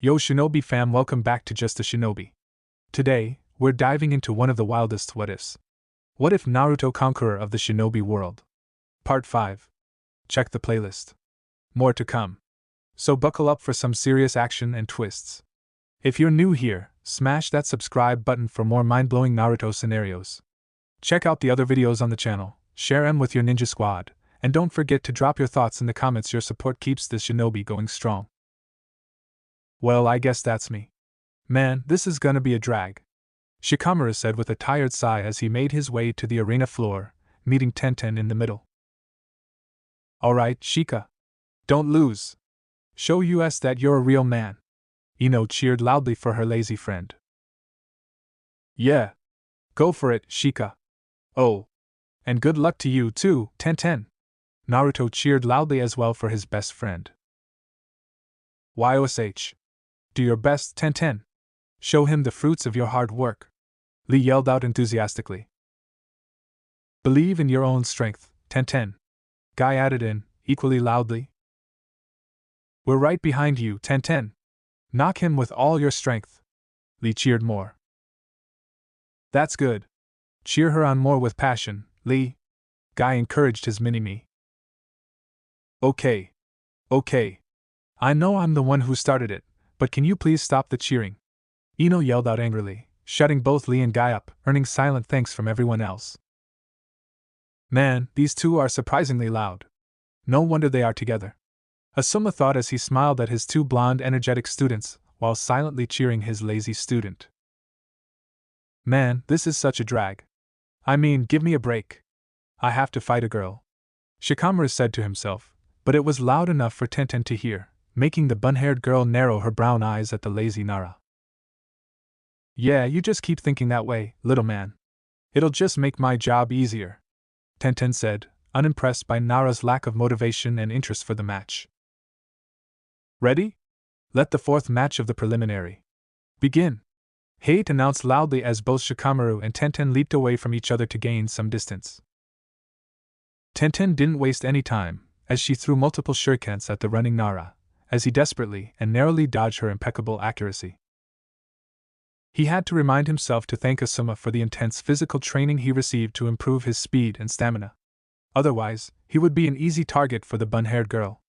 Yo Shinobi fam, welcome back to Just a Shinobi. Today, we're diving into one of the wildest what-ifs. What if Naruto Conqueror of the Shinobi world? Part 5. Check the playlist. More to come. So buckle up for some serious action and twists. If you're new here, smash that subscribe button for more mind-blowing Naruto scenarios. Check out the other videos on the channel, share them with your ninja squad, and don't forget to drop your thoughts in the comments. Your support keeps this Shinobi going strong. Well, I guess that's me. Man, this is gonna be a drag. Shikamaru said with a tired sigh as he made his way to the arena floor, meeting Tenten in the middle. Alright, Shika. Don't lose. Show us that you're a real man. Ino cheered loudly for her lazy friend. Yeah. Go for it, Shika. Oh. And good luck to you too, Tenten. Naruto cheered loudly as well for his best friend. YOSH. Do your best, Tenten. Show him the fruits of your hard work. Lee yelled out enthusiastically. Believe in your own strength, Tenten. Guy added in, equally loudly. We're right behind you, Tenten. Knock him with all your strength. Lee cheered more. That's good. Cheer her on more with passion, Lee. Guy encouraged his mini-me. Okay. I know I'm the one who started it, but can you please stop the cheering? Ino yelled out angrily, shutting both Lee and Guy up, earning silent thanks from everyone else. Man, these two are surprisingly loud. No wonder they are together. Asuma thought as he smiled at his two blonde, energetic students, while silently cheering his lazy student. Man, this is such a drag. I mean, give me a break. I have to fight a girl. Shikamaru said to himself, but it was loud enough for Tenten to hear, making the bun-haired girl narrow her brown eyes at the lazy Nara. Yeah, you just keep thinking that way, little man. It'll just make my job easier, Tenten said, unimpressed by Nara's lack of motivation and interest for the match. Ready? Let the fourth match of the preliminary begin. Hate announced loudly as both Shikamaru and Tenten leaped away from each other to gain some distance. Tenten didn't waste any time, as she threw multiple shurikens at the running Nara, as he desperately and narrowly dodged her impeccable accuracy. He had to remind himself to thank Asuma for the intense physical training he received to improve his speed and stamina. Otherwise, he would be an easy target for the bun-haired girl.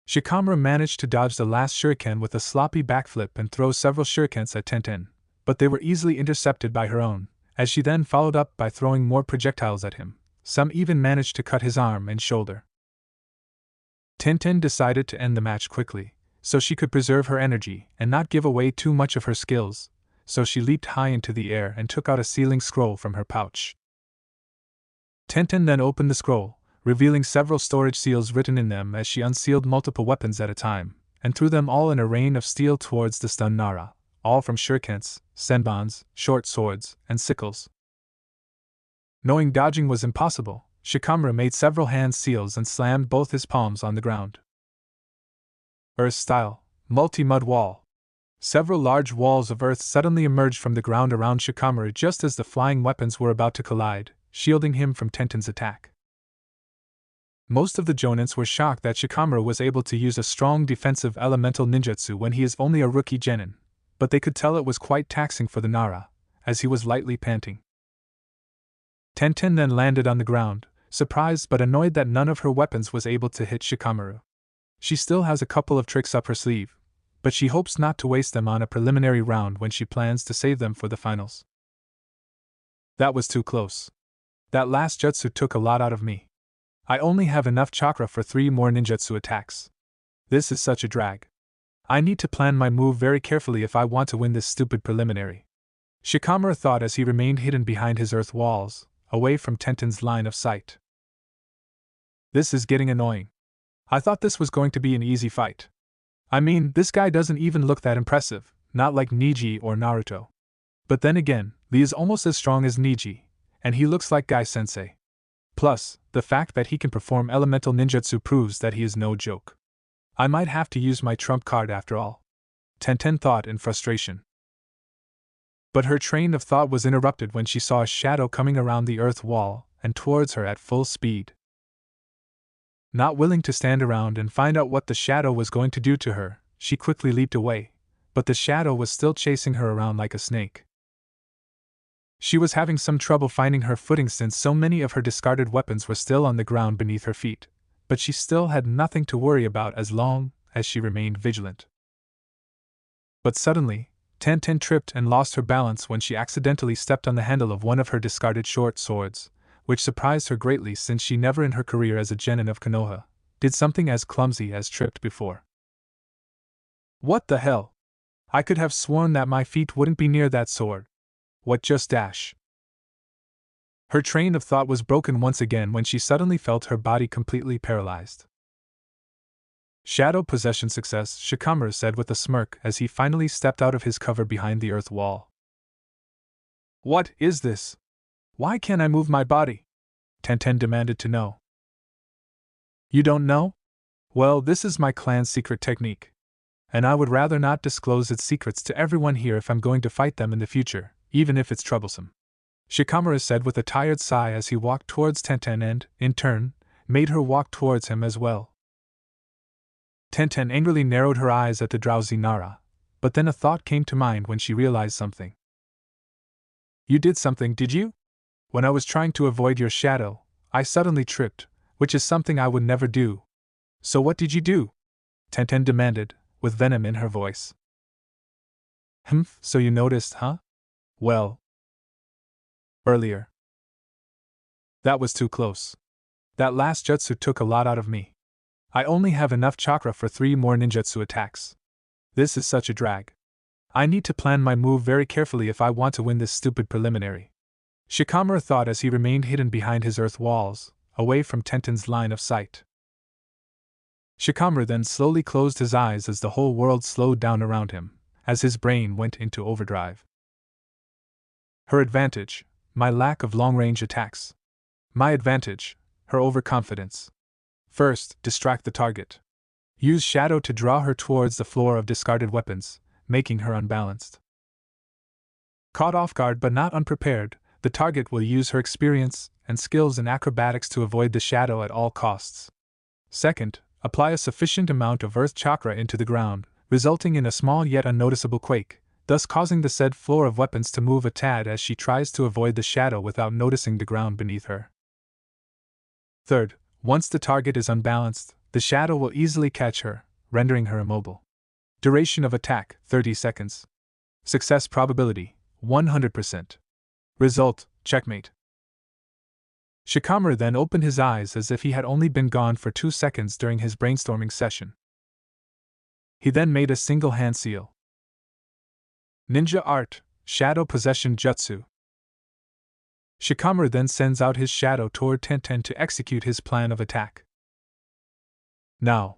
Shikamaru managed to dodge the last shuriken with a sloppy backflip and throw several shurikens at Tenten, but they were easily intercepted by her own, as she then followed up by throwing more projectiles at him. Some even managed to cut his arm and shoulder. Tenten decided to end the match quickly, so she could preserve her energy and not give away too much of her skills, so she leaped high into the air and took out a sealing scroll from her pouch. Tenten then opened the scroll, revealing several storage seals written in them as she unsealed multiple weapons at a time, and threw them all in a rain of steel towards the stunned Nara, all from shurikens, senbons, short swords, and sickles. Knowing dodging was impossible, Shikamaru made several hand seals and slammed both his palms on the ground. Earth-style, multi-mud wall. Several large walls of earth suddenly emerged from the ground around Shikamaru just as the flying weapons were about to collide, shielding him from Tenten's attack. Most of the jonins were shocked that Shikamaru was able to use a strong defensive elemental ninjutsu when he is only a rookie genin, but they could tell it was quite taxing for the Nara, as he was lightly panting. Tenten then landed on the ground, surprised but annoyed that none of her weapons was able to hit Shikamaru. She still has a couple of tricks up her sleeve, but she hopes not to waste them on a preliminary round when she plans to save them for the finals. That was too close. That last jutsu took a lot out of me. I only have enough chakra for 3 more ninjutsu attacks. This is such a drag. I need to plan my move very carefully if I want to win this stupid preliminary. Shikamaru thought as he remained hidden behind his earth walls, away from Tenten's line of sight. This is getting annoying. I thought this was going to be an easy fight. I mean, this guy doesn't even look that impressive, not like Niji or Naruto. But then again, Lee is almost as strong as Niji, and he looks like Guy-sensei. Plus, the fact that he can perform elemental ninjutsu proves that he is no joke. I might have to use my trump card after all, Tenten thought in frustration. But her train of thought was interrupted when she saw a shadow coming around the earth wall and towards her at full speed. Not willing to stand around and find out what the shadow was going to do to her, she quickly leaped away, but the shadow was still chasing her around like a snake. She was having some trouble finding her footing since so many of her discarded weapons were still on the ground beneath her feet, but she still had nothing to worry about as long as she remained vigilant. But suddenly, Tenten tripped and lost her balance when she accidentally stepped on the handle of one of her discarded short swords, which surprised her greatly since she never in her career as a genin of Konoha did something as clumsy as tripped before. What the hell? I could have sworn that my feet wouldn't be near that sword. What just dash? Her train of thought was broken once again when she suddenly felt her body completely paralyzed. Shadow possession success, Shikamaru said with a smirk as he finally stepped out of his cover behind the earth wall. What is this? Why can't I move my body? Tenten demanded to know. You don't know? Well, this is my clan's secret technique. And I would rather not disclose its secrets to everyone here if I'm going to fight them in the future, even if it's troublesome. Shikamaru said with a tired sigh as he walked towards Tenten and, in turn, made her walk towards him as well. Tenten angrily narrowed her eyes at the drowsy Nara, but then a thought came to mind when she realized something. You did something, did you? When I was trying to avoid your shadow, I suddenly tripped, which is something I would never do. So what did you do? Tenten demanded, with venom in her voice. So you noticed, huh? Well. Earlier. That was too close. That last jutsu took a lot out of me. I only have enough chakra for 3 more ninjutsu attacks. This is such a drag. I need to plan my move very carefully if I want to win this stupid preliminary. Shikamaru thought as he remained hidden behind his earth walls, away from Tenten's line of sight. Shikamaru then slowly closed his eyes as the whole world slowed down around him, as his brain went into overdrive. Her advantage, my lack of long-range attacks. My advantage, her overconfidence. First, distract the target. Use shadow to draw her towards the floor of discarded weapons, making her unbalanced. Caught off guard but not unprepared, the target will use her experience and skills in acrobatics to avoid the shadow at all costs. Second, apply a sufficient amount of earth chakra into the ground, resulting in a small yet unnoticeable quake, thus causing the said floor of weapons to move a tad as she tries to avoid the shadow without noticing the ground beneath her. Third, once the target is unbalanced, the shadow will easily catch her, rendering her immobile. Duration of attack, 30 seconds. Success probability, 100%. Result, checkmate. Shikamaru then opened his eyes as if he had only been gone for 2 seconds during his brainstorming session. He then made a single hand seal. Ninja Art, Shadow Possession Jutsu. Shikamaru then sends out his shadow toward Tenten to execute his plan of attack. Now.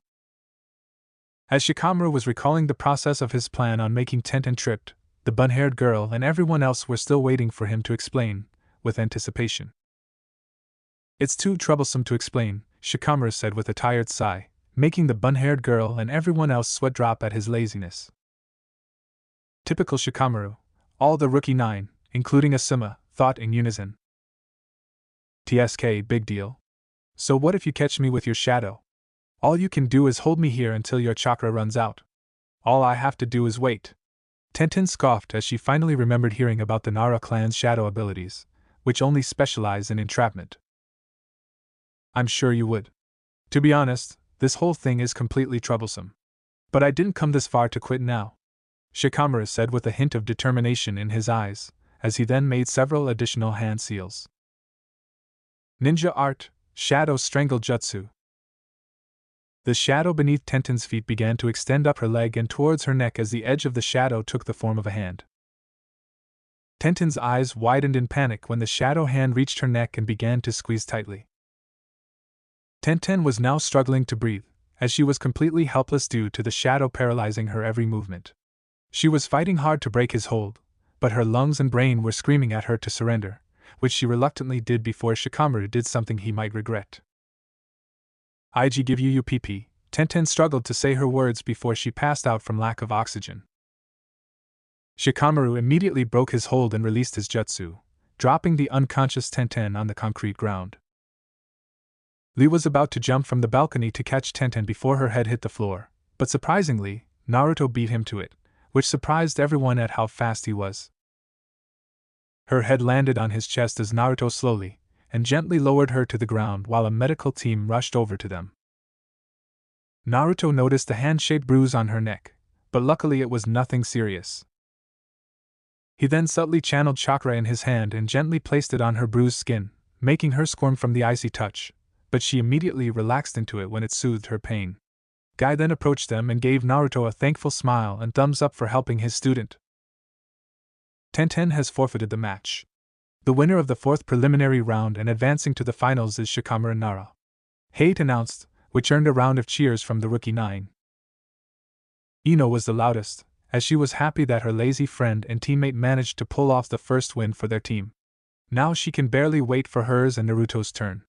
As Shikamaru was recalling the process of his plan on making Tenten tripped, the bun-haired girl and everyone else were still waiting for him to explain, with anticipation. It's too troublesome to explain, Shikamaru said with a tired sigh, making the bun-haired girl and everyone else sweat drop at his laziness. Typical Shikamaru, all the rookie 9, including Asuma, thought in unison. TSK, big deal. So what if you catch me with your shadow? All you can do is hold me here until your chakra runs out. All I have to do is wait. Tenten scoffed as she finally remembered hearing about the Nara clan's shadow abilities, which only specialize in entrapment. I'm sure you would. To be honest, this whole thing is completely troublesome. But I didn't come this far to quit now, Shikamaru said with a hint of determination in his eyes, as he then made several additional hand seals. Ninja Art, Shadow Strangle Jutsu. The shadow beneath Tenten's feet began to extend up her leg and towards her neck as the edge of the shadow took the form of a hand. Tenten's eyes widened in panic when the shadow hand reached her neck and began to squeeze tightly. Tenten was now struggling to breathe, as she was completely helpless due to the shadow paralyzing her every movement. She was fighting hard to break his hold, but her lungs and brain were screaming at her to surrender, which she reluctantly did before Shikamaru did something he might regret. IG give you UPP, Tenten struggled to say her words before she passed out from lack of oxygen. Shikamaru immediately broke his hold and released his jutsu, dropping the unconscious Tenten on the concrete ground. Lee was about to jump from the balcony to catch Tenten before her head hit the floor, but surprisingly, Naruto beat him to it, which surprised everyone at how fast he was. Her head landed on his chest as Naruto slowly and gently lowered her to the ground while a medical team rushed over to them. Naruto noticed a hand-shaped bruise on her neck, but luckily it was nothing serious. He then subtly channeled chakra in his hand and gently placed it on her bruised skin, making her squirm from the icy touch, but she immediately relaxed into it when it soothed her pain. Guy then approached them and gave Naruto a thankful smile and thumbs up for helping his student. Tenten has forfeited the match. The winner of the 4th preliminary round and advancing to the finals is Shikamaru Nara. Hate announced, which earned a round of cheers from the rookie 9. Ino was the loudest, as she was happy that her lazy friend and teammate managed to pull off the first win for their team. Now she can barely wait for hers and Naruto's turn.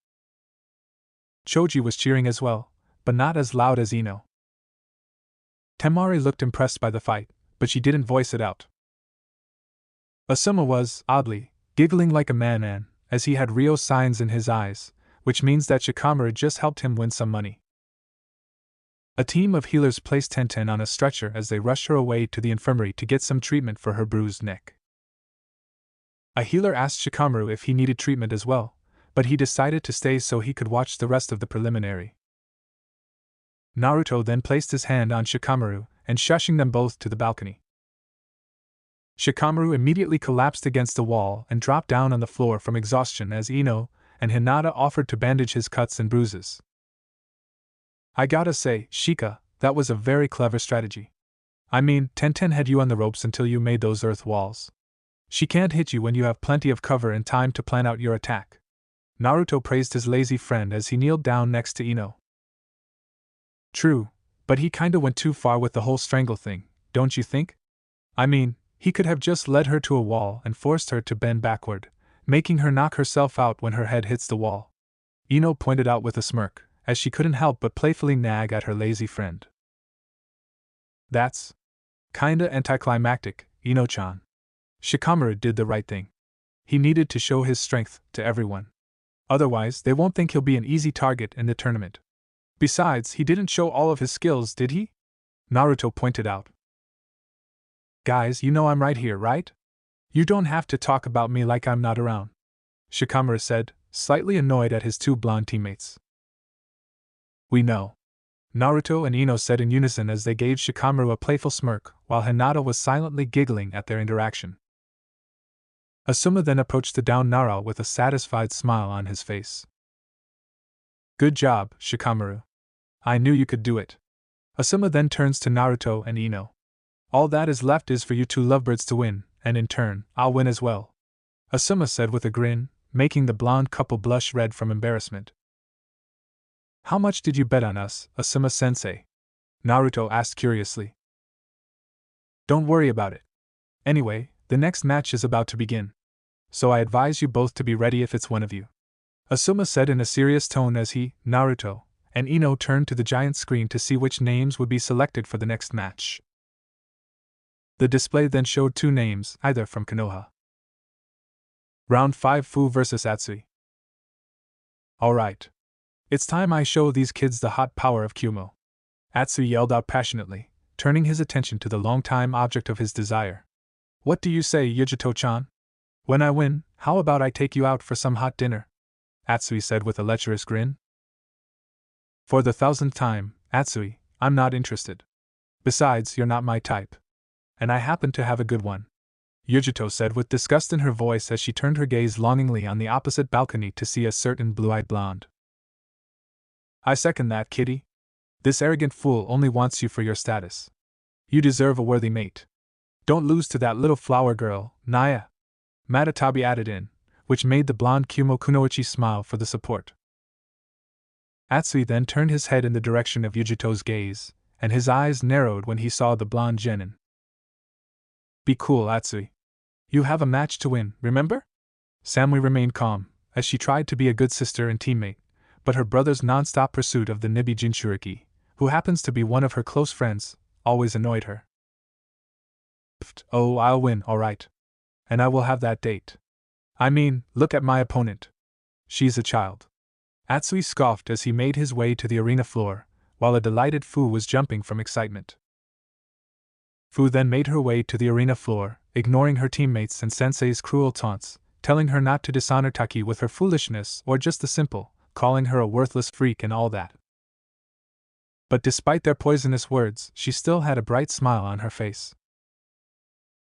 Choji was cheering as well, but not as loud as Ino. Temari looked impressed by the fight, but she didn't voice it out. Asuma was, oddly, giggling like a madman, as he had Ryo signs in his eyes, which means that Shikamaru just helped him win some money. A team of healers placed Tenten on a stretcher as they rushed her away to the infirmary to get some treatment for her bruised neck. A healer asked Shikamaru if he needed treatment as well, but he decided to stay so he could watch the rest of the preliminary. Naruto then placed his hand on Shikamaru and shushing them both to the balcony. Shikamaru immediately collapsed against the wall and dropped down on the floor from exhaustion as Ino and Hinata offered to bandage his cuts and bruises. I gotta say, Shika, that was a very clever strategy. I mean, Tenten had you on the ropes until you made those earth walls. She can't hit you when you have plenty of cover and time to plan out your attack. Naruto praised his lazy friend as he kneeled down next to Ino. True, but he kinda went too far with the whole strangle thing, don't you think? I mean, he could have just led her to a wall and forced her to bend backward, making her knock herself out when her head hits the wall. Ino pointed out with a smirk, as she couldn't help but playfully nag at her lazy friend. That's kinda anticlimactic, Ino-chan. Shikamaru did the right thing. He needed to show his strength to everyone. Otherwise, they won't think he'll be an easy target in the tournament. Besides, he didn't show all of his skills, did he? Naruto pointed out. Guys, you know I'm right here, right? You don't have to talk about me like I'm not around, Shikamaru said, slightly annoyed at his two blonde teammates. We know, Naruto and Ino said in unison as they gave Shikamaru a playful smirk, while Hinata was silently giggling at their interaction. Asuma then approached the downed Nara with a satisfied smile on his face. Good job, Shikamaru. I knew you could do it. Asuma then turns to Naruto and Ino. All that is left is for you two lovebirds to win, and in turn, I'll win as well, Asuma said with a grin, making the blonde couple blush red from embarrassment. How much did you bet on us, Asuma-sensei? Naruto asked curiously. Don't worry about it. Anyway, the next match is about to begin. So I advise you both to be ready if it's one of you, Asuma said in a serious tone as he, Naruto, and Ino turned to the giant screen to see which names would be selected for the next match. The display then showed two names, either from Konoha. Round 5 Fu vs Atsui. Alright. It's time I show these kids the hot power of Kyumo, Atsui yelled out passionately, turning his attention to the long-time object of his desire. What do you say, Yujito-chan? When I win, how about I take you out for some hot dinner? Atsui said with a lecherous grin. For the 1000th time, Atsui, I'm not interested. Besides, you're not my type. And I happen to have a good one, Yujito said with disgust in her voice as she turned her gaze longingly on the opposite balcony to see a certain blue-eyed blonde. I second that, kitty. This arrogant fool only wants you for your status. You deserve a worthy mate. Don't lose to that little flower girl, Naya. Matatabi added in, which made the blonde Kumo Kunoichi smile for the support. Atsui then turned his head in the direction of Yujito's gaze, and his eyes narrowed when he saw the blonde genin. Be cool, Atsui. You have a match to win, remember? Samui remained calm, as she tried to be a good sister and teammate, but her brother's non-stop pursuit of the Nibi Jinchuriki, who happens to be one of her close friends, always annoyed her. Oh, I'll win, alright. And I will have that date. I mean, look at my opponent. She's a child. Atsui scoffed as he made his way to the arena floor, while a delighted Fu was jumping from excitement. Fu then made her way to the arena floor, ignoring her teammates and sensei's cruel taunts, telling her not to dishonor Taki with her foolishness or just the simple, calling her a worthless freak and all that. But despite their poisonous words, she still had a bright smile on her face.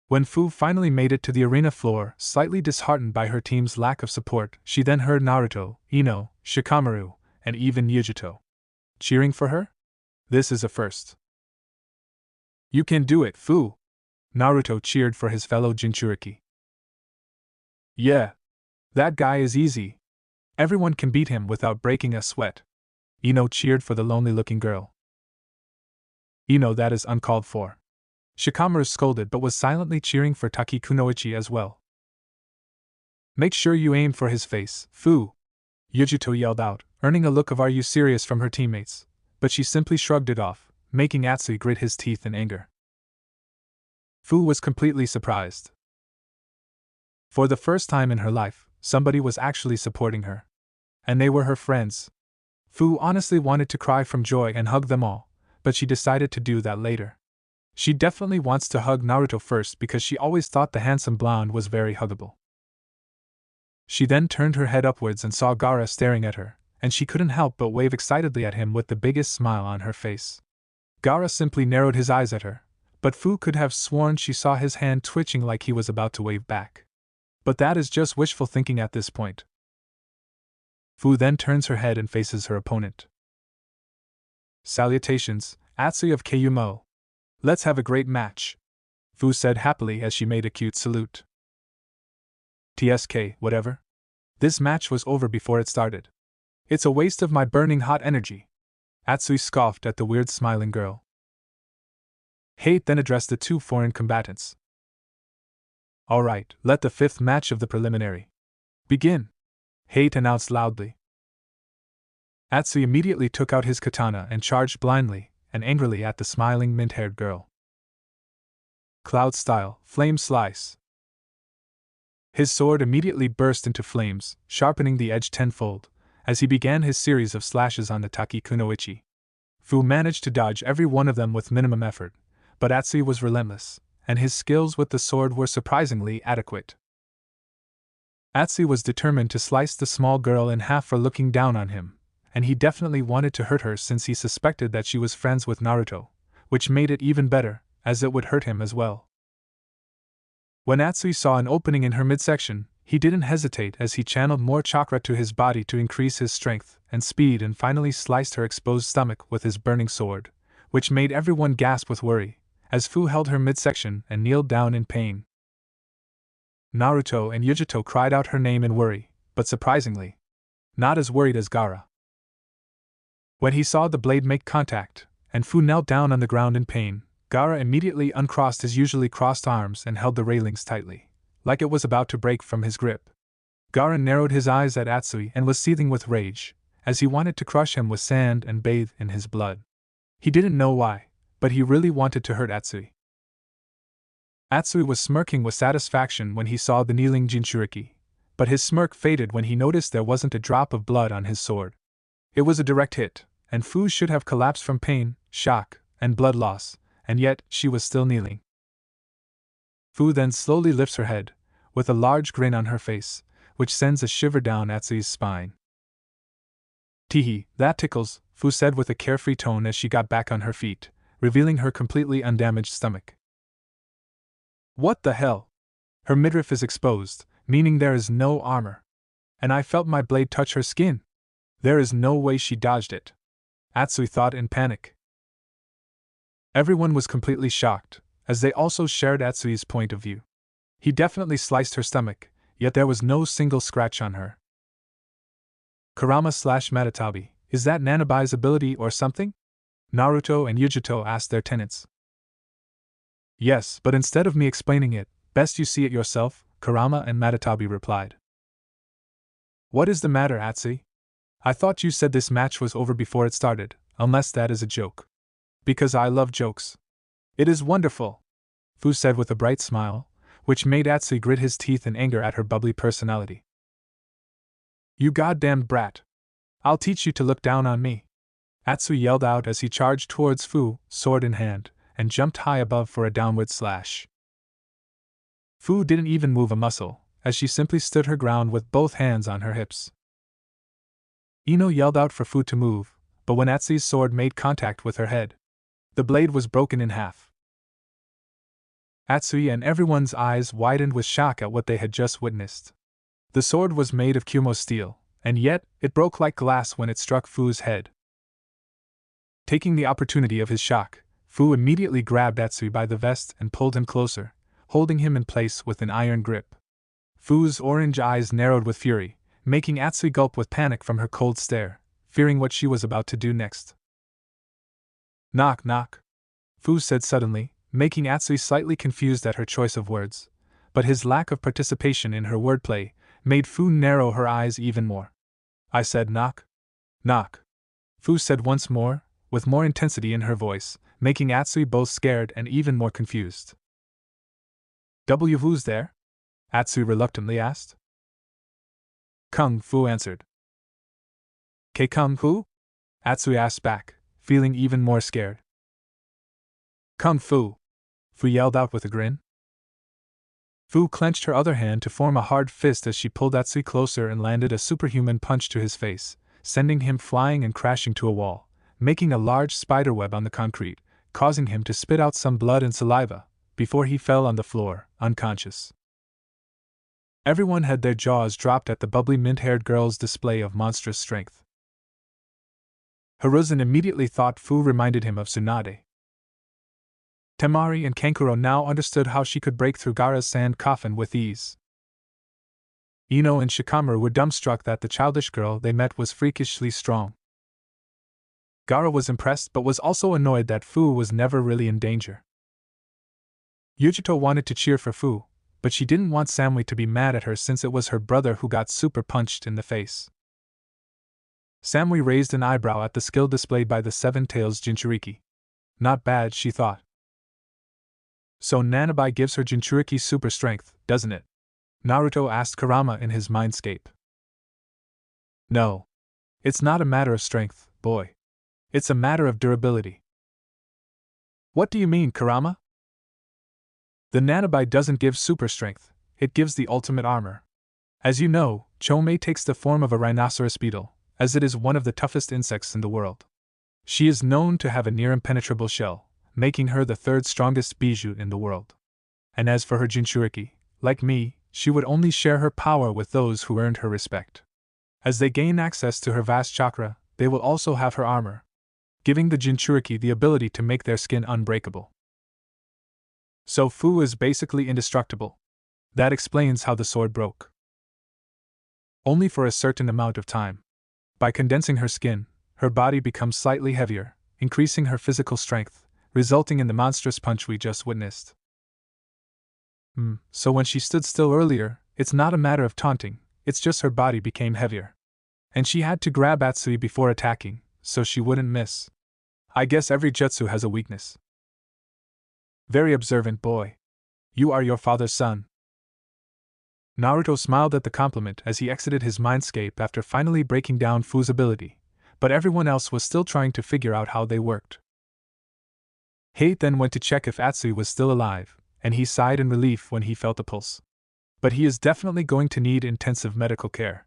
When Fu finally made it to the arena floor, slightly disheartened by her team's lack of support, she then heard Naruto, Ino, Shikamaru, and even Yujito cheering for her? This is a first. You can do it, Fu! Naruto cheered for his fellow Jinchuriki. Yeah. That guy is easy. Everyone can beat him without breaking a sweat. Ino cheered for the lonely-looking girl. Ino, that is uncalled for. Shikamaru scolded but was silently cheering for Taki Kunoichi as well. Make sure you aim for his face, Fu! Yujito yelled out, earning a look of "Are you serious?" from her teammates, but she simply shrugged it off, making Atsui grit his teeth in anger. Fu was completely surprised. For the first time in her life, somebody was actually supporting her. And they were her friends. Fu honestly wanted to cry from joy and hug them all, but she decided to do that later. She definitely wants to hug Naruto first because she always thought the handsome blonde was very huggable. She then turned her head upwards and saw Gaara staring at her, and she couldn't help but wave excitedly at him with the biggest smile on her face. Gaara simply narrowed his eyes at her, but Fu could have sworn she saw his hand twitching like he was about to wave back. But that is just wishful thinking at this point. Fu then turns her head and faces her opponent. Salutations, Atsui of Kayumo. Let's have a great match, Fu said happily as she made a cute salute. TSK, whatever. This match was over before it started. It's a waste of my burning hot energy. Atsui scoffed at the weird smiling girl. Hate then addressed the two foreign combatants. Alright, let the fifth match of the preliminary begin, Hate announced loudly. Atsui immediately took out his katana and charged blindly and angrily at the smiling mint-haired girl. Cloud style, flame slice. His sword immediately burst into flames, sharpening the edge tenfold, as he began his series of slashes on the Taki Kunoichi. Fu managed to dodge every one of them with minimum effort, but Atsui was relentless, and his skills with the sword were surprisingly adequate. Atsui was determined to slice the small girl in half for looking down on him, and he definitely wanted to hurt her since he suspected that she was friends with Naruto, which made it even better, as it would hurt him as well. When Atsui saw an opening in her midsection, he didn't hesitate as he channeled more chakra to his body to increase his strength and speed and finally sliced her exposed stomach with his burning sword, which made everyone gasp with worry, as Fu held her midsection and kneeled down in pain. Naruto and Yujito cried out her name in worry, but surprisingly, not as worried as Gaara. When he saw the blade make contact, and Fu knelt down on the ground in pain, Gaara immediately uncrossed his usually crossed arms and held the railings tightly, like it was about to break from his grip. Gaara narrowed his eyes at Atsui and was seething with rage, as he wanted to crush him with sand and bathe in his blood. He didn't know why, but he really wanted to hurt Atsui. Atsui was smirking with satisfaction when he saw the kneeling Jinchuriki, but his smirk faded when he noticed there wasn't a drop of blood on his sword. It was a direct hit, and Fu should have collapsed from pain, shock, and blood loss, and yet she was still kneeling. Fu then slowly lifts her head, with a large grin on her face, which sends a shiver down Atsui's spine. Teehee, that tickles, Fu said with a carefree tone as she got back on her feet, revealing her completely undamaged stomach. What the hell? Her midriff is exposed, meaning there is no armor. And I felt my blade touch her skin. There is no way she dodged it. Atsui thought in panic. Everyone was completely shocked, as they also shared Atsui's point of view. He definitely sliced her stomach, yet there was no single scratch on her. Kurama/Matatabi, is that Nanabai's ability or something? Naruto and Yujito asked their tenants. Yes, but instead of me explaining it, best you see it yourself, Kurama and Matatabi replied. What is the matter, Atsui? I thought you said this match was over before it started, unless that is a joke. Because I love jokes. It is wonderful, Fu said with a bright smile, which made Atsui grit his teeth in anger at her bubbly personality. You goddamned brat. I'll teach you to look down on me. Atsui yelled out as he charged towards Fu, sword in hand, and jumped high above for a downward slash. Fu didn't even move a muscle, as she simply stood her ground with both hands on her hips. Ino yelled out for Fu to move, but when Atsui's sword made contact with her head, the blade was broken in half. Atsui and everyone's eyes widened with shock at what they had just witnessed. The sword was made of Kumo steel, and yet it broke like glass when it struck Fu's head. Taking the opportunity of his shock, Fu immediately grabbed Atsui by the vest and pulled him closer, holding him in place with an iron grip. Fu's orange eyes narrowed with fury, making Atsui gulp with panic from her cold stare, fearing what she was about to do next. Knock, knock, Fu said suddenly, making Atsui slightly confused at her choice of words, but his lack of participation in her wordplay made Fu narrow her eyes even more. I said knock. Knock, Fu said once more, with more intensity in her voice, making Atsui both scared and even more confused. Who's there? Atsui reluctantly asked. Kung Fu answered. K Kung Fu? Atsui asked back, feeling even more scared. Kung Fu! Fu yelled out with a grin. Fu clenched her other hand to form a hard fist as she pulled Atsui closer and landed a superhuman punch to his face, sending him flying and crashing to a wall, making a large spiderweb on the concrete, causing him to spit out some blood and saliva, before he fell on the floor, unconscious. Everyone had their jaws dropped at the bubbly mint-haired girl's display of monstrous strength. Hiruzen immediately thought Fu reminded him of Tsunade. Temari and Kankuro now understood how she could break through Gaara's sand coffin with ease. Ino and Shikamaru were dumbstruck that the childish girl they met was freakishly strong. Gaara was impressed but was also annoyed that Fu was never really in danger. Yujito wanted to cheer for Fu, but she didn't want Samui to be mad at her since it was her brother who got super punched in the face. Samui raised an eyebrow at the skill displayed by the Seven Tails Jinchuriki. Not bad, she thought. So Nanabai gives her Jinchuriki super strength, doesn't it? Naruto asked Kurama in his mindscape. No. It's not a matter of strength, boy. It's a matter of durability. What do you mean, Kurama? The Nanabai doesn't give super strength, it gives the ultimate armor. As you know, Chomei takes the form of a rhinoceros beetle, as it is one of the toughest insects in the world. She is known to have a near impenetrable shell, making her the third strongest bijou in the world. And as for her Jinchuriki, like me, she would only share her power with those who earned her respect. As they gain access to her vast chakra, they will also have her armor, giving the Jinchuriki the ability to make their skin unbreakable. So Fu is basically indestructible. That explains how the sword broke. Only for a certain amount of time. By condensing her skin, her body becomes slightly heavier, increasing her physical strength, resulting in the monstrous punch we just witnessed. So when she stood still earlier, it's not a matter of taunting, it's just her body became heavier. And she had to grab Atsui before attacking, so she wouldn't miss. I guess every jutsu has a weakness. Very observant boy. You are your father's son. Naruto smiled at the compliment as he exited his mindscape after finally breaking down Fu's ability, but everyone else was still trying to figure out how they worked. Hate then went to check if Atsui was still alive, and he sighed in relief when he felt a pulse. But he is definitely going to need intensive medical care.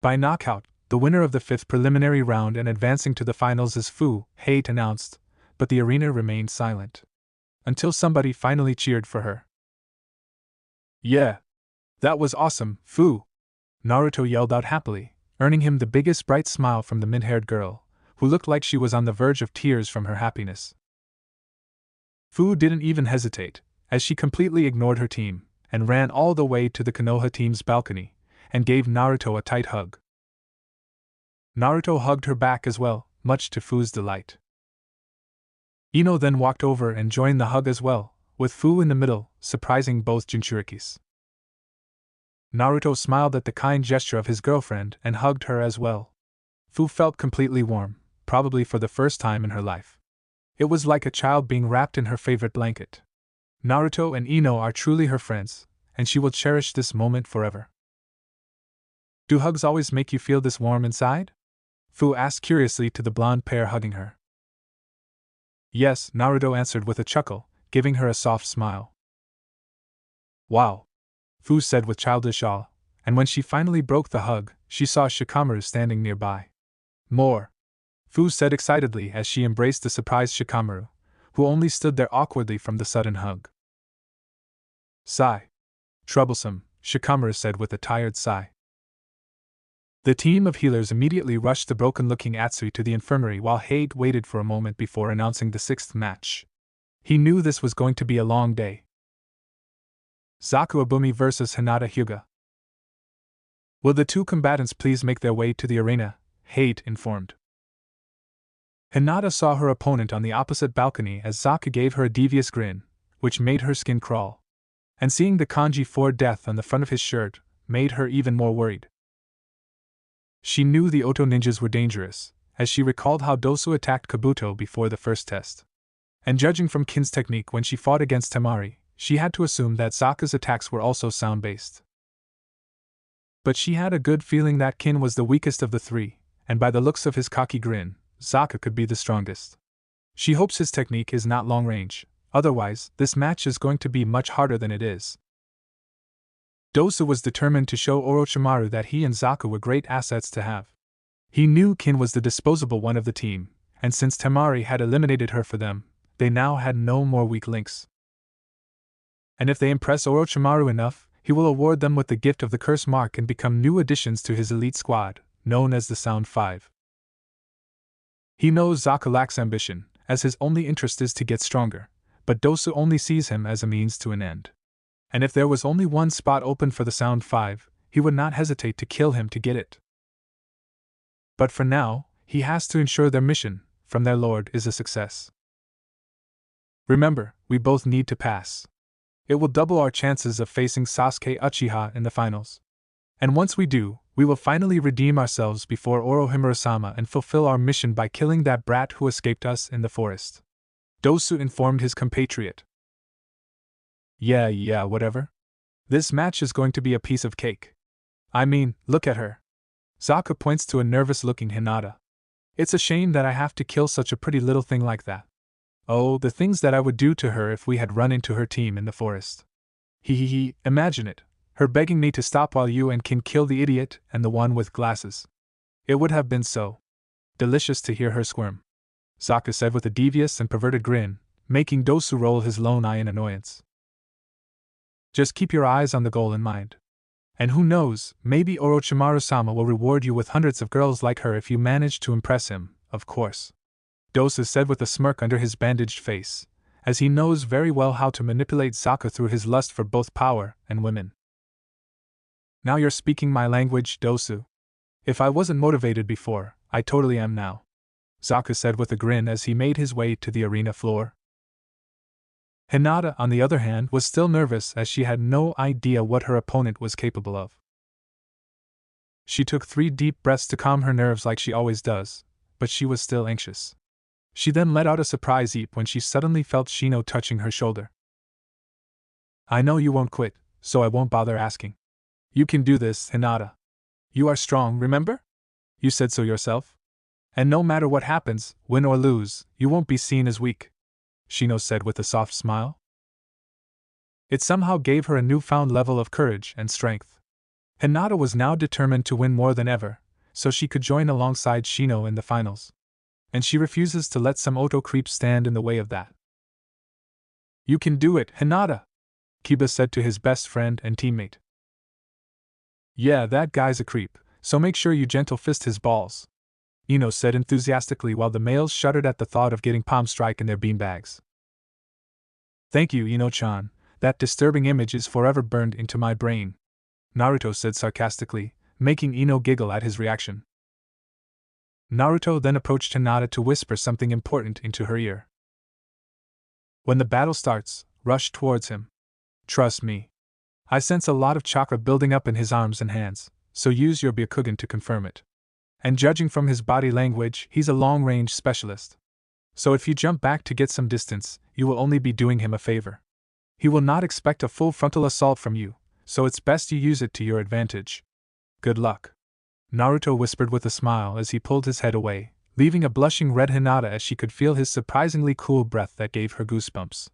By knockout, the winner of the 5th preliminary round and advancing to the finals is Fu, Hate announced, but the arena remained silent. Until somebody finally cheered for her. Yeah! That was awesome, Fu! Naruto yelled out happily, earning him the biggest bright smile from the mint-haired girl, who looked like she was on the verge of tears from her happiness. Fu didn't even hesitate, as she completely ignored her team, and ran all the way to the Konoha team's balcony, and gave Naruto a tight hug. Naruto hugged her back as well, much to Fu's delight. Ino then walked over and joined the hug as well, with Fu in the middle, surprising both Jinchurikis. Naruto smiled at the kind gesture of his girlfriend and hugged her as well. Fu felt completely warm, probably for the first time in her life. It was like a child being wrapped in her favorite blanket. Naruto and Ino are truly her friends, and she will cherish this moment forever. Do hugs always make you feel this warm inside? Fu asked curiously to the blonde pair hugging her. Yes, Naruto answered with a chuckle, giving her a soft smile. Wow, Fu said with childish awe, and when she finally broke the hug, she saw Shikamaru standing nearby. More, Fu said excitedly as she embraced the surprised Shikamaru, who only stood there awkwardly from the sudden hug. Sigh. Troublesome, Shikamaru said with a tired sigh. The team of healers immediately rushed the broken-looking Atsui to the infirmary while Hate waited for a moment before announcing the sixth match. He knew this was going to be a long day. Zaku Abumi vs. Hinata Hyuga. Will the two combatants please make their way to the arena? Hate informed. Hinata saw her opponent on the opposite balcony as Zaku gave her a devious grin, which made her skin crawl. And seeing the kanji for death on the front of his shirt made her even more worried. She knew the Oto ninjas were dangerous, as she recalled how Dosu attacked Kabuto before the first test. And judging from Kin's technique when she fought against Temari, she had to assume that Sokka's attacks were also sound-based. But she had a good feeling that Kin was the weakest of the three, and by the looks of his cocky grin, Sokka could be the strongest. She hopes his technique is not long-range, otherwise, this match is going to be much harder than it is. Dosu was determined to show Orochimaru that he and Zaku were great assets to have. He knew Kin was the disposable one of the team, and since Temari had eliminated her for them, they now had no more weak links. And if they impress Orochimaru enough, he will award them with the gift of the curse mark and become new additions to his elite squad, known as the Sound Five. He knows Zaku lacks ambition, as his only interest is to get stronger, but Dosu only sees him as a means to an end. And if there was only one spot open for the Sound Five, he would not hesitate to kill him to get it. But for now, he has to ensure their mission, from their lord, is a success. Remember, we both need to pass. It will double our chances of facing Sasuke Uchiha in the finals. And once we do, we will finally redeem ourselves before Orochimaru-sama and fulfill our mission by killing that brat who escaped us in the forest. Dosu informed his compatriot. Yeah, whatever. This match is going to be a piece of cake. I mean, look at her. Zaku points to a nervous-looking Hinata. It's a shame that I have to kill such a pretty little thing like that. Oh, the things that I would do to her if we had run into her team in the forest. Imagine it, her begging me to stop while you and Kin kill the idiot and the one with glasses. It would have been so delicious to hear her squirm, Zaku said with a devious and perverted grin, making Dosu roll his lone eye in annoyance. Just keep your eyes on the goal in mind. And who knows, maybe Orochimaru-sama will reward you with hundreds of girls like her if you manage to impress him, of course. Dosu said with a smirk under his bandaged face, as he knows very well how to manipulate Zaku through his lust for both power and women. Now you're speaking my language, Dosu. If I wasn't motivated before, I totally am now, Zaku said with a grin as he made his way to the arena floor. Hinata, on the other hand, was still nervous as she had no idea what her opponent was capable of. She took 3 deep breaths to calm her nerves like she always does, but she was still anxious. She then let out a surprise eep when she suddenly felt Shino touching her shoulder. I know you won't quit, so I won't bother asking. You can do this, Hinata. You are strong, remember? You said so yourself. And no matter what happens, win or lose, you won't be seen as weak, Shino said with a soft smile. It somehow gave her a newfound level of courage and strength. Hinata was now determined to win more than ever, so she could join alongside Shino in the finals. And she refuses to let some Oto creep stand in the way of that. You can do it, Hinata, Kiba said to his best friend and teammate. Yeah, that guy's a creep, so make sure you gentle fist his balls, Ino said enthusiastically while the males shuddered at the thought of getting palm strike in their beanbags. Thank you, Ino-chan, that disturbing image is forever burned into my brain, Naruto said sarcastically, making Ino giggle at his reaction. Naruto then approached Hinata to whisper something important into her ear. When the battle starts, rush towards him. Trust me. I sense a lot of chakra building up in his arms and hands, so use your Byakugan to confirm it. And judging from his body language, he's a long-range specialist. So if you jump back to get some distance, you will only be doing him a favor. He will not expect a full frontal assault from you, so it's best you use it to your advantage. Good luck, Naruto whispered with a smile as he pulled his head away, leaving a blushing red Hinata as she could feel his surprisingly cool breath that gave her goosebumps.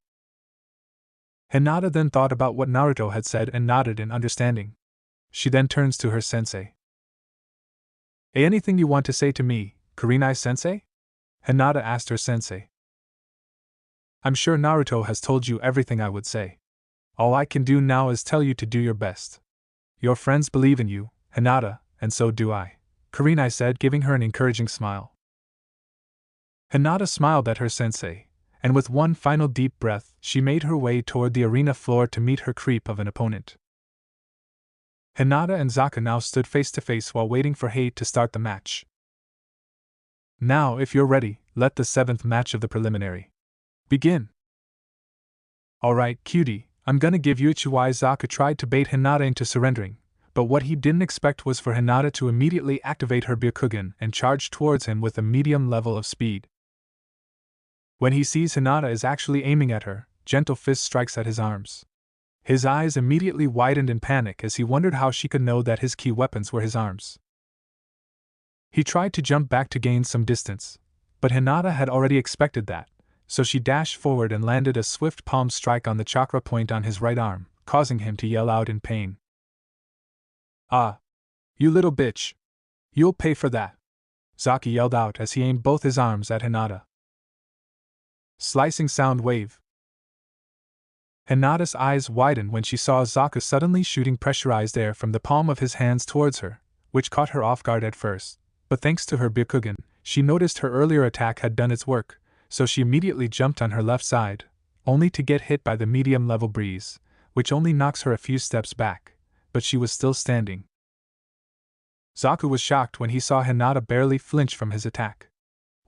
Hinata then thought about what Naruto had said and nodded in understanding. She then turns to her sensei. Anything you want to say to me, Kurenai-sensei? Hinata asked her sensei. I'm sure Naruto has told you everything I would say. All I can do now is tell you to do your best. Your friends believe in you, Hinata, and so do I, Kurenai said, giving her an encouraging smile. Hinata smiled at her sensei, and with one final deep breath, she made her way toward the arena floor to meet her creep of an opponent. Hinata and Zaka now stood face to face while waiting for Hate to start the match. Now, if you're ready, let the 7th match of the preliminary begin. Alright, cutie, I'm gonna give you uchiha. Zaka tried to bait Hinata into surrendering, but what he didn't expect was for Hinata to immediately activate her Byakugan and charge towards him with a medium level of speed. When he sees Hinata is actually aiming at her, gentle fist strikes at his arms. His eyes immediately widened in panic as he wondered how she could know that his key weapons were his arms. He tried to jump back to gain some distance, but Hinata had already expected that, so she dashed forward and landed a swift palm strike on the chakra point on his right arm, causing him to yell out in pain. Ah! You little bitch! You'll pay for that! Zaki yelled out as he aimed both his arms at Hinata. Slicing sound wave. Hinata's eyes widened when she saw Zaka suddenly shooting pressurized air from the palm of his hands towards her, which caught her off guard at first, but thanks to her Byakugan, she noticed her earlier attack had done its work, so she immediately jumped on her left side, only to get hit by the medium-level breeze, which only knocks her a few steps back, but she was still standing. Zaku was shocked when he saw Hinata barely flinch from his attack.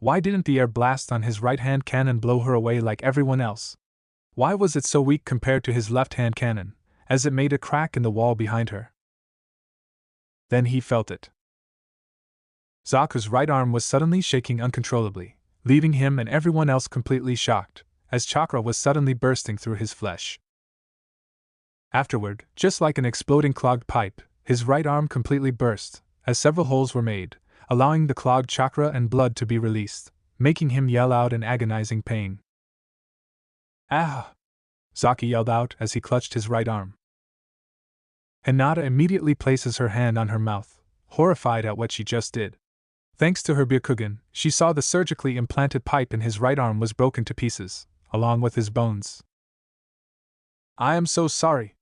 Why didn't the air blast on his right-hand cannon blow her away like everyone else? Why was it so weak compared to his left-hand cannon, as it made a crack in the wall behind her? Then he felt it. Zaku's right arm was suddenly shaking uncontrollably, leaving him and everyone else completely shocked, as chakra was suddenly bursting through his flesh. Afterward, just like an exploding clogged pipe, his right arm completely burst, as several holes were made, allowing the clogged chakra and blood to be released, making him yell out in agonizing pain. Ah! Zaki yelled out as he clutched his right arm. Hinata immediately places her hand on her mouth, horrified at what she just did. Thanks to her Byakugan, she saw the surgically implanted pipe in his right arm was broken to pieces, along with his bones. I am so sorry.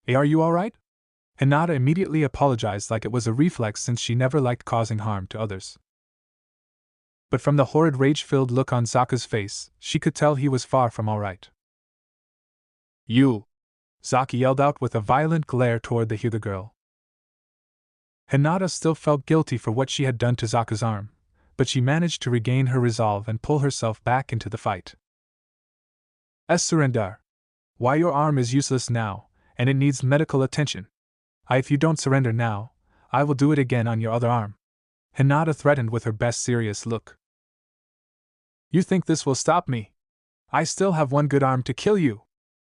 Are you alright? Hinata immediately apologized like it was a reflex since she never liked causing harm to others. But from the horrid rage-filled look on Zaka's face, she could tell he was far from alright. You! Zaki yelled out with a violent glare toward the Hyuga girl. Hinata still felt guilty for what she had done to Zaka's arm, but she managed to regain her resolve and pull herself back into the fight. Surrender! Why, your arm is useless now, and it needs medical attention. If you don't surrender now, I will do it again on your other arm. Hinata threatened with her best serious look. You think this will stop me? I still have one good arm to kill you!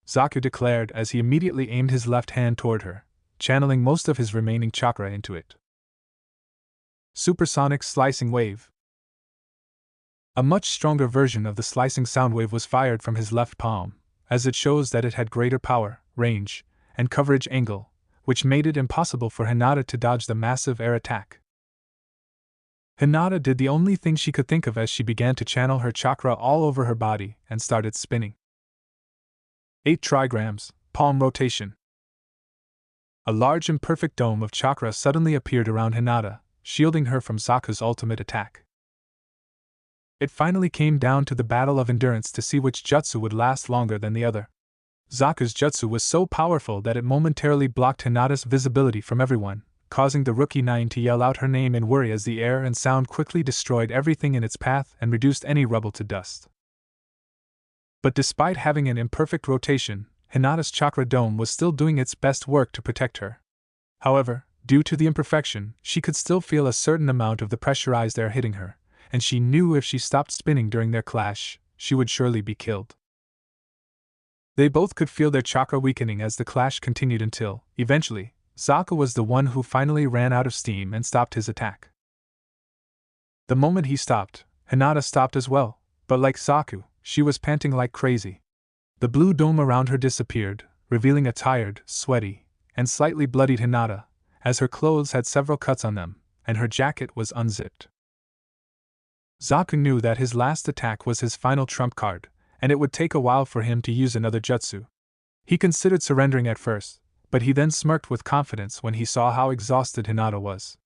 Zaku declared as he immediately aimed his left hand toward her, channeling most of his remaining chakra into it. Supersonic Slicing Wave. A much stronger version of the slicing sound wave was fired from his left palm, as it shows that it had greater power, range, and coverage angle, which made it impossible for Hinata to dodge the massive air attack. Hinata did the only thing she could think of as she began to channel her chakra all over her body and started spinning. 8 trigrams, palm rotation. A large imperfect dome of chakra suddenly appeared around Hinata, shielding her from Zaku's ultimate attack. It finally came down to the battle of endurance to see which jutsu would last longer than the other. Zaku's jutsu was so powerful that it momentarily blocked Hinata's visibility from everyone, causing the rookie 9 to yell out her name in worry as the air and sound quickly destroyed everything in its path and reduced any rubble to dust. But despite having an imperfect rotation, Hinata's chakra dome was still doing its best work to protect her. However, due to the imperfection, she could still feel a certain amount of the pressurized air hitting her, and she knew if she stopped spinning during their clash, she would surely be killed. They both could feel their chakra weakening as the clash continued until, eventually, Zaku was the one who finally ran out of steam and stopped his attack. The moment he stopped, Hinata stopped as well, but like Saku, she was panting like crazy. The blue dome around her disappeared, revealing a tired, sweaty, and slightly bloodied Hinata, as her clothes had several cuts on them, and her jacket was unzipped. Zaku knew that his last attack was his final trump card, and it would take a while for him to use another jutsu. He considered surrendering at first, but he then smirked with confidence when he saw how exhausted Hinata was.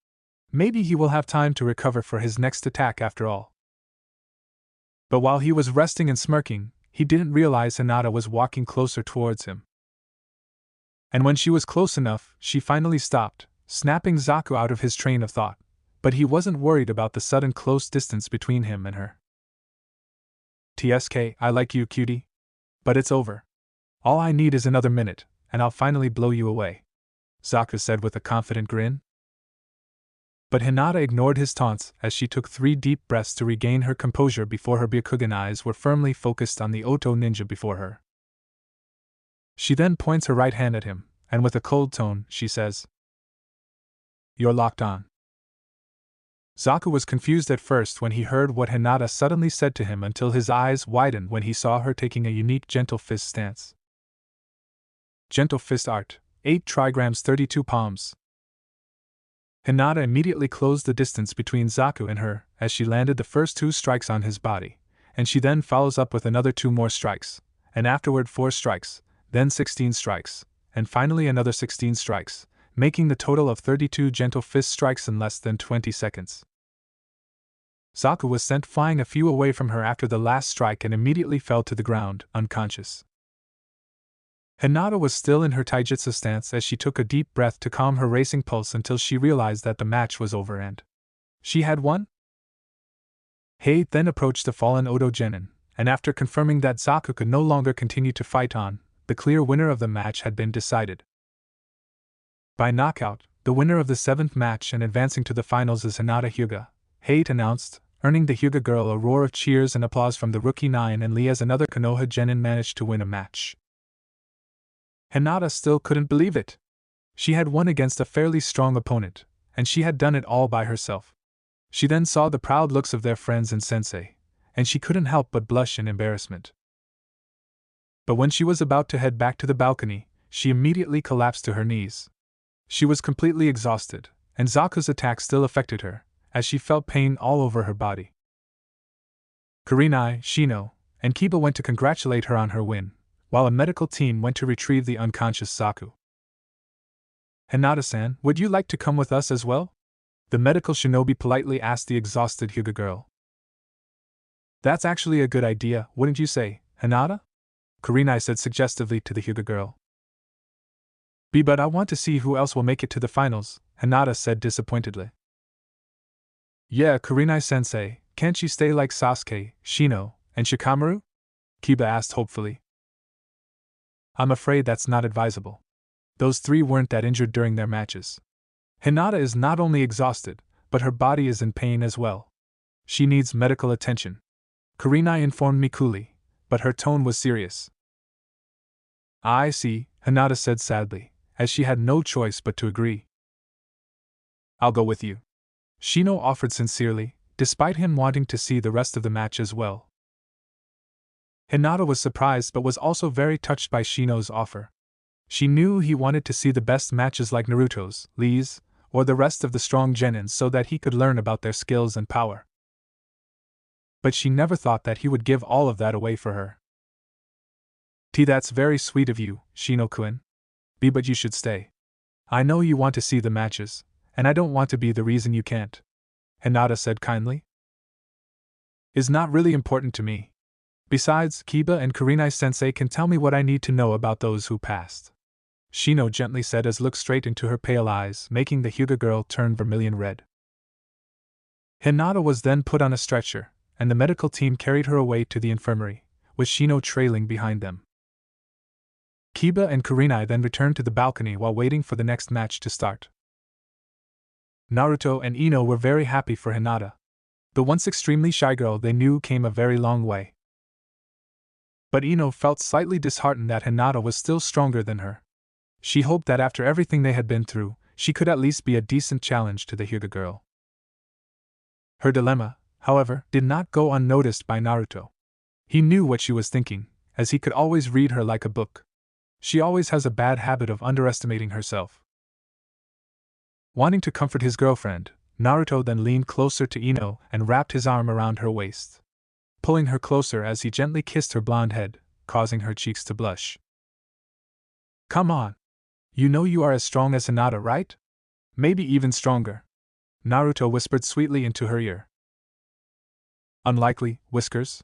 Maybe he will have time to recover for his next attack after all. But while he was resting and smirking, he didn't realize Hinata was walking closer towards him. And when she was close enough, she finally stopped, snapping Zaku out of his train of thought, but he wasn't worried about the sudden close distance between him and her. "TSK, I like you, cutie. But it's over. All I need is another minute, and I'll finally blow you away," Zaku said with a confident grin. But Hinata ignored his taunts as she took 3 deep breaths to regain her composure before her Byakugan eyes were firmly focused on the Oto ninja before her. She then points her right hand at him, and with a cold tone, she says, "You're locked on." Zaku was confused at first when he heard what Hinata suddenly said to him until his eyes widened when he saw her taking a unique gentle fist stance. Gentle fist art, 8 trigrams 32 palms. Hinata immediately closed the distance between Zaku and her as she landed the first 2 strikes on his body, and she then follows up with another 2 more strikes, and afterward 4 strikes, then 16 strikes, and finally another 16 strikes, making the total of 32 gentle fist strikes in less than 20 seconds. Zaku was sent flying a few away from her after the last strike and immediately fell to the ground, unconscious. Hinata was still in her taijutsu stance as she took a deep breath to calm her racing pulse until she realized that the match was over and she had won. Hei then approached the fallen Oto genin, and after confirming that Zaku could no longer continue to fight on, the clear winner of the match had been decided. By knockout, the winner of the 7th match and advancing to the finals is Hinata Hyuga, Hei announced, earning the Hyuga girl a roar of cheers and applause from the Rookie 9 and Lee as another Konoha genin managed to win a match. Hinata still couldn't believe it. She had won against a fairly strong opponent, and she had done it all by herself. She then saw the proud looks of their friends and sensei, and she couldn't help but blush in embarrassment. But when she was about to head back to the balcony, she immediately collapsed to her knees. She was completely exhausted, and Zaku's attack still affected her, as she felt pain all over her body. Kurenai, Shino, and Kiba went to congratulate her on her win, while a medical team went to retrieve the unconscious Zaku. "Hinata-san, would you like to come with us as well?" the medical shinobi politely asked the exhausted Hyuga girl. "That's actually a good idea, wouldn't you say, Hinata?" Kurenai said suggestively to the Hyuga girl. But I want to see who else will make it to the finals," Hinata said disappointedly. "Yeah, Kurenai-sensei, can't you stay like Sasuke, Shino, and Shikamaru?" Kiba asked hopefully. "I'm afraid that's not advisable. Those 3 weren't that injured during their matches. Hinata is not only exhausted, but her body is in pain as well. She needs medical attention," Kurenai informed me coolly, but her tone was serious. "I see," Hinata said sadly, as she had no choice but to agree. "I'll go with you," Shino offered sincerely, despite him wanting to see the rest of the match as well. Hinata was surprised but was also very touched by Shino's offer. She knew he wanted to see the best matches like Naruto's, Lee's, or the rest of the strong genins so that he could learn about their skills and power. But she never thought that he would give all of that away for her. That's very sweet of you, Shino-kun. But you should stay. I know you want to see the matches, and I don't want to be the reason you can't," Hinata said kindly. "It's not really important to me. Besides, Kiba and Kurenai-sensei can tell me what I need to know about those who passed," Shino gently said as looked straight into her pale eyes, making the Hyuga girl turn vermilion red. Hinata was then put on a stretcher, and the medical team carried her away to the infirmary, with Shino trailing behind them. Kiba and Kurenai then returned to the balcony while waiting for the next match to start. Naruto and Ino were very happy for Hinata. The once extremely shy girl they knew came a very long way. But Ino felt slightly disheartened that Hinata was still stronger than her. She hoped that after everything they had been through, she could at least be a decent challenge to the Hyuga girl. Her dilemma, however, did not go unnoticed by Naruto. He knew what she was thinking, as he could always read her like a book. She always has a bad habit of underestimating herself. Wanting to comfort his girlfriend, Naruto then leaned closer to Ino and wrapped his arm around her waist, pulling her closer as he gently kissed her blonde head, causing her cheeks to blush. Come on. You know you are as strong as Hinata, right? Maybe even stronger. Naruto whispered sweetly into her ear. Unlikely, Whiskers.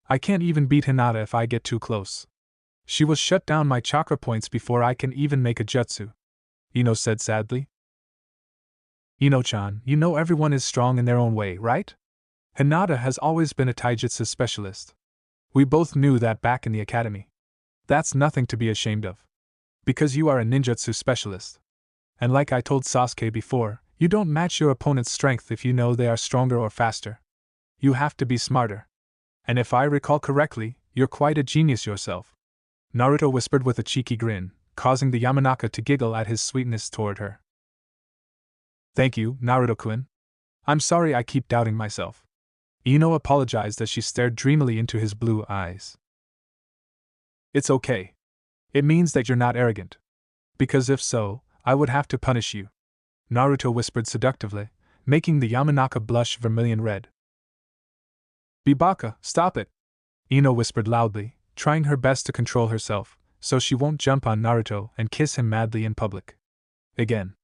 I can't even beat Hinata if I get too close. She will shut down my chakra points before I can even make a jutsu, Ino said sadly. Ino-chan, you know everyone is strong in their own way, right? Hinata has always been a taijutsu specialist. We both knew that back in the academy. That's nothing to be ashamed of. Because you are a ninjutsu specialist. And like I told Sasuke before, you don't match your opponent's strength if you know they are stronger or faster. You have to be smarter. And if I recall correctly, you're quite a genius yourself. Naruto whispered with a cheeky grin, causing the Yamanaka to giggle at his sweetness toward her. Thank you, Naruto-kun. I'm sorry I keep doubting myself. Ino apologized as she stared dreamily into his blue eyes. It's okay. It means that you're not arrogant. Because if so, I would have to punish you. Naruto whispered seductively, making the Yamanaka blush vermilion red. Bibaka, stop it! Ino whispered loudly, trying her best to control herself, so she won't jump on Naruto and kiss him madly in public. Again.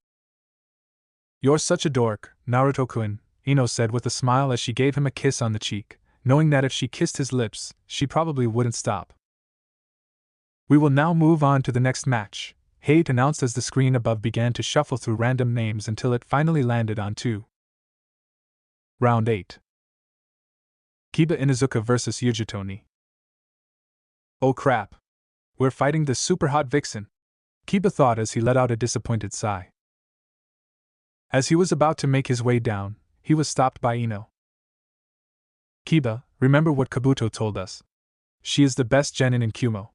You're such a dork, Naruto-kun, Ino said with a smile as she gave him a kiss on the cheek, knowing that if she kissed his lips, she probably wouldn't stop. We will now move on to the next match, Hate announced as the screen above began to shuffle through random names until it finally landed on 2. Round 8. Kiba Inuzuka vs. Yujitoni. Oh crap. We're fighting the super hot vixen, Kiba thought as he let out a disappointed sigh. As he was about to make his way down, he was stopped by Ino. Kiba, remember what Kabuto told us. She is the best genin in Kumo.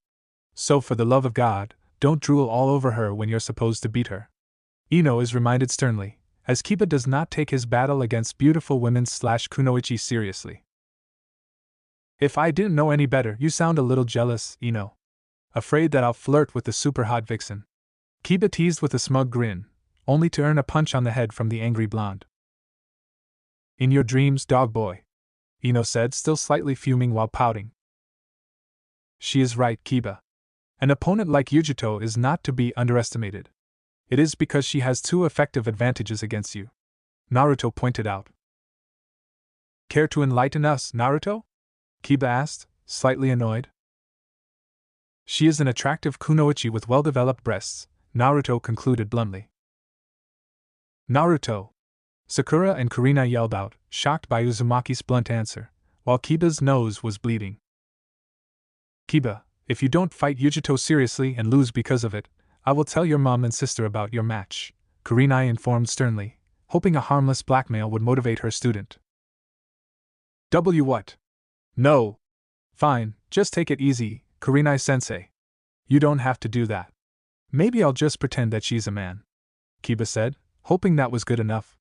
So for the love of God, don't drool all over her when you're supposed to beat her. Ino is reminded sternly, as Kiba does not take his battle against beautiful women/kunoichi seriously. If I didn't know any better, you sound a little jealous, Ino. Afraid that I'll flirt with the super hot vixen. Kiba teased with a smug grin, only to earn a punch on the head from the angry blonde. In your dreams, dog boy, Ino said, still slightly fuming while pouting. She is right, Kiba. An opponent like Yujito is not to be underestimated. It is because she has 2 effective advantages against you, Naruto pointed out. Care to enlighten us, Naruto? Kiba asked, slightly annoyed. She is an attractive kunoichi with well-developed breasts, Naruto concluded bluntly. Naruto! Sakura and Kurina yelled out, shocked by Uzumaki's blunt answer, while Kiba's nose was bleeding. Kiba, if you don't fight Yujito seriously and lose because of it, I will tell your mom and sister about your match, Kurinai informed sternly, hoping a harmless blackmail would motivate her student. What? No. Fine, just take it easy, Kurinai-sensei. You don't have to do that. Maybe I'll just pretend that she's a man, Kiba said, hoping that was good enough.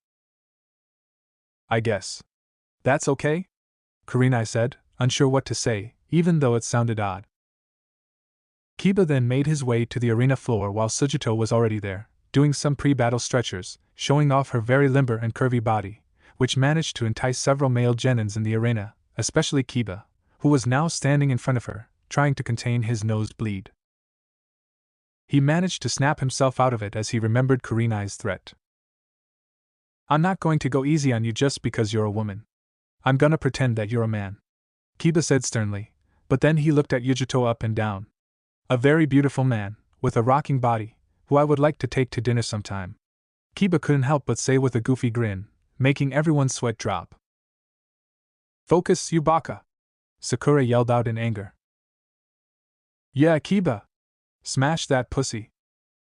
I guess. That's okay? Kurinai said, unsure what to say, even though it sounded odd. Kiba then made his way to the arena floor while Sujito was already there, doing some pre-battle stretchers, showing off her very limber and curvy body, which managed to entice several male genins in the arena, especially Kiba, who was now standing in front of her, trying to contain his nosebleed. He managed to snap himself out of it as he remembered Kurinai's threat. I'm not going to go easy on you just because you're a woman. I'm gonna pretend that you're a man, Kiba said sternly, but then he looked at Yujito up and down. A very beautiful man, with a rocking body, who I would like to take to dinner sometime, Kiba couldn't help but say with a goofy grin, making everyone's sweat drop. Focus, you baka! Sakura yelled out in anger. Yeah, Kiba! Smash that pussy!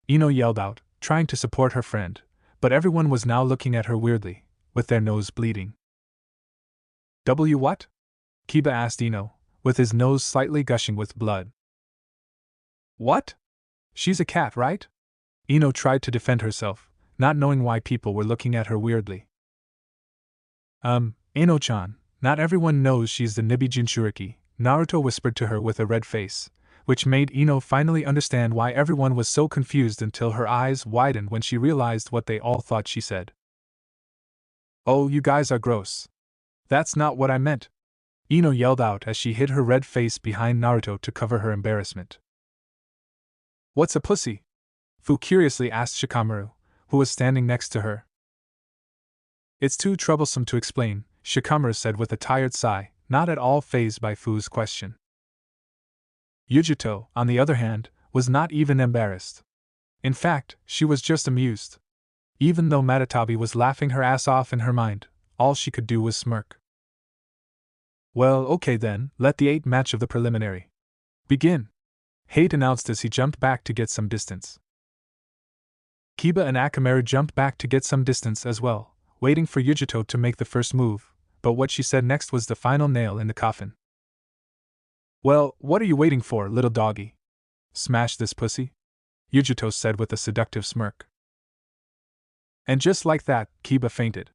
Ino yelled out, trying to support her friend, but everyone was now looking at her weirdly, with their nose bleeding. What? Kiba asked Ino, with his nose slightly gushing with blood. What? She's a cat, right? Ino tried to defend herself, not knowing why people were looking at her weirdly. Ino-chan, not everyone knows she's the Nibi Jinchuriki, Naruto whispered to her with a red face, which made Ino finally understand why everyone was so confused until her eyes widened when she realized what they all thought she said. Oh, you guys are gross. That's not what I meant. Ino yelled out as she hid her red face behind Naruto to cover her embarrassment. What's a pussy? Fu curiously asked Shikamaru, who was standing next to her. It's too troublesome to explain, Shikamaru said with a tired sigh, not at all fazed by Fu's question. Yujito, on the other hand, was not even embarrassed. In fact, she was just amused. Even though Matatabi was laughing her ass off in her mind, all she could do was smirk. Well, okay then, let the 8th match of the preliminary begin, Hate announced as he jumped back to get some distance. Kiba and Akamaru jumped back to get some distance as well, waiting for Yujito to make the first move, but what she said next was the final nail in the coffin. Well, what are you waiting for, little doggy? Smash this pussy? Yujito said with a seductive smirk. And just like that, Kiba fainted.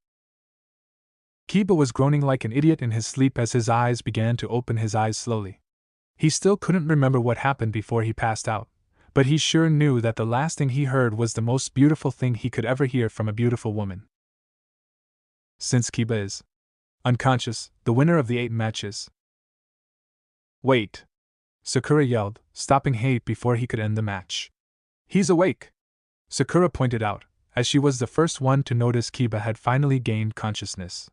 Kiba was groaning like an idiot in his sleep as his eyes began to open his eyes slowly. He still couldn't remember what happened before he passed out, but he sure knew that the last thing he heard was the most beautiful thing he could ever hear from a beautiful woman. Since Kiba is unconscious, the winner of the 8 matches. Wait! Sakura yelled, stopping Hate before he could end the match. He's awake! Sakura pointed out, as she was the first one to notice Kiba had finally gained consciousness.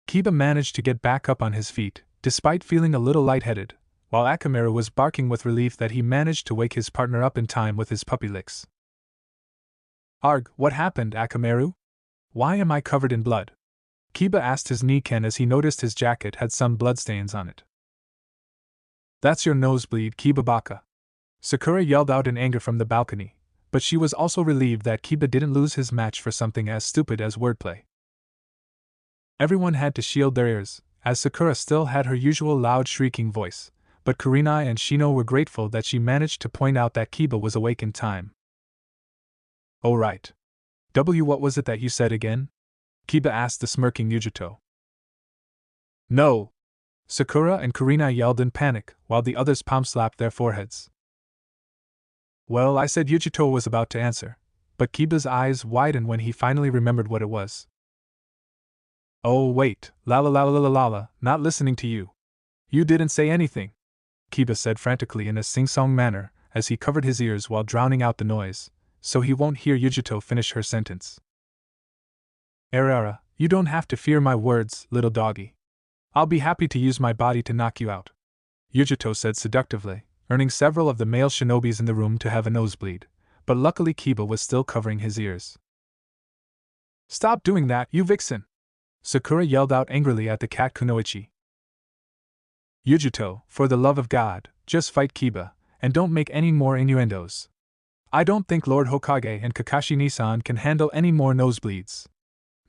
Kiba managed to get back up on his feet, despite feeling a little lightheaded, while Akamaru was barking with relief that he managed to wake his partner up in time with his puppy licks. Arg, what happened, Akamaru? Why am I covered in blood? Kiba asked his Niken as he noticed his jacket had some bloodstains on it. That's your nosebleed, Kiba Baka. Sakura yelled out in anger from the balcony, but she was also relieved that Kiba didn't lose his match for something as stupid as wordplay. Everyone had to shield their ears, as Sakura still had her usual loud shrieking voice, but Kurenai and Shino were grateful that she managed to point out that Kiba was awake in time. Oh right. What was it that you said again? Kiba asked the smirking Yujito. No! Sakura and Kurenai yelled in panic, while the others palm-slapped their foreheads. Well, I said Yujito was about to answer, but Kiba's eyes widened when he finally remembered what it was. Oh wait, la la la la la la la, not listening to you. You didn't say anything, Kiba said frantically in a sing-song manner, as he covered his ears while drowning out the noise, so he won't hear Yujito finish her sentence. Erara, you don't have to fear my words, little doggy. I'll be happy to use my body to knock you out, Yujito said seductively, earning several of the male shinobis in the room to have a nosebleed, but luckily Kiba was still covering his ears. Stop doing that, you vixen! Sakura yelled out angrily at the cat Kunoichi. Yujito, for the love of God, just fight Kiba, and don't make any more innuendos. I don't think Lord Hokage and Kakashi-Nisan can handle any more nosebleeds.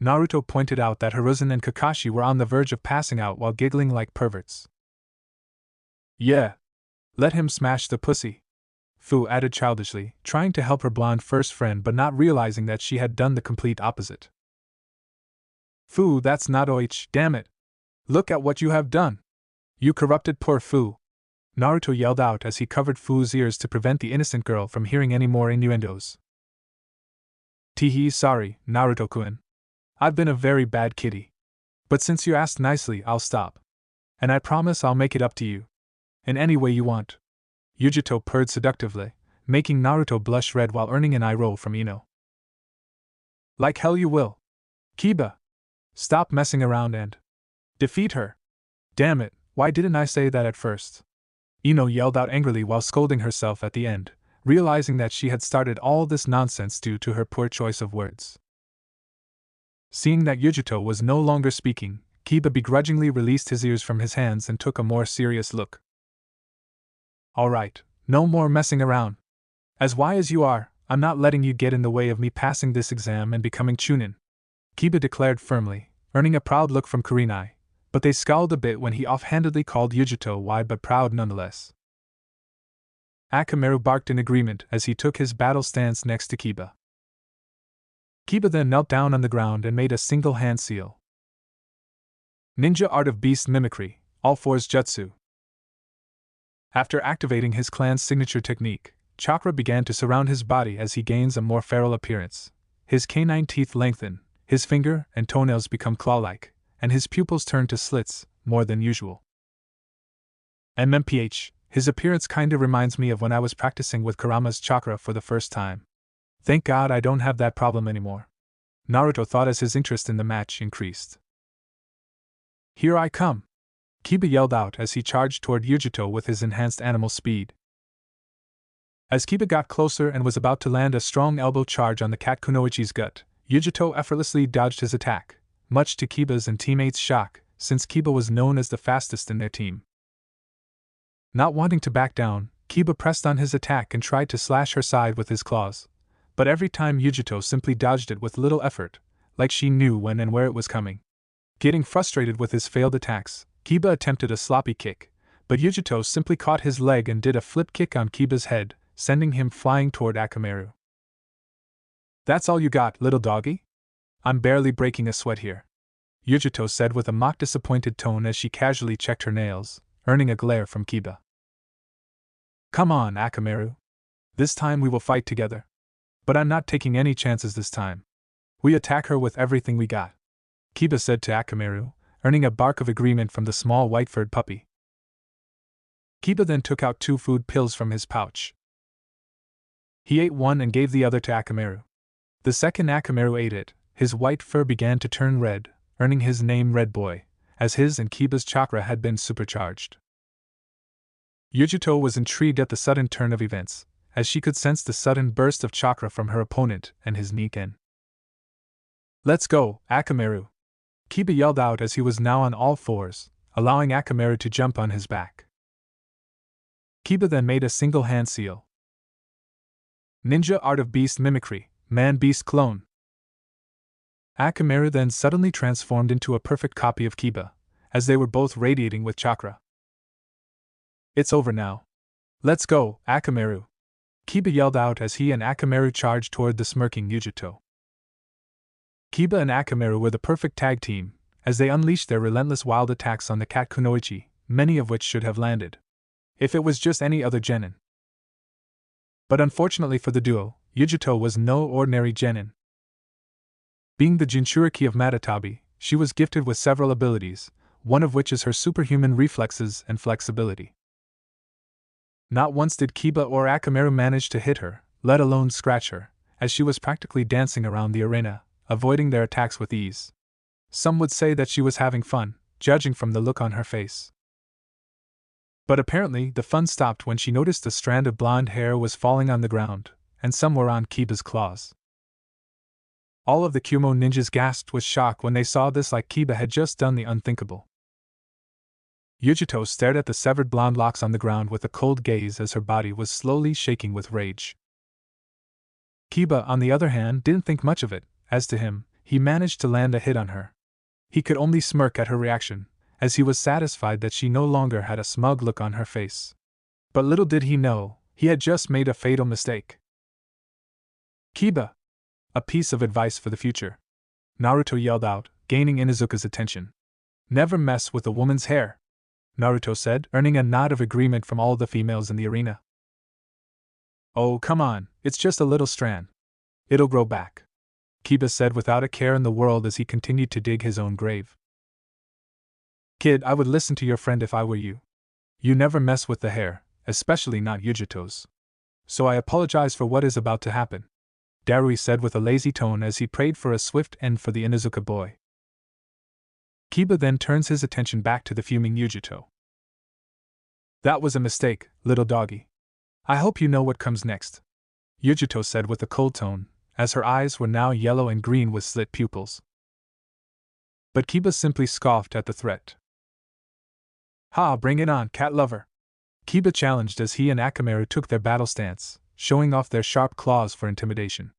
Naruto pointed out that Hiruzen and Kakashi were on the verge of passing out while giggling like perverts. Yeah. Let him smash the pussy, Fu added childishly, trying to help her blonde first friend but not realizing that she had done the complete opposite. Fu, that's not oich, damn it! Look at what you have done! You corrupted poor Fu! Naruto yelled out as he covered Fu's ears to prevent the innocent girl from hearing any more innuendos. Teehee, sorry, Naruto-kun. I've been a very bad kitty. But since you asked nicely, I'll stop. And I promise I'll make it up to you. In any way you want. Yujito purred seductively, making Naruto blush red while earning an eye roll from Ino. Like hell you will. Kiba! Stop messing around and defeat her! Damn it, why didn't I say that at first? Ino yelled out angrily while scolding herself at the end, realizing that she had started all this nonsense due to her poor choice of words. Seeing that Yujito was no longer speaking, Kiba begrudgingly released his ears from his hands and took a more serious look. Alright, no more messing around. As wise as you are, I'm not letting you get in the way of me passing this exam and becoming Chunin, Kiba declared firmly, earning a proud look from Kurenai, but they scowled a bit when he offhandedly called Yujito wide but proud nonetheless. Akamaru barked in agreement as he took his battle stance next to Kiba. Kiba then knelt down on the ground and made a single hand seal. Ninja Art of Beast Mimicry, All Fours Jutsu. After activating his clan's signature technique, chakra began to surround his body as he gains a more feral appearance. His canine teeth lengthen, his finger and toenails become claw-like, and his pupils turn to slits, more than usual. MMPH, his appearance kinda reminds me of when I was practicing with Kurama's chakra for the first time. Thank God I don't have that problem anymore. Naruto thought as his interest in the match increased. Here I come! Kiba yelled out as he charged toward Yujito with his enhanced animal speed. As Kiba got closer and was about to land a strong elbow charge on the cat Kunoichi's gut, Yujito effortlessly dodged his attack, much to Kiba's and teammates' shock, since Kiba was known as the fastest in their team. Not wanting to back down, Kiba pressed on his attack and tried to slash her side with his claws, but every time Yujito simply dodged it with little effort, like she knew when and where it was coming. Getting frustrated with his failed attacks, Kiba attempted a sloppy kick, but Yujito simply caught his leg and did a flip kick on Kiba's head, sending him flying toward Akamaru. That's all you got, little doggy? I'm barely breaking a sweat here, Yujito said with a mock disappointed tone as she casually checked her nails, earning a glare from Kiba. Come on, Akamaru. This time we will fight together. But I'm not taking any chances this time. We attack her with everything we got, Kiba said to Akamaru, earning a bark of agreement from the small white-furred puppy. Kiba then took out 2 food pills from his pouch. He ate one and gave the other to Akamaru. The second Akamaru ate it, his white fur began to turn red, earning his name Red Boy, as his and Kiba's chakra had been supercharged. Yujito was intrigued at the sudden turn of events, as she could sense the sudden burst of chakra from her opponent and his Niken. Let's go, Akamaru! Kiba yelled out as he was now on all fours, allowing Akamaru to jump on his back. Kiba then made a single hand seal. Ninja Art of Beast Mimicry, Man-Beast Clone. Akamaru then suddenly transformed into a perfect copy of Kiba, as they were both radiating with chakra. It's over now. Let's go, Akamaru! Kiba yelled out as he and Akamaru charged toward the smirking Yujito. Kiba and Akamaru were the perfect tag team, as they unleashed their relentless wild attacks on the cat Kunoichi, many of which should have landed, if it was just any other genin. But unfortunately for the duo, Yujito was no ordinary genin. Being the Jinchuriki of Matatabi, she was gifted with several abilities, one of which is her superhuman reflexes and flexibility. Not once did Kiba or Akamaru manage to hit her, let alone scratch her, as she was practically dancing around the arena, avoiding their attacks with ease. Some would say that she was having fun, judging from the look on her face. But apparently the fun stopped when she noticed a strand of blonde hair was falling on the ground, and some were on Kiba's claws. All of the Kumo ninjas gasped with shock when they saw this, like Kiba had just done the unthinkable. Yujito stared at the severed blonde locks on the ground with a cold gaze as her body was slowly shaking with rage. Kiba, on the other hand, didn't think much of it. As to him, he managed to land a hit on her. He could only smirk at her reaction, as he was satisfied that she no longer had a smug look on her face. But little did he know, he had just made a fatal mistake. Kiba! A piece of advice for the future, Naruto yelled out, gaining Inuzuka's attention. Never mess with a woman's hair, Naruto said, earning a nod of agreement from all the females in the arena. Oh, come on, it's just a little strand. It'll grow back, Kiba said without a care in the world as he continued to dig his own grave. Kid, I would listen to your friend if I were you. You never mess with the hair, especially not Yujito's. So I apologize for what is about to happen, Darui said with a lazy tone as he prayed for a swift end for the Inuzuka boy. Kiba then turns his attention back to the fuming Yujito. That was a mistake, little doggy. I hope you know what comes next, Yujito said with a cold tone, as her eyes were now yellow and green with slit pupils. But Kiba simply scoffed at the threat. Ha, bring it on, cat lover! Kiba challenged as he and Akamaru took their battle stance, showing off their sharp claws for intimidation.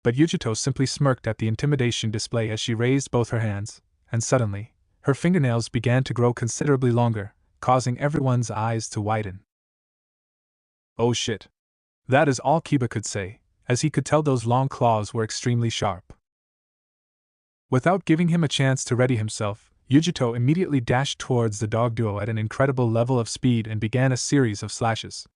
But Yujito simply smirked at the intimidation display as she raised both her hands, and suddenly, her fingernails began to grow considerably longer, causing everyone's eyes to widen. Oh shit! That is all Kiba could say, as he could tell those long claws were extremely sharp. Without giving him a chance to ready himself, Yujito immediately dashed towards the dog duo at an incredible level of speed and began a series of slashes.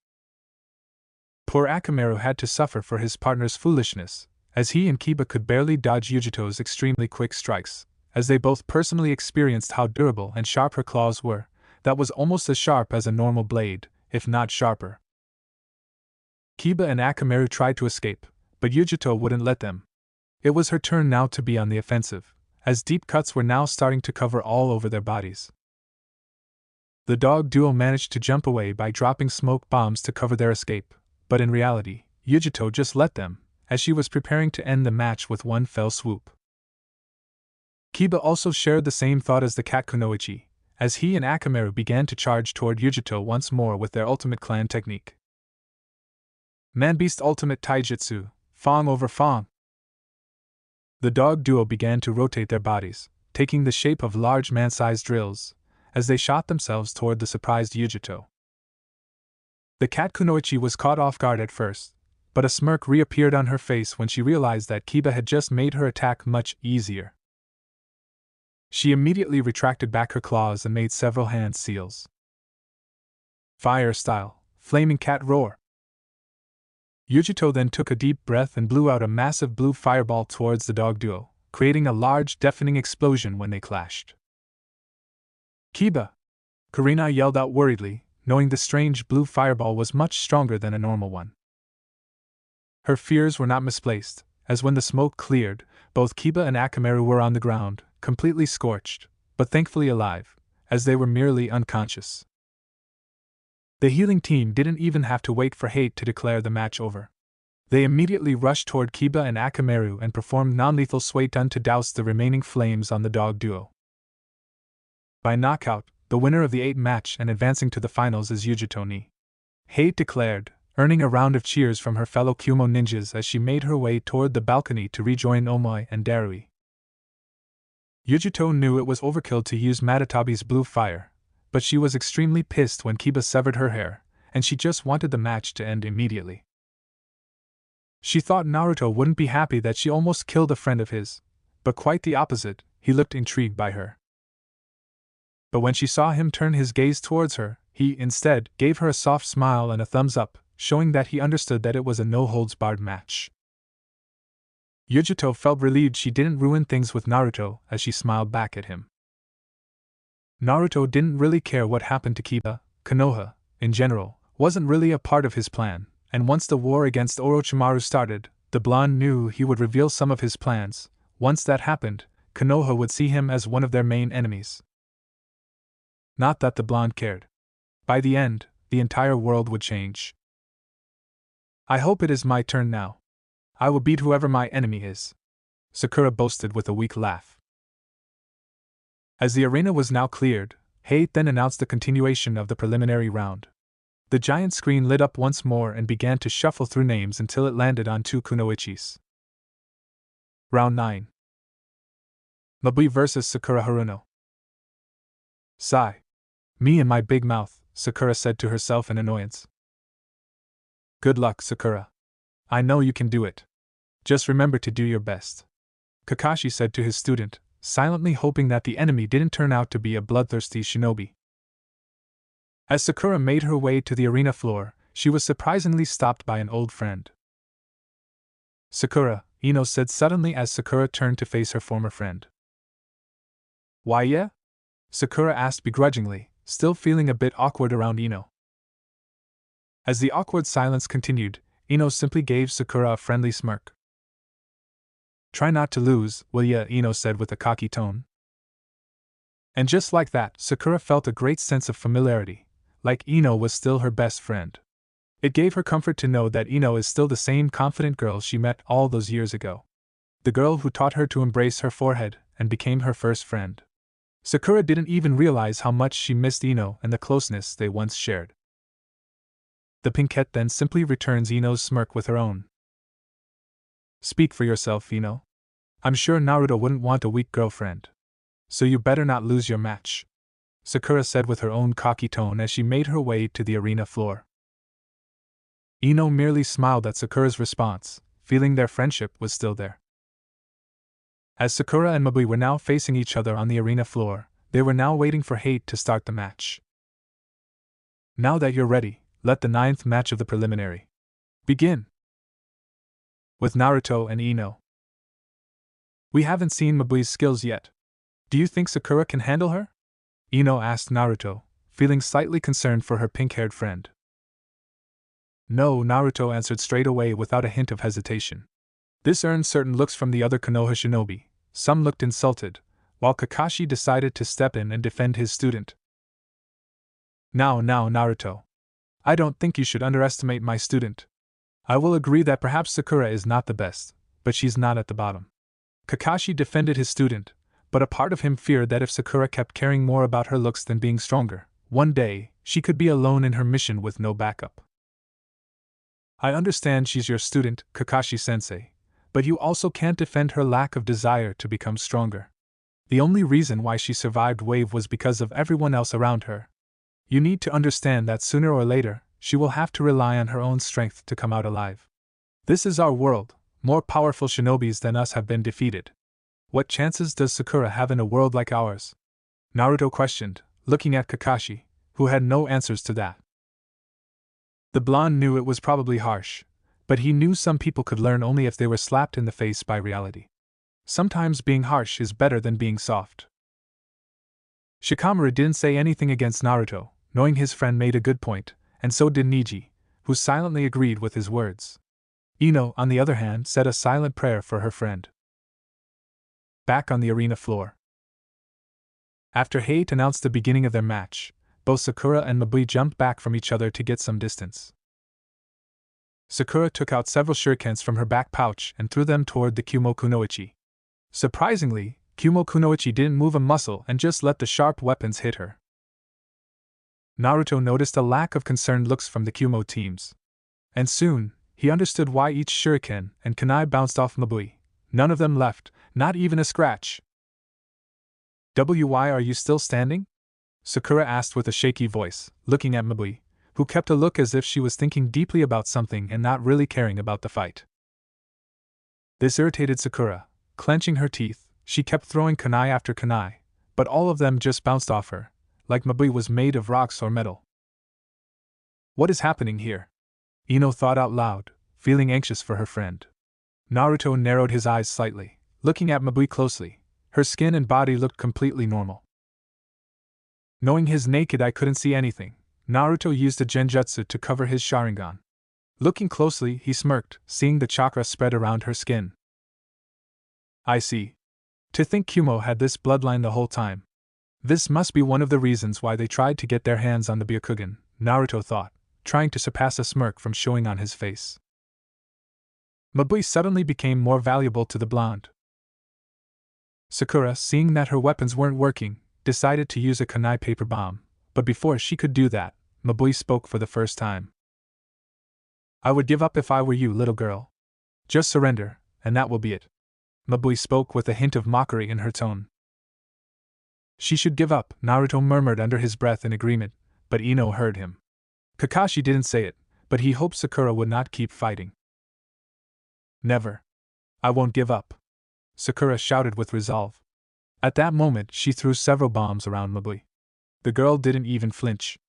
Poor Akamaru had to suffer for his partner's foolishness, as he and Kiba could barely dodge Yujito's extremely quick strikes, as they both personally experienced how durable and sharp her claws were. That was almost as sharp as a normal blade, if not sharper. Kiba and Akamaru tried to escape, but Yujito wouldn't let them. It was her turn now to be on the offensive, as deep cuts were now starting to cover all over their bodies. The dog duo managed to jump away by dropping smoke bombs to cover their escape, but in reality, Yujito just let them, as she was preparing to end the match with one fell swoop. Kiba also shared the same thought as the cat kunoichi, as he and Akamaru began to charge toward Yujito once more with their ultimate clan technique. Man-Beast Ultimate Taijutsu, Fong over Fong. The dog duo began to rotate their bodies, taking the shape of large man-sized drills, as they shot themselves toward the surprised Yujito. The cat kunoichi was caught off guard at first, but a smirk reappeared on her face when she realized that Kiba had just made her attack much easier. She immediately retracted back her claws and made several hand seals. Fire style, flaming cat roar. Yujito then took a deep breath and blew out a massive blue fireball towards the dog duo, creating a large deafening explosion when they clashed. Kiba! Karina yelled out worriedly, knowing the strange blue fireball was much stronger than a normal one. Her fears were not misplaced, as when the smoke cleared, both Kiba and Akamaru were on the ground, completely scorched, but thankfully alive, as they were merely unconscious. The healing team didn't even have to wait for Hate to declare the match over. They immediately rushed toward Kiba and Akamaru and performed non-lethal Suiton to douse the remaining flames on the dog duo. By knockout, the winner of the 8 match and advancing to the finals is Yujito ni. Hate declared, earning a round of cheers from her fellow Kumo ninjas as she made her way toward the balcony to rejoin Omoi and Darui. Yujito knew it was overkill to use Matatabi's blue fire, but she was extremely pissed when Kiba severed her hair, and she just wanted the match to end immediately. She thought Naruto wouldn't be happy that she almost killed a friend of his, but quite the opposite, he looked intrigued by her. But when she saw him turn his gaze towards her, he, instead, gave her a soft smile and a thumbs up, showing that he understood that it was a no-holds-barred match. Yujito felt relieved she didn't ruin things with Naruto as she smiled back at him. Naruto didn't really care what happened to Kiba. Konoha, in general, wasn't really a part of his plan, and once the war against Orochimaru started, the blonde knew he would reveal some of his plans. Once that happened, Konoha would see him as one of their main enemies. Not that the blonde cared. By the end, the entire world would change. I hope it is my turn now. I will beat whoever my enemy is, Sakura boasted with a weak laugh. As the arena was now cleared, Hate then announced the continuation of the preliminary round. The giant screen lit up once more and began to shuffle through names until it landed on 2 kunoichis. Round 9. Mabui vs. Sakura Haruno. Sigh. Me and my big mouth, Sakura said to herself in annoyance. Good luck, Sakura. I know you can do it. Just remember to do your best, Kakashi said to his student, silently hoping that the enemy didn't turn out to be a bloodthirsty shinobi. As Sakura made her way to the arena floor, she was surprisingly stopped by an old friend. Sakura, Ino said suddenly as Sakura turned to face her former friend. Why yeah? Sakura asked begrudgingly, still feeling a bit awkward around Ino. As the awkward silence continued, Ino simply gave Sakura a friendly smirk. Try not to lose, will ya? Ino said with a cocky tone. And just like that, Sakura felt a great sense of familiarity, like Ino was still her best friend. It gave her comfort to know that Ino is still the same confident girl she met all those years ago. The girl who taught her to embrace her forehead and became her first friend. Sakura didn't even realize how much she missed Ino and the closeness they once shared. The pinkette then simply returns Ino's smirk with her own. Speak for yourself, Ino. I'm sure Naruto wouldn't want a weak girlfriend. So you better not lose your match, Sakura said with her own cocky tone as she made her way to the arena floor. Ino merely smiled at Sakura's response, feeling their friendship was still there. As Sakura and Mabui were now facing each other on the arena floor, They were now waiting for Hate to start the match. Now that you're ready, let the 9th match of the preliminary begin. With Naruto and Ino. We haven't seen Mabui's skills yet. Do you think Sakura can handle her? Ino asked Naruto, feeling slightly concerned for her pink-haired friend. No, Naruto answered straight away without a hint of hesitation. This earned certain looks from the other Konoha shinobi. Some looked insulted, while Kakashi decided to step in and defend his student. Now, Naruto. I don't think you should underestimate my student. I will agree that perhaps Sakura is not the best, but she's not at the bottom. Kakashi defended his student, but a part of him feared that if Sakura kept caring more about her looks than being stronger, one day, she could be alone in her mission with no backup. I understand she's your student, Kakashi-sensei, but you also can't defend her lack of desire to become stronger. The only reason why she survived Wave was because of everyone else around her. You need to understand that sooner or later, she will have to rely on her own strength to come out alive. This is our world. More powerful shinobis than us have been defeated. What chances does Sakura have in a world like ours? Naruto questioned, looking at Kakashi, who had no answers to that. The blonde knew it was probably harsh, but he knew some people could learn only if they were slapped in the face by reality. Sometimes being harsh is better than being soft. Shikamaru didn't say anything against Naruto, knowing his friend made a good point, and so did Niji, who silently agreed with his words. Ino, on the other hand, said a silent prayer for her friend. Back on the arena floor. After Hate announced the beginning of their match, both Sakura and Mabui jumped back from each other to get some distance. Sakura took out several shurikens from her back pouch and threw them toward the Kumo Kunoichi. Surprisingly, Kumo Kunoichi didn't move a muscle and just let the sharp weapons hit her. Naruto noticed a lack of concerned looks from the Kumo teams. And soon, he understood why each shuriken and kunai bounced off Mabui. None of them left, not even a scratch. Why are you still standing? Sakura asked with a shaky voice, looking at Mabui, who kept a look as if she was thinking deeply about something and not really caring about the fight. This irritated Sakura. Clenching her teeth, she kept throwing kunai after kunai, but all of them just bounced off her, like Mabui was made of rocks or metal. What is happening here? Ino thought out loud, feeling anxious for her friend. Naruto narrowed his eyes slightly, looking at Mabui closely. Her skin and body looked completely normal. Knowing his naked eye couldn't see anything, Naruto used a genjutsu to cover his Sharingan. Looking closely, he smirked, seeing the chakra spread around her skin. I see. To think Kumo had this bloodline the whole time. This must be one of the reasons why they tried to get their hands on the Byakugan, Naruto thought, trying to suppress a smirk from showing on his face. Mabui suddenly became more valuable to the blonde. Sakura, seeing that her weapons weren't working, decided to use a kunai paper bomb, but before she could do that, Mabui spoke for the first time. I would give up if I were you, little girl. Just surrender, and that will be it. Mabui spoke with a hint of mockery in her tone. She should give up, Naruto murmured under his breath in agreement, but Ino heard him. Kakashi didn't say it, but he hoped Sakura would not keep fighting. Never. I won't give up. Sakura shouted with resolve. At that moment, she threw several bombs around Mabui. The girl didn't even flinch.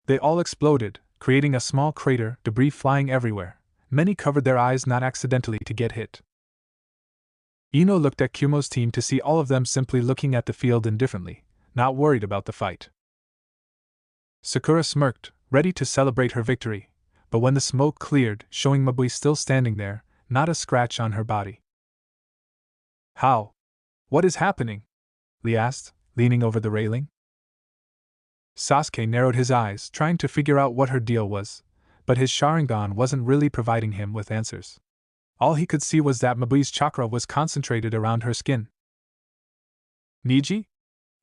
They all exploded, creating a small crater, debris flying everywhere. Many covered their eyes not accidentally to get hit. Ino looked at Kumo's team to see all of them simply looking at the field indifferently, not worried about the fight. Sakura smirked, ready to celebrate her victory, but when the smoke cleared, showing Mabui still standing there, not a scratch on her body. How? What is happening? Lee asked, leaning over the railing. Sasuke narrowed his eyes, trying to figure out what her deal was, but his Sharingan wasn't really providing him with answers. All he could see was that Mabui's chakra was concentrated around her skin. Niji?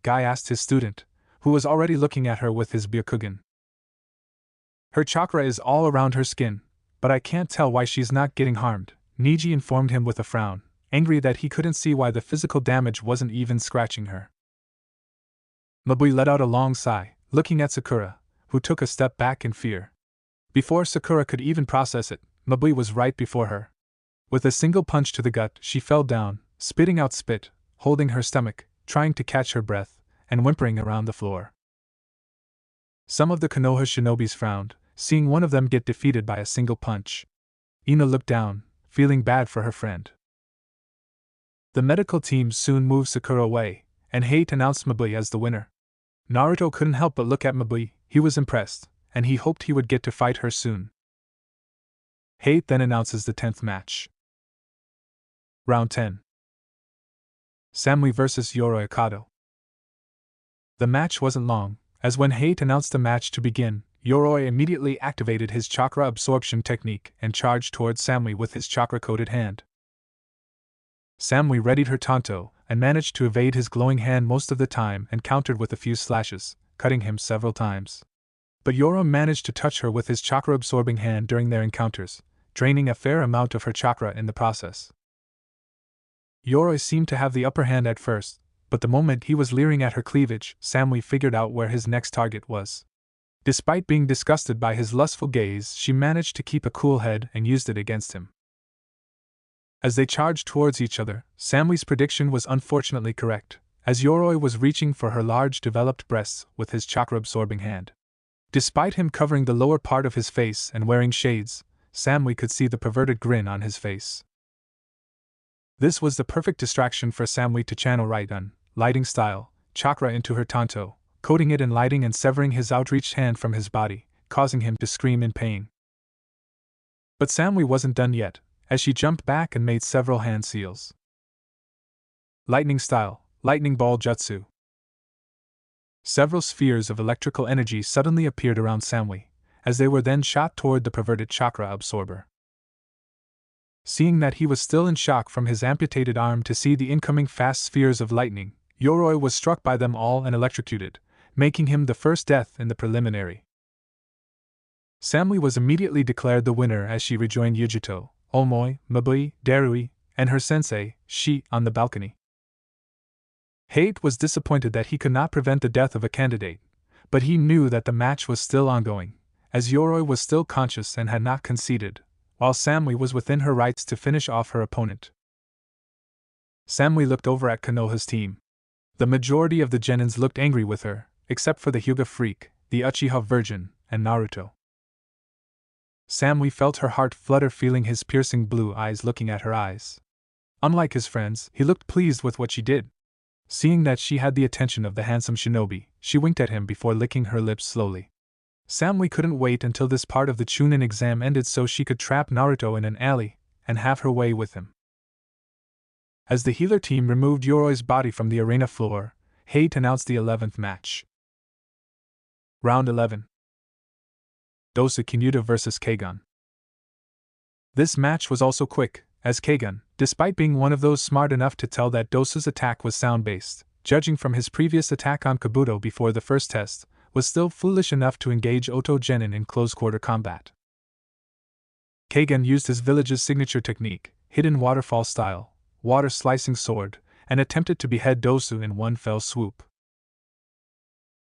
Guy asked his student, who was already looking at her with his Byakugan. Her chakra is all around her skin, but I can't tell why she's not getting harmed, Niji informed him with a frown, angry that he couldn't see why the physical damage wasn't even scratching her. Mabui let out a long sigh, looking at Sakura, who took a step back in fear. Before Sakura could even process it, Mabui was right before her. With a single punch to the gut, she fell down, spitting out spit, holding her stomach, trying to catch her breath, and whimpering around the floor. Some of the Konoha shinobis frowned, seeing one of them get defeated by a single punch. Ina looked down, feeling bad for her friend. The medical team soon moved Sakura away, and Hate announced Mabui as the winner. Naruto couldn't help but look at Mabui. He was impressed, and he hoped he would get to fight her soon. Hate then announces the 10th match. Round 10. Samui vs. Yoroi Akado. The match wasn't long, as when Hate announced the match to begin, Yoroi immediately activated his chakra absorption technique and charged towards Samui with his chakra-coated hand. Samui readied her tanto and managed to evade his glowing hand most of the time and countered with a few slashes, cutting him several times. But Yoroi managed to touch her with his chakra-absorbing hand during their encounters, draining a fair amount of her chakra in the process. Yoroi seemed to have the upper hand at first, but the moment he was leering at her cleavage, Samui figured out where his next target was. Despite being disgusted by his lustful gaze, she managed to keep a cool head and used it against him. As they charged towards each other, Samui's prediction was unfortunately correct, as Yoroi was reaching for her large developed breasts with his chakra-absorbing hand. Despite him covering the lower part of his face and wearing shades, Samui could see the perverted grin on his face. This was the perfect distraction for Samui to channel Raiden, lighting style, chakra into her tanto, coating it and lighting and severing his outreached hand from his body, causing him to scream in pain. But Samui wasn't done yet, as she jumped back and made several hand seals. Lightning style, lightning ball jutsu. Several spheres of electrical energy suddenly appeared around Samui, as they were then shot toward the perverted chakra absorber. Seeing that he was still in shock from his amputated arm to see the incoming fast spheres of lightning, Yoroi was struck by them all and electrocuted, making him the first death in the preliminary. Samui was immediately declared the winner as she rejoined Yujito, Omoi, Mabui, Darui, and her sensei, Shi, on the balcony. Hate was disappointed that he could not prevent the death of a candidate, but he knew that the match was still ongoing, as Yoroi was still conscious and had not conceded, while Samui was within her rights to finish off her opponent. Samui looked over at Konoha's team. The majority of the genins looked angry with her, except for the Hyuga freak, the Uchiha virgin, and Naruto. Samui felt her heart flutter, feeling his piercing blue eyes looking at her eyes. Unlike his friends, he looked pleased with what she did. Seeing that she had the attention of the handsome shinobi, she winked at him before licking her lips slowly. Samui couldn't wait until this part of the Chunin exam ended so she could trap Naruto in an alley and have her way with him. As the healer team removed Yoroi's body from the arena floor, Hate announced the 11th match. Round 11. Dosa Kinuta vs. Keigan. This match was also quick, as Keigan, despite being one of those smart enough to tell that Dosa's attack was sound-based, judging from his previous attack on Kabuto before the first test, was still foolish enough to engage Oto Genin in close-quarter combat. Keigan used his village's signature technique, hidden waterfall style, water-slicing sword, and attempted to behead Dosu in one fell swoop.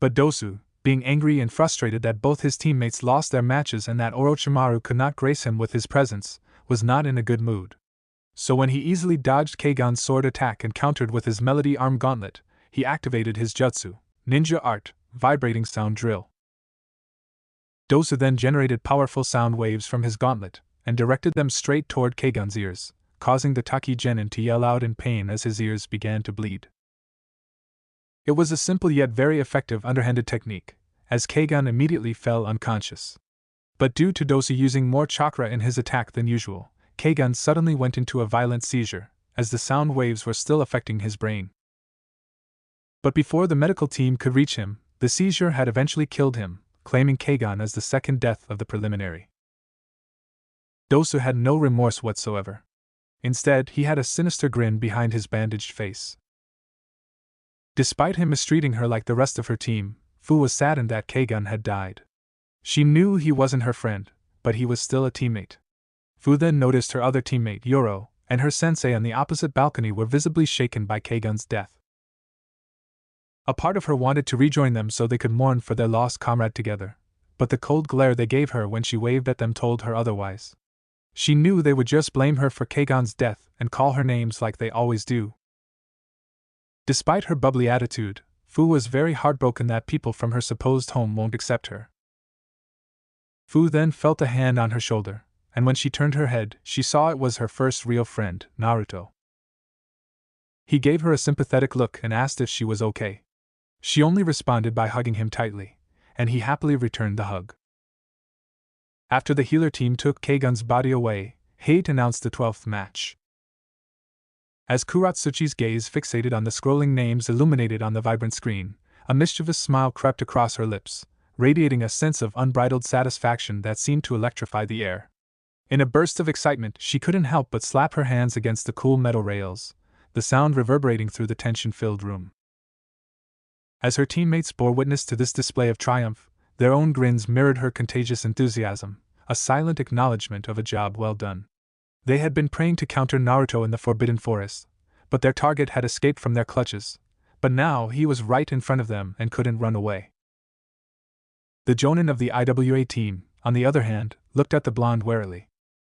But Dosu, being angry and frustrated that both his teammates lost their matches and that Orochimaru could not grace him with his presence, was not in a good mood. So when he easily dodged Keigan's sword attack and countered with his Melody Arm Gauntlet, he activated his jutsu, ninja art, vibrating sound drill. Dosu then generated powerful sound waves from his gauntlet, and directed them straight toward Keigan's ears, causing the Taki Genin to yell out in pain as his ears began to bleed. It was a simple yet very effective underhanded technique, as Keigan immediately fell unconscious. But due to Dosu using more chakra in his attack than usual, Keigan suddenly went into a violent seizure, as the sound waves were still affecting his brain. But before the medical team could reach him, the seizure had eventually killed him, claiming Keigan as the second death of the preliminary. Dosu had no remorse whatsoever. Instead, he had a sinister grin behind his bandaged face. Despite him mistreating her like the rest of her team, Fu was saddened that Keigan had died. She knew he wasn't her friend, but he was still a teammate. Fu then noticed her other teammate, Yoro, and her sensei on the opposite balcony were visibly shaken by Keigan's death. A part of her wanted to rejoin them so they could mourn for their lost comrade together, but the cold glare they gave her when she waved at them told her otherwise. She knew they would just blame her for Keigan's death and call her names like they always do. Despite her bubbly attitude, Fu was very heartbroken that people from her supposed home won't accept her. Fu then felt a hand on her shoulder, and when she turned her head, she saw it was her first real friend, Naruto. He gave her a sympathetic look and asked if she was okay. She only responded by hugging him tightly, and he happily returned the hug. After the healer team took Keigun's body away, Hate announced the 12th match. As Kuratsuchi's gaze fixated on the scrolling names illuminated on the vibrant screen, a mischievous smile crept across her lips, radiating a sense of unbridled satisfaction that seemed to electrify the air. In a burst of excitement, she couldn't help but slap her hands against the cool metal rails, the sound reverberating through the tension-filled room. As her teammates bore witness to this display of triumph, their own grins mirrored her contagious enthusiasm, a silent acknowledgement of a job well done. They had been praying to counter Naruto in the Forbidden Forest, but their target had escaped from their clutches, but now he was right in front of them and couldn't run away. The Jonin of the IWA team, on the other hand, looked at the blonde warily.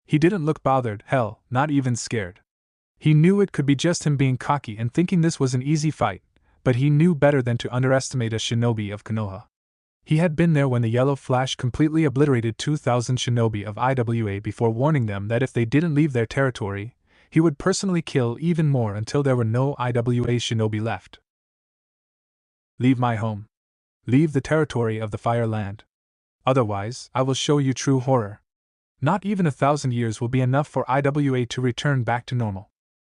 He didn't look bothered, hell, not even scared. He knew it could be just him being cocky and thinking this was an easy fight, but he knew better than to underestimate a shinobi of Konoha. He had been there when the yellow flash completely obliterated 2,000 shinobi of IWA before warning them that if they didn't leave their territory, he would personally kill even more until there were no IWA shinobi left. Leave my home. Leave the territory of the Fire Land. Otherwise, I will show you true horror. Not even 1,000 years will be enough for IWA to return back to normal.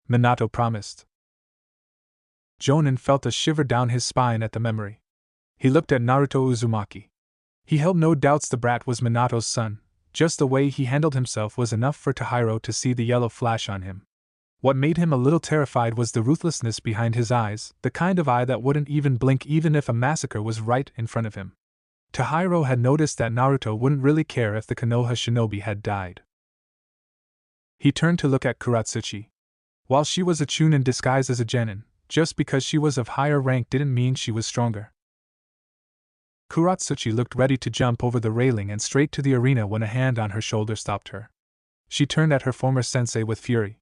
Minato promised. Jonin felt a shiver down his spine at the memory. He looked at Naruto Uzumaki. He held no doubts the brat was Minato's son, just the way he handled himself was enough for Taihiro to see the yellow flash on him. What made him a little terrified was the ruthlessness behind his eyes, the kind of eye that wouldn't even blink even if a massacre was right in front of him. Taihiro had noticed that Naruto wouldn't really care if the Konoha shinobi had died. He turned to look at Kuratsuchi. While she was a Chunin disguised as a genin, just because she was of higher rank didn't mean she was stronger. Kuratsuchi looked ready to jump over the railing and straight to the arena when a hand on her shoulder stopped her. She turned at her former sensei with fury.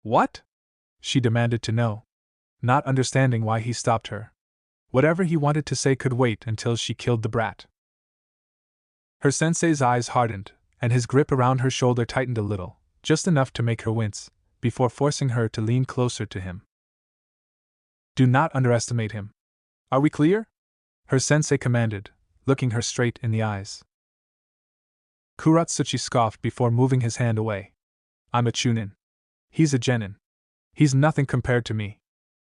What? She demanded to know, not understanding why he stopped her. Whatever he wanted to say could wait until she killed the brat. Her sensei's eyes hardened, and his grip around her shoulder tightened a little, just enough to make her wince, before forcing her to lean closer to him. Do not underestimate him. Are we clear? Her sensei commanded, looking her straight in the eyes. Kuratsuchi scoffed before moving his hand away. I'm a Chunin. He's a genin. He's nothing compared to me,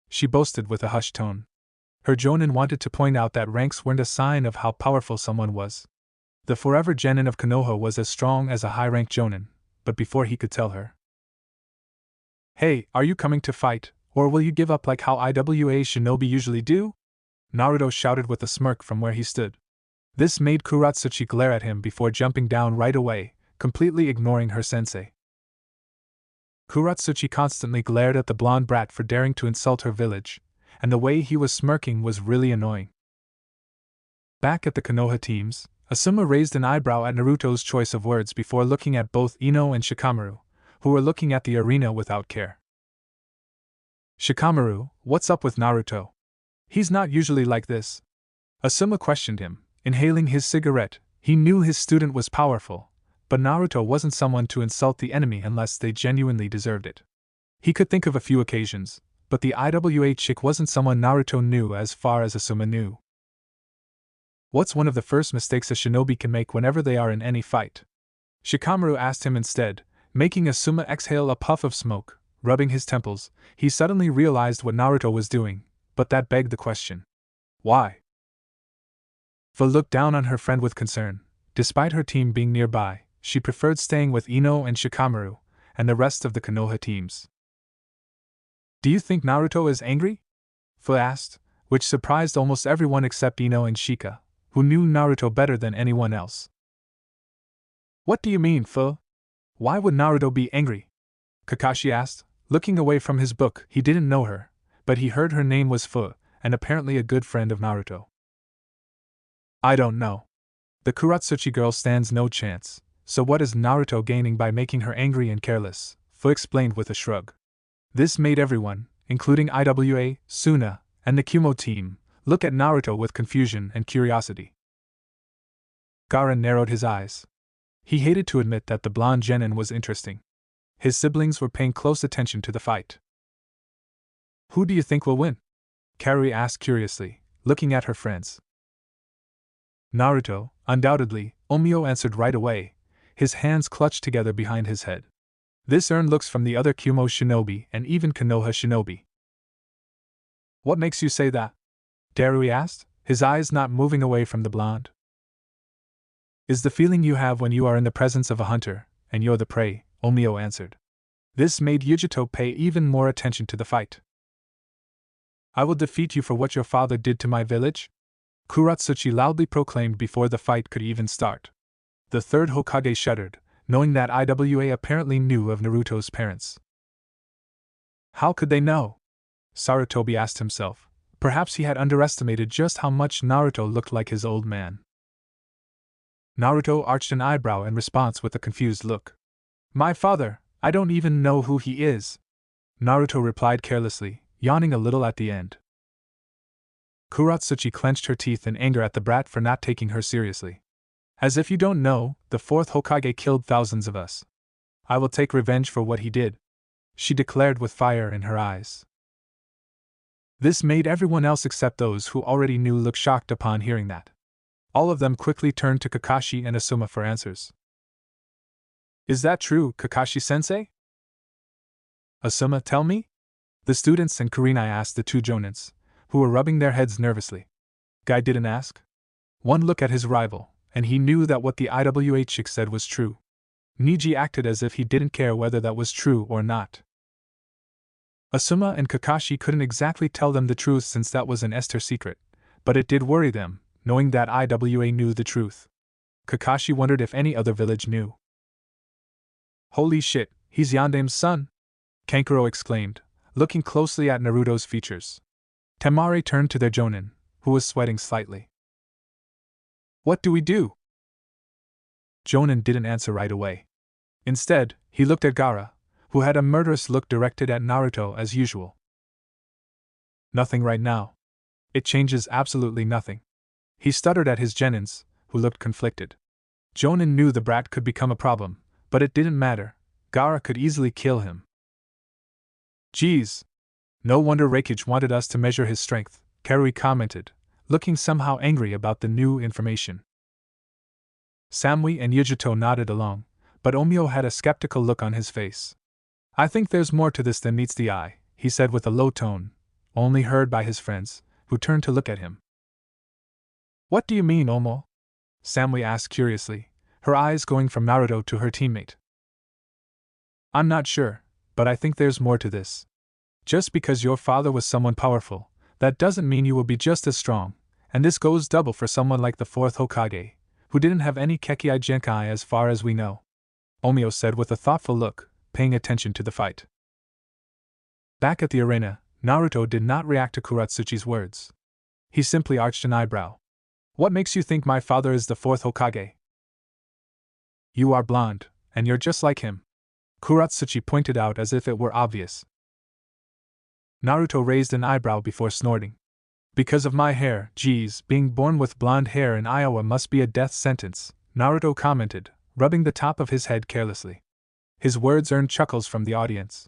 she boasted with a hushed tone. Her jonin wanted to point out that ranks weren't a sign of how powerful someone was. The forever genin of Konoha was as strong as a high-ranked jonin, but before he could tell her. Hey, are you coming to fight, or will you give up like how IWA shinobi usually do? Naruto shouted with a smirk from where he stood. This made Kuratsuchi glare at him before jumping down right away, completely ignoring her sensei. Kuratsuchi constantly glared at the blonde brat for daring to insult her village, and the way he was smirking was really annoying. Back at the Konoha teams, Asuma raised an eyebrow at Naruto's choice of words before looking at both Ino and Shikamaru, who were looking at the arena without care. Shikamaru, what's up with Naruto? He's not usually like this. Asuma questioned him, inhaling his cigarette. He knew his student was powerful, but Naruto wasn't someone to insult the enemy unless they genuinely deserved it. He could think of a few occasions, but the IWA chick wasn't someone Naruto knew as far as Asuma knew. What's one of the first mistakes a shinobi can make whenever they are in any fight? Shikamaru asked him instead, making Asuma exhale a puff of smoke. Rubbing his temples, he suddenly realized what Naruto was doing, but that begged the question. Why? Fu looked down on her friend with concern. Despite her team being nearby, she preferred staying with Ino and Shikamaru, and the rest of the Konoha teams. Do you think Naruto is angry? Fu asked, which surprised almost everyone except Ino and Shika, who knew Naruto better than anyone else. What do you mean, Fu? Why would Naruto be angry? Kakashi asked, looking away from his book. He didn't know her, but he heard her name was Fu, and apparently a good friend of Naruto. I don't know. The Kuratsuchi girl stands no chance, so what is Naruto gaining by making her angry and careless? Fu explained with a shrug. This made everyone, including IWA, Suna, and the Kumo team look at Naruto with confusion and curiosity. Gaara narrowed his eyes. He hated to admit that the blonde genin was interesting. His siblings were paying close attention to the fight. Who do you think will win? Karui asked curiously, looking at her friends. Naruto, undoubtedly, Omio answered right away, his hands clutched together behind his head. This earned looks from the other Kumo shinobi and even Konoha shinobi. What makes you say that? Darui asked, his eyes not moving away from the blonde. Is the feeling you have when you are in the presence of a hunter, and you're the prey, Omio answered. This made Yujito pay even more attention to the fight. I will defeat you for what your father did to my village? Kuratsuchi loudly proclaimed before the fight could even start. The third Hokage shuddered, knowing that IWA apparently knew of Naruto's parents. How could they know? Sarutobi asked himself. Perhaps he had underestimated just how much Naruto looked like his old man. Naruto arched an eyebrow in response with a confused look. My father, I don't even know who he is. Naruto replied carelessly, yawning a little at the end. Kuratsuchi clenched her teeth in anger at the brat for not taking her seriously. As if you don't know, the fourth Hokage killed thousands of us. I will take revenge for what he did, she declared with fire in her eyes. This made everyone else except those who already knew look shocked upon hearing that. All of them quickly turned to Kakashi and Asuma for answers. Is that true, Kakashi-sensei? Asuma, tell me? The students and Kurenai asked the two jonins, who were rubbing their heads nervously. Guy didn't ask. One look at his rival, and he knew that what the IWA chick said was true. Niji acted as if he didn't care whether that was true or not. Asuma and Kakashi couldn't exactly tell them the truth since that was an Esther secret, but it did worry them, knowing that IWA knew the truth. Kakashi wondered if any other village knew. Holy shit, he's Yandame's son! Kankuro exclaimed, looking closely at Naruto's features. Temari turned to their jonin, who was sweating slightly. What do we do? Jonin didn't answer right away. Instead, he looked at Gaara, who had a murderous look directed at Naruto as usual. Nothing right now. It changes absolutely nothing. He stuttered at his genins, who looked conflicted. Jonin knew the brat could become a problem, but it didn't matter. Gaara could easily kill him. Geez. No wonder Reikage wanted us to measure his strength, Karui commented, looking somehow angry about the new information. Samui and Yujito nodded along, but Omio had a skeptical look on his face. I think there's more to this than meets the eye, he said with a low tone, only heard by his friends, who turned to look at him. What do you mean, Omo? Samui asked curiously, her eyes going from Naruto to her teammate. I'm not sure, but I think there's more to this. Just because your father was someone powerful, that doesn't mean you will be just as strong, and this goes double for someone like the fourth Hokage, who didn't have any Kekkei Genkai as far as we know, Omio said with a thoughtful look, paying attention to the fight. Back at the arena, Naruto did not react to Kuratsuchi's words. He simply arched an eyebrow. What makes you think my father is the fourth Hokage? You are blonde, and you're just like him, Kuratsuchi pointed out as if it were obvious. Naruto raised an eyebrow before snorting. Because of my hair, geez, being born with blonde hair in Iowa must be a death sentence, Naruto commented, rubbing the top of his head carelessly. His words earned chuckles from the audience.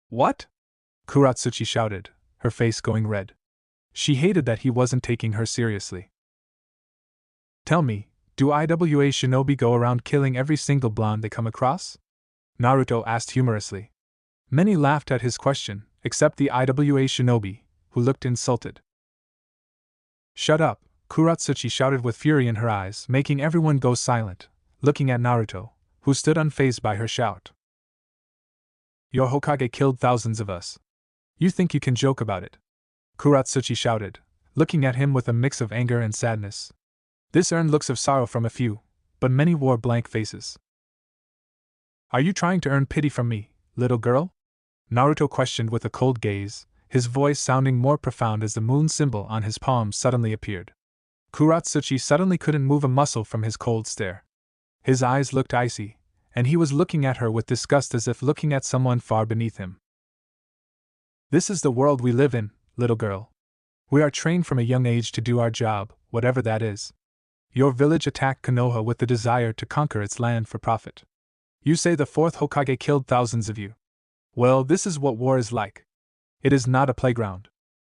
What? Kuratsuchi shouted, her face going red. She hated that he wasn't taking her seriously. Tell me, do IWA shinobi go around killing every single blonde they come across? Naruto asked humorously. Many laughed at his question, except the IWA shinobi, who looked insulted. Shut up, Kuratsuchi shouted with fury in her eyes, making everyone go silent, looking at Naruto, who stood unfazed by her shout. Your Hokage killed thousands of us. You think you can joke about it? Kuratsuchi shouted, looking at him with a mix of anger and sadness. This earned looks of sorrow from a few, but many wore blank faces. Are you trying to earn pity from me, little girl? Naruto questioned with a cold gaze, his voice sounding more profound as the moon symbol on his palm suddenly appeared. Kuratsuchi suddenly couldn't move a muscle from his cold stare. His eyes looked icy, and he was looking at her with disgust as if looking at someone far beneath him. This is the world we live in, little girl. We are trained from a young age to do our job, whatever that is. Your village attacked Konoha with the desire to conquer its land for profit. You say the fourth Hokage killed thousands of you. Well, this is what war is like. It is not a playground.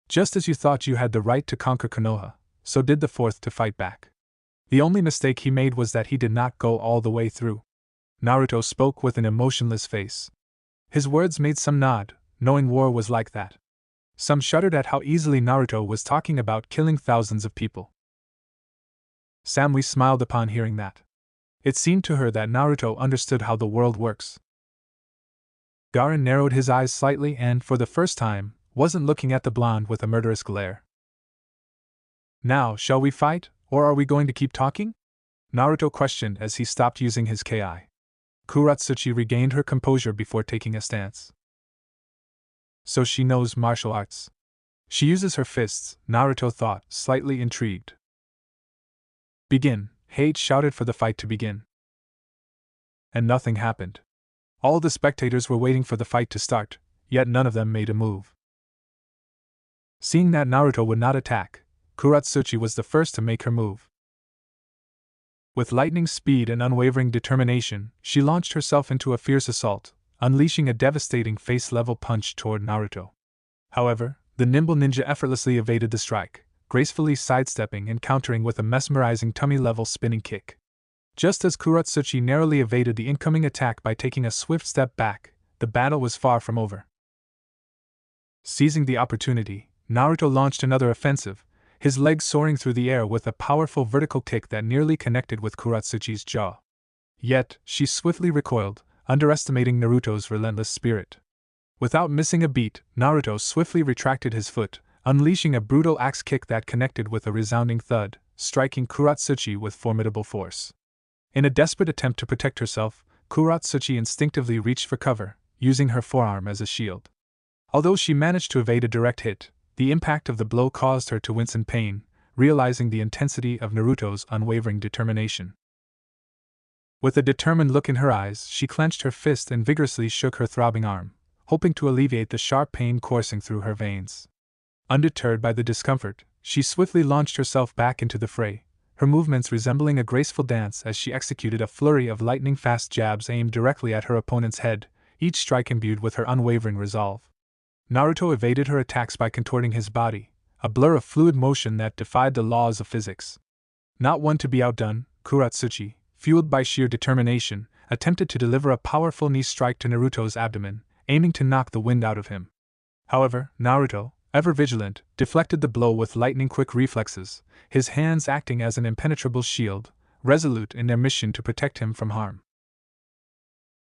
Just as you thought you had the right to conquer Konoha, so did the fourth to fight back. The only mistake he made was that he did not go all the way through. Naruto spoke with an emotionless face. His words made some nod, knowing war was like that. Some shuddered at how easily Naruto was talking about killing thousands of people. Samui smiled upon hearing that. It seemed to her that Naruto understood how the world works. Garen narrowed his eyes slightly and, for the first time, wasn't looking at the blonde with a murderous glare. Now, shall we fight, or are we going to keep talking? Naruto questioned as he stopped using his ki. Kuratsuchi regained her composure before taking a stance. So she knows martial arts. She uses her fists, Naruto thought, slightly intrigued. Begin, Hate shouted for the fight to begin. And nothing happened. All the spectators were waiting for the fight to start, yet none of them made a move. Seeing that Naruto would not attack, Kuratsuchi was the first to make her move. With lightning speed and unwavering determination, she launched herself into a fierce assault, unleashing a devastating face-level punch toward Naruto. However, the nimble ninja effortlessly evaded the strike, gracefully sidestepping and countering with a mesmerizing tummy-level spinning kick. Just as Kuratsuchi narrowly evaded the incoming attack by taking a swift step back, the battle was far from over. Seizing the opportunity, Naruto launched another offensive, his legs soaring through the air with a powerful vertical kick that nearly connected with Kuratsuchi's jaw. Yet, she swiftly recoiled, underestimating Naruto's relentless spirit. Without missing a beat, Naruto swiftly retracted his foot, unleashing a brutal axe kick that connected with a resounding thud, striking Kuratsuchi with formidable force. In a desperate attempt to protect herself, Kuratsuchi instinctively reached for cover, using her forearm as a shield. Although she managed to evade a direct hit, the impact of the blow caused her to wince in pain, realizing the intensity of Naruto's unwavering determination. With a determined look in her eyes, she clenched her fist and vigorously shook her throbbing arm, hoping to alleviate the sharp pain coursing through her veins. Undeterred by the discomfort, she swiftly launched herself back into the fray, her movements resembling a graceful dance as she executed a flurry of lightning-fast jabs aimed directly at her opponent's head, each strike imbued with her unwavering resolve. Naruto evaded her attacks by contorting his body, a blur of fluid motion that defied the laws of physics. Not one to be outdone, Kuratsuchi, fueled by sheer determination, attempted to deliver a powerful knee strike to Naruto's abdomen, aiming to knock the wind out of him. However, Naruto, ever vigilant, deflected the blow with lightning-quick reflexes, his hands acting as an impenetrable shield, resolute in their mission to protect him from harm.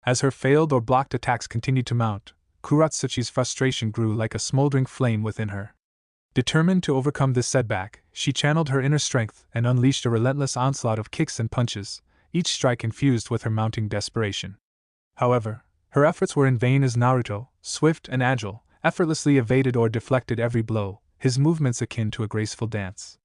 As her failed or blocked attacks continued to mount, Kuratsuchi's frustration grew like a smoldering flame within her. Determined to overcome this setback, she channeled her inner strength and unleashed a relentless onslaught of kicks and punches, each strike infused with her mounting desperation. However, her efforts were in vain as Naruto, swift and agile, effortlessly evaded or deflected every blow, his movements akin to a graceful dance.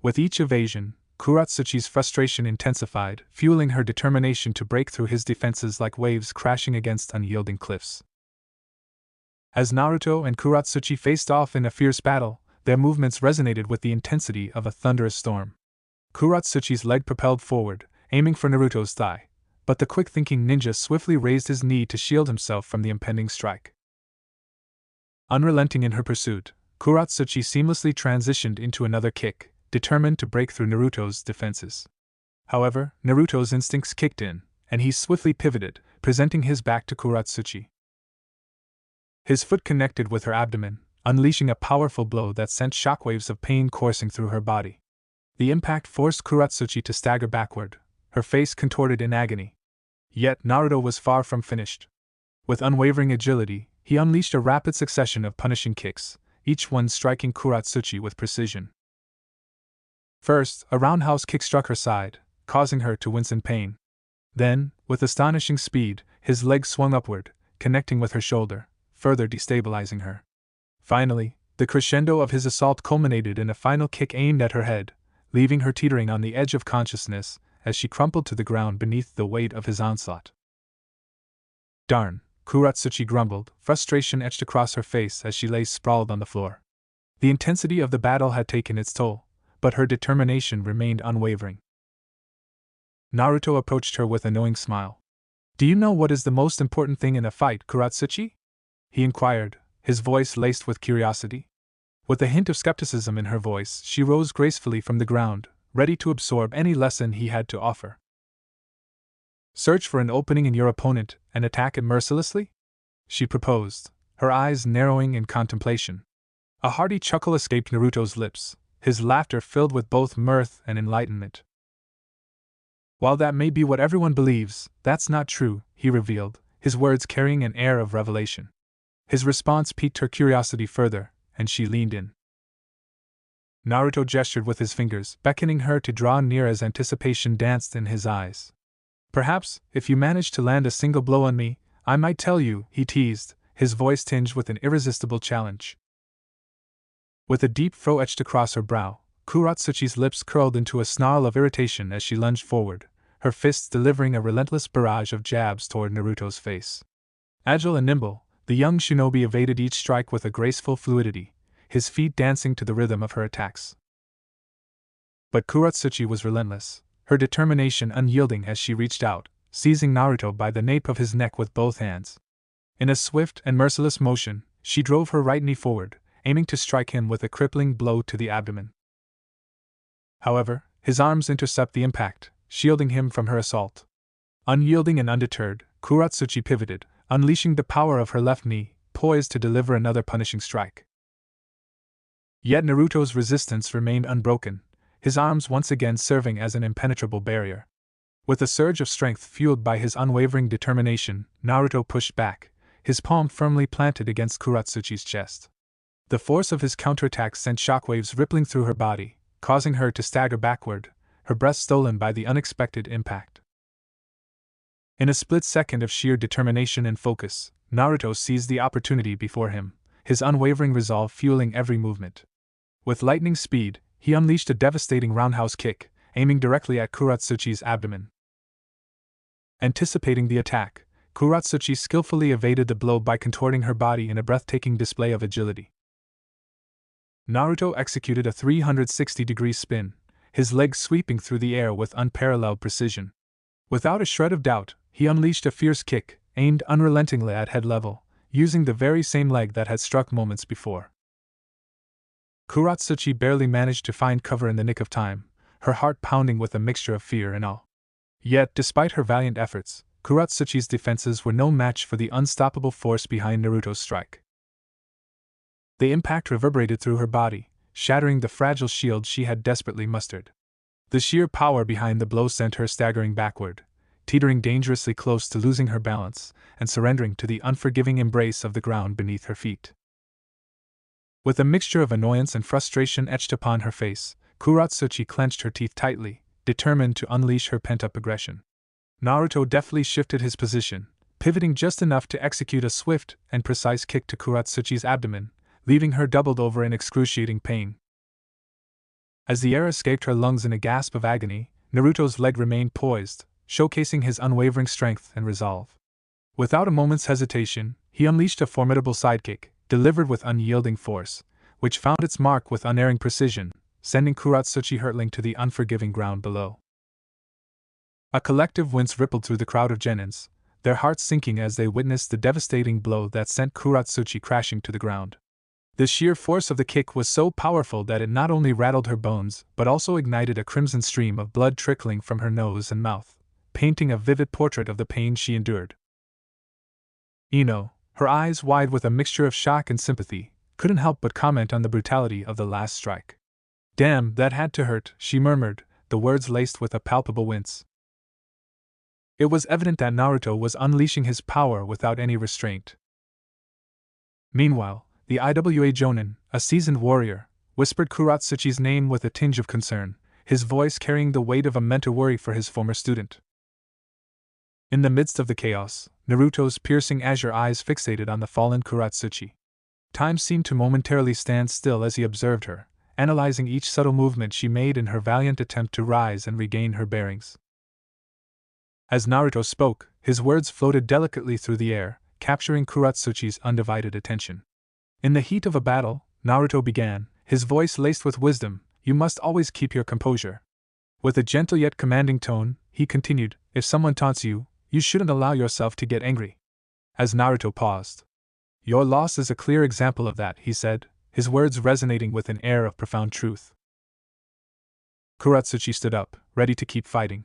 With each evasion, Kuratsuchi's frustration intensified, fueling her determination to break through his defenses like waves crashing against unyielding cliffs. As Naruto and Kuratsuchi faced off in a fierce battle, their movements resonated with the intensity of a thunderous storm. Kuratsuchi's leg propelled forward, aiming for Naruto's thigh, but the quick-thinking ninja swiftly raised his knee to shield himself from the impending strike. Unrelenting in her pursuit, Kuratsuchi seamlessly transitioned into another kick, determined to break through Naruto's defenses. However, Naruto's instincts kicked in, and he swiftly pivoted, presenting his back to Kuratsuchi. His foot connected with her abdomen, unleashing a powerful blow that sent shockwaves of pain coursing through her body. The impact forced Kuratsuchi to stagger backward, her face contorted in agony. Yet Naruto was far from finished. With unwavering agility, he unleashed a rapid succession of punishing kicks, each one striking Kuratsuchi with precision. First, a roundhouse kick struck her side, causing her to wince in pain. Then, with astonishing speed, his leg swung upward, connecting with her shoulder, further destabilizing her. Finally, the crescendo of his assault culminated in a final kick aimed at her head, leaving her teetering on the edge of consciousness as she crumpled to the ground beneath the weight of his onslaught. Darn, Kuratsuchi grumbled, frustration etched across her face as she lay sprawled on the floor. The intensity of the battle had taken its toll, but her determination remained unwavering. Naruto approached her with a knowing smile. "Do you know what is the most important thing in a fight, Kuratsuchi?" he inquired, his voice laced with curiosity. With a hint of skepticism in her voice, she rose gracefully from the ground, ready to absorb any lesson he had to offer. "Search for an opening in your opponent and attack it mercilessly?" she proposed, her eyes narrowing in contemplation. A hearty chuckle escaped Naruto's lips, his laughter filled with both mirth and enlightenment. "While that may be what everyone believes, that's not true," he revealed, his words carrying an air of revelation. His response piqued her curiosity further, and she leaned in. Naruto gestured with his fingers, beckoning her to draw near as anticipation danced in his eyes. "Perhaps, if you manage to land a single blow on me, I might tell you," he teased, his voice tinged with an irresistible challenge. With a deep frown etched across her brow, Kuratsuchi's lips curled into a snarl of irritation as she lunged forward, her fists delivering a relentless barrage of jabs toward Naruto's face. Agile and nimble, the young shinobi evaded each strike with a graceful fluidity, his feet dancing to the rhythm of her attacks. But Kuratsuchi was relentless, her determination unyielding as she reached out, seizing Naruto by the nape of his neck with both hands. In a swift and merciless motion, she drove her right knee forward, aiming to strike him with a crippling blow to the abdomen. However, his arms intercept the impact, shielding him from her assault. Unyielding and undeterred, Kuratsuchi pivoted, unleashing the power of her left knee, poised to deliver another punishing strike. Yet Naruto's resistance remained unbroken, his arms once again serving as an impenetrable barrier. With a surge of strength fueled by his unwavering determination, Naruto pushed back, his palm firmly planted against Kuratsuchi's chest. The force of his counterattack sent shockwaves rippling through her body, causing her to stagger backward, her breath stolen by the unexpected impact. In a split second of sheer determination and focus, Naruto seized the opportunity before him, his unwavering resolve fueling every movement. With lightning speed, he unleashed a devastating roundhouse kick, aiming directly at Kuratsuchi's abdomen. Anticipating the attack, Kuratsuchi skillfully evaded the blow by contorting her body in a breathtaking display of agility. Naruto executed a 360-degree spin, his legs sweeping through the air with unparalleled precision. Without a shred of doubt, he unleashed a fierce kick, aimed unrelentingly at head level, using the very same leg that had struck moments before. Kuratsuchi barely managed to find cover in the nick of time, her heart pounding with a mixture of fear and awe. Yet, despite her valiant efforts, Kuratsuchi's defenses were no match for the unstoppable force behind Naruto's strike. The impact reverberated through her body, shattering the fragile shield she had desperately mustered. The sheer power behind the blow sent her staggering backward, teetering dangerously close to losing her balance and surrendering to the unforgiving embrace of the ground beneath her feet. With a mixture of annoyance and frustration etched upon her face, Kuratsuchi clenched her teeth tightly, determined to unleash her pent-up aggression. Naruto deftly shifted his position, pivoting just enough to execute a swift and precise kick to Kuratsuchi's abdomen, leaving her doubled over in excruciating pain. As the air escaped her lungs in a gasp of agony, Naruto's leg remained poised, showcasing his unwavering strength and resolve. Without a moment's hesitation, he unleashed a formidable sidekick, delivered with unyielding force, which found its mark with unerring precision, sending Kuratsuchi hurtling to the unforgiving ground below. A collective wince rippled through the crowd of genins, their hearts sinking as they witnessed the devastating blow that sent Kuratsuchi crashing to the ground. The sheer force of the kick was so powerful that it not only rattled her bones but also ignited a crimson stream of blood trickling from her nose and mouth, painting a vivid portrait of the pain she endured. Ino, her eyes wide with a mixture of shock and sympathy, couldn't help but comment on the brutality of the last strike. "Damn, that had to hurt," she murmured, the words laced with a palpable wince. It was evident that Naruto was unleashing his power without any restraint. Meanwhile, the Iwa Jonin, a seasoned warrior, whispered Kuratsuchi's name with a tinge of concern, his voice carrying the weight of a mental worry for his former student. In the midst of the chaos, Naruto's piercing azure eyes fixated on the fallen Kuratsuchi. Time seemed to momentarily stand still as he observed her, analyzing each subtle movement she made in her valiant attempt to rise and regain her bearings. As Naruto spoke, his words floated delicately through the air, capturing Kuratsuchi's undivided attention. In the heat of a battle, Naruto began, his voice laced with wisdom, you must always keep your composure. With a gentle yet commanding tone, he continued, if someone taunts you, you shouldn't allow yourself to get angry. As Naruto paused. Your loss is a clear example of that, he said, his words resonating with an air of profound truth. Kuratsuchi stood up, ready to keep fighting.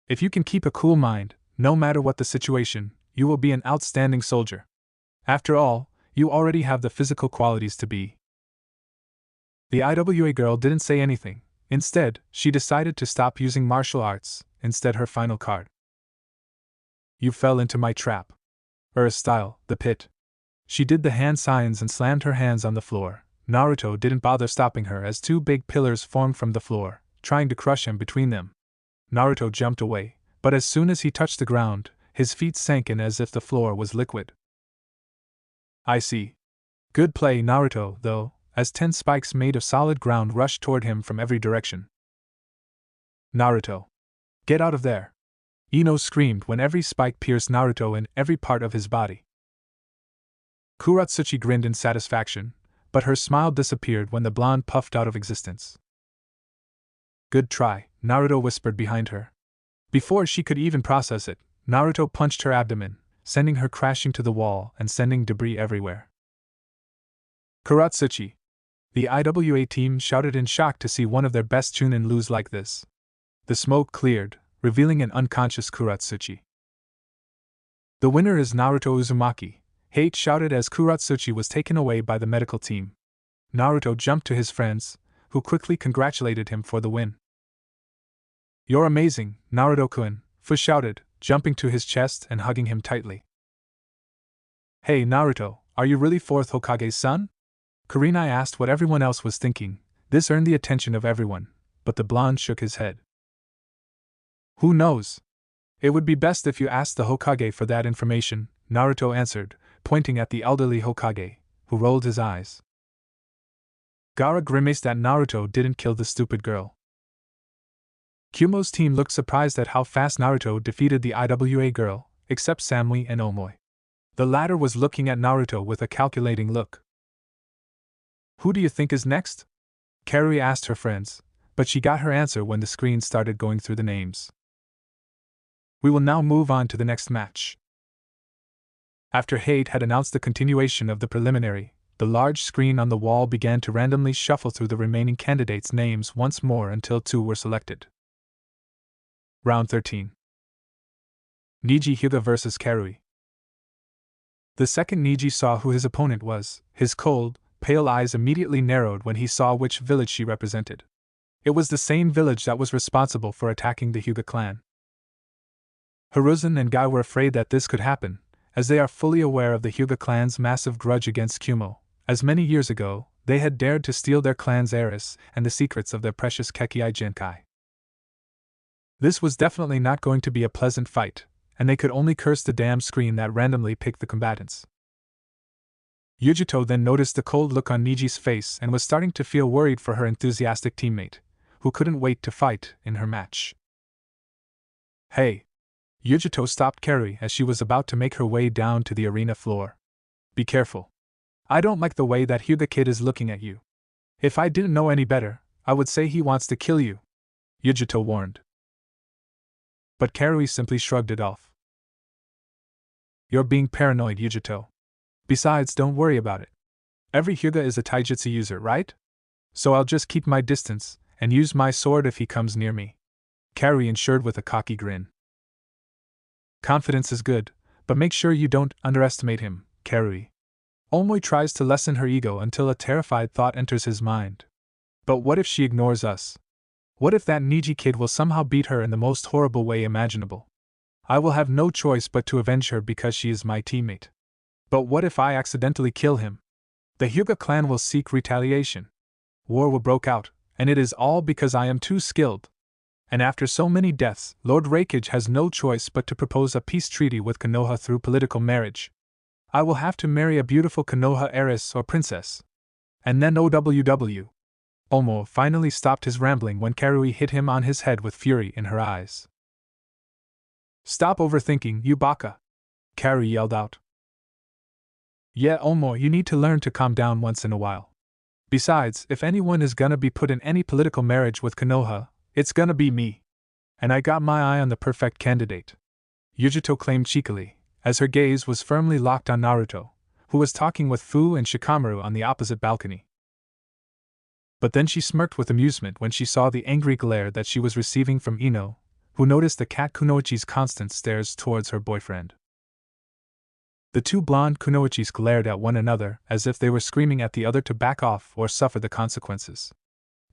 If you can keep a cool mind, no matter what the situation, you will be an outstanding soldier. After all, you already have the physical qualities to be. The IWA girl didn't say anything. Instead, she decided to stop using martial arts, instead her final card. You fell into my trap. Style, the pit. She did the hand signs and slammed her hands on the floor. Naruto didn't bother stopping her as two big pillars formed from the floor, trying to crush him between them. Naruto jumped away, but as soon as he touched the ground, his feet sank in as if the floor was liquid. I see. Good play, Naruto, though, as 10 spikes made of solid ground rushed toward him from every direction. Naruto. Get out of there! Ino screamed when every spike pierced Naruto in every part of his body. Kuratsuchi grinned in satisfaction, but her smile disappeared when the blonde puffed out of existence. Good try, Naruto whispered behind her. Before she could even process it, Naruto punched her abdomen, sending her crashing to the wall and sending debris everywhere. Kuratsuchi! The IWA team shouted in shock to see one of their best Chunin lose like this. The smoke cleared, revealing an unconscious Kuratsuchi. The winner is Naruto Uzumaki, Hate shouted as Kuratsuchi was taken away by the medical team. Naruto jumped to his friends, who quickly congratulated him for the win. You're amazing, Naruto-kun, Fu shouted, jumping to his chest and hugging him tightly. Hey Naruto, are you really 4th Hokage's son? Kurenai asked what everyone else was thinking. This earned the attention of everyone, but the blonde shook his head. Who knows? It would be best if you asked the Hokage for that information, Naruto answered, pointing at the elderly Hokage, who rolled his eyes. Gaara grimaced that Naruto didn't kill the stupid girl. Kumo's team looked surprised at how fast Naruto defeated the IWA girl, except Samui and Omoi. The latter was looking at Naruto with a calculating look. Who do you think is next? Karui asked her friends, but she got her answer when the screen started going through the names. We will now move on to the next match. After Hate had announced the continuation of the preliminary, the large screen on the wall began to randomly shuffle through the remaining candidates' names once more until 2 were selected. Round 13. Niji Hyuga vs. Karui. The second Niji saw who his opponent was. His cold, pale eyes immediately narrowed when he saw which village she represented. It was the same village that was responsible for attacking the Hyuga clan. Hiruzen and Guy were afraid that this could happen, as they are fully aware of the Hyuga clan's massive grudge against Kumo, as many years ago, they had dared to steal their clan's heiress and the secrets of their precious Kekkai Genkai. This was definitely not going to be a pleasant fight, and they could only curse the damn screen that randomly picked the combatants. Yujito then noticed the cold look on Niji's face and was starting to feel worried for her enthusiastic teammate, who couldn't wait to fight in her match. Hey! Yujito stopped Karui as she was about to make her way down to the arena floor. Be careful. I don't like the way that Hyuga kid is looking at you. If I didn't know any better, I would say he wants to kill you, Yujito warned. But Karui simply shrugged it off. You're being paranoid, Yujito. Besides, don't worry about it. Every Hyuga is a taijutsu user, right? So I'll just keep my distance and use my sword if he comes near me, Karui ensured with a cocky grin. Confidence is good, but make sure you don't underestimate him, Karui. Omoi tries to lessen her ego until a terrified thought enters his mind. But what if she ignores us? What if that Niji kid will somehow beat her in the most horrible way imaginable? I will have no choice but to avenge her because she is my teammate. But what if I accidentally kill him? The Hyuga clan will seek retaliation. War will break out, and it is all because I am too skilled. And after so many deaths, Lord Raikage has no choice but to propose a peace treaty with Konoha through political marriage. I will have to marry a beautiful Konoha heiress or princess. And then OWW. Omo finally stopped his rambling when Karui hit him on his head with fury in her eyes. Stop overthinking, you baka! Karui yelled out. Yeah, Omo, you need to learn to calm down once in a while. Besides, if anyone is gonna be put in any political marriage with Konoha, it's gonna be me. And I got my eye on the perfect candidate. Yujito claimed cheekily, as her gaze was firmly locked on Naruto, who was talking with Fu and Shikamaru on the opposite balcony. But then she smirked with amusement when she saw the angry glare that she was receiving from Ino, who noticed the cat Kunoichi's constant stares towards her boyfriend. The two blonde Kunoichis glared at one another as if they were screaming at the other to back off or suffer the consequences.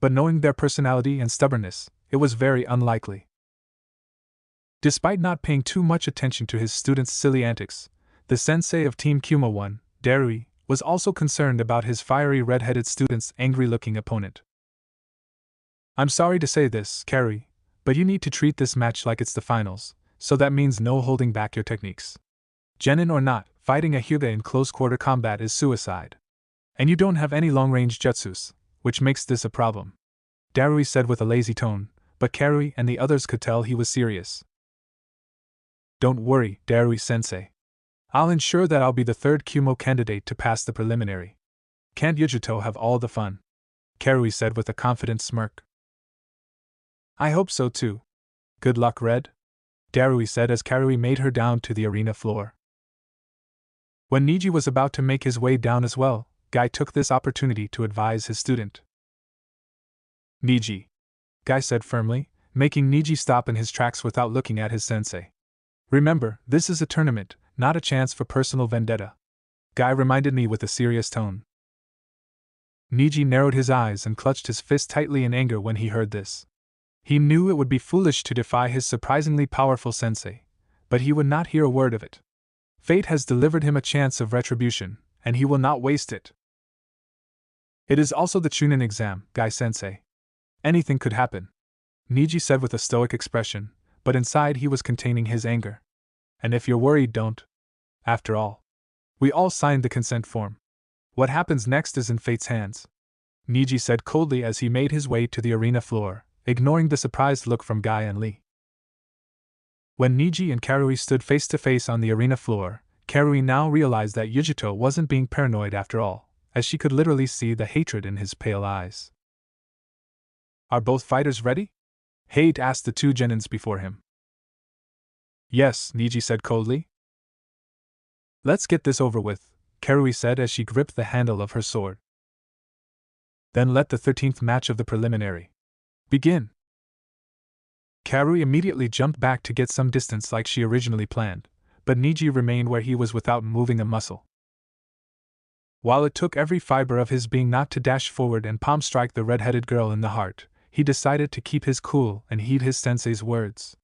But knowing their personality and stubbornness, it was very unlikely. Despite not paying too much attention to his students' silly antics, the sensei of Team Kuma 1, Darui, was also concerned about his fiery red-headed student's angry-looking opponent. I'm sorry to say this, Carrie, but you need to treat this match like it's the finals, so that means no holding back your techniques. Genin or not, fighting a Hyuga in close-quarter combat is suicide. And you don't have any long-range jutsus, which makes this a problem. Darui said with a lazy tone, but Carrie and the others could tell he was serious. Don't worry, Darui-sensei. I'll ensure that I'll be the third Kumo candidate to pass the preliminary. Can't Yujito have all the fun? Karui said with a confident smirk. I hope so too. Good luck, Red. Darui said as Karui made her down to the arena floor. When Niji was about to make his way down as well, Guy took this opportunity to advise his student. Niji, Guy said firmly, making Niji stop in his tracks without looking at his sensei. Remember, this is a tournament, not a chance for personal vendetta. Guy reminded me with a serious tone. Niji narrowed his eyes and clutched his fist tightly in anger when he heard this. He knew it would be foolish to defy his surprisingly powerful sensei, but he would not hear a word of it. Fate has delivered him a chance of retribution, and he will not waste it. It is also the Chunin exam, Guy-sensei. Anything could happen, Niji said with a stoic expression, but inside he was containing his anger. And if you're worried, don't. After all, we all signed the consent form. What happens next is in fate's hands, Niji said coldly as he made his way to the arena floor, ignoring the surprised look from Guy and Lee. When Niji and Karui stood face to face on the arena floor, Karui now realized that Yujito wasn't being paranoid after all, as she could literally see the hatred in his pale eyes. Are both fighters ready? Hate asked the two genins before him. Yes, Niji said coldly. Let's get this over with, Karui said as she gripped the handle of her sword. Then let the 13th match of the preliminary begin. Karui immediately jumped back to get some distance like she originally planned, but Niji remained where he was without moving a muscle. While it took every fiber of his being not to dash forward and palm strike the red-headed girl in the heart, he decided to keep his cool and heed his sensei's words.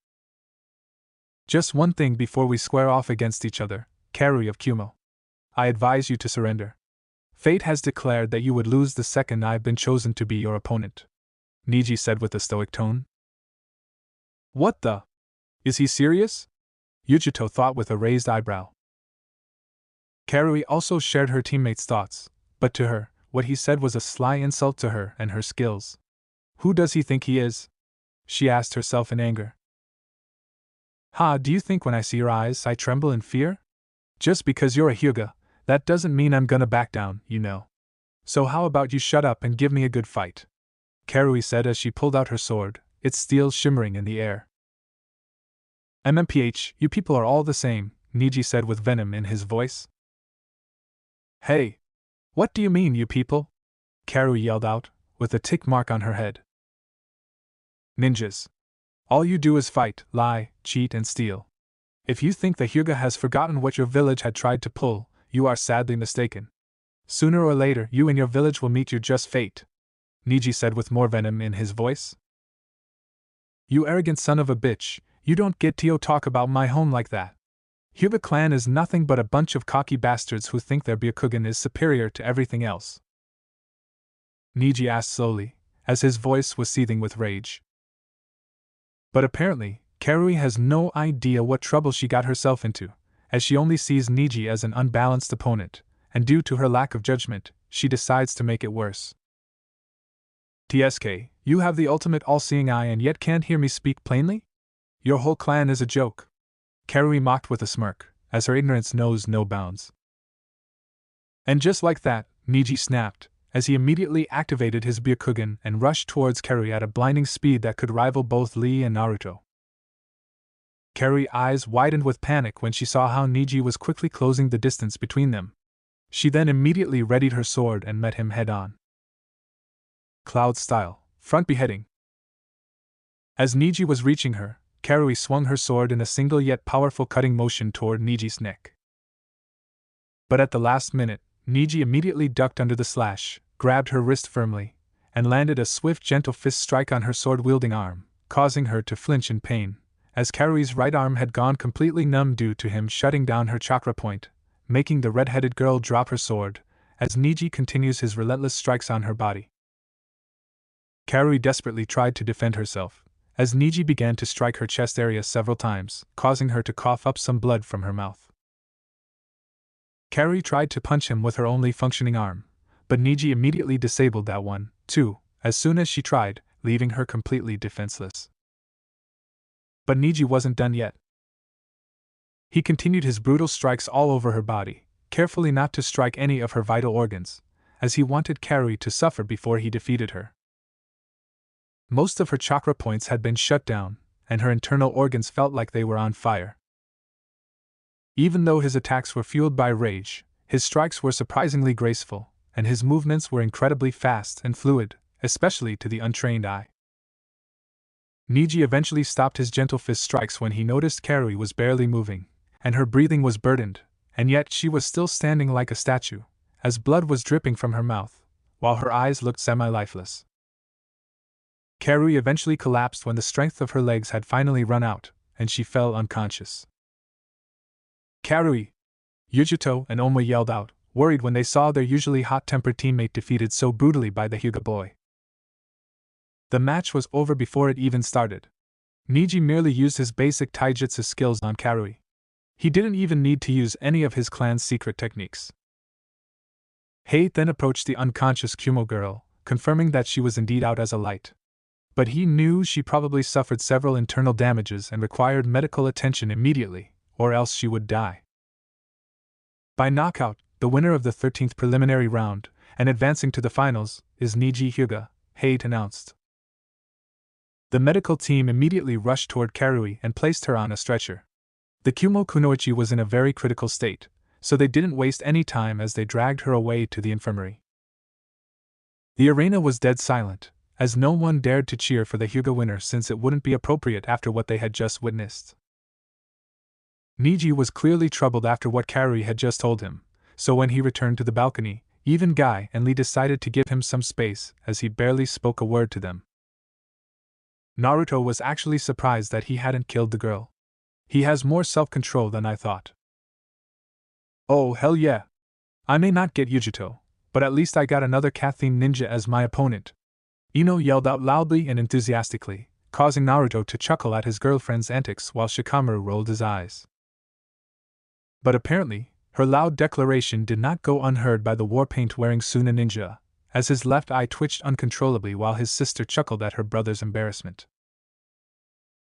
Just one thing before we square off against each other, Karui of Kumo. I advise you to surrender. Fate has declared that you would lose the second I've been chosen to be your opponent, Niji said with a stoic tone. What the? Is he serious? Yujito thought with a raised eyebrow. Karui also shared her teammates' thoughts, but to her, what he said was a sly insult to her and her skills. Who does he think he is? She asked herself in anger. Ha, do you think when I see your eyes I tremble in fear? Just because you're a Hyuga, that doesn't mean I'm gonna back down, you know. So how about you shut up and give me a good fight? Karui said as she pulled out her sword, its steel shimmering in the air. MMPH, you people are all the same, Niji said with venom in his voice. Hey! What do you mean, you people? Karui yelled out, with a tick mark on her head. Ninjas. All you do is fight, lie, cheat and steal. If you think the Hyuga has forgotten what your village had tried to pull, you are sadly mistaken. Sooner or later you and your village will meet your just fate, Niji said with more venom in his voice. You arrogant son of a bitch, you don't get to talk about my home like that. Hyuga clan is nothing but a bunch of cocky bastards who think their Byakugan is superior to everything else. Niji asked slowly, as his voice was seething with rage. But apparently, Karui has no idea what trouble she got herself into, as she only sees Niji as an unbalanced opponent, and due to her lack of judgment, she decides to make it worse. TSK, you have the ultimate all-seeing eye and yet can't hear me speak plainly? Your whole clan is a joke. Karui mocked with a smirk, as her ignorance knows no bounds. And just like that, Niji snapped, as he immediately activated his Byakugan and rushed towards Kerry at a blinding speed that could rival both Lee and Naruto. Kerry's eyes widened with panic when she saw how Niji was quickly closing the distance between them. She then immediately readied her sword and met him head-on. Cloud style, front beheading. As Niji was reaching her, Kerry swung her sword in a single yet powerful cutting motion toward Niji's neck. But at the last minute, Niji immediately ducked under the slash, grabbed her wrist firmly, and landed a swift gentle fist strike on her sword-wielding arm, causing her to flinch in pain, as Kerry's right arm had gone completely numb due to him shutting down her chakra point, making the red-headed girl drop her sword, as Niji continues his relentless strikes on her body. Kerry desperately tried to defend herself, as Niji began to strike her chest area several times, causing her to cough up some blood from her mouth. Kerry tried to punch him with her only functioning arm, but Niji immediately disabled that one, too, as soon as she tried, leaving her completely defenseless. But Niji wasn't done yet. He continued his brutal strikes all over her body, carefully not to strike any of her vital organs, as he wanted Kerry to suffer before he defeated her. Most of her chakra points had been shut down, and her internal organs felt like they were on fire. Even though his attacks were fueled by rage, his strikes were surprisingly graceful, and his movements were incredibly fast and fluid, especially to the untrained eye. Niji eventually stopped his gentle fist strikes when he noticed Kerry was barely moving, and her breathing was burdened, and yet she was still standing like a statue, as blood was dripping from her mouth, while her eyes looked semi-lifeless. Kerry eventually collapsed when the strength of her legs had finally run out, and she fell unconscious. Kerry! Yujito and Oma yelled out, worried when they saw their usually hot-tempered teammate defeated so brutally by the Hyuga boy. The match was over before it even started. Niji merely used his basic taijutsu skills on Kerry. He didn't even need to use any of his clan's secret techniques. Hate then approached the unconscious Kumo girl, confirming that she was indeed out as a light. But he knew she probably suffered several internal damages and required medical attention immediately, or else she would die. By knockout, the winner of the 13th preliminary round, and advancing to the finals, is Niji Hyuga, Hate announced. The medical team immediately rushed toward Kerry and placed her on a stretcher. The Kumo Kunoichi was in a very critical state, so they didn't waste any time as they dragged her away to the infirmary. The arena was dead silent, as no one dared to cheer for the Hyuga winner since it wouldn't be appropriate after what they had just witnessed. Niji was clearly troubled after what Kerry had just told him, so when he returned to the balcony, even Guy and Lee decided to give him some space as he barely spoke a word to them. Naruto was actually surprised that he hadn't killed the girl. He has more self-control than I thought. Oh hell yeah! I may not get Yujito, but at least I got another cat-themed ninja as my opponent. Ino yelled out loudly and enthusiastically, causing Naruto to chuckle at his girlfriend's antics while Shikamaru rolled his eyes. But apparently, her loud declaration did not go unheard by the war-paint-wearing Suna ninja, as his left eye twitched uncontrollably while his sister chuckled at her brother's embarrassment.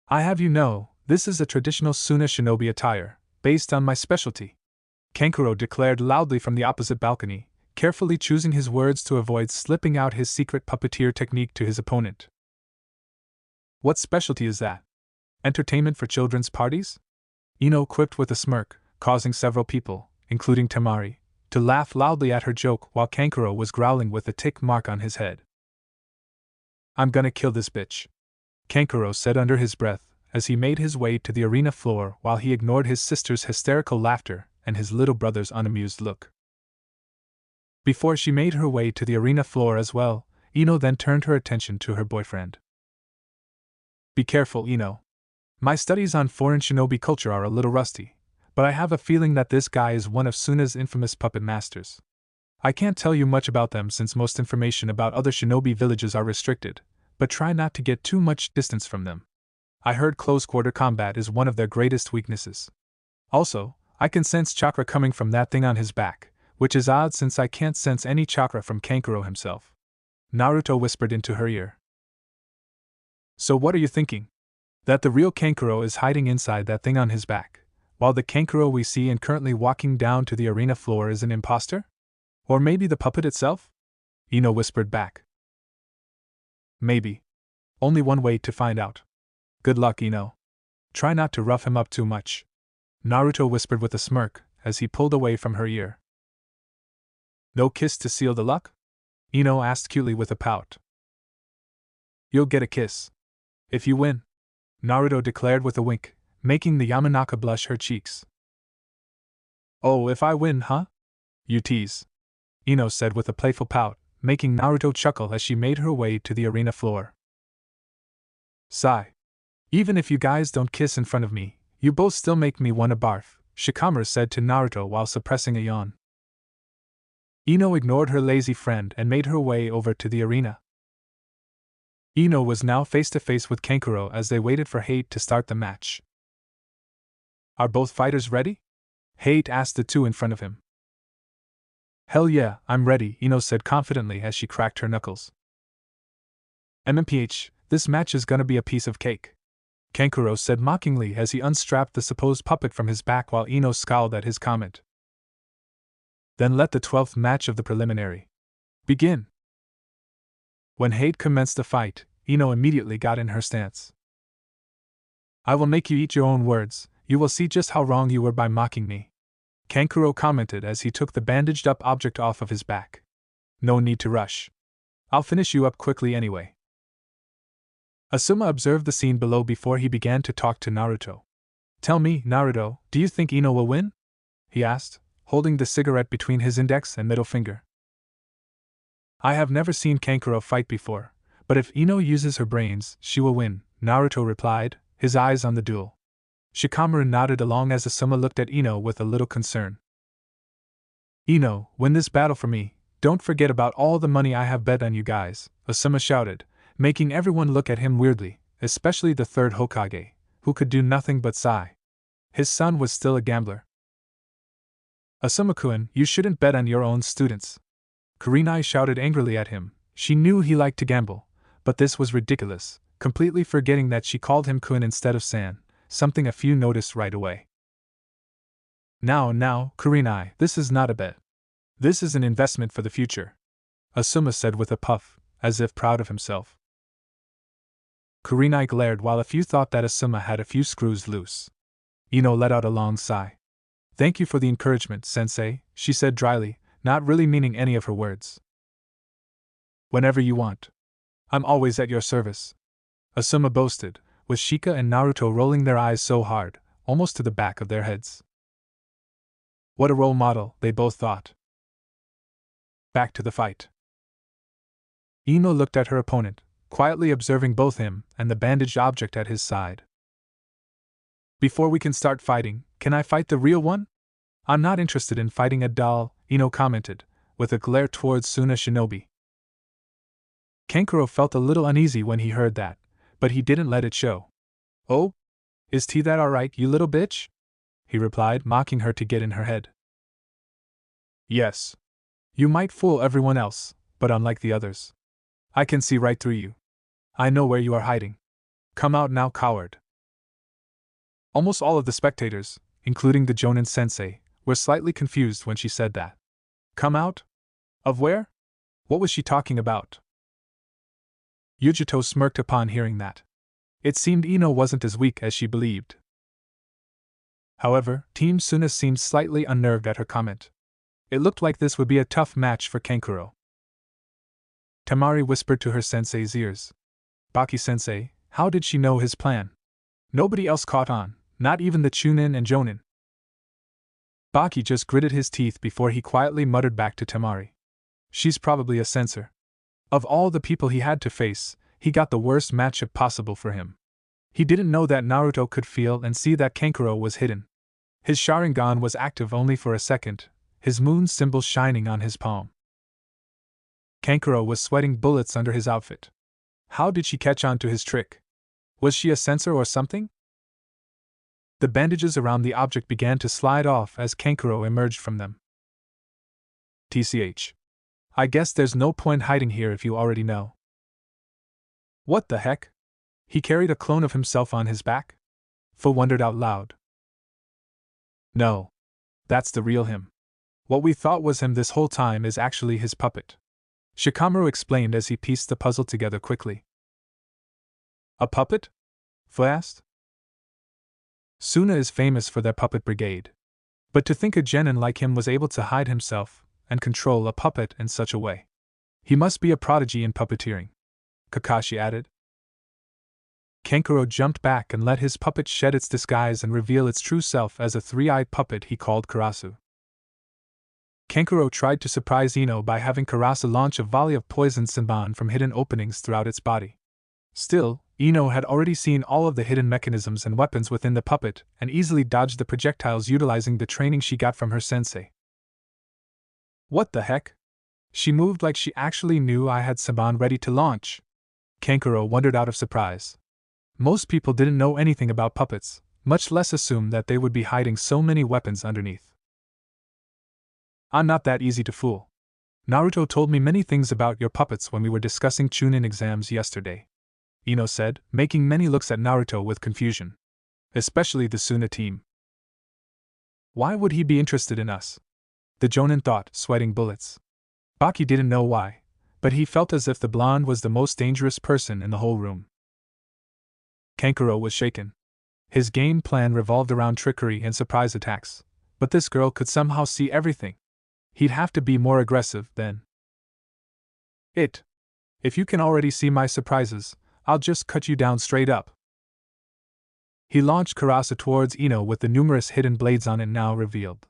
I have you know, this is a traditional Suna shinobi attire, based on my specialty, Kankuro declared loudly from the opposite balcony, carefully choosing his words to avoid slipping out his secret puppeteer technique to his opponent. What specialty is that? Entertainment for children's parties? Ino quipped with a smirk, causing several people, including Temari, to laugh loudly at her joke while Kankuro was growling with a tick mark on his head. I'm gonna kill this bitch, Kankuro said under his breath as he made his way to the arena floor while he ignored his sister's hysterical laughter and his little brother's unamused look. Before she made her way to the arena floor as well, Ino then turned her attention to her boyfriend. Be careful, Ino. My studies on foreign shinobi culture are a little rusty, but I have a feeling that this guy is one of Suna's infamous puppet masters. I can't tell you much about them since most information about other shinobi villages are restricted, but try not to get too much distance from them. I heard close-quarter combat is one of their greatest weaknesses. Also, I can sense chakra coming from that thing on his back, which is odd since I can't sense any chakra from Kankuro himself. Naruto whispered into her ear. So what are you thinking? That the real Kankuro is hiding inside that thing on his back, while the Kankuro we see and currently walking down to the arena floor is an imposter? Or maybe the puppet itself? Ino whispered back. Maybe. Only one way to find out. Good luck, Ino. Try not to rough him up too much. Naruto whispered with a smirk as he pulled away from her ear. No kiss to seal the luck? Ino asked cutely with a pout. You'll get a kiss. If you win, Naruto declared with a wink, making the Yamanaka blush her cheeks. Oh, if I win, huh? You tease. Ino said with a playful pout, making Naruto chuckle as she made her way to the arena floor. Sigh. Even if you guys don't kiss in front of me, you both still make me wanna barf, Shikamaru said to Naruto while suppressing a yawn. Ino ignored her lazy friend and made her way over to the arena. Ino was now face to face with Kankuro as they waited for Hate to start the match. Are both fighters ready? Hate asked the two in front of him. Hell yeah, I'm ready, Ino said confidently as she cracked her knuckles. MMPH, this match is gonna be a piece of cake, Kankuro said mockingly as he unstrapped the supposed puppet from his back while Ino scowled at his comment. Then let the 12th match of the preliminary begin. When Hate commenced the fight, Ino immediately got in her stance. I will make you eat your own words, you will see just how wrong you were by mocking me, Kankuro commented as he took the bandaged-up object off of his back. No need to rush. I'll finish you up quickly anyway. Asuma observed the scene below before he began to talk to Naruto. Tell me, Naruto, do you think Ino will win? He asked, holding the cigarette between his index and middle finger. I have never seen Kankuro fight before, but if Ino uses her brains, she will win, Naruto replied, his eyes on the duel. Shikamaru nodded along as Asuma looked at Ino with a little concern. Ino, win this battle for me, don't forget about all the money I have bet on you guys, Asuma shouted, making everyone look at him weirdly, especially the third Hokage, who could do nothing but sigh. His son was still a gambler. Asuma-kun, you shouldn't bet on your own students. Kurenai shouted angrily at him. She knew he liked to gamble, but this was ridiculous, completely forgetting that she called him Kun instead of San, something a few noticed right away. Now, Kurenai, this is not a bet. This is an investment for the future, Asuma said with a puff, as if proud of himself. Kurenai glared while a few thought that Asuma had a few screws loose. Ino let out a long sigh. Thank you for the encouragement, sensei, she said dryly, not really meaning any of her words. Whenever you want. I'm always at your service, Asuma boasted, with Shika and Naruto rolling their eyes so hard, almost to the back of their heads. What a role model, they both thought. Back to the fight. Ino looked at her opponent, quietly observing both him and the bandaged object at his side. Before we can start fighting, can I fight the real one? I'm not interested in fighting a doll, Ino commented, with a glare towards Suna Shinobi. Kankuro felt a little uneasy when he heard that, but he didn't let it show. Oh? Is that alright, you little bitch? He replied, mocking her to get in her head. Yes. You might fool everyone else, but unlike the others, I can see right through you. I know where you are hiding. Come out now, coward. Almost all of the spectators, including the Jonin sensei, were slightly confused when she said that. Come out? Of where? What was she talking about? Yujito smirked upon hearing that. It seemed Ino wasn't as weak as she believed. However, Team Suna seemed slightly unnerved at her comment. It looked like this would be a tough match for Kankuro. Temari whispered to her sensei's ears. Baki-sensei, how did she know his plan? Nobody else caught on, not even the Chunin and Jonin. Baki just gritted his teeth before he quietly muttered back to Temari. She's probably a censor. Of all the people he had to face, he got the worst matchup possible for him. He didn't know that Naruto could feel and see that Kankuro was hidden. His Sharingan was active only for a second, his moon symbol shining on his palm. Kankuro was sweating bullets under his outfit. How did she catch on to his trick? Was she a censor or something? The bandages around the object began to slide off as Kankuro emerged from them. TCH. I guess there's no point hiding here if you already know. What the heck? He carried a clone of himself on his back? Fu wondered out loud. No. That's the real him. What we thought was him this whole time is actually his puppet. Shikamaru explained as he pieced the puzzle together quickly. A puppet? Fu asked. Suna is famous for their puppet brigade. But to think a genin like him was able to hide himself and control a puppet in such a way. He must be a prodigy in puppeteering, Kakashi added. Kankuro jumped back and let his puppet shed its disguise and reveal its true self as a three-eyed puppet he called Karasu. Kankuro tried to surprise Ino by having Karasu launch a volley of poisoned Senbon from hidden openings throughout its body. Still, Ino had already seen all of the hidden mechanisms and weapons within the puppet and easily dodged the projectiles utilizing the training she got from her sensei. What the heck? She moved like she actually knew I had Senbon ready to launch. Kankuro wondered out of surprise. Most people didn't know anything about puppets, much less assume that they would be hiding so many weapons underneath. I'm not that easy to fool. Naruto told me many things about your puppets when we were discussing Chunin exams yesterday, Ino said, making many looks at Naruto with confusion. Especially the Suna team. Why would he be interested in us? The Jonin thought, sweating bullets. Baki didn't know why, but he felt as if the blonde was the most dangerous person in the whole room. Kankuro was shaken. His game plan revolved around trickery and surprise attacks, but this girl could somehow see everything. He'd have to be more aggressive then. If you can already see my surprises, I'll just cut you down straight up. He launched Karasu towards Ino with the numerous hidden blades on it now revealed.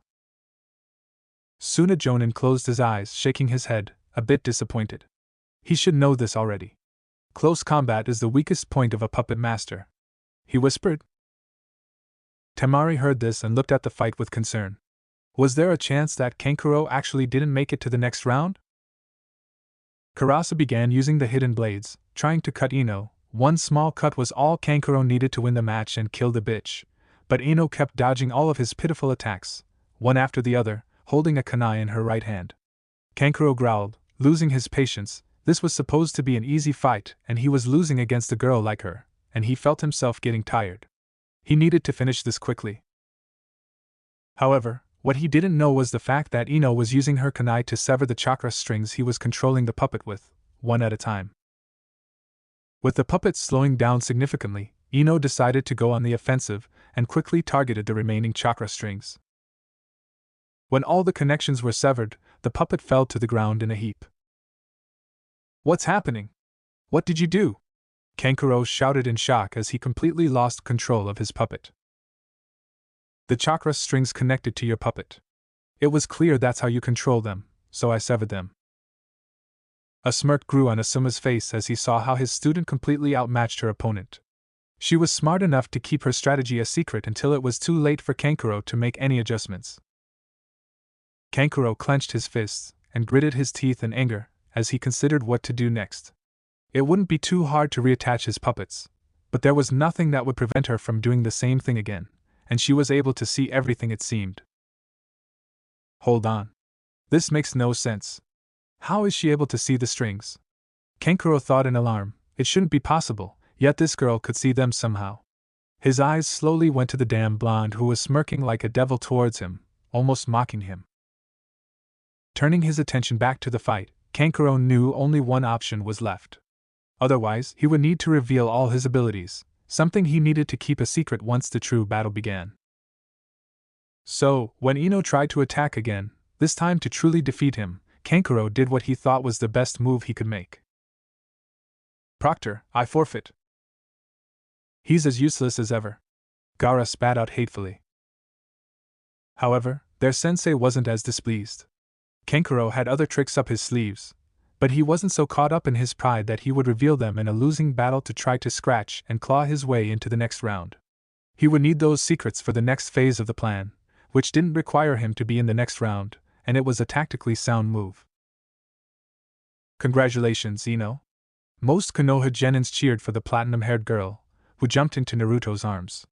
Suna Jonin closed his eyes, shaking his head, a bit disappointed. He should know this already. Close combat is the weakest point of a puppet master, he whispered. Temari heard this and looked at the fight with concern. Was there a chance that Kankuro actually didn't make it to the next round? Karasu began using the hidden blades, trying to cut Ino. One small cut was all Kankuro needed to win the match and kill the bitch, but Ino kept dodging all of his pitiful attacks, one after the other, holding a kunai in her right hand. Kankuro growled, losing his patience. This was supposed to be an easy fight, and he was losing against a girl like her, and he felt himself getting tired. He needed to finish this quickly. However, what he didn't know was the fact that Ino was using her kunai to sever the chakra strings he was controlling the puppet with, one at a time. With the puppet slowing down significantly, Ino decided to go on the offensive and quickly targeted the remaining chakra strings. When all the connections were severed, the puppet fell to the ground in a heap. What's happening? What did you do? Kankuro shouted in shock as he completely lost control of his puppet. The chakra strings connected to your puppet. It was clear that's how you control them, so I severed them. A smirk grew on Asuma's face as he saw how his student completely outmatched her opponent. She was smart enough to keep her strategy a secret until it was too late for Kankuro to make any adjustments. Kankuro clenched his fists and gritted his teeth in anger as he considered what to do next. It wouldn't be too hard to reattach his puppets, but there was nothing that would prevent her from doing the same thing again, and she was able to see everything it seemed. Hold on. This makes no sense. How is she able to see the strings? Kankuro thought in alarm. It shouldn't be possible, yet this girl could see them somehow. His eyes slowly went to the damn blonde who was smirking like a devil towards him, almost mocking him. Turning his attention back to the fight, Kankuro knew only one option was left. Otherwise, he would need to reveal all his abilities, something he needed to keep a secret once the true battle began. So, when Ino tried to attack again, this time to truly defeat him, Kankuro did what he thought was the best move he could make. Proctor, I forfeit. He's as useless as ever. Gaara spat out hatefully. However, their sensei wasn't as displeased. Kankuro had other tricks up his sleeves, but he wasn't so caught up in his pride that he would reveal them in a losing battle to try to scratch and claw his way into the next round. He would need those secrets for the next phase of the plan, which didn't require him to be in the next round, and it was a tactically sound move. Congratulations, Ino. Most Konoha genins cheered for the platinum-haired girl, who jumped into Naruto's arms.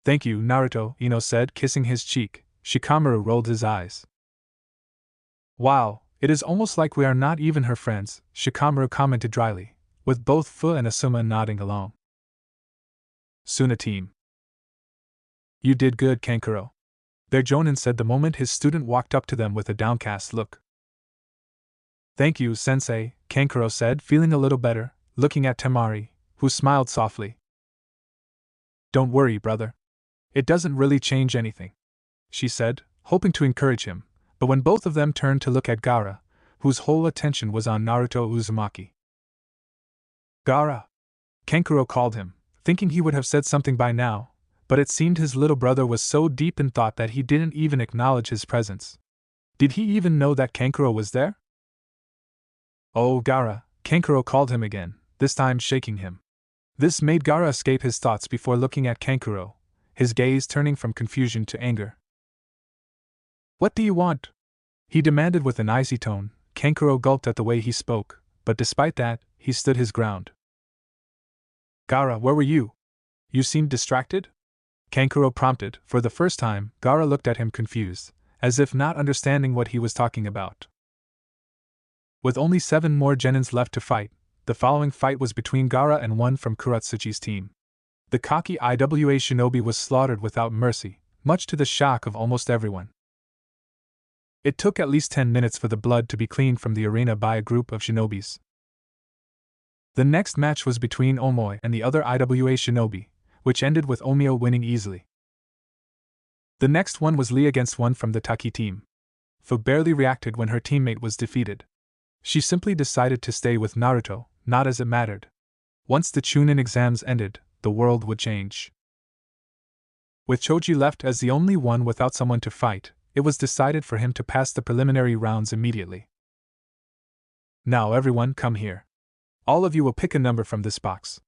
Thank you, Naruto, Ino said, kissing his cheek. Shikamaru rolled his eyes. Wow, it is almost like we are not even her friends, Shikamaru commented dryly, with both Fu and Asuma nodding along. Suna team. You did good, Kankuro. their jonin said the moment his student walked up to them with a downcast look. Thank you, sensei, Kankuro said, feeling a little better, looking at Temari, who smiled softly. Don't worry, brother. It doesn't really change anything, she said, hoping to encourage him, but when both of them turned to look at Gaara, whose whole attention was on Naruto Uzumaki. Gaara! Kankuro called him, thinking he would have said something by now, but it seemed his little brother was so deep in thought that he didn't even acknowledge his presence. Did he even know that Kankuro was there? Oh, Gaara, Kankuro called him again, this time shaking him. This made Gaara escape his thoughts before looking at Kankuro, his gaze turning from confusion to anger. What do you want? He demanded with an icy tone. Kankuro gulped at the way he spoke, but despite that, he stood his ground. Gaara, where were you? You seemed distracted? Kankuro prompted. For the first time, Gaara looked at him confused, as if not understanding what he was talking about. With only 7 more genins left to fight, the following fight was between Gaara and one from Kuratsuchi's team. The cocky IWA Shinobi was slaughtered without mercy, much to the shock of almost everyone. It took at least 10 minutes for the blood to be cleaned from the arena by a group of Shinobis. The next match was between Omoi and the other IWA Shinobi, which ended with Omio winning easily. The next one was Lee against one from the Taki team. Fu barely reacted when her teammate was defeated. She simply decided to stay with Naruto, not as it mattered. Once the Chunin exams ended, the world would change. With Choji left as the only one without someone to fight, it was decided for him to pass the preliminary rounds immediately. Now everyone come here. All of you will pick a number from this box.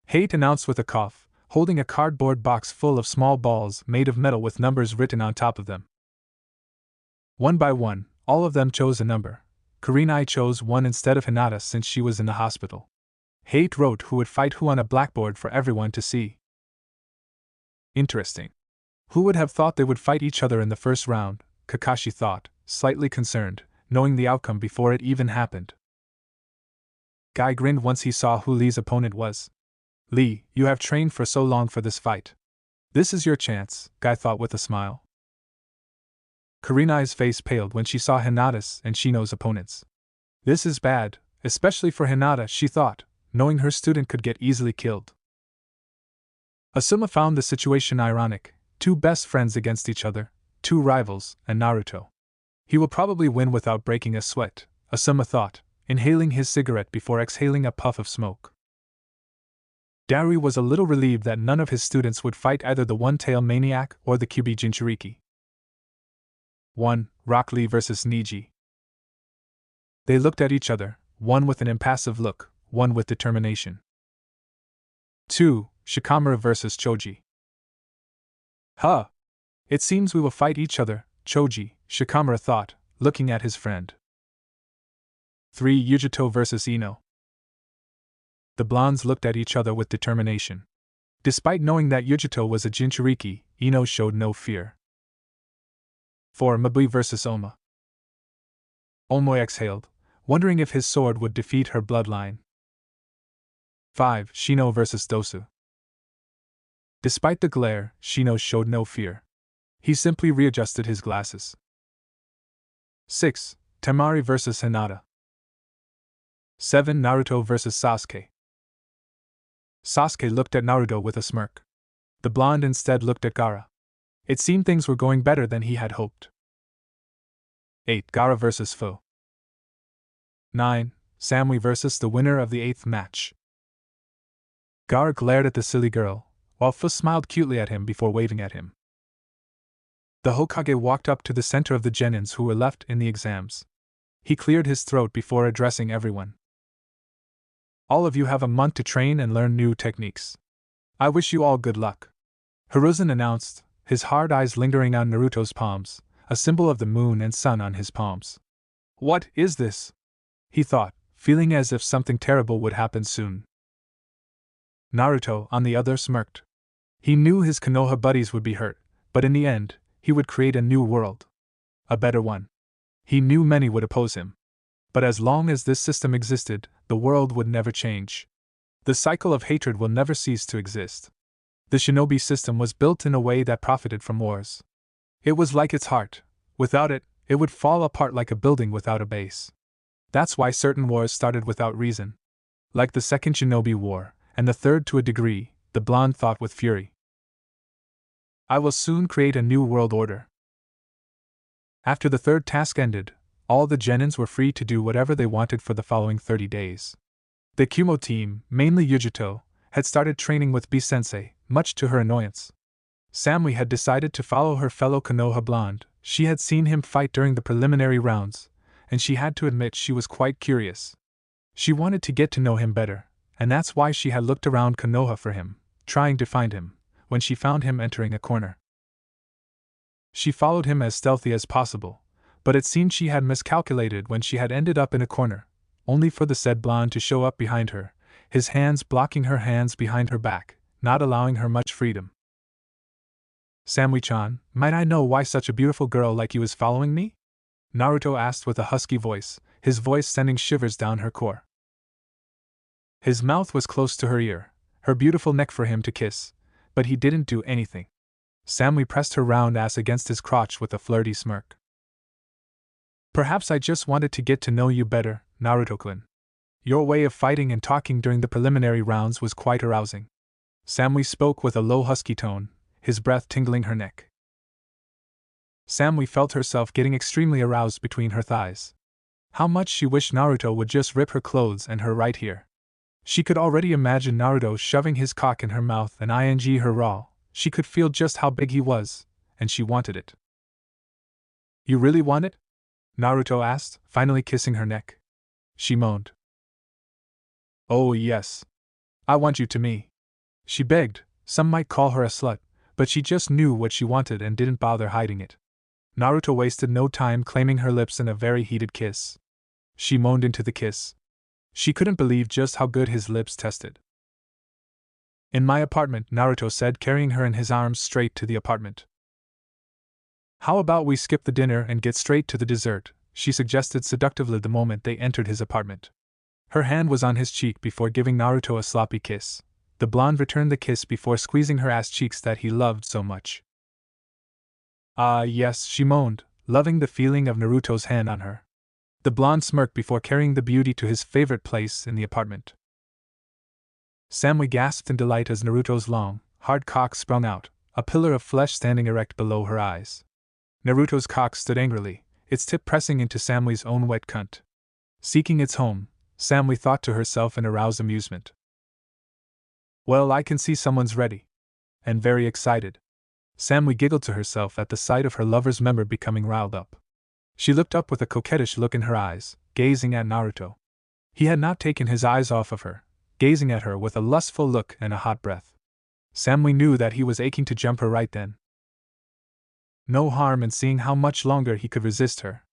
Hate announced with a cough, holding a cardboard box full of small balls made of metal with numbers written on top of them. One by one, all of them chose a number. Kurenai chose 1 instead of Hinata since she was in the hospital. Hate wrote who would fight who on a blackboard for everyone to see. Interesting. Who would have thought they would fight each other in the first round, Kakashi thought, slightly concerned, knowing the outcome before it even happened. Guy grinned once he saw who Lee's opponent was. Lee, you have trained for so long for this fight. This is your chance, Guy thought with a smile. Kurenai's face paled when she saw Hinata's and Shino's opponents. This is bad, especially for Hinata, she thought, knowing her student could get easily killed. Asuma found the situation ironic. 2 best friends against each other, 2 rivals, and Naruto. He will probably win without breaking a sweat, Asuma thought, inhaling his cigarette before exhaling a puff of smoke. Darui was a little relieved that none of his students would fight either the One-Tail Maniac or the Kyuubi Jinchuriki. 1. Rock Lee vs. Niji. They looked at each other, one with an impassive look, one with determination. 2. Shikamaru vs. Choji. Huh! It seems we will fight each other, Choji, Shikamaru thought, looking at his friend. 3. Yujito vs. Ino. The blondes looked at each other with determination. Despite knowing that Yujito was a Jinchuriki, Ino showed no fear. 4. Mabui vs. Oma. Omoi exhaled, wondering if his sword would defeat her bloodline. 5. Shino vs. Dosu. Despite the glare, Shino showed no fear. He simply readjusted his glasses. 6. Temari vs. Hinata. 7. Naruto vs. Sasuke. Sasuke looked at Naruto with a smirk. The blonde instead looked at Gaara. It seemed things were going better than he had hoped. 8. Gaara vs. Fu. 9. Samui vs. the winner of the 8th match. Gaara glared at the silly girl, while Fu smiled cutely at him before waving at him. The Hokage walked up to the center of the genins who were left in the exams. He cleared his throat before addressing everyone. All of you have a month to train and learn new techniques. I wish you all good luck. Hiruzen announced, his hard eyes lingering on Naruto's palms, a symbol of the moon and sun on his palms. What is this? He thought, feeling as if something terrible would happen soon. Naruto, on the other, smirked. He knew his Konoha buddies would be hurt, but in the end, he would create a new world. A better one. He knew many would oppose him. But as long as this system existed, the world would never change. The cycle of hatred will never cease to exist. The shinobi system was built in a way that profited from wars. It was like its heart. Without it, it would fall apart like a building without a base. That's why certain wars started without reason. Like the Second Shinobi War, and the third to a degree, the blonde thought with fury. I will soon create a new world order. After the third task ended, all the genins were free to do whatever they wanted for the following 30 days. The Kumo team, mainly Yujito, had started training with B-sensei, much to her annoyance. Samui had decided to follow her fellow Konoha blonde. She had seen him fight during the preliminary rounds, and she had to admit she was quite curious. She wanted to get to know him better, and that's why she had looked around Konoha for him, trying to find him, when she found him entering a corner. She followed him as stealthy as possible, but it seemed she had miscalculated when she had ended up in a corner, only for the said blonde to show up behind her, his hands blocking her hands behind her back, not allowing her much freedom. Samui-chan, might I know why such a beautiful girl like you is following me? Naruto asked with a husky voice, his voice sending shivers down her core. His mouth was close to her ear, her beautiful neck for him to kiss, but he didn't do anything. Samui pressed her round ass against his crotch with a flirty smirk. Perhaps I just wanted to get to know you better, Naruto-kun. Your way of fighting and talking during the preliminary rounds was quite arousing. Samui spoke with a low husky tone, his breath tingling her neck. Samui felt herself getting extremely aroused between her thighs. How much she wished Naruto would just rip her clothes and her right here. She could already imagine Naruto shoving his cock in her mouth and her raw. She could feel just how big he was, and she wanted it. You really want it? Naruto asked, finally kissing her neck. She moaned. Oh yes. I want you to me. She begged. Some might call her a slut, but she just knew what she wanted and didn't bother hiding it. Naruto wasted no time claiming her lips in a very heated kiss. She moaned into the kiss. She couldn't believe just how good his lips tasted. In my apartment, Naruto said, carrying her in his arms straight to the apartment. How about we skip the dinner and get straight to the dessert, she suggested seductively the moment they entered his apartment. Her hand was on his cheek before giving Naruto a sloppy kiss. The blonde returned the kiss before squeezing her ass cheeks that he loved so much. Ah yes, she moaned, loving the feeling of Naruto's hand on her. The blonde smirked before carrying the beauty to his favorite place in the apartment. Samui gasped in delight as Naruto's long, hard cock sprung out, a pillar of flesh standing erect below her eyes. Naruto's cock stood angrily, its tip pressing into Samui's own wet cunt. Seeking its home, Samui thought to herself in aroused amusement. Well, I can see someone's ready. And very excited. Samui giggled to herself at the sight of her lover's member becoming riled up. She looked up with a coquettish look in her eyes, gazing at Naruto. He had not taken his eyes off of her, gazing at her with a lustful look and a hot breath. Samui knew that he was aching to jump her right then. No harm in seeing how much longer he could resist her.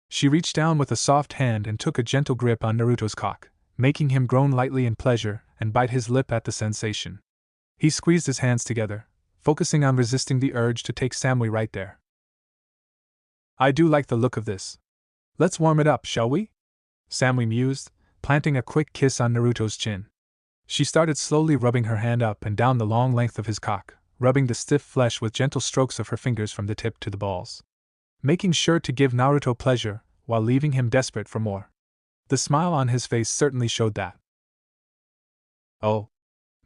She reached down with a soft hand and took a gentle grip on Naruto's cock, making him groan lightly in pleasure and bite his lip at the sensation. He squeezed his hands together, focusing on resisting the urge to take Samui right there. I do like the look of this. Let's warm it up, shall we? Samui mused, planting a quick kiss on Naruto's chin. She started slowly rubbing her hand up and down the long length of his cock, rubbing the stiff flesh with gentle strokes of her fingers from the tip to the balls. Making sure to give Naruto pleasure, while leaving him desperate for more. The smile on his face certainly showed that. Oh!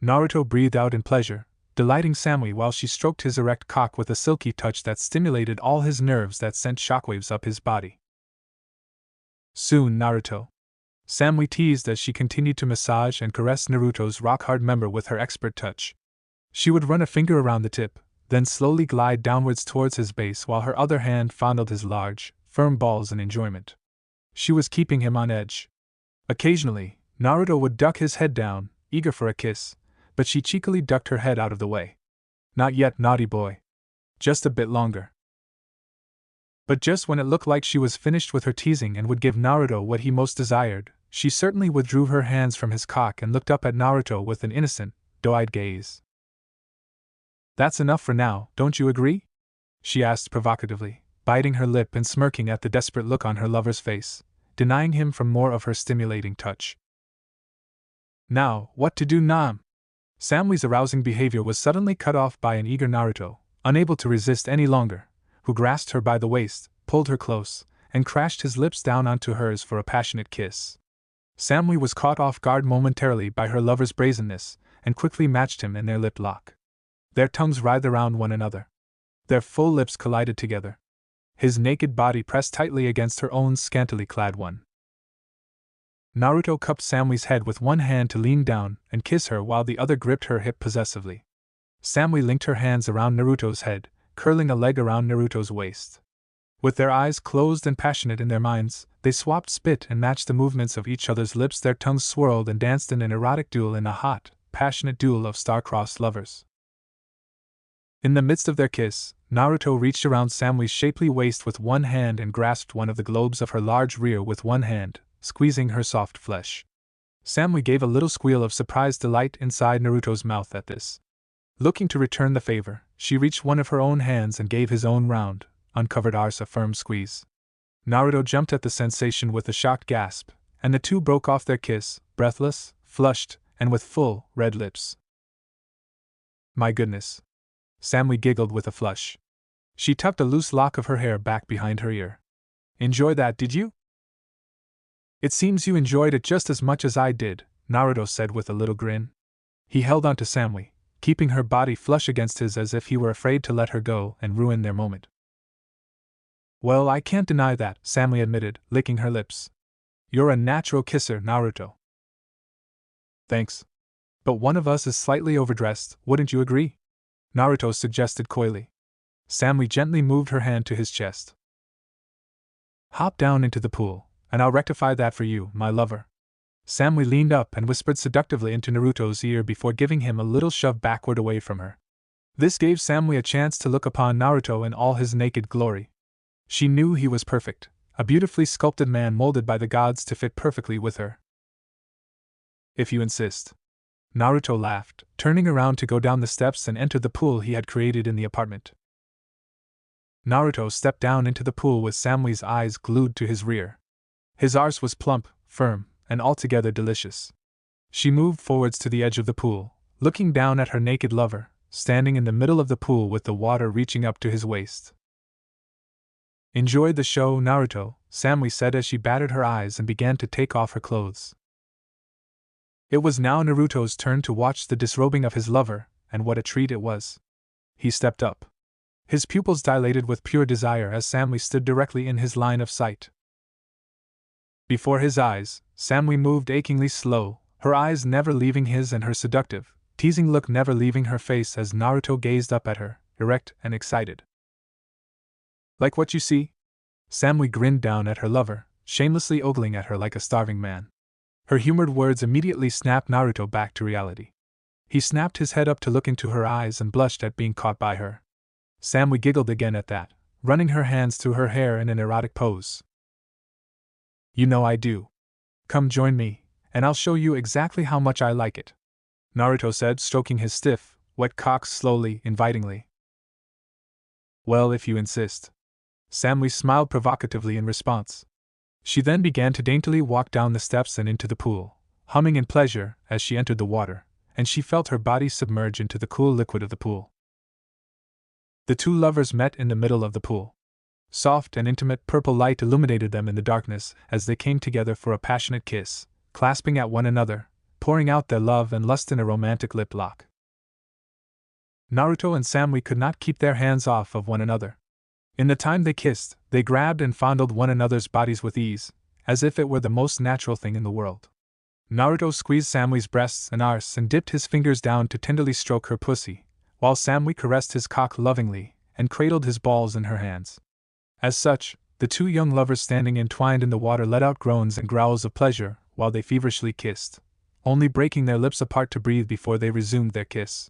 Naruto breathed out in pleasure, delighting Samui while she stroked his erect cock with a silky touch that stimulated all his nerves that sent shockwaves up his body. Soon, Naruto. Samui teased as she continued to massage and caress Naruto's rock-hard member with her expert touch. She would run a finger around the tip, then slowly glide downwards towards his base while her other hand fondled his large, firm balls in enjoyment. She was keeping him on edge. Occasionally, Naruto would duck his head down, eager for a kiss, but she cheekily ducked her head out of the way. Not yet, naughty boy. Just a bit longer. But just when it looked like she was finished with her teasing and would give Naruto what he most desired, she certainly withdrew her hands from his cock and looked up at Naruto with an innocent, doe-eyed gaze. That's enough for now, don't you agree? She asked provocatively, biting her lip and smirking at the desperate look on her lover's face, denying him from more of her stimulating touch. Now, what to do, Nam? Samui's arousing behavior was suddenly cut off by an eager Naruto, unable to resist any longer, who grasped her by the waist, pulled her close, and crashed his lips down onto hers for a passionate kiss. Samui was caught off guard momentarily by her lover's brazenness, and quickly matched him in their lip lock. Their tongues writhed around one another. Their full lips collided together. His naked body pressed tightly against her own scantily clad one. Naruto cupped Samui's head with one hand to lean down and kiss her while the other gripped her hip possessively. Samui linked her hands around Naruto's head, curling a leg around Naruto's waist. With their eyes closed and passionate in their minds, they swapped spit and matched the movements of each other's lips. Their tongues swirled and danced in an erotic duel, in a hot, passionate duel of star-crossed lovers. In the midst of their kiss, Naruto reached around Samui's shapely waist with one hand and grasped one of the globes of her large rear with one hand, squeezing her soft flesh. Samui gave a little squeal of surprised delight inside Naruto's mouth at this. Looking to return the favor, she reached one of her own hands and gave his own round, uncovered arse a firm squeeze. Naruto jumped at the sensation with a shocked gasp, and the two broke off their kiss, breathless, flushed, and with full, red lips. My goodness. Samui giggled with a flush. She tucked a loose lock of her hair back behind her ear. Enjoy that, did you? It seems you enjoyed it just as much as I did, Naruto said with a little grin. He held on to Samui, keeping her body flush against his as if he were afraid to let her go and ruin their moment. Well, I can't deny that, Samui admitted, licking her lips. You're a natural kisser, Naruto. Thanks. But one of us is slightly overdressed, wouldn't you agree? Naruto suggested coyly. Samui gently moved her hand to his chest. Hop down into the pool, and I'll rectify that for you, my lover. Samui leaned up and whispered seductively into Naruto's ear before giving him a little shove backward away from her. This gave Samui a chance to look upon Naruto in all his naked glory. She knew he was perfect, a beautifully sculpted man molded by the gods to fit perfectly with her. If you insist. Naruto laughed, turning around to go down the steps and enter the pool he had created in the apartment. Naruto stepped down into the pool with Samui's eyes glued to his rear. His arse was plump, firm, and altogether delicious. She moved forwards to the edge of the pool, looking down at her naked lover, standing in the middle of the pool with the water reaching up to his waist. Enjoyed the show, Naruto, Samui said as she batted her eyes and began to take off her clothes. It was now Naruto's turn to watch the disrobing of his lover, and what a treat it was. He stepped up. His pupils dilated with pure desire as Samui stood directly in his line of sight. Before his eyes, Samui moved achingly slow, her eyes never leaving his and her seductive, teasing look never leaving her face as Naruto gazed up at her, erect and excited. Like what you see? Samui grinned down at her lover, shamelessly ogling at her like a starving man. Her humored words immediately snapped Naruto back to reality. He snapped his head up to look into her eyes and blushed at being caught by her. Samui giggled again at that, running her hands through her hair in an erotic pose. You know I do. Come join me, and I'll show you exactly how much I like it, Naruto said, stroking his stiff, wet cock slowly, invitingly. Well, if you insist. Samui smiled provocatively in response. She then began to daintily walk down the steps and into the pool, humming in pleasure as she entered the water, and she felt her body submerge into the cool liquid of the pool. The two lovers met in the middle of the pool. Soft and intimate purple light illuminated them in the darkness as they came together for a passionate kiss, clasping at one another, pouring out their love and lust in a romantic lip lock. Naruto and Samui could not keep their hands off of one another. In the time they kissed, they grabbed and fondled one another's bodies with ease, as if it were the most natural thing in the world. Naruto squeezed Samui's breasts and arse and dipped his fingers down to tenderly stroke her pussy, while Samui caressed his cock lovingly and cradled his balls in her hands. As such, the two young lovers standing entwined in the water let out groans and growls of pleasure while they feverishly kissed, only breaking their lips apart to breathe before they resumed their kiss.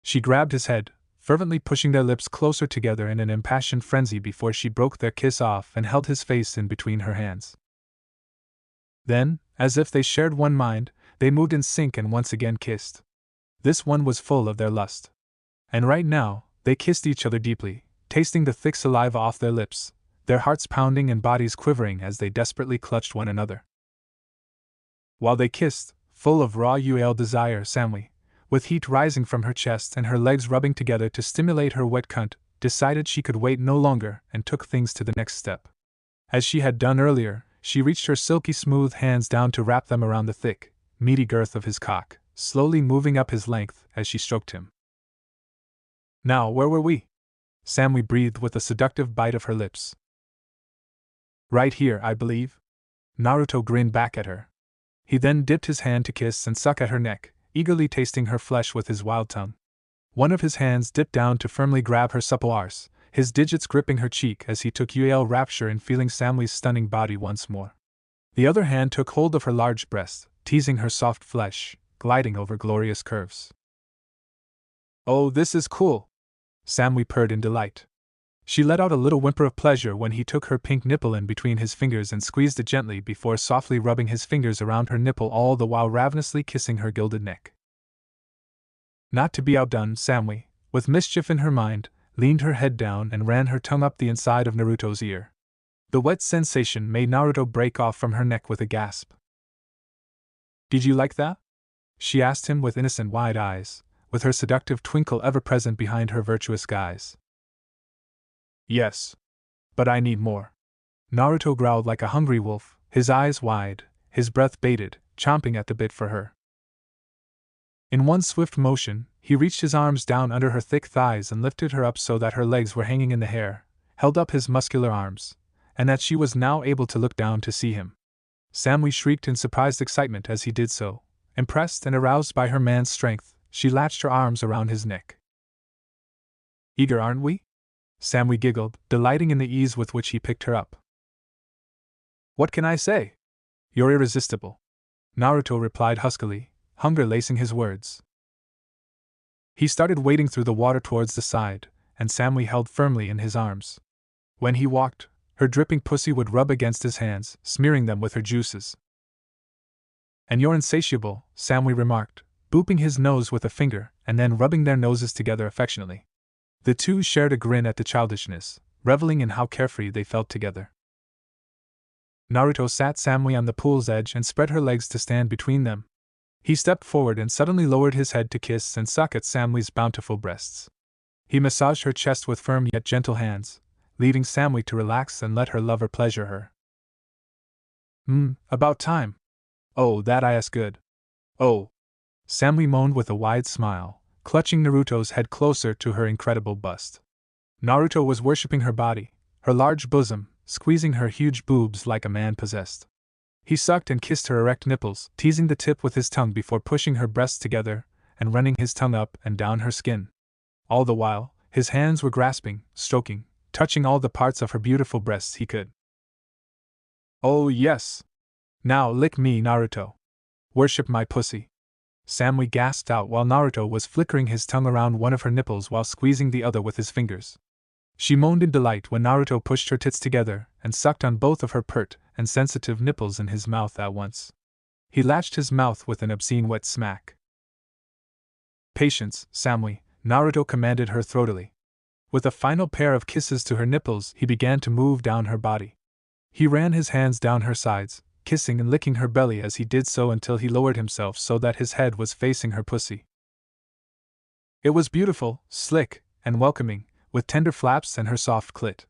She grabbed his head, fervently pushing their lips closer together in an impassioned frenzy before she broke their kiss off and held his face in between her hands. Then, as if they shared one mind, they moved in sync and once again kissed. This one was full of their lust. And right now, they kissed each other deeply, tasting the thick saliva off their lips, their hearts pounding and bodies quivering as they desperately clutched one another. While they kissed, full of raw desire, Samui, with heat rising from her chest and her legs rubbing together to stimulate her wet cunt, decided she could wait no longer and took things to the next step. As she had done earlier, she reached her silky smooth hands down to wrap them around the thick, meaty girth of his cock, slowly moving up his length as she stroked him. Now, where were we? Sammy breathed with a seductive bite of her lips. Right here, I believe. Naruto grinned back at her. He then dipped his hand to kiss and suck at her neck, eagerly tasting her flesh with his wild tongue. One of his hands dipped down to firmly grab her supple arse, his digits gripping her cheek as he took rapture in feeling Sammy's stunning body once more. The other hand took hold of her large breast, teasing her soft flesh, gliding over glorious curves. Oh, this is cool! Sammy purred in delight. She let out a little whimper of pleasure when he took her pink nipple in between his fingers and squeezed it gently before softly rubbing his fingers around her nipple, all the while ravenously kissing her gilded neck. Not to be outdone, Sammy, with mischief in her mind, leaned her head down and ran her tongue up the inside of Naruto's ear. The wet sensation made Naruto break off from her neck with a gasp. Did you like that? She asked him with innocent wide eyes, with her seductive twinkle ever present behind her virtuous guise. Yes. But I need more. Naruto growled like a hungry wolf, his eyes wide, his breath bated, chomping at the bit for her. In one swift motion, he reached his arms down under her thick thighs and lifted her up so that her legs were hanging in the hair, held up his muscular arms, and that she was now able to look down to see him. Sammy shrieked in surprised excitement as he did so. Impressed and aroused by her man's strength, she latched her arms around his neck. Eager, aren't we? Sammy giggled, delighting in the ease with which he picked her up. What can I say? You're irresistible. Naruto replied huskily, hunger lacing his words. He started wading through the water towards the side, and Sammy held firmly in his arms. When he walked, her dripping pussy would rub against his hands, smearing them with her juices. And you're insatiable, Sammy remarked, booping his nose with a finger and then rubbing their noses together affectionately. The two shared a grin at the childishness, reveling in how carefree they felt together. Naruto sat Sammy on the pool's edge and spread her legs to stand between them. He stepped forward and suddenly lowered his head to kiss and suck at Sammy's bountiful breasts. He massaged her chest with firm yet gentle hands, leaving Sammy to relax and let her lover pleasure her. About time. Oh, that is good. Oh. Sammy moaned with a wide smile, clutching Naruto's head closer to her incredible bust. Naruto was worshipping her body, her large bosom, squeezing her huge boobs like a man possessed. He sucked and kissed her erect nipples, teasing the tip with his tongue before pushing her breasts together and running his tongue up and down her skin. All the while, his hands were grasping, stroking, touching all the parts of her beautiful breasts he could. Oh yes! Now lick me, Naruto. Worship my pussy. Sammy gasped out while Naruto was flickering his tongue around one of her nipples while squeezing the other with his fingers. She moaned in delight when Naruto pushed her tits together and sucked on both of her pert and sensitive nipples in his mouth at once. He latched his mouth with an obscene wet smack. Patience, Sammy, Naruto commanded her throatily. With a final pair of kisses to her nipples, he began to move down her body. He ran his hands down her sides, kissing and licking her belly as he did so until he lowered himself so that his head was facing her pussy. It was beautiful, slick, and welcoming, with tender flaps and her soft clit.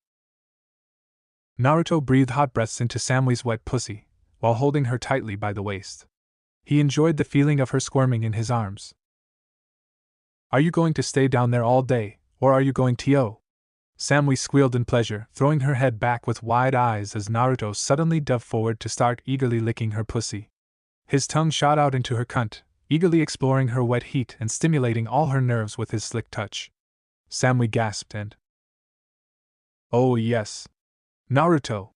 Naruto breathed hot breaths into Sammy's wet pussy, while holding her tightly by the waist. He enjoyed the feeling of her squirming in his arms. Are you going to stay down there all day, or are you going to? Sammy squealed in pleasure, throwing her head back with wide eyes as Naruto suddenly dove forward to start eagerly licking her pussy. His tongue shot out into her cunt, eagerly exploring her wet heat and stimulating all her nerves with his slick touch. Sammy gasped and... Oh yes. Naruto!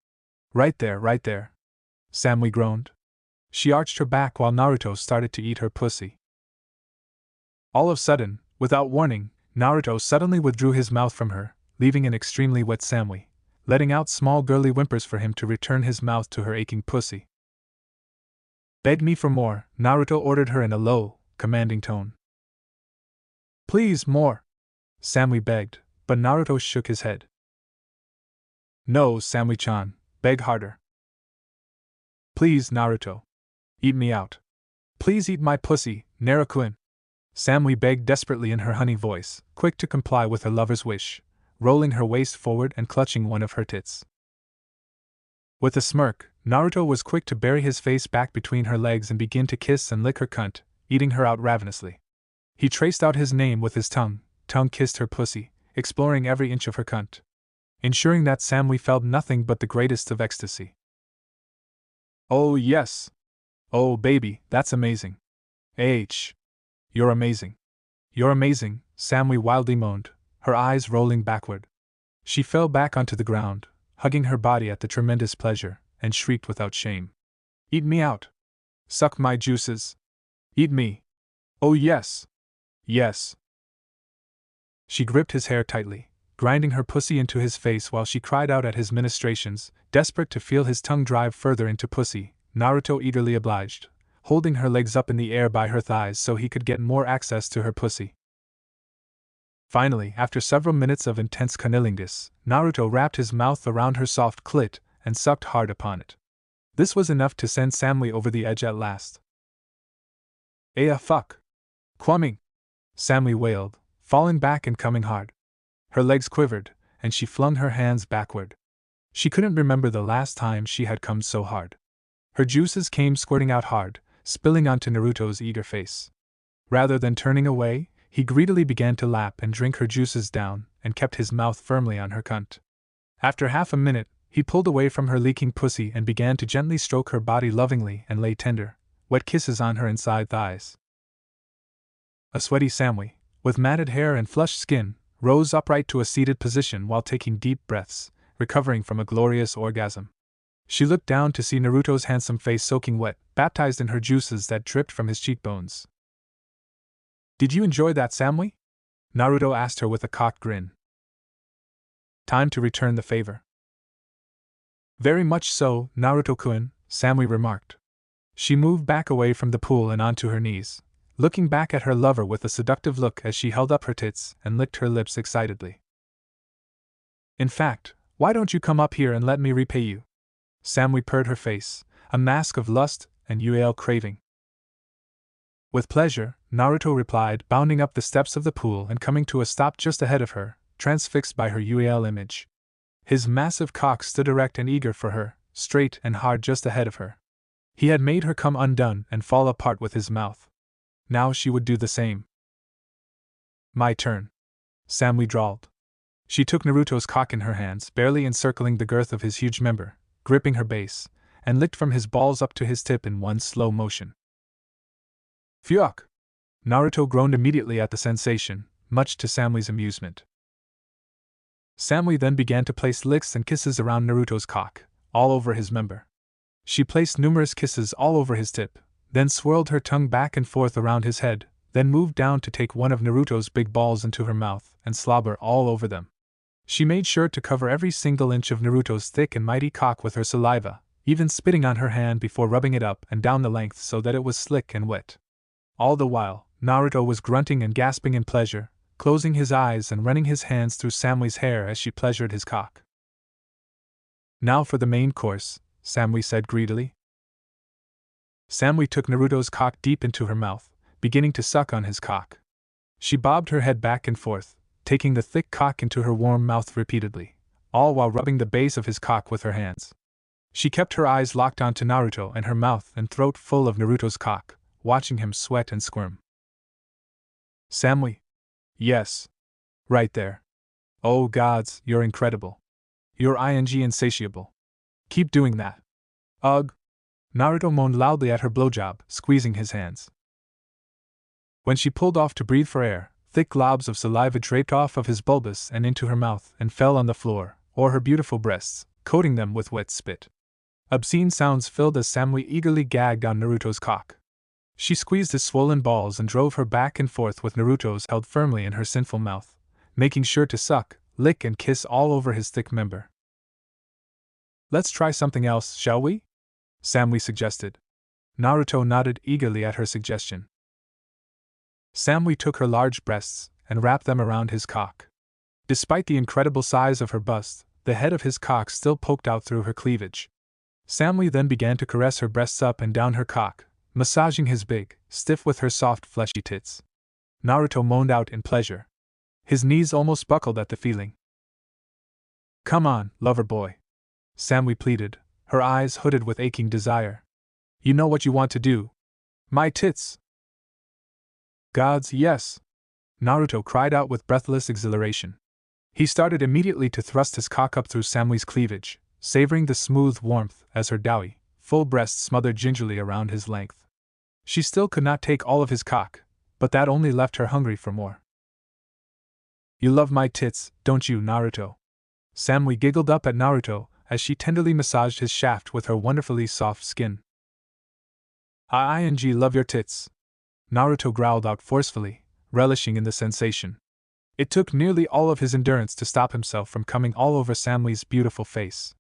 Right there, right there. Sammy groaned. She arched her back while Naruto started to eat her pussy. All of a sudden, without warning, Naruto suddenly withdrew his mouth from her, leaving an extremely wet Sammy, letting out small girly whimpers for him to return his mouth to her aching pussy. Beg me for more, Naruto ordered her in a low, commanding tone. Please, more, Sammy begged, but Naruto shook his head. No, Sammy-chan, beg harder. Please, Naruto. Eat me out. Please eat my pussy, Naruto-kun. Samui begged desperately in her honey voice, quick to comply with her lover's wish, rolling her waist forward and clutching one of her tits. With a smirk, Naruto was quick to bury his face back between her legs and begin to kiss and lick her cunt, eating her out ravenously. He traced out his name with his tongue kissed her pussy, exploring every inch of her cunt, ensuring that Samui felt nothing but the greatest of ecstasy. Oh yes! Oh baby, that's amazing! You're amazing! You're amazing, Samui wildly moaned, her eyes rolling backward. She fell back onto the ground, hugging her body at the tremendous pleasure, and shrieked without shame. Eat me out! Suck my juices! Eat me! Oh yes! Yes! She gripped his hair tightly, grinding her pussy into his face while she cried out at his ministrations, desperate to feel his tongue drive further into pussy. Naruto eagerly obliged, holding her legs up in the air by her thighs so he could get more access to her pussy. Finally, after several minutes of intense cunnilingus, Naruto wrapped his mouth around her soft clit and sucked hard upon it. This was enough to send Samui over the edge at last. Fuck! Kwaming! Samui wailed, falling back and coming hard. Her legs quivered, and she flung her hands backward. She couldn't remember the last time she had come so hard. Her juices came squirting out hard, spilling onto Naruto's eager face. Rather than turning away, he greedily began to lap and drink her juices down, and kept his mouth firmly on her cunt. After half a minute, he pulled away from her leaking pussy and began to gently stroke her body lovingly and lay tender, wet kisses on her inside thighs. A sweaty Samui, with matted hair and flushed skin, rose upright to a seated position while taking deep breaths, recovering from a glorious orgasm. She looked down to see Naruto's handsome face soaking wet, baptized in her juices that dripped from his cheekbones. Did you enjoy that, Samui? Naruto asked her with a cocked grin. Time to return the favor. Very much so, Naruto-kun, Samui remarked. She moved back away from the pool and onto her knees, looking back at her lover with a seductive look as she held up her tits and licked her lips excitedly. In fact, why don't you come up here and let me repay you? Samui purred her face, a mask of lust and craving. With pleasure, Naruto replied, bounding up the steps of the pool and coming to a stop just ahead of her, transfixed by her image. His massive cock stood erect and eager for her, straight and hard just ahead of her. He had made her come undone and fall apart with his mouth. Now she would do the same. My turn, Samui drawled. She took Naruto's cock in her hands, barely encircling the girth of his huge member, gripping her base, and licked from his balls up to his tip in one slow motion. Fuck! Naruto groaned immediately at the sensation, much to Samui's amusement. Samui then began to place licks and kisses around Naruto's cock, all over his member. She placed numerous kisses all over his tip, then swirled her tongue back and forth around his head, then moved down to take one of Naruto's big balls into her mouth and slobber all over them. She made sure to cover every single inch of Naruto's thick and mighty cock with her saliva, even spitting on her hand before rubbing it up and down the length so that it was slick and wet. All the while, Naruto was grunting and gasping in pleasure, closing his eyes and running his hands through Samui's hair as she pleasured his cock. Now for the main course, Samui said greedily. Samui took Naruto's cock deep into her mouth, beginning to suck on his cock. She bobbed her head back and forth, taking the thick cock into her warm mouth repeatedly, all while rubbing the base of his cock with her hands. She kept her eyes locked onto Naruto and her mouth and throat full of Naruto's cock, watching him sweat and squirm. Samui. Yes. Right there. Oh gods, you're incredible. You're insatiable. Keep doing that. Ugh. Naruto moaned loudly at her blowjob, squeezing his hands. When she pulled off to breathe for air, thick globs of saliva draped off of his bulbous and into her mouth and fell on the floor, or her beautiful breasts, coating them with wet spit. Obscene sounds filled as Samui eagerly gagged on Naruto's cock. She squeezed his swollen balls and drove her back and forth with Naruto's held firmly in her sinful mouth, making sure to suck, lick and kiss all over his thick member. Let's try something else, shall we? Samui suggested. Naruto nodded eagerly at her suggestion. Samui took her large breasts and wrapped them around his cock. Despite the incredible size of her bust, the head of his cock still poked out through her cleavage. Samui then began to caress her breasts up and down her cock, massaging his big, stiff with her soft fleshy tits. Naruto moaned out in pleasure. His knees almost buckled at the feeling. Come on, lover boy. Samui pleaded, her eyes hooded with aching desire. You know what you want to do. My tits! Gods, yes! Naruto cried out with breathless exhilaration. He started immediately to thrust his cock up through Samui's cleavage, savoring the smooth warmth as her doughy, full breast smothered gingerly around his length. She still could not take all of his cock, but that only left her hungry for more. You love my tits, don't you, Naruto? Samui giggled up at Naruto as she tenderly massaged his shaft with her wonderfully soft skin. I love your tits. Naruto growled out forcefully, relishing in the sensation. It took nearly all of his endurance to stop himself from coming all over Samui's beautiful face.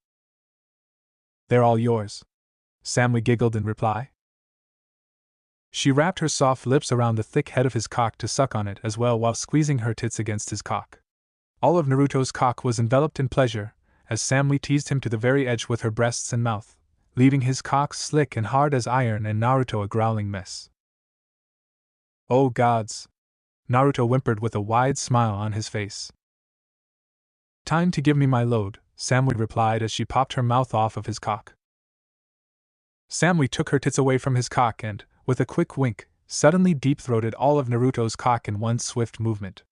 They're all yours. Samui giggled in reply. She wrapped her soft lips around the thick head of his cock to suck on it as well while squeezing her tits against his cock. All of Naruto's cock was enveloped in pleasure, as Samui teased him to the very edge with her breasts and mouth, leaving his cock slick and hard as iron and Naruto a growling mess. Oh gods! Naruto whimpered with a wide smile on his face. Time to give me my load, Samui replied as she popped her mouth off of his cock. Samui took her tits away from his cock and, with a quick wink, suddenly deep-throated all of Naruto's cock in one swift movement.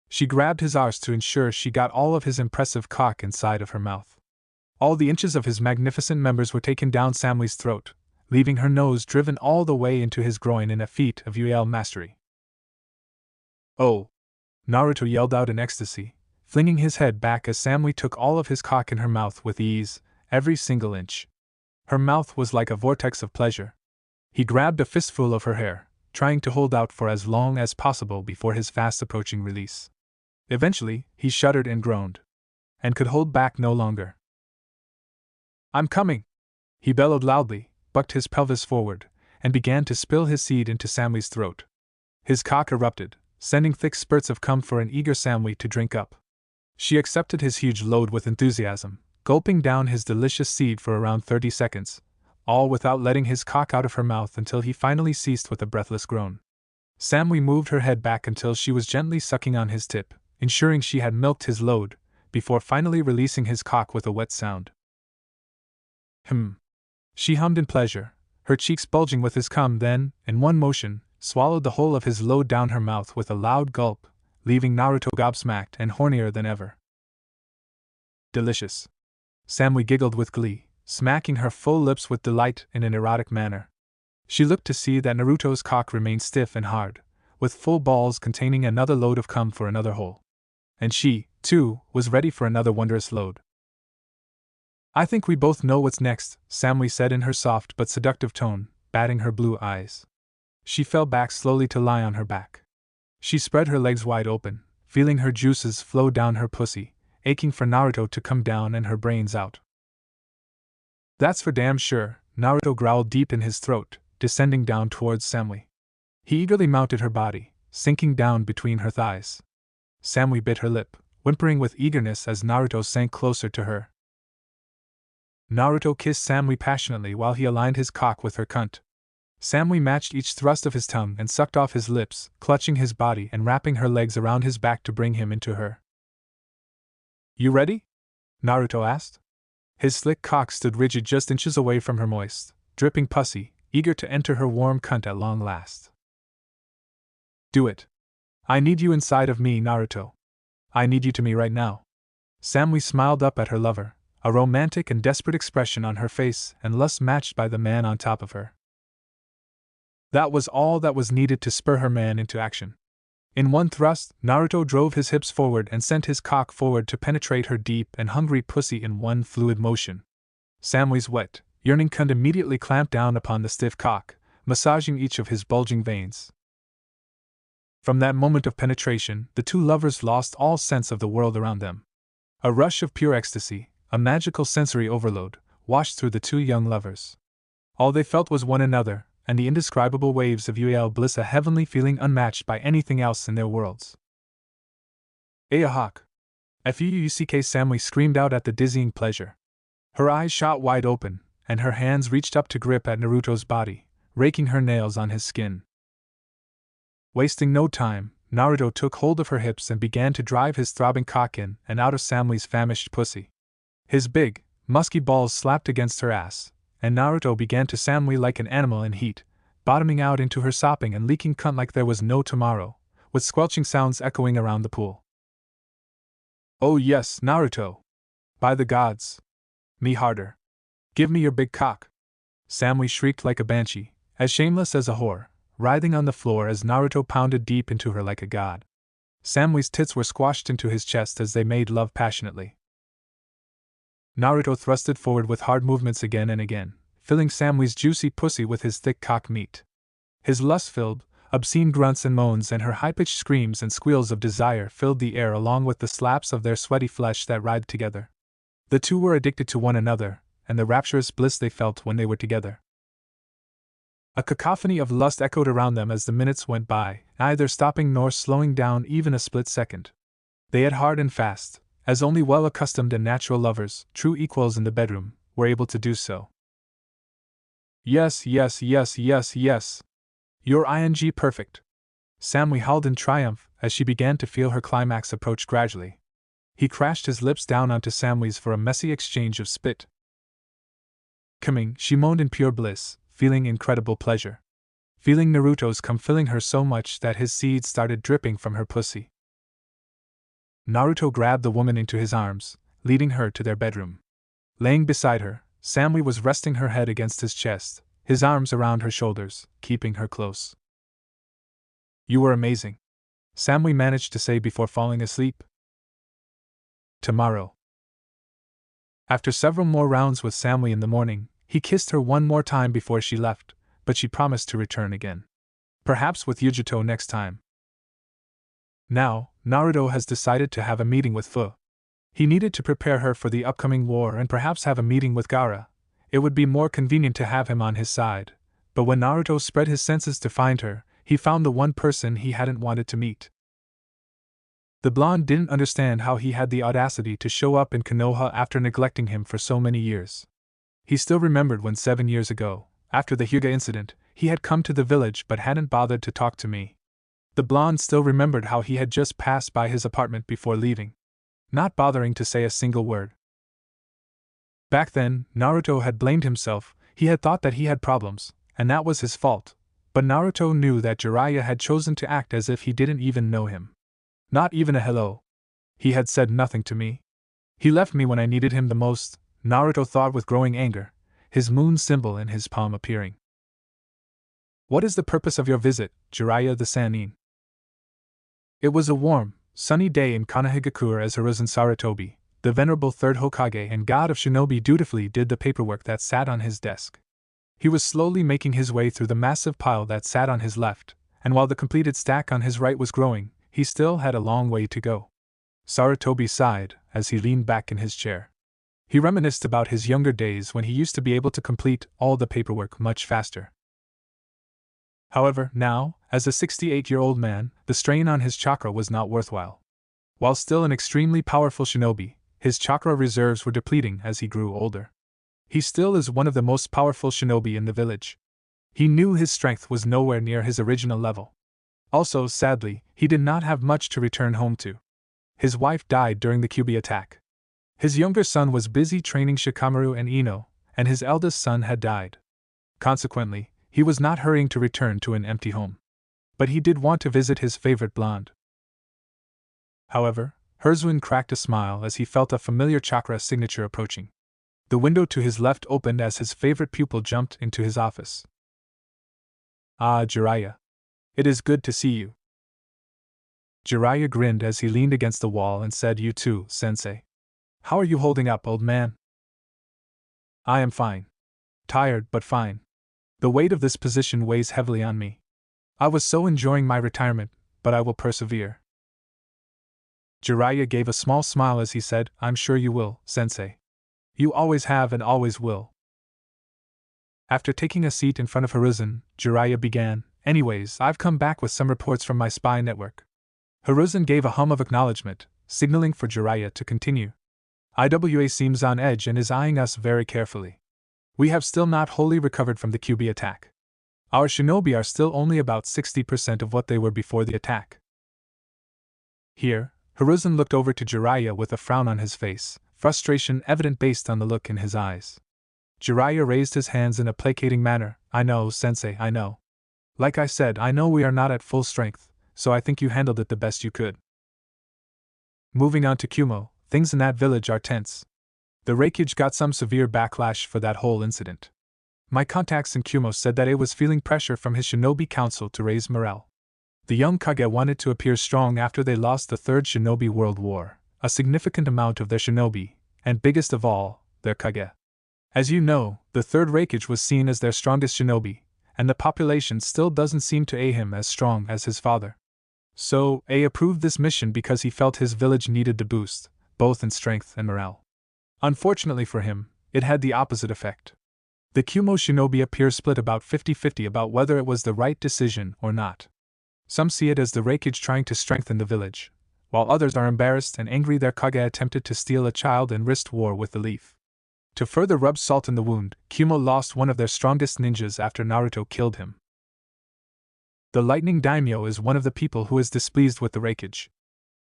She grabbed his arse to ensure she got all of his impressive cock inside of her mouth. All the inches of his magnificent members were taken down Samui's throat, leaving her nose driven all the way into his groin in a feat of UL mastery. Oh! Naruto yelled out in ecstasy, flinging his head back as Samui took all of his cock in her mouth with ease, every single inch. Her mouth was like a vortex of pleasure. He grabbed a fistful of her hair, trying to hold out for as long as possible before his fast-approaching release. Eventually, he shuddered and groaned, and could hold back no longer. I'm coming! He bellowed loudly, bucked his pelvis forward, and began to spill his seed into Samui's throat. His cock erupted, sending thick spurts of cum for an eager Samui to drink up. She accepted his huge load with enthusiasm, gulping down his delicious seed for around 30 seconds, all without letting his cock out of her mouth until he finally ceased with a breathless groan. Samui moved her head back until she was gently sucking on his tip, ensuring she had milked his load, before finally releasing his cock with a wet sound. She hummed in pleasure, her cheeks bulging with his cum, then, in one motion, swallowed the whole of his load down her mouth with a loud gulp, leaving Naruto gobsmacked and hornier than ever. Delicious. Samui giggled with glee, smacking her full lips with delight in an erotic manner. She looked to see that Naruto's cock remained stiff and hard, with full balls containing another load of cum for another hole. And she, too, was ready for another wondrous load. I think we both know what's next, Samui said in her soft but seductive tone, batting her blue eyes. She fell back slowly to lie on her back. She spread her legs wide open, feeling her juices flow down her pussy, aching for Naruto to come down and her brains out. That's for damn sure, Naruto growled deep in his throat, descending down towards Samui. He eagerly mounted her body, sinking down between her thighs. Samui bit her lip, whimpering with eagerness as Naruto sank closer to her. Naruto kissed Samui passionately while he aligned his cock with her cunt. Samui matched each thrust of his tongue and sucked off his lips, clutching his body and wrapping her legs around his back to bring him into her. You ready? Naruto asked. His slick cock stood rigid just inches away from her moist, dripping pussy, eager to enter her warm cunt at long last. Do it. I need you inside of me, Naruto. I need you to me right now. Samui smiled up at her lover, a romantic and desperate expression on her face and lust matched by the man on top of her. That was all that was needed to spur her man into action. In one thrust, Naruto drove his hips forward and sent his cock forward to penetrate her deep and hungry pussy in one fluid motion. Samui's wet, yearning cunt immediately clamped down upon the stiff cock, massaging each of his bulging veins. From that moment of penetration, the two lovers lost all sense of the world around them. A rush of pure ecstasy, a magical sensory overload, washed through the two young lovers. All they felt was one another, and the indescribable waves of UL bliss, a heavenly feeling unmatched by anything else in their worlds. Ayahawk! Fuck! Samui screamed out at the dizzying pleasure. Her eyes shot wide open, and her hands reached up to grip at Naruto's body, raking her nails on his skin. Wasting no time, Naruto took hold of her hips and began to drive his throbbing cock in and out of Samui's famished pussy. His big, musky balls slapped against her ass, and Naruto began to Samui like an animal in heat, bottoming out into her sopping and leaking cunt like there was no tomorrow, with squelching sounds echoing around the pool. "Oh yes, Naruto! By the gods! Me harder! Give me your big cock!" Samui shrieked like a banshee, as shameless as a whore, writhing on the floor as Naruto pounded deep into her like a god. Samui's tits were squashed into his chest as they made love passionately. Naruto thrusted forward with hard movements again and again, filling Samui's juicy pussy with his thick cock meat. His lust-filled, obscene grunts and moans and her high-pitched screams and squeals of desire filled the air along with the slaps of their sweaty flesh that writhed together. The two were addicted to one another, and the rapturous bliss they felt when they were together. A cacophony of lust echoed around them as the minutes went by, neither stopping nor slowing down even a split second. They ate hard and fast, as only well-accustomed and natural lovers, true equals in the bedroom, were able to do so. "Yes, yes, yes, yes, yes. You're ing perfect." Samui howled in triumph as she began to feel her climax approach gradually. He crashed his lips down onto Samui's for a messy exchange of spit. Coming, she moaned in pure bliss, feeling incredible pleasure. Feeling Naruto's cum filling her so much that his seeds started dripping from her pussy. Naruto grabbed the woman into his arms, leading her to their bedroom. Laying beside her, Samui was resting her head against his chest, his arms around her shoulders, keeping her close. "You were amazing," Samui managed to say before falling asleep. "Tomorrow." After several more rounds with Samui in the morning, he kissed her one more time before she left, but she promised to return again. Perhaps with Yujito next time. Now, Naruto has decided to have a meeting with Fu. He needed to prepare her for the upcoming war and perhaps have a meeting with Gaara. It would be more convenient to have him on his side, but when Naruto spread his senses to find her, he found the one person he hadn't wanted to meet. The blonde didn't understand how he had the audacity to show up in Konoha after neglecting him for so many years. He still remembered when 7 years ago, after the Hyuga incident, he had come to the village but hadn't bothered to talk to me. The blonde still remembered how he had just passed by his apartment before leaving, not bothering to say a single word. Back then, Naruto had blamed himself. He had thought that he had problems, and that was his fault, but Naruto knew that Jiraiya had chosen to act as if he didn't even know him. Not even a hello. He had said nothing to me. He left me when I needed him the most, Naruto thought with growing anger, his moon symbol in his palm appearing. "What is the purpose of your visit, Jiraiya the Sannin?" It was a warm, sunny day in Konohagakure as Hiruzen Sarutobi, the venerable third Hokage and god of Shinobi, dutifully did the paperwork that sat on his desk. He was slowly making his way through the massive pile that sat on his left, and while the completed stack on his right was growing, he still had a long way to go. Sarutobi sighed as he leaned back in his chair. He reminisced about his younger days when he used to be able to complete all the paperwork much faster. However, now, as a 68-year-old man, the strain on his chakra was not worthwhile. While still an extremely powerful shinobi, his chakra reserves were depleting as he grew older. He still is one of the most powerful shinobi in the village. He knew his strength was nowhere near his original level. Also, sadly, he did not have much to return home to. His wife died during the Kyuubi attack. His younger son was busy training Shikamaru and Ino, and his eldest son had died. Consequently, he was not hurrying to return to an empty home. But he did want to visit his favorite blonde. However, Hiruzen cracked a smile as he felt a familiar chakra signature approaching. The window to his left opened as his favorite pupil jumped into his office. "Ah, Jiraiya. It is good to see you." Jiraiya grinned as he leaned against the wall and said, "You too, sensei. How are you holding up, old man?" "I am fine. Tired, but fine. The weight of this position weighs heavily on me. I was so enjoying my retirement, but I will persevere." Jiraiya gave a small smile as he said, "I'm sure you will, sensei. You always have and always will." After taking a seat in front of Hiruzen, Jiraiya began, "Anyways, I've come back with some reports from my spy network." Hiruzen gave a hum of acknowledgement, signaling for Jiraiya to continue. "IWA seems on edge and is eyeing us very carefully. We have still not wholly recovered from the Kyuubi attack. Our shinobi are still only about 60% of what they were before the attack. Here, Hiruzen looked over to Jiraiya with a frown on his face, frustration evident based on the look in his eyes. Jiraiya raised his hands in a placating manner. I know, Sensei, I know. Like I said, I know we are not at full strength, so I think you handled it the best you could. Moving on to Kumo, things in that village are tense. The Reikage got some severe backlash for that whole incident. My contacts in Kumo said that he was feeling pressure from his Shinobi council to raise morale. The young Kage wanted to appear strong after they lost the Third Shinobi World War, a significant amount of their Shinobi, and biggest of all, their Kage. As you know, the Third Reikage was seen as their strongest Shinobi, and the population still doesn't seem to aid him as strong as his father. So, A approved this mission because he felt his village needed the boost, both in strength and morale. Unfortunately for him, it had the opposite effect. The Kumo Shinobi appear split about 50-50 about whether it was the right decision or not. Some see it as the Reikage trying to strengthen the village, while others are embarrassed and angry their Kage attempted to steal a child and risked war with the leaf. To further rub salt in the wound, Kumo lost one of their strongest ninjas after Naruto killed him. The Lightning Daimyo is one of the people who is displeased with the Reikage.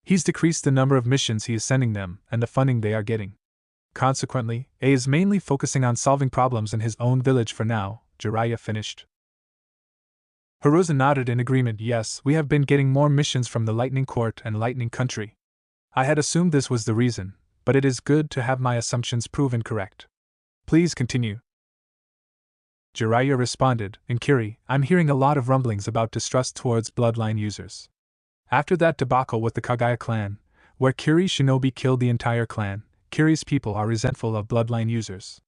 He's decreased the number of missions he is sending them and the funding they are getting. Consequently, A is mainly focusing on solving problems in his own village for now. Jiraiya finished. Hiruzen nodded in agreement. Yes, we have been getting more missions from the Lightning Court and Lightning Country. I had assumed this was the reason, but it is good to have my assumptions proven correct. Please continue. Jiraiya responded, in Kiri, I'm hearing a lot of rumblings about distrust towards bloodline users. After that debacle with the Kagaya clan, where Kiri Shinobi killed the entire clan, Kiri's people are resentful of bloodline users.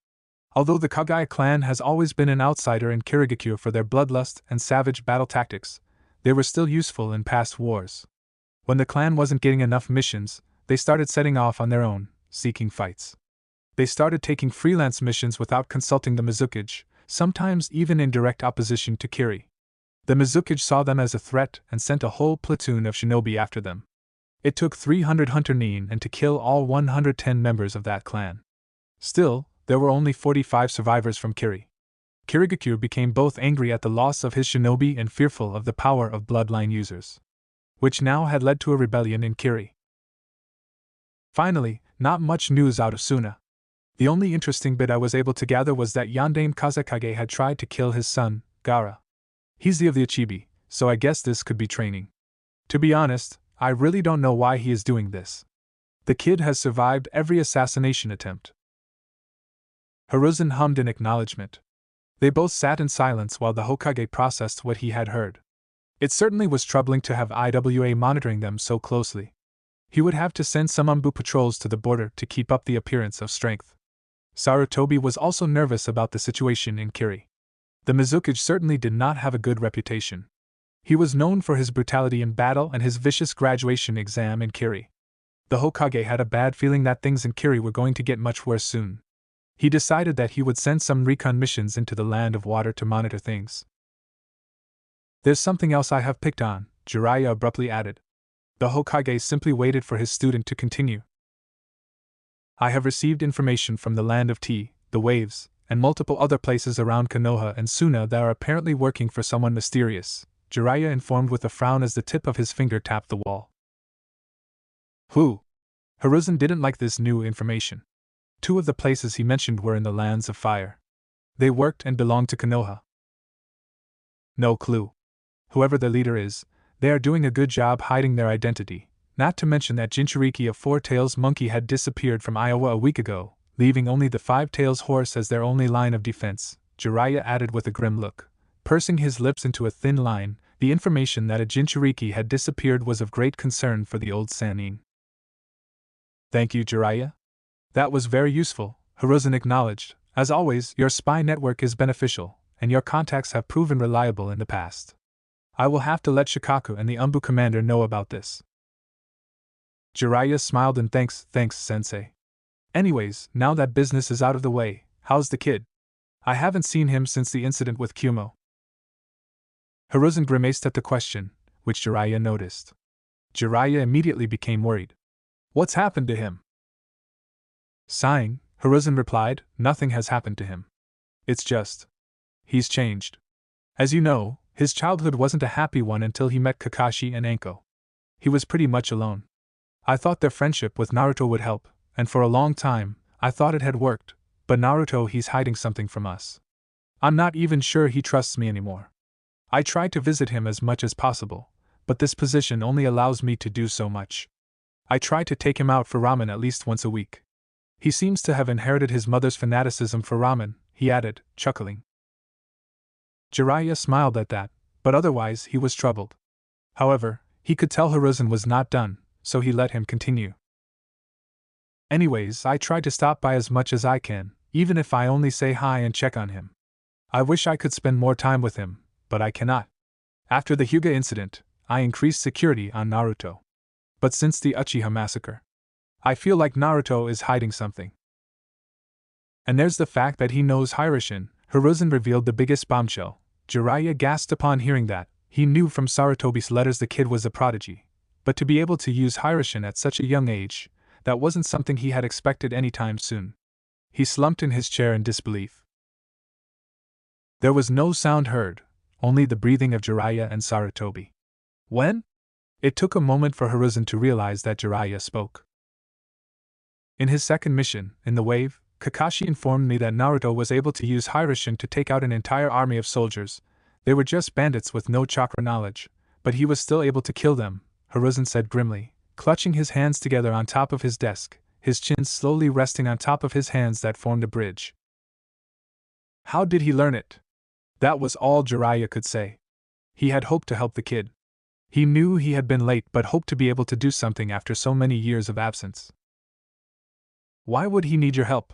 Although the Kagaya clan has always been an outsider in Kirigakure for their bloodlust and savage battle tactics, they were still useful in past wars. When the clan wasn't getting enough missions, they started setting off on their own, seeking fights. They started taking freelance missions without consulting the Mizukage, sometimes even in direct opposition to Kiri. The Mizukage saw them as a threat and sent a whole platoon of shinobi after them. It took 300 hunter nin and to kill all 110 members of that clan. Still, there were only 45 survivors from Kiri. Kirigakure became both angry at the loss of his shinobi and fearful of the power of bloodline users, which now had led to a rebellion in Kiri. Finally, not much news out of Suna. The only interesting bit I was able to gather was that Yandame Kazekage had tried to kill his son, Gaara. He's the of the Ichibi, so I guess this could be training. To be honest, I really don't know why he is doing this. The kid has survived every assassination attempt. Hiruzen hummed in acknowledgement. They both sat in silence while the Hokage processed what he had heard. It certainly was troubling to have IWA monitoring them so closely. He would have to send some Umbu patrols to the border to keep up the appearance of strength. Sarutobi was also nervous about the situation in Kiri. The Mizukage certainly did not have a good reputation. He was known for his brutality in battle and his vicious graduation exam in Kiri. The Hokage had a bad feeling that things in Kiri were going to get much worse soon. He decided that he would send some recon missions into the Land of Water to monitor things. There's something else I have picked on, Jiraiya abruptly added. The Hokage simply waited for his student to continue. I have received information from the Land of Tea, the Waves, and multiple other places around Konoha and Suna that are apparently working for someone mysterious, Jiraiya informed with a frown as the tip of his finger tapped the wall. Who? Hiruzen didn't like this new information. 2 of the places he mentioned were in the Lands of Fire. They worked and belonged to Konoha. No clue. Whoever the leader is, they are doing a good job hiding their identity, not to mention that Jinchuriki of Four Tails Monkey had disappeared from Iowa a week ago, leaving only the Five Tails Horse as their only line of defense, Jiraiya added with a grim look. Pursing his lips into a thin line, the information that a Jinchuriki had disappeared was of great concern for the old Sannin. Thank you, Jiraiya. That was very useful, Hiruzen acknowledged. As always, your spy network is beneficial, and your contacts have proven reliable in the past. I will have to let Shikaku and the Umbu commander know about this. Jiraiya smiled and thanks, sensei. Anyways, now that business is out of the way, how's the kid? I haven't seen him since the incident with Kumo. Hiruzen grimaced at the question, which Jiraiya noticed. Jiraiya immediately became worried. What's happened to him? Sighing, Hiruzen replied, nothing has happened to him. It's just, he's changed. As you know, his childhood wasn't a happy one until he met Kakashi and Anko. He was pretty much alone. I thought their friendship with Naruto would help, and for a long time, I thought it had worked, but Naruto, he's hiding something from us. I'm not even sure he trusts me anymore. I try to visit him as much as possible, but this position only allows me to do so much. I try to take him out for ramen at least once a week. He seems to have inherited his mother's fanaticism for ramen, he added, chuckling. Jiraiya smiled at that, but otherwise he was troubled. However, he could tell Hiruzen was not done, so he let him continue. Anyways, I try to stop by as much as I can, even if I only say hi and check on him. I wish I could spend more time with him, but I cannot. After the Hyuga incident, I increased security on Naruto. But since the Uchiha massacre, I feel like Naruto is hiding something. And there's the fact that he knows Hiruzen. Hiruzen revealed the biggest bombshell. Jiraiya gasped upon hearing that. He knew from Sarutobi's letters the kid was a prodigy, but to be able to use Hiruzen at such a young age, that wasn't something he had expected anytime soon. He slumped in his chair in disbelief. There was no sound heard, only the breathing of Jiraiya and Sarutobi. When? It took a moment for Hiruzen to realize that Jiraiya spoke. In his second mission, in the wave, Kakashi informed me that Naruto was able to use Hiruzen to take out an entire army of soldiers. They were just bandits with no chakra knowledge, but he was still able to kill them, Hiruzen said grimly, clutching his hands together on top of his desk, his chin slowly resting on top of his hands that formed a bridge. How did he learn it? That was all Jiraiya could say. He had hoped to help the kid. He knew he had been late but hoped to be able to do something after so many years of absence. Why would he need your help?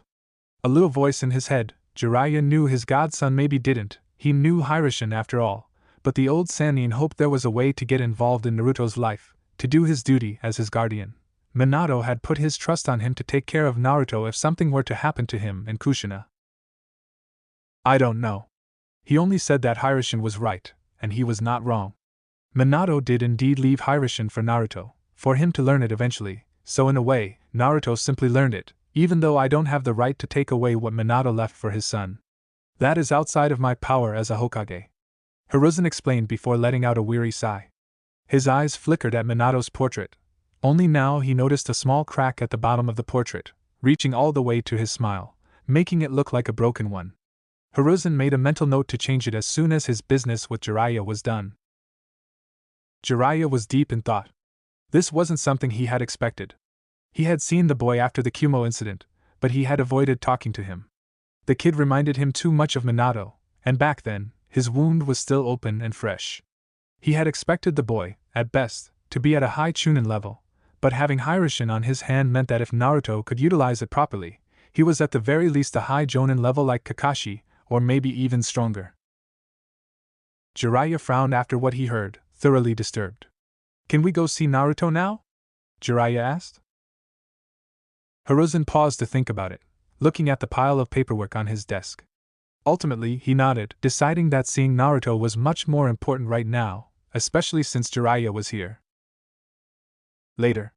A little voice in his head. Jiraiya knew his godson maybe didn't. He knew Hiruzen after all, but the old Sannin hoped there was a way to get involved in Naruto's life, to do his duty as his guardian. Minato had put his trust on him to take care of Naruto if something were to happen to him in Kushina. I don't know. He only said that Hiruzen was right, and he was not wrong. Minato did indeed leave Hiruzen for Naruto, for him to learn it eventually, so in a way, Naruto simply learned it, even though I don't have the right to take away what Minato left for his son. That is outside of my power as a Hokage. Hiruzen explained before letting out a weary sigh. His eyes flickered at Minato's portrait. Only now he noticed a small crack at the bottom of the portrait, reaching all the way to his smile, making it look like a broken one. Hiruzen made a mental note to change it as soon as his business with Jiraiya was done. Jiraiya was deep in thought. This wasn't something he had expected. He had seen the boy after the Kumo incident, but he had avoided talking to him. The kid reminded him too much of Minato, and back then, his wound was still open and fresh. He had expected the boy, at best, to be at a high Chunin level, but having Hiruzen on his hand meant that if Naruto could utilize it properly, he was at the very least a high Jonin level like Kakashi, or maybe even stronger. Jiraiya frowned after what he heard, thoroughly disturbed. Can we go see Naruto now? Jiraiya asked. Hiruzen paused to think about it, looking at the pile of paperwork on his desk. Ultimately, he nodded, deciding that seeing Naruto was much more important right now, especially since Jiraiya was here. Later.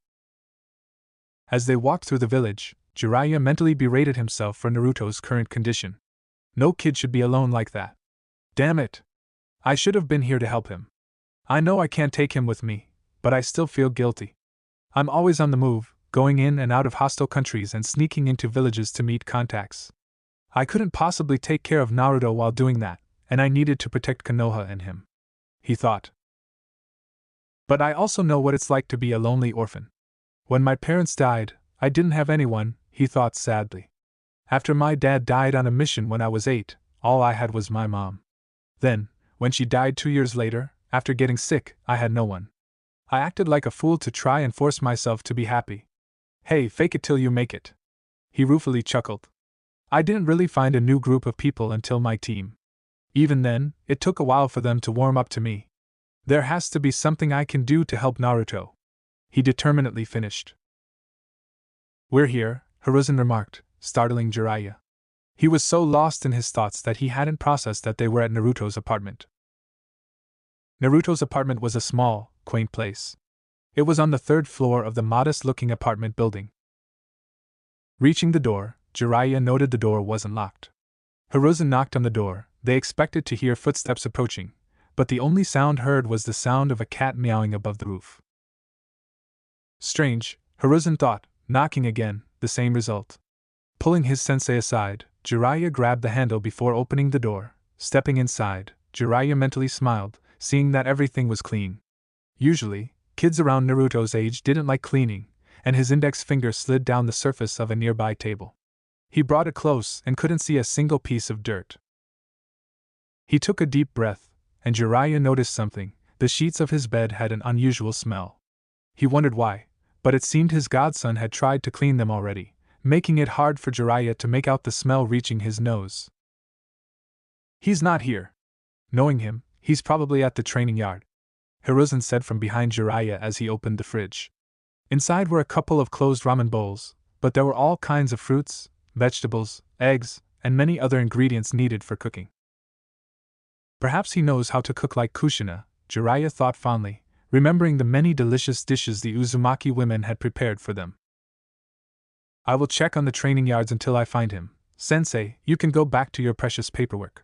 As they walked through the village, Jiraiya mentally berated himself for Naruto's current condition. No kid should be alone like that. Damn it! I should have been here to help him. I know I can't take him with me, but I still feel guilty. I'm always on the move, going in and out of hostile countries and sneaking into villages to meet contacts. I couldn't possibly take care of Naruto while doing that, and I needed to protect Konoha and him. He thought. But I also know what it's like to be a lonely orphan. When my parents died, I didn't have anyone, he thought sadly. After my dad died on a mission when I was 8, all I had was my mom. Then, when she died 2 years later, after getting sick, I had no one. I acted like a fool to try and force myself to be happy. Hey, fake it till you make it. He ruefully chuckled. I didn't really find a new group of people until my team. Even then, it took a while for them to warm up to me. There has to be something I can do to help Naruto. He determinedly finished. We're here, Hiruzen remarked, startling Jiraiya. He was so lost in his thoughts that he hadn't processed that they were at Naruto's apartment. Naruto's apartment was a small, quaint place. It was on the 3rd floor of the modest-looking apartment building. Reaching the door, Jiraiya noted the door wasn't locked. Hiruzen knocked on the door. They expected to hear footsteps approaching, but the only sound heard was the sound of a cat meowing above the roof. Strange, Hiruzen thought, knocking again, the same result. Pulling his sensei aside, Jiraiya grabbed the handle before opening the door. Stepping inside, Jiraiya mentally smiled, seeing that everything was clean. Usually, kids around Naruto's age didn't like cleaning, and his index finger slid down the surface of a nearby table. He brought it close and couldn't see a single piece of dirt. He took a deep breath, and Jiraiya noticed something. The sheets of his bed had an unusual smell. He wondered why, but it seemed his godson had tried to clean them already, making it hard for Jiraiya to make out the smell reaching his nose. He's not here. Knowing him, he's probably at the training yard, Hiruzen said from behind Jiraiya as he opened the fridge. Inside were a couple of closed ramen bowls, but there were all kinds of fruits, vegetables, eggs, and many other ingredients needed for cooking. Perhaps he knows how to cook like Kushina, Jiraiya thought fondly, remembering the many delicious dishes the Uzumaki women had prepared for them. I will check on the training yards until I find him. Sensei, you can go back to your precious paperwork,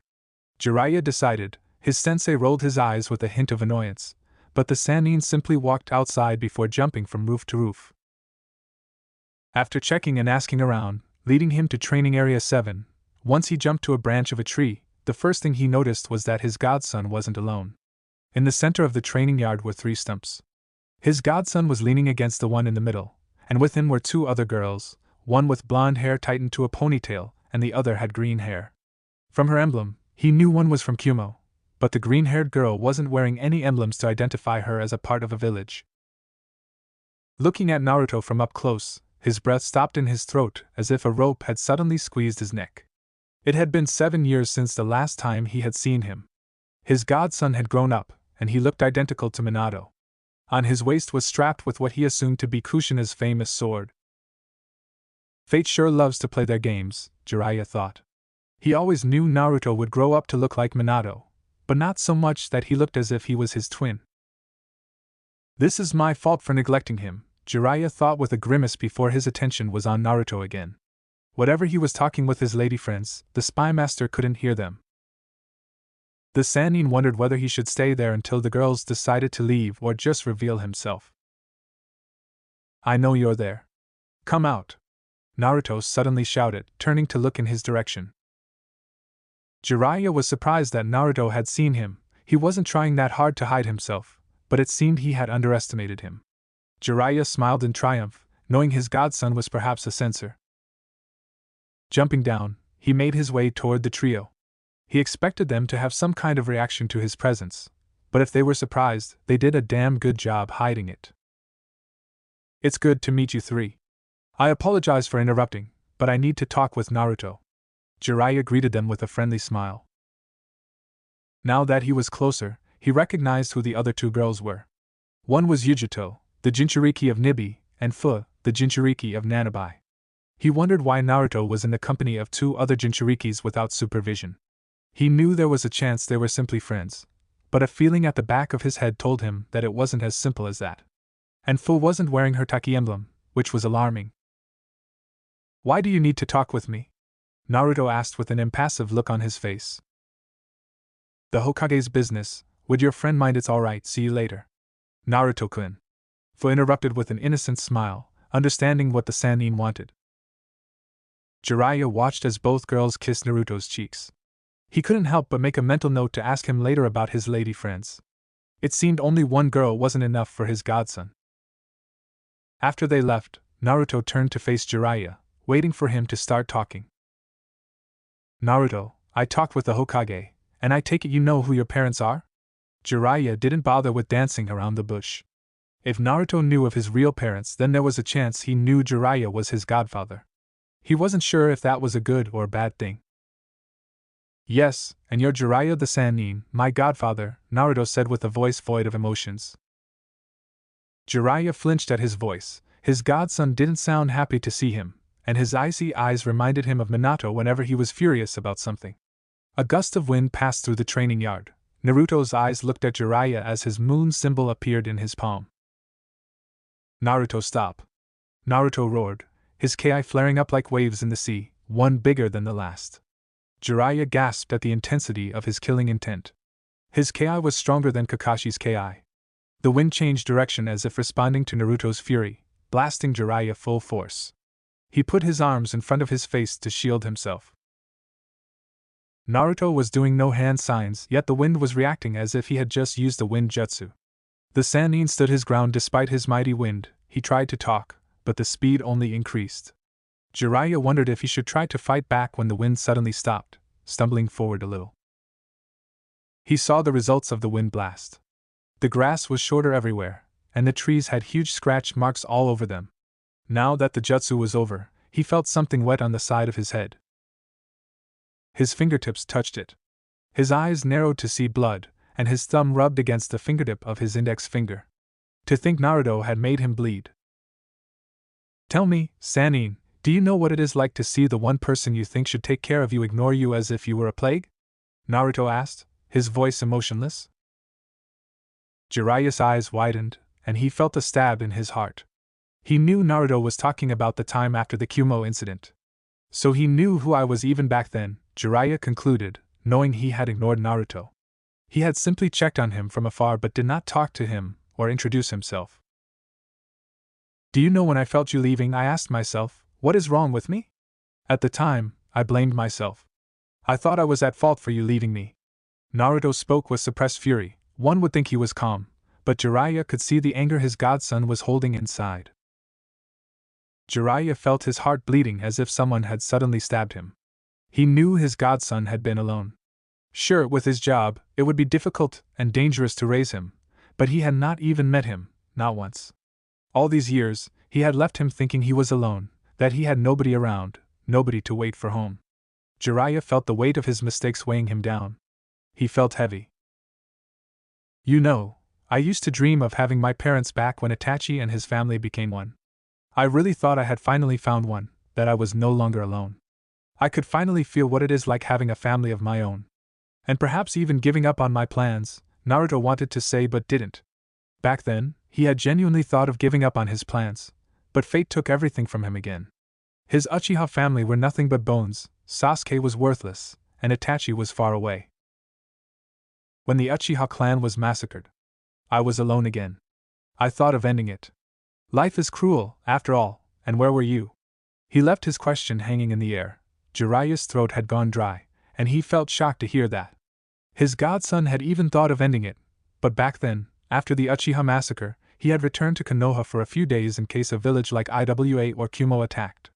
Jiraiya decided. His sensei rolled his eyes with a hint of annoyance, but the Sannin simply walked outside before jumping from roof to roof. After checking and asking around, leading him to training area 7, once he jumped to a branch of a tree, the first thing he noticed was that his godson wasn't alone. In the center of the training yard were 3 stumps. His godson was leaning against the one in the middle, and with him were 2 other girls, one with blonde hair tightened to a ponytail, and the other had green hair. From her emblem, he knew one was from Kumo, but the green-haired girl wasn't wearing any emblems to identify her as a part of a village. Looking at Naruto from up close, his breath stopped in his throat as if a rope had suddenly squeezed his neck. It had been 7 years since the last time he had seen him. His godson had grown up, and he looked identical to Minato. On his waist was strapped with what he assumed to be Kushina's famous sword. Fate sure loves to play their games, Jiraiya thought. He always knew Naruto would grow up to look like Minato, but not so much that he looked as if he was his twin. This is my fault for neglecting him, Jiraiya thought with a grimace before his attention was on Naruto again. Whatever he was talking with his lady friends, the spy master couldn't hear them. The Sannin wondered whether he should stay there until the girls decided to leave or just reveal himself. I know you're there. Come out, Naruto suddenly shouted, turning to look in his direction. Jiraiya was surprised that Naruto had seen him. He wasn't trying that hard to hide himself, but it seemed he had underestimated him. Jiraiya smiled in triumph, knowing his godson was perhaps a censor. Jumping down, he made his way toward the trio. He expected them to have some kind of reaction to his presence, but if they were surprised, they did a damn good job hiding it. It's good to meet you 3. I apologize for interrupting, but I need to talk with Naruto. Jiraiya greeted them with a friendly smile. Now that he was closer, he recognized who the other 2 girls were. One was Yujito, the Jinchuriki of Nibi, and Fu, the Jinchuriki of Nanabai. He wondered why Naruto was in the company of 2 other Jinchurikis without supervision. He knew there was a chance they were simply friends, but a feeling at the back of his head told him that it wasn't as simple as that. And Fu wasn't wearing her Taki emblem, which was alarming. Why do you need to talk with me? Naruto asked with an impassive look on his face. The Hokage's business. Would your friend mind? It's alright, see you later. Naruto-kun. Fu interrupted with an innocent smile, understanding what the Sannin wanted. Jiraiya watched as both girls kissed Naruto's cheeks. He couldn't help but make a mental note to ask him later about his lady friends. It seemed only one girl wasn't enough for his godson. After they left, Naruto turned to face Jiraiya, waiting for him to start talking. Naruto, I talked with the Hokage, and I take it you know who your parents are? Jiraiya didn't bother with dancing around the bush. If Naruto knew of his real parents, then there was a chance he knew Jiraiya was his godfather. He wasn't sure if that was a good or bad thing. Yes, and you're Jiraiya the Sannin, my godfather, Naruto said with a voice void of emotions. Jiraiya flinched at his voice. His godson didn't sound happy to see him, and his icy eyes reminded him of Minato whenever he was furious about something. A gust of wind passed through the training yard. Naruto's eyes looked at Jiraiya as his moon symbol appeared in his palm. Naruto, stop! Naruto roared, his ki flaring up like waves in the sea, one bigger than the last. Jiraiya gasped at the intensity of his killing intent. His ki was stronger than Kakashi's ki. The wind changed direction as if responding to Naruto's fury, blasting Jiraiya full force. He put his arms in front of his face to shield himself. Naruto was doing no hand signs, yet the wind was reacting as if he had just used the wind jutsu. The Sannin stood his ground despite his mighty wind. He tried to talk, but the speed only increased. Jiraiya wondered if he should try to fight back when the wind suddenly stopped, stumbling forward a little. He saw the results of the wind blast. The grass was shorter everywhere, and the trees had huge scratch marks all over them. Now that the jutsu was over, he felt something wet on the side of his head. His fingertips touched it. His eyes narrowed to see blood, and his thumb rubbed against the fingertip of his index finger. To think Naruto had made him bleed. Tell me, Sannin, do you know what it is like to see the one person you think should take care of you ignore you as if you were a plague? Naruto asked, his voice emotionless. Jiraiya's eyes widened, and he felt a stab in his heart. He knew Naruto was talking about the time after the Kumo incident. So he knew who I was even back then, Jiraiya concluded, knowing he had ignored Naruto. He had simply checked on him from afar but did not talk to him or introduce himself. Do you know when I felt you leaving, I asked myself, what is wrong with me? At the time, I blamed myself. I thought I was at fault for you leaving me. Naruto spoke with suppressed fury. One would think he was calm, but Jiraiya could see the anger his godson was holding inside. Jiraiya felt his heart bleeding as if someone had suddenly stabbed him. He knew his godson had been alone. Sure, with his job, it would be difficult and dangerous to raise him, but he had not even met him, not once. All these years, he had left him thinking he was alone, that he had nobody around, nobody to wait for home. Jiraiya felt the weight of his mistakes weighing him down. He felt heavy. You know, I used to dream of having my parents back when Itachi and his family became one. I really thought I had finally found one, that I was no longer alone. I could finally feel what it is like having a family of my own. And perhaps even giving up on my plans, Naruto wanted to say but didn't. Back then, he had genuinely thought of giving up on his plans, but fate took everything from him again. His Uchiha family were nothing but bones, Sasuke was worthless, and Itachi was far away. When the Uchiha clan was massacred, I was alone again. I thought of ending it. Life is cruel, after all, and where were you? He left his question hanging in the air. Jiraiya's throat had gone dry, and he felt shocked to hear that. His godson had even thought of ending it, but back then, after the Uchiha massacre, he had returned to Konoha for a few days in case a village like Iwa or Kumo attacked.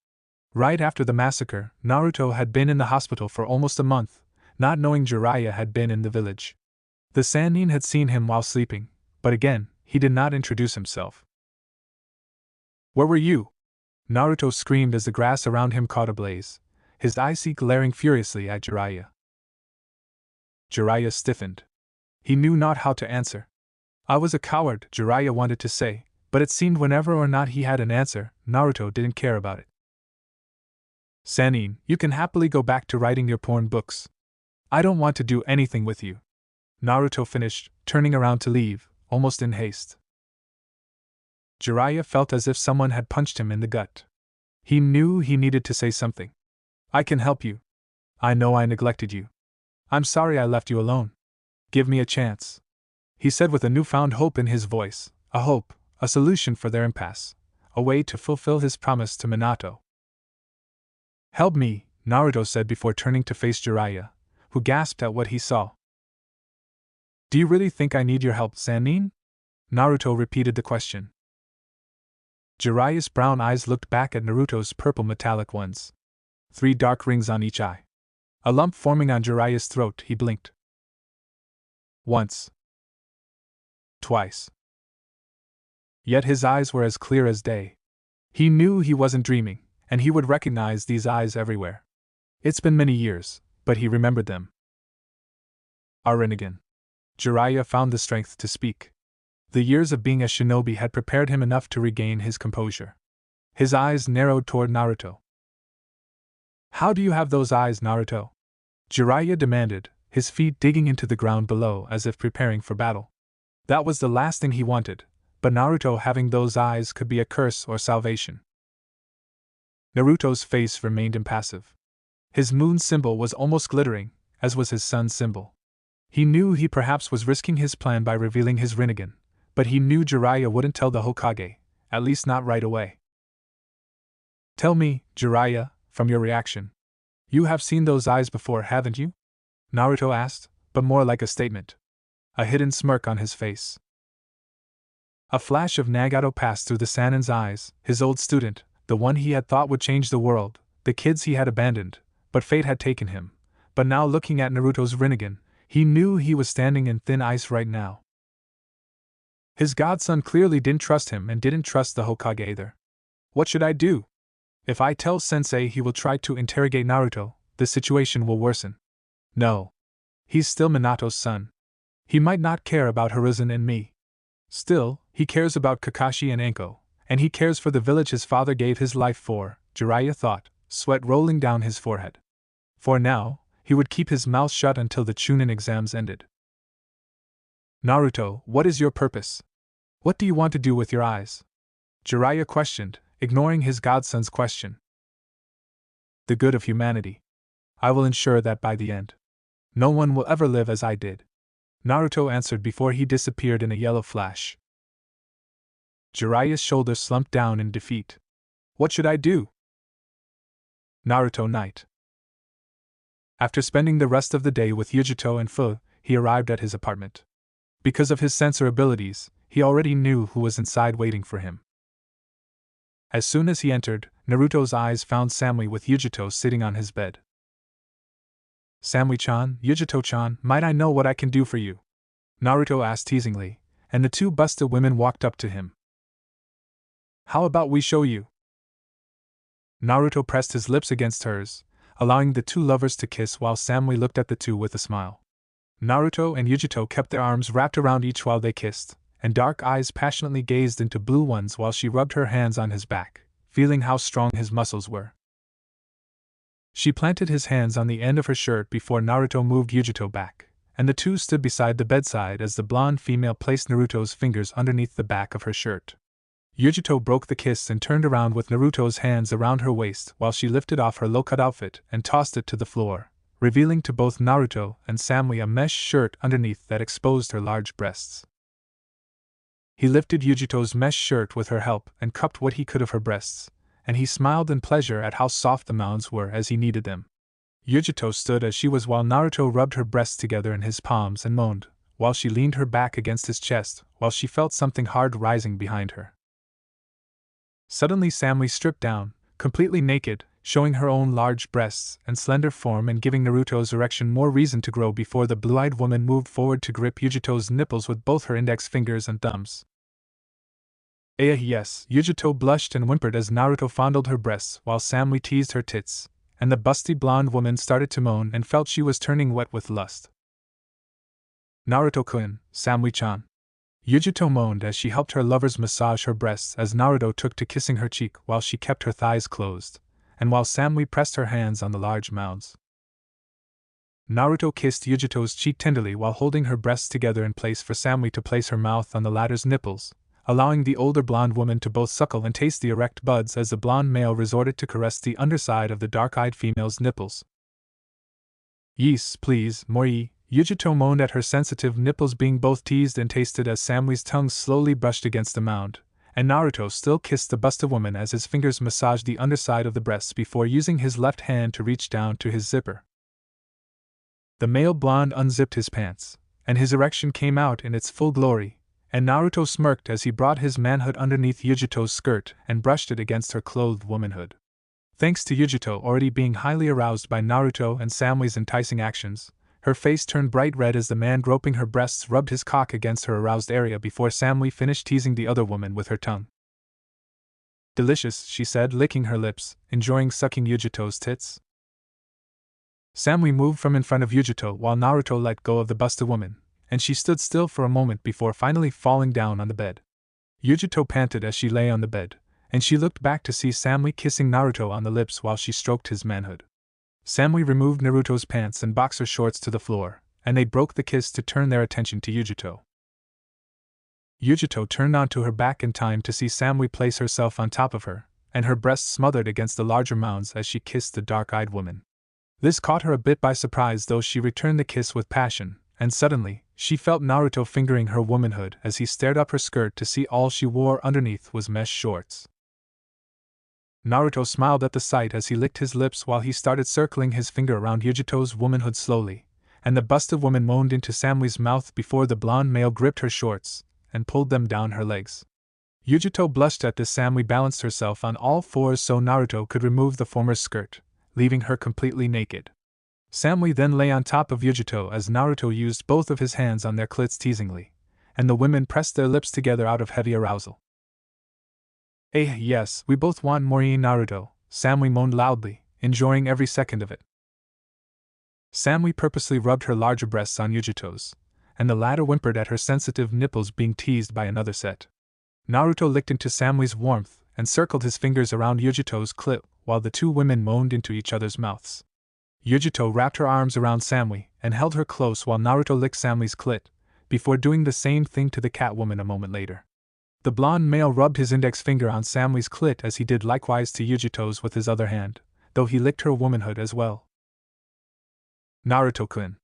Right after the massacre, Naruto had been in the hospital for almost a month, not knowing Jiraiya had been in the village. The Sannin had seen him while sleeping, but again, he did not introduce himself. Where were you? Naruto screamed as the grass around him caught ablaze, his eyes glaring furiously at Jiraiya. Jiraiya stiffened. He knew not how to answer. I was a coward, Jiraiya wanted to say, but it seemed whenever or not he had an answer, Naruto didn't care about it. Sannin, you can happily go back to writing your porn books. I don't want to do anything with you. Naruto finished, turning around to leave, almost in haste. Jiraiya felt as if someone had punched him in the gut. He knew he needed to say something. I can help you. I know I neglected you. I'm sorry I left you alone. Give me a chance. He said with a newfound hope in his voice, a hope, a solution for their impasse, a way to fulfill his promise to Minato. Help me, Naruto said before turning to face Jiraiya, who gasped at what he saw. Do you really think I need your help, Sannin? Naruto repeated the question. Jiraiya's brown eyes looked back at Naruto's purple metallic ones. 3 dark rings on each eye. A lump forming on Jiraiya's throat, he blinked. Once. Twice. Yet his eyes were as clear as day. He knew he wasn't dreaming, and he would recognize these eyes everywhere. It's been many years, but he remembered them. Rinnegan. Jiraiya found the strength to speak. The years of being a shinobi had prepared him enough to regain his composure. His eyes narrowed toward Naruto. How do you have those eyes, Naruto? Jiraiya demanded, his feet digging into the ground below as if preparing for battle. That was the last thing he wanted, but Naruto having those eyes could be a curse or salvation. Naruto's face remained impassive. His moon symbol was almost glittering, as was his sun's symbol. He knew he perhaps was risking his plan by revealing his Rinnegan, but he knew Jiraiya wouldn't tell the Hokage, At least not right away. Tell me, Jiraiya, from your reaction. You have seen those eyes before, haven't you? Naruto asked, but more like a statement. A hidden smirk on his face. A flash of Nagato passed through the Sanin's eyes, his old student, the one he had thought would change the world, the kids he had abandoned, but fate had taken him. But now looking at Naruto's Rinnegan, he knew he was standing in thin ice right now. His godson clearly didn't trust him and didn't trust the Hokage either. What should I do? If I tell Sensei he will try to interrogate Naruto, the situation will worsen. No. He's still Minato's son. He might not care about Hiruzen and me. Still, he cares about Kakashi and Anko, and he cares for the village his father gave his life for, Jiraiya thought, sweat rolling down his forehead. For now, he would keep his mouth shut until the Chunin exams ended. Naruto, what is your purpose? What do you want to do with your eyes? Jiraiya questioned, ignoring his godson's question. The good of humanity. I will ensure that by the end, no one will ever live as I did. Naruto answered before he disappeared in a yellow flash. Jiraiya's shoulders slumped down in defeat. What should I do? Naruto Night. After spending the rest of the day with Yujito and Fu, he arrived at his apartment. Because of his sensor abilities, he already knew who was inside waiting for him. As soon as he entered, Naruto's eyes found Samui with Yujito sitting on his bed. Samui-chan, Yujito-chan, might I know what I can do for you? Naruto asked teasingly, and the two Busta women walked up to him. How about we show you? Naruto pressed his lips against hers, allowing the two lovers to kiss while Samui looked at the two with a smile. Naruto and Yujito kept their arms wrapped around each while they kissed, and dark eyes passionately gazed into blue ones while she rubbed her hands on his back, feeling how strong his muscles were. She planted his hands on the end of her shirt before Naruto moved Yujito back, and the two stood beside the bedside as the blonde female placed Naruto's fingers underneath the back of her shirt. Yujito broke the kiss and turned around with Naruto's hands around her waist while she lifted off her low-cut outfit and tossed it to the floor, revealing to both Naruto and Samui a mesh shirt underneath that exposed her large breasts. He lifted Yujito's mesh shirt with her help and cupped what he could of her breasts, and he smiled in pleasure at how soft the mounds were as he kneaded them. Yujito stood as she was while Naruto rubbed her breasts together in his palms and moaned, while she leaned her back against his chest while she felt something hard rising behind her. Suddenly Samui stripped down, completely naked, showing her own large breasts and slender form and giving Naruto's erection more reason to grow before the blue-eyed woman moved forward to grip Yujito's nipples with both her index fingers and thumbs. Yes, Yujito blushed and whimpered as Naruto fondled her breasts while Samui teased her tits, and the busty blonde woman started to moan and felt she was turning wet with lust. Naruto-kun, Samui-chan. Yujito moaned as she helped her lovers massage her breasts as Naruto took to kissing her cheek while she kept her thighs closed, and while Samui pressed her hands on the large mounds. Naruto kissed Yujito's cheek tenderly while holding her breasts together in place for Samui to place her mouth on the latter's nipples, allowing the older blonde woman to both suckle and taste the erect buds as the blonde male resorted to caress the underside of the dark-eyed female's nipples. Yes, please, Mori, Yujito moaned at her sensitive nipples being both teased and tasted as Samui's tongue slowly brushed against the mound, and Naruto still kissed the busta woman as his fingers massaged the underside of the breasts before using his left hand to reach down to his zipper. The male blonde unzipped his pants, and his erection came out in its full glory, and Naruto smirked as he brought his manhood underneath Yujito's skirt and brushed it against her clothed womanhood. Thanks to Yujito already being highly aroused by Naruto and Samui's enticing actions, her face turned bright red as the man groping her breasts rubbed his cock against her aroused area before Samui finished teasing the other woman with her tongue. Delicious, she said, licking her lips, enjoying sucking Yujito's tits. Samui moved from in front of Yujito while Naruto let go of the busta woman, and she stood still for a moment before finally falling down on the bed. Yujito panted as she lay on the bed, and she looked back to see Samui kissing Naruto on the lips while she stroked his manhood. Samui removed Naruto's pants and boxer shorts to the floor, and they broke the kiss to turn their attention to Yujito. Yujito turned onto her back in time to see Samui place herself on top of her, and her breasts smothered against the larger mounds as she kissed the dark-eyed woman. This caught her a bit by surprise, though she returned the kiss with passion, and suddenly, She felt Naruto fingering her womanhood as he stared up her skirt to see all she wore underneath was mesh shorts. Naruto smiled at the sight as he licked his lips while he started circling his finger around Yujito's womanhood slowly, and the busted woman moaned into Samui's mouth before the blonde male gripped her shorts and pulled them down her legs. Yujito blushed at this. Samui balanced herself on all fours so Naruto could remove the former's skirt, leaving her completely naked. Samui then lay on top of Yujito as Naruto used both of his hands on their clits teasingly, and the women pressed their lips together out of heavy arousal. Yes, we both want more Naruto, Samui moaned loudly, enjoying every second of it. Samui purposely rubbed her larger breasts on Yujito's, and the latter whimpered at her sensitive nipples being teased by another set. Naruto licked into Samui's warmth and circled his fingers around Yujito's clit while the two women moaned into each other's mouths. Yujito wrapped her arms around Samui and held her close while Naruto licked Samui's clit, before doing the same thing to the Catwoman a moment later. The blonde male rubbed his index finger on Samui's clit as he did likewise to Yujito's with his other hand, though he licked her womanhood as well. Naruto-kun.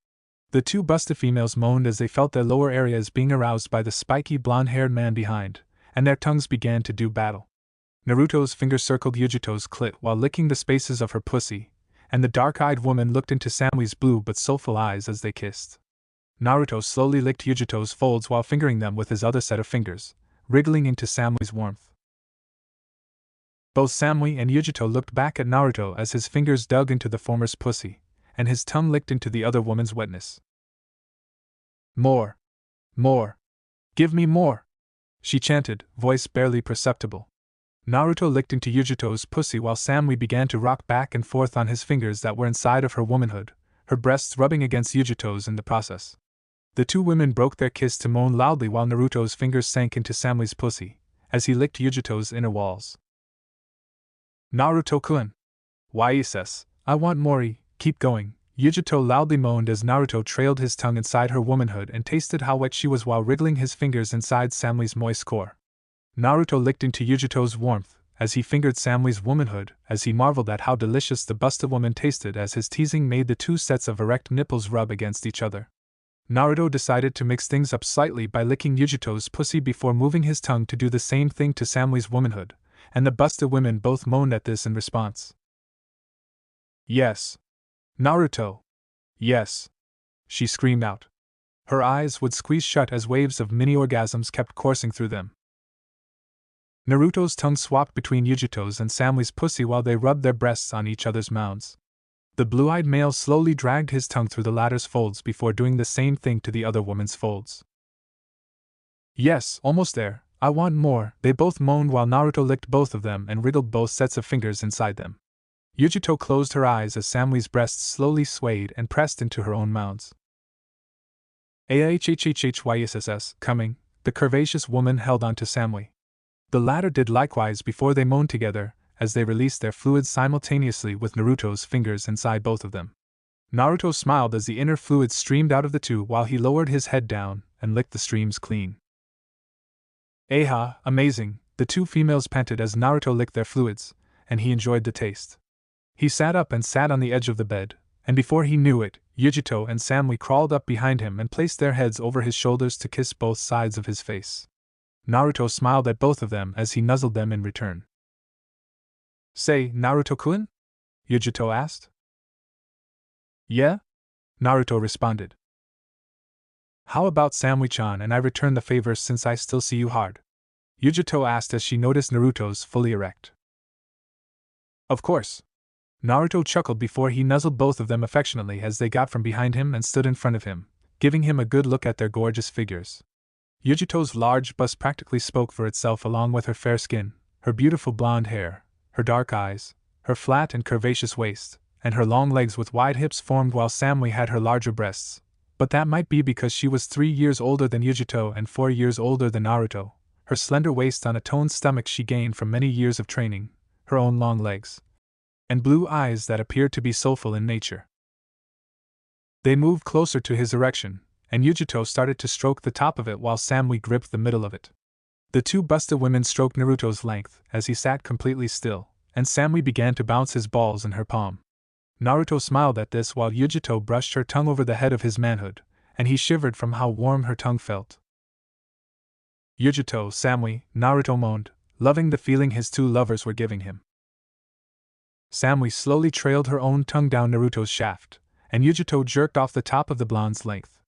The two busted females moaned as they felt their lower areas being aroused by the spiky blonde-haired man behind, and their tongues began to do battle. Naruto's finger circled Yujito's clit while licking the spaces of her pussy, and the dark-eyed woman looked into Samui's blue but soulful eyes as they kissed. Naruto slowly licked Yujito's folds while fingering them with his other set of fingers, wriggling into Samui's warmth. Both Samui and Yujito looked back at Naruto as his fingers dug into the former's pussy, and his tongue licked into the other woman's wetness. More. More. Give me more, she chanted, voice barely perceptible. Naruto licked into Yujito's pussy while Samui began to rock back and forth on his fingers that were inside of her womanhood, her breasts rubbing against Yujito's in the process. The two women broke their kiss to moan loudly while Naruto's fingers sank into Samui's pussy, as he licked Yujito's inner walls. Naruto-kun. Yes, I want more, keep going, Yujito loudly moaned as Naruto trailed his tongue inside her womanhood and tasted how wet she was while wriggling his fingers inside Samui's moist core. Naruto licked into Yujito's warmth as he fingered Samui's womanhood as he marveled at how delicious the busted woman tasted as his teasing made the two sets of erect nipples rub against each other. Naruto decided to mix things up slightly by licking Yujito's pussy before moving his tongue to do the same thing to Samui's womanhood, and the busted women both moaned at this in response. Yes. Naruto. Yes. She screamed out. Her eyes would squeeze shut as waves of mini-orgasms kept coursing through them. Naruto's tongue swapped between Yujito's and Samui's pussy while they rubbed their breasts on each other's mounds. The blue-eyed male slowly dragged his tongue through the latter's folds before doing the same thing to the other woman's folds. Yes, almost there, I want more, they both moaned while Naruto licked both of them and wriggled both sets of fingers inside them. Yujito closed her eyes as Samui's breasts slowly swayed and pressed into her own mounds. Ahhhhhhysss, coming, the curvaceous woman held on to Samui. The latter did likewise before they moaned together, as they released their fluids simultaneously with Naruto's fingers inside both of them. Naruto smiled as the inner fluid streamed out of the two while he lowered his head down and licked the streams clean. Amazing, the two females panted as Naruto licked their fluids, and he enjoyed the taste. He sat up and sat on the edge of the bed, and before he knew it, Yujito and Samui crawled up behind him and placed their heads over his shoulders to kiss both sides of his face. Naruto smiled at both of them as he nuzzled them in return. Say, Naruto-kun? Yujito asked. Yeah? Naruto responded. How about Samui-chan and I return the favor since I still see you hard? Yujito asked as she noticed Naruto's fully erect. Of course. Naruto chuckled before he nuzzled both of them affectionately as they got from behind him and stood in front of him, giving him a good look at their gorgeous figures. Yujito's large bust practically spoke for itself along with her fair skin, her beautiful blonde hair, her dark eyes, her flat and curvaceous waist, and her long legs with wide hips formed while Samui had her larger breasts, but that might be because she was 3 years older than Yujito and 4 years older than Naruto, her slender waist on a toned stomach she gained from many years of training, her own long legs, and blue eyes that appeared to be soulful in nature. They moved closer to his erection, and Yujito started to stroke the top of it while Samui gripped the middle of it. The two busted women stroked Naruto's length as he sat completely still, and Samui began to bounce his balls in her palm. Naruto smiled at this while Yujito brushed her tongue over the head of his manhood, and he shivered from how warm her tongue felt. Yujito, Samui, Naruto moaned, loving the feeling his two lovers were giving him. Samui slowly trailed her own tongue down Naruto's shaft, and Yujito jerked off the top of the blonde's length.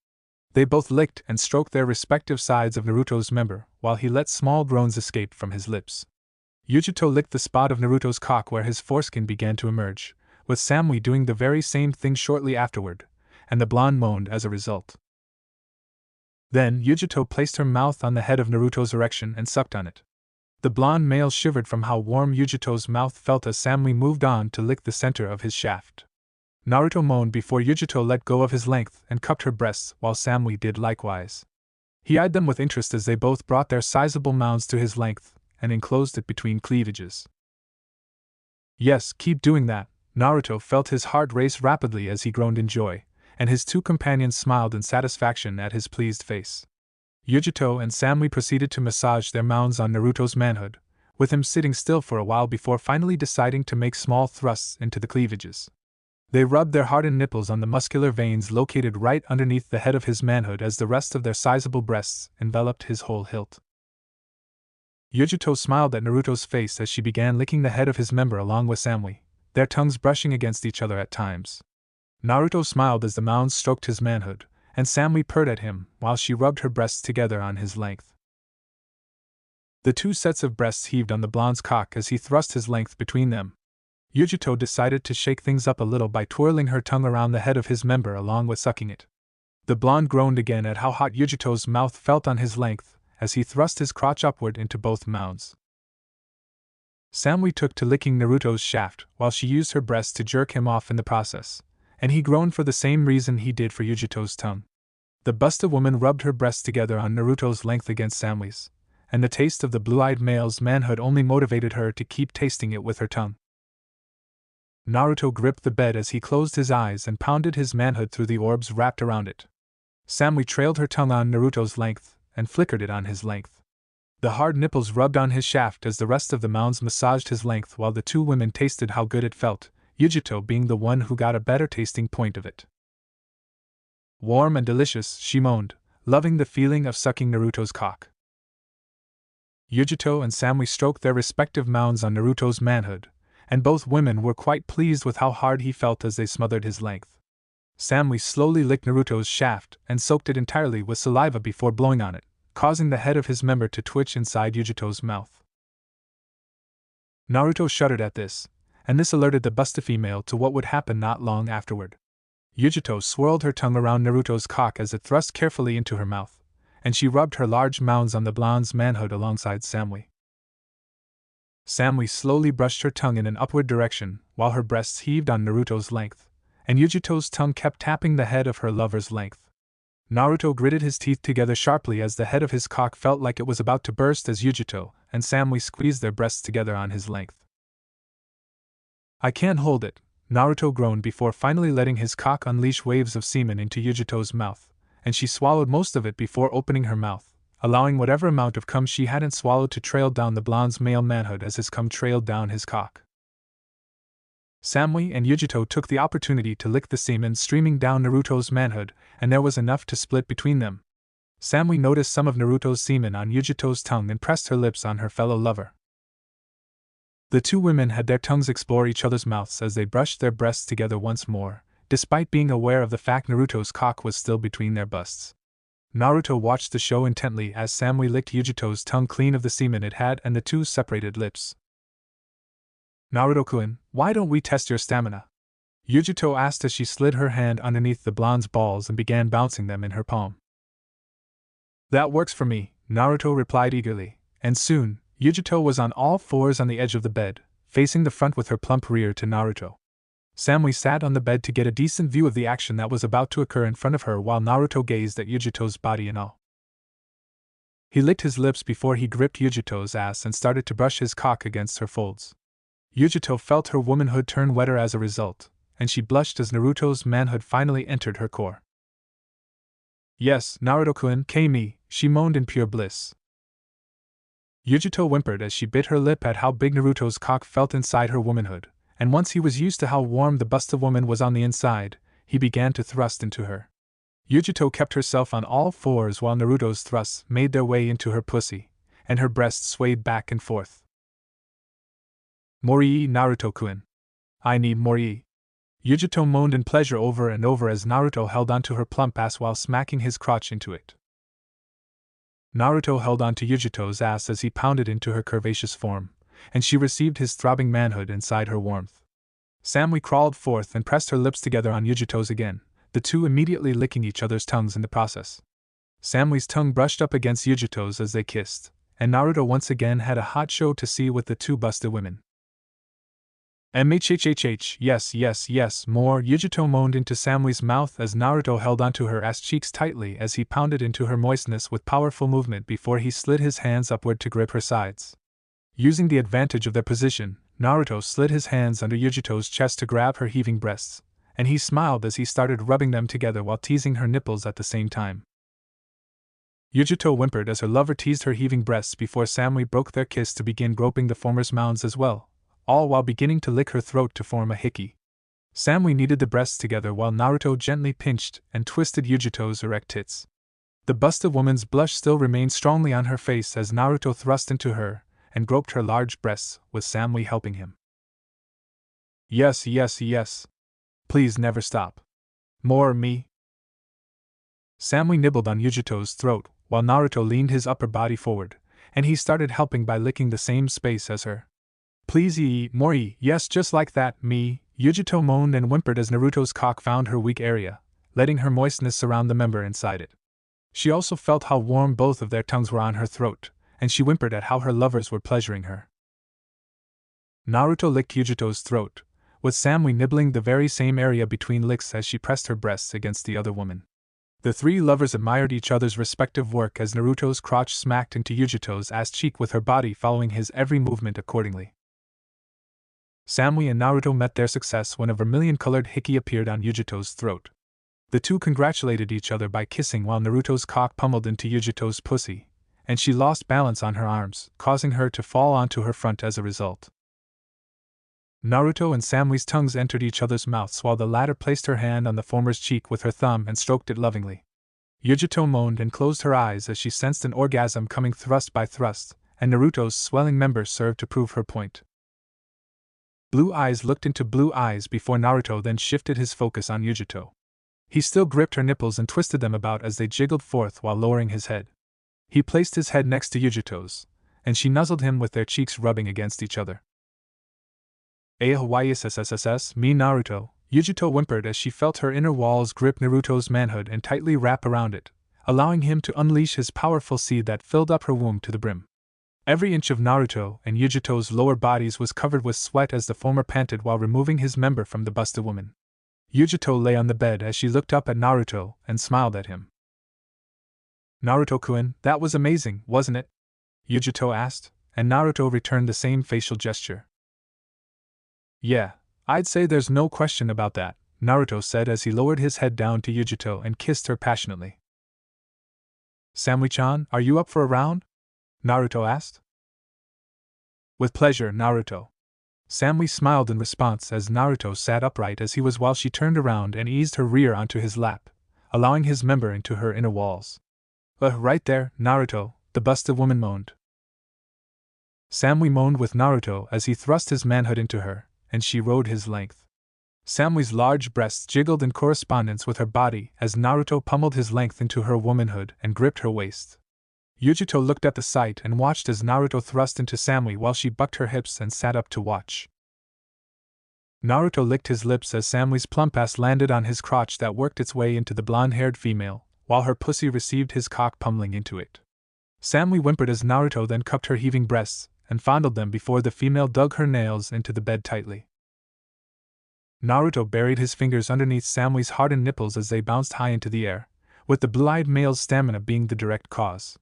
They both licked and stroked their respective sides of Naruto's member, while he let small groans escape from his lips. Yujito licked the spot of Naruto's cock where his foreskin began to emerge, with Samui doing the very same thing shortly afterward, and the blonde moaned as a result. Then Yujito placed her mouth on the head of Naruto's erection and sucked on it. The blonde male shivered from how warm Yujito's mouth felt as Samui moved on to lick the center of his shaft. Naruto moaned before Yujito let go of his length and cupped her breasts while Samui did likewise. He eyed them with interest as they both brought their sizable mounds to his length and enclosed it between cleavages. Yes, keep doing that. Naruto felt his heart race rapidly as he groaned in joy, and his two companions smiled in satisfaction at his pleased face. Yujito and Samui proceeded to massage their mounds on Naruto's manhood, with him sitting still for a while before finally deciding to make small thrusts into the cleavages. They rubbed their hardened nipples on the muscular veins located right underneath the head of his manhood as the rest of their sizable breasts enveloped his whole hilt. Yujito smiled at Naruto's face as she began licking the head of his member along with Samui, their tongues brushing against each other at times. Naruto smiled as the mounds stroked his manhood, and Samui purred at him while she rubbed her breasts together on his length. The two sets of breasts heaved on the blonde's cock as he thrust his length between them. Yujito decided to shake things up a little by twirling her tongue around the head of his member along with sucking it. The blonde groaned again at how hot Yujito's mouth felt on his length as he thrust his crotch upward into both mounds. Samui took to licking Naruto's shaft while she used her breasts to jerk him off in the process, and he groaned for the same reason he did for Yujito's tongue. The busted woman rubbed her breasts together on Naruto's length against Samui's, and the taste of the blue-eyed male's manhood only motivated her to keep tasting it with her tongue. Naruto gripped the bed as he closed his eyes and pounded his manhood through the orbs wrapped around it. Samui trailed her tongue on Naruto's length and flickered it on his length. The hard nipples rubbed on his shaft as the rest of the mounds massaged his length while the two women tasted how good it felt, Yujito being the one who got a better tasting point of it. Warm and delicious, she moaned, loving the feeling of sucking Naruto's cock. Yujito and Samui stroked their respective mounds on Naruto's manhood, and both women were quite pleased with how hard he felt as they smothered his length. Samui slowly licked Naruto's shaft and soaked it entirely with saliva before blowing on it, causing the head of his member to twitch inside Yujito's mouth. Naruto shuddered at this, and this alerted the busted female to what would happen not long afterward. Yujito swirled her tongue around Naruto's cock as it thrust carefully into her mouth, and she rubbed her large mounds on the blonde's manhood alongside Samui. Samui slowly brushed her tongue in an upward direction while her breasts heaved on Naruto's length, and Yujito's tongue kept tapping the head of her lover's length. Naruto gritted his teeth together sharply as the head of his cock felt like it was about to burst as Yujito and Samui squeezed their breasts together on his length. "I can't hold it," Naruto groaned before finally letting his cock unleash waves of semen into Yujito's mouth, and she swallowed most of it before opening her mouth, allowing whatever amount of cum she hadn't swallowed to trail down the blonde's male manhood as his cum trailed down his cock. Samui and Yujito took the opportunity to lick the semen streaming down Naruto's manhood, and there was enough to split between them. Samui noticed some of Naruto's semen on Yujito's tongue and pressed her lips on her fellow lover. The two women had their tongues explore each other's mouths as they brushed their breasts together once more, despite being aware of the fact Naruto's cock was still between their busts. Naruto watched the show intently as Samui licked Yujito's tongue clean of the semen it had and the two separated lips. "Naruto-kun, why don't we test your stamina?" Yujito asked as she slid her hand underneath the blonde's balls and began bouncing them in her palm. "That works for me," Naruto replied eagerly, and soon, Yujito was on all fours on the edge of the bed, facing the front with her plump rear to Naruto. Samui sat on the bed to get a decent view of the action that was about to occur in front of her while Naruto gazed at Yujito's body in awe. He licked his lips before he gripped Yujito's ass and started to brush his cock against her folds. Yujito felt her womanhood turn wetter as a result, and she blushed as Naruto's manhood finally entered her core. "Yes, Naruto-kun, me," she moaned in pure bliss. Yujito whimpered as she bit her lip at how big Naruto's cock felt inside her womanhood, and once he was used to how warm the busted woman was on the inside, he began to thrust into her. Yujito kept herself on all fours while Naruto's thrusts made their way into her pussy, and her breasts swayed back and forth. Morii Naruto-kun. I need Morii. Yujito moaned in pleasure over and over as Naruto held onto her plump ass while smacking his crotch into it. Naruto held onto Yujito's ass as he pounded into her curvaceous form, and she received his throbbing manhood inside her warmth. Samui crawled forth and pressed her lips together on Yujito's again, the two immediately licking each other's tongues in the process. Samui's tongue brushed up against Yujito's as they kissed, and Naruto once again had a hot show to see with the two busted women. MHHHH, yes, yes, yes, more, Yujito moaned into Samui's mouth as Naruto held onto her ass cheeks tightly as he pounded into her moistness with powerful movement before he slid his hands upward to grip her sides. Using the advantage of their position, Naruto slid his hands under Yujito's chest to grab her heaving breasts, and he smiled as he started rubbing them together while teasing her nipples at the same time. Yujito whimpered as her lover teased her heaving breasts before Samui broke their kiss to begin groping the former's mounds as well, all while beginning to lick her throat to form a hickey. Samui kneaded the breasts together while Naruto gently pinched and twisted Yujito's erect tits. The busted woman's blush still remained strongly on her face as Naruto thrust into her and groped her large breasts, with Samui helping him. Yes, yes, yes. Please never stop. More me. Samui nibbled on Yujito's throat while Naruto leaned his upper body forward, and he started helping by licking the same space as her. Please eat more, yes, just like that, me, Yujito moaned and whimpered as Naruto's cock found her weak area, letting her moistness surround the member inside it. She also felt how warm both of their tongues were on her throat, and she whimpered at how her lovers were pleasuring her. Naruto licked Yujito's throat, with Samui nibbling the very same area between licks as she pressed her breasts against the other woman. The three lovers admired each other's respective work as Naruto's crotch smacked into Yujito's ass cheek with her body following his every movement accordingly. Samui and Naruto met their success when a vermilion-colored hickey appeared on Yujito's throat. The two congratulated each other by kissing while Naruto's cock pummeled into Yujito's pussy, and she lost balance on her arms, causing her to fall onto her front as a result. Naruto and Samui's tongues entered each other's mouths while the latter placed her hand on the former's cheek with her thumb and stroked it lovingly. Yujito moaned and closed her eyes as she sensed an orgasm coming thrust by thrust, and Naruto's swelling member served to prove her point. Blue eyes looked into blue eyes before Naruto then shifted his focus on Yujito. He still gripped her nipples and twisted them about as they jiggled forth while lowering his head. He placed his head next to Yujito's, and she nuzzled him with their cheeks rubbing against each other. Ahawaiisssss, me Naruto, Yujito whimpered as she felt her inner walls grip Naruto's manhood and tightly wrap around it, allowing him to unleash his powerful seed that filled up her womb to the brim. Every inch of Naruto and Yujito's lower bodies was covered with sweat as the former panted while removing his member from the busted woman. Yujito lay on the bed as she looked up at Naruto and smiled at him. Naruto-kun, that was amazing, wasn't it? Yujito asked, and Naruto returned the same facial gesture. Yeah, I'd say there's no question about that, Naruto said as he lowered his head down to Yujito and kissed her passionately. Samui-chan, are you up for a round? Naruto asked. With pleasure, Naruto. Samui smiled in response as Naruto sat upright as he was while she turned around and eased her rear onto his lap, allowing his member into her inner walls. Right there, Naruto, the busted woman moaned. Samui moaned with Naruto as he thrust his manhood into her, and she rode his length. Samui's large breasts jiggled in correspondence with her body as Naruto pummeled his length into her womanhood and gripped her waist. Yujito looked at the sight and watched as Naruto thrust into Samui while she bucked her hips and sat up to watch. Naruto licked his lips as Samui's plump ass landed on his crotch that worked its way into the blonde-haired female, while her pussy received his cock pummeling into it. Samui whimpered as Naruto then cupped her heaving breasts and fondled them before the female dug her nails into the bed tightly. Naruto buried his fingers underneath Samui's hardened nipples as they bounced high into the air, with the blue-eyed male's stamina being the direct cause.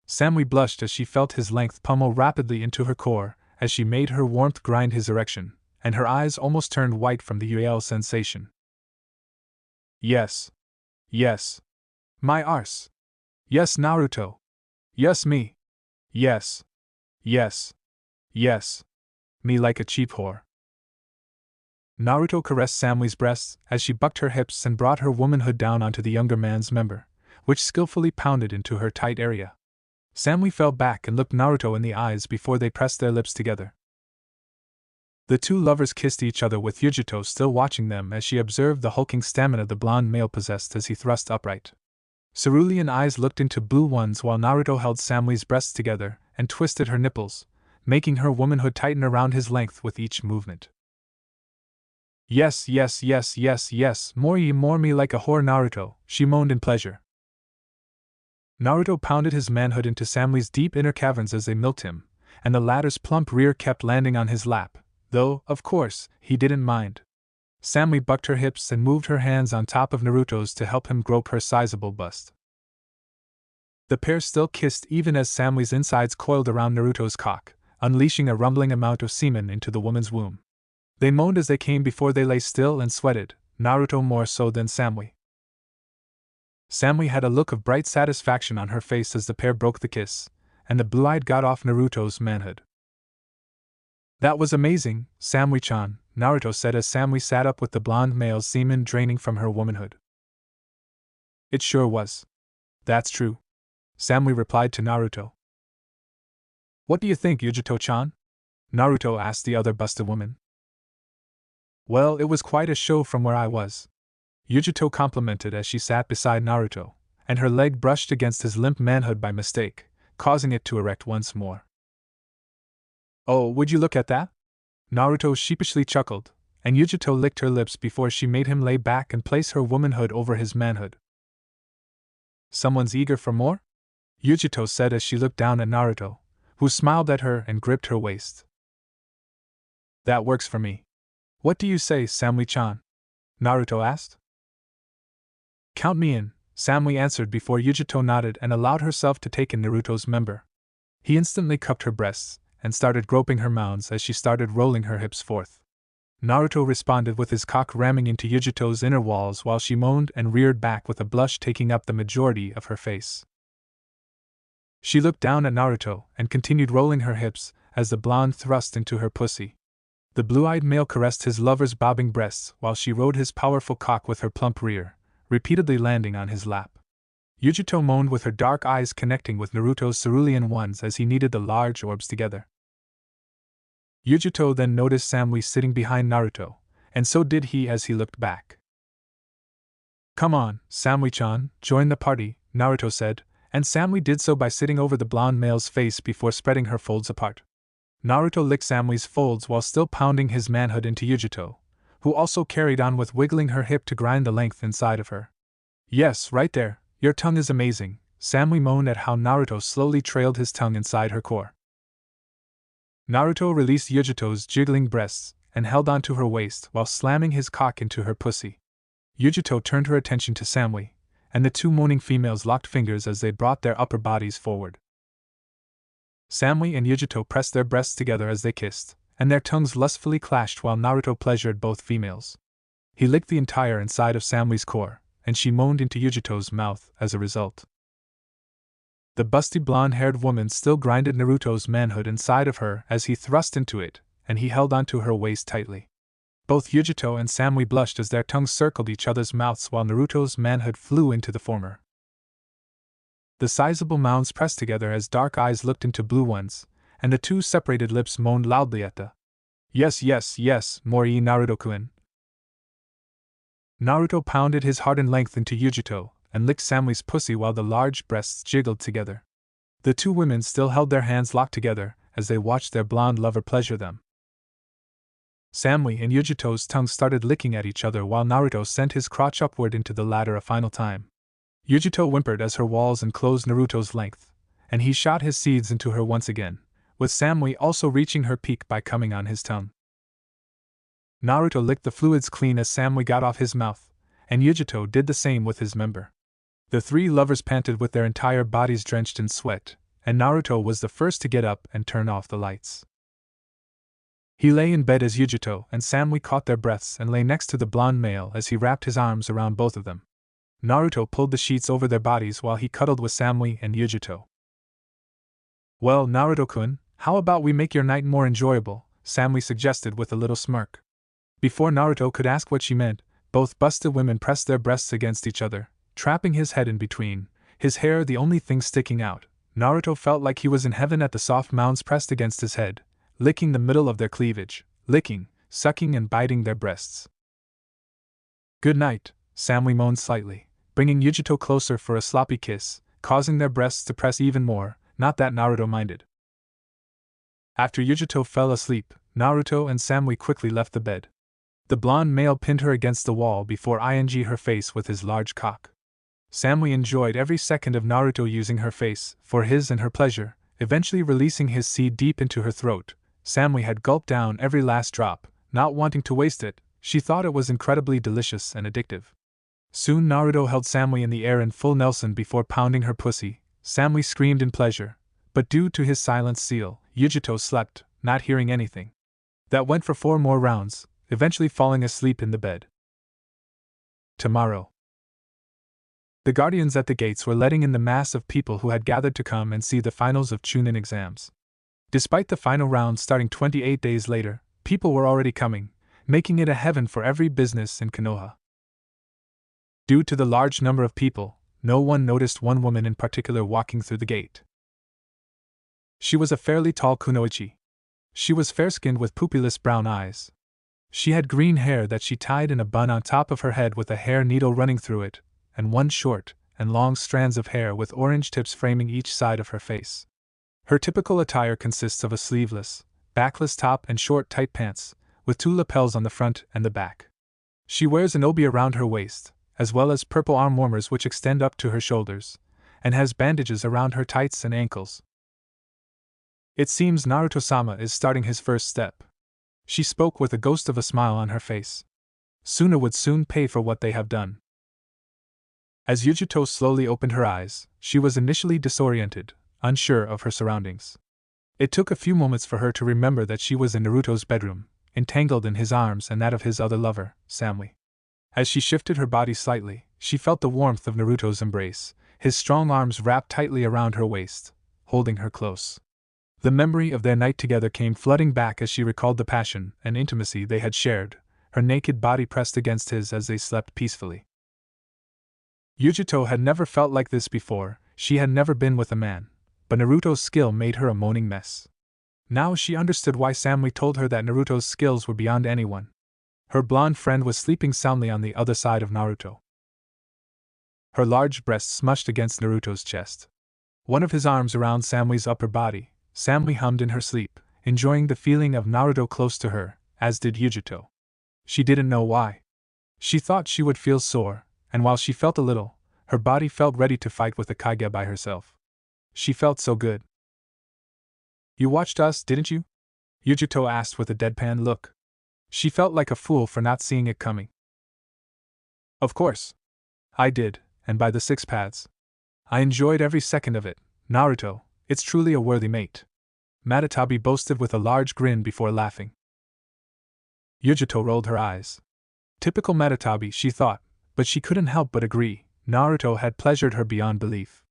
Samui blushed as she felt his length pummel rapidly into her core as she made her warmth grind his erection, and her eyes almost turned white from the yell sensation. Yes. Yes. My arse. Yes, Naruto. Yes, me. Yes. Yes. Yes. Me like a cheap whore. Naruto caressed Samui's breasts as she bucked her hips and brought her womanhood down onto the younger man's member, which skillfully pounded into her tight area. Samui fell back and looked Naruto in the eyes before they pressed their lips together. The two lovers kissed each other with Yujito still watching them as she observed the hulking stamina the blonde male possessed as he thrust upright. Cerulean eyes looked into blue ones while Naruto held Samui's breasts together and twisted her nipples, making her womanhood tighten around his length with each movement. Yes, yes, yes, yes, yes, more me like a whore Naruto, she moaned in pleasure. Naruto pounded his manhood into Samui's deep inner caverns as they milked him, and the latter's plump rear kept landing on his lap, though, of course, he didn't mind. Samui bucked her hips and moved her hands on top of Naruto's to help him grope her sizable bust. The pair still kissed even as Samui's insides coiled around Naruto's cock, unleashing a rumbling amount of semen into the woman's womb. They moaned as they came before they lay still and sweated, Naruto more so than Samui. Samui had a look of bright satisfaction on her face as the pair broke the kiss, and the blue-eyed got off Naruto's manhood. That was amazing, Samui-chan, Naruto said as Samui sat up with the blonde male's semen draining from her womanhood. It sure was. That's true, Samui replied to Naruto. What do you think, Yujito-chan? Naruto asked the other busted woman. Well, it was quite a show from where I was, Yujito complimented as she sat beside Naruto, and her leg brushed against his limp manhood by mistake, causing it to erect once more. Oh, would you look at that? Naruto sheepishly chuckled, and Yujito licked her lips before she made him lay back and place her womanhood over his manhood. Someone's eager for more? Yujito said as she looked down at Naruto, who smiled at her and gripped her waist. That works for me. What do you say, Samui-chan? Naruto asked. Count me in, Samui answered before Yujito nodded and allowed herself to take in Naruto's member. He instantly cupped her breasts and started groping her mounds as she started rolling her hips forth. Naruto responded with his cock ramming into Yujito's inner walls while she moaned and reared back with a blush taking up the majority of her face. She looked down at Naruto and continued rolling her hips as the blonde thrust into her pussy. The blue-eyed male caressed his lover's bobbing breasts while she rode his powerful cock with her plump rear, repeatedly landing on his lap. Yujito moaned with her dark eyes connecting with Naruto's cerulean ones as he kneaded the large orbs together. Yujito then noticed Samui sitting behind Naruto, and so did he as he looked back. Come on, Samui-chan, join the party, Naruto said, and Samui did so by sitting over the blonde male's face before spreading her folds apart. Naruto licked Samui's folds while still pounding his manhood into Yujito, who also carried on with wiggling her hip to grind the length inside of her. Yes, right there, your tongue is amazing, Samui moaned at how Naruto slowly trailed his tongue inside her core. Naruto released Yujito's jiggling breasts and held onto her waist while slamming his cock into her pussy. Yujito turned her attention to Samui, and the two moaning females locked fingers as they brought their upper bodies forward. Samui and Yujito pressed their breasts together as they kissed, and their tongues lustfully clashed while Naruto pleasured both females. He licked the entire inside of Samui's core, and she moaned into Yujito's mouth as a result. The busty blonde-haired woman still grinded Naruto's manhood inside of her as he thrust into it, and he held onto her waist tightly. Both Yujito and Samui blushed as their tongues circled each other's mouths while Naruto's manhood flew into the former. The sizable mounds pressed together as dark eyes looked into blue ones, and the two separated lips moaned loudly at the yes, yes, yes, Mori Naruto-kun. Naruto pounded his hardened length into Yujito and licked Samui's pussy while the large breasts jiggled together. The two women still held their hands locked together as they watched their blonde lover pleasure them. Samui and Yujito's tongues started licking at each other while Naruto sent his crotch upward into the latter a final time. Yujito whimpered as her walls enclosed Naruto's length, and he shot his seeds into her once again, with Samui also reaching her peak by coming on his tongue. Naruto licked the fluids clean as Samui got off his mouth, and Yujito did the same with his member. The three lovers panted with their entire bodies drenched in sweat, and Naruto was the first to get up and turn off the lights. He lay in bed as Yujito and Samui caught their breaths and lay next to the blonde male as he wrapped his arms around both of them. Naruto pulled the sheets over their bodies while he cuddled with Samui and Yujito. Well, Naruto-kun, how about we make your night more enjoyable, Samui suggested with a little smirk. Before Naruto could ask what she meant, both busted women pressed their breasts against each other, trapping his head in between, his hair the only thing sticking out. Naruto felt like he was in heaven at the soft mounds pressed against his head, licking the middle of their cleavage, licking, sucking and biting their breasts. "Good night," Samui moaned slightly, bringing Yujito closer for a sloppy kiss, causing their breasts to press even more, not that Naruto minded. After Yujito fell asleep, Naruto and Samui quickly left the bed. The blonde male pinned her against the wall before ing her face with his large cock. Samui enjoyed every second of Naruto using her face, for his and her pleasure, eventually releasing his seed deep into her throat. Samui had gulped down every last drop, not wanting to waste it. She thought it was incredibly delicious and addictive. Soon Naruto held Samui in the air in full Nelson before pounding her pussy. Samui screamed in pleasure, but due to his silent seal, Yujito slept, not hearing anything. That went for 4 more rounds, eventually falling asleep in the bed. Tomorrow. The guardians at the gates were letting in the mass of people who had gathered to come and see the finals of Chunin exams. Despite the final round starting 28 days later, people were already coming, making it a heaven for every business in Konoha. Due to the large number of people, no one noticed one woman in particular walking through the gate. She was a fairly tall kunoichi. She was fair-skinned with pupilless brown eyes. She had green hair that she tied in a bun on top of her head with a hair needle running through it, and one short and long strands of hair with orange tips framing each side of her face. Her typical attire consists of a sleeveless, backless top and short tight pants, with 2 lapels on the front and the back. She wears an obi around her waist, as well as purple arm warmers which extend up to her shoulders, and has bandages around her tights and ankles. It seems Naruto-sama is starting his first step. She spoke with a ghost of a smile on her face. Suna would soon pay for what they have done. As Yujito slowly opened her eyes, she was initially disoriented, unsure of her surroundings. It took a few moments for her to remember that she was in Naruto's bedroom, entangled in his arms and that of his other lover, Samui. As she shifted her body slightly, she felt the warmth of Naruto's embrace, his strong arms wrapped tightly around her waist, holding her close. The memory of their night together came flooding back as she recalled the passion and intimacy they had shared, her naked body pressed against his as they slept peacefully. Yujito had never felt like this before. She had never been with a man, but Naruto's skill made her a moaning mess. Now she understood why Samui told her that Naruto's skills were beyond anyone. Her blonde friend was sleeping soundly on the other side of Naruto. Her large breast smushed against Naruto's chest. One of his arms around Samui's upper body, Samui hummed in her sleep, enjoying the feeling of Naruto close to her, as did Yujito. She didn't know why. She thought she would feel sore, and while she felt a little, her body felt ready to fight with a Kage by herself. She felt so good. "You watched us, didn't you?" Yujito asked with a deadpan look. She felt like a fool for not seeing it coming. "Of course. I did, and by the 6 paths. I enjoyed every second of it, Naruto, it's truly a worthy mate," Matatabi boasted with a large grin before laughing. Yujito rolled her eyes. Typical Matatabi, she thought, but she couldn't help but agree. Naruto had pleasured her beyond belief.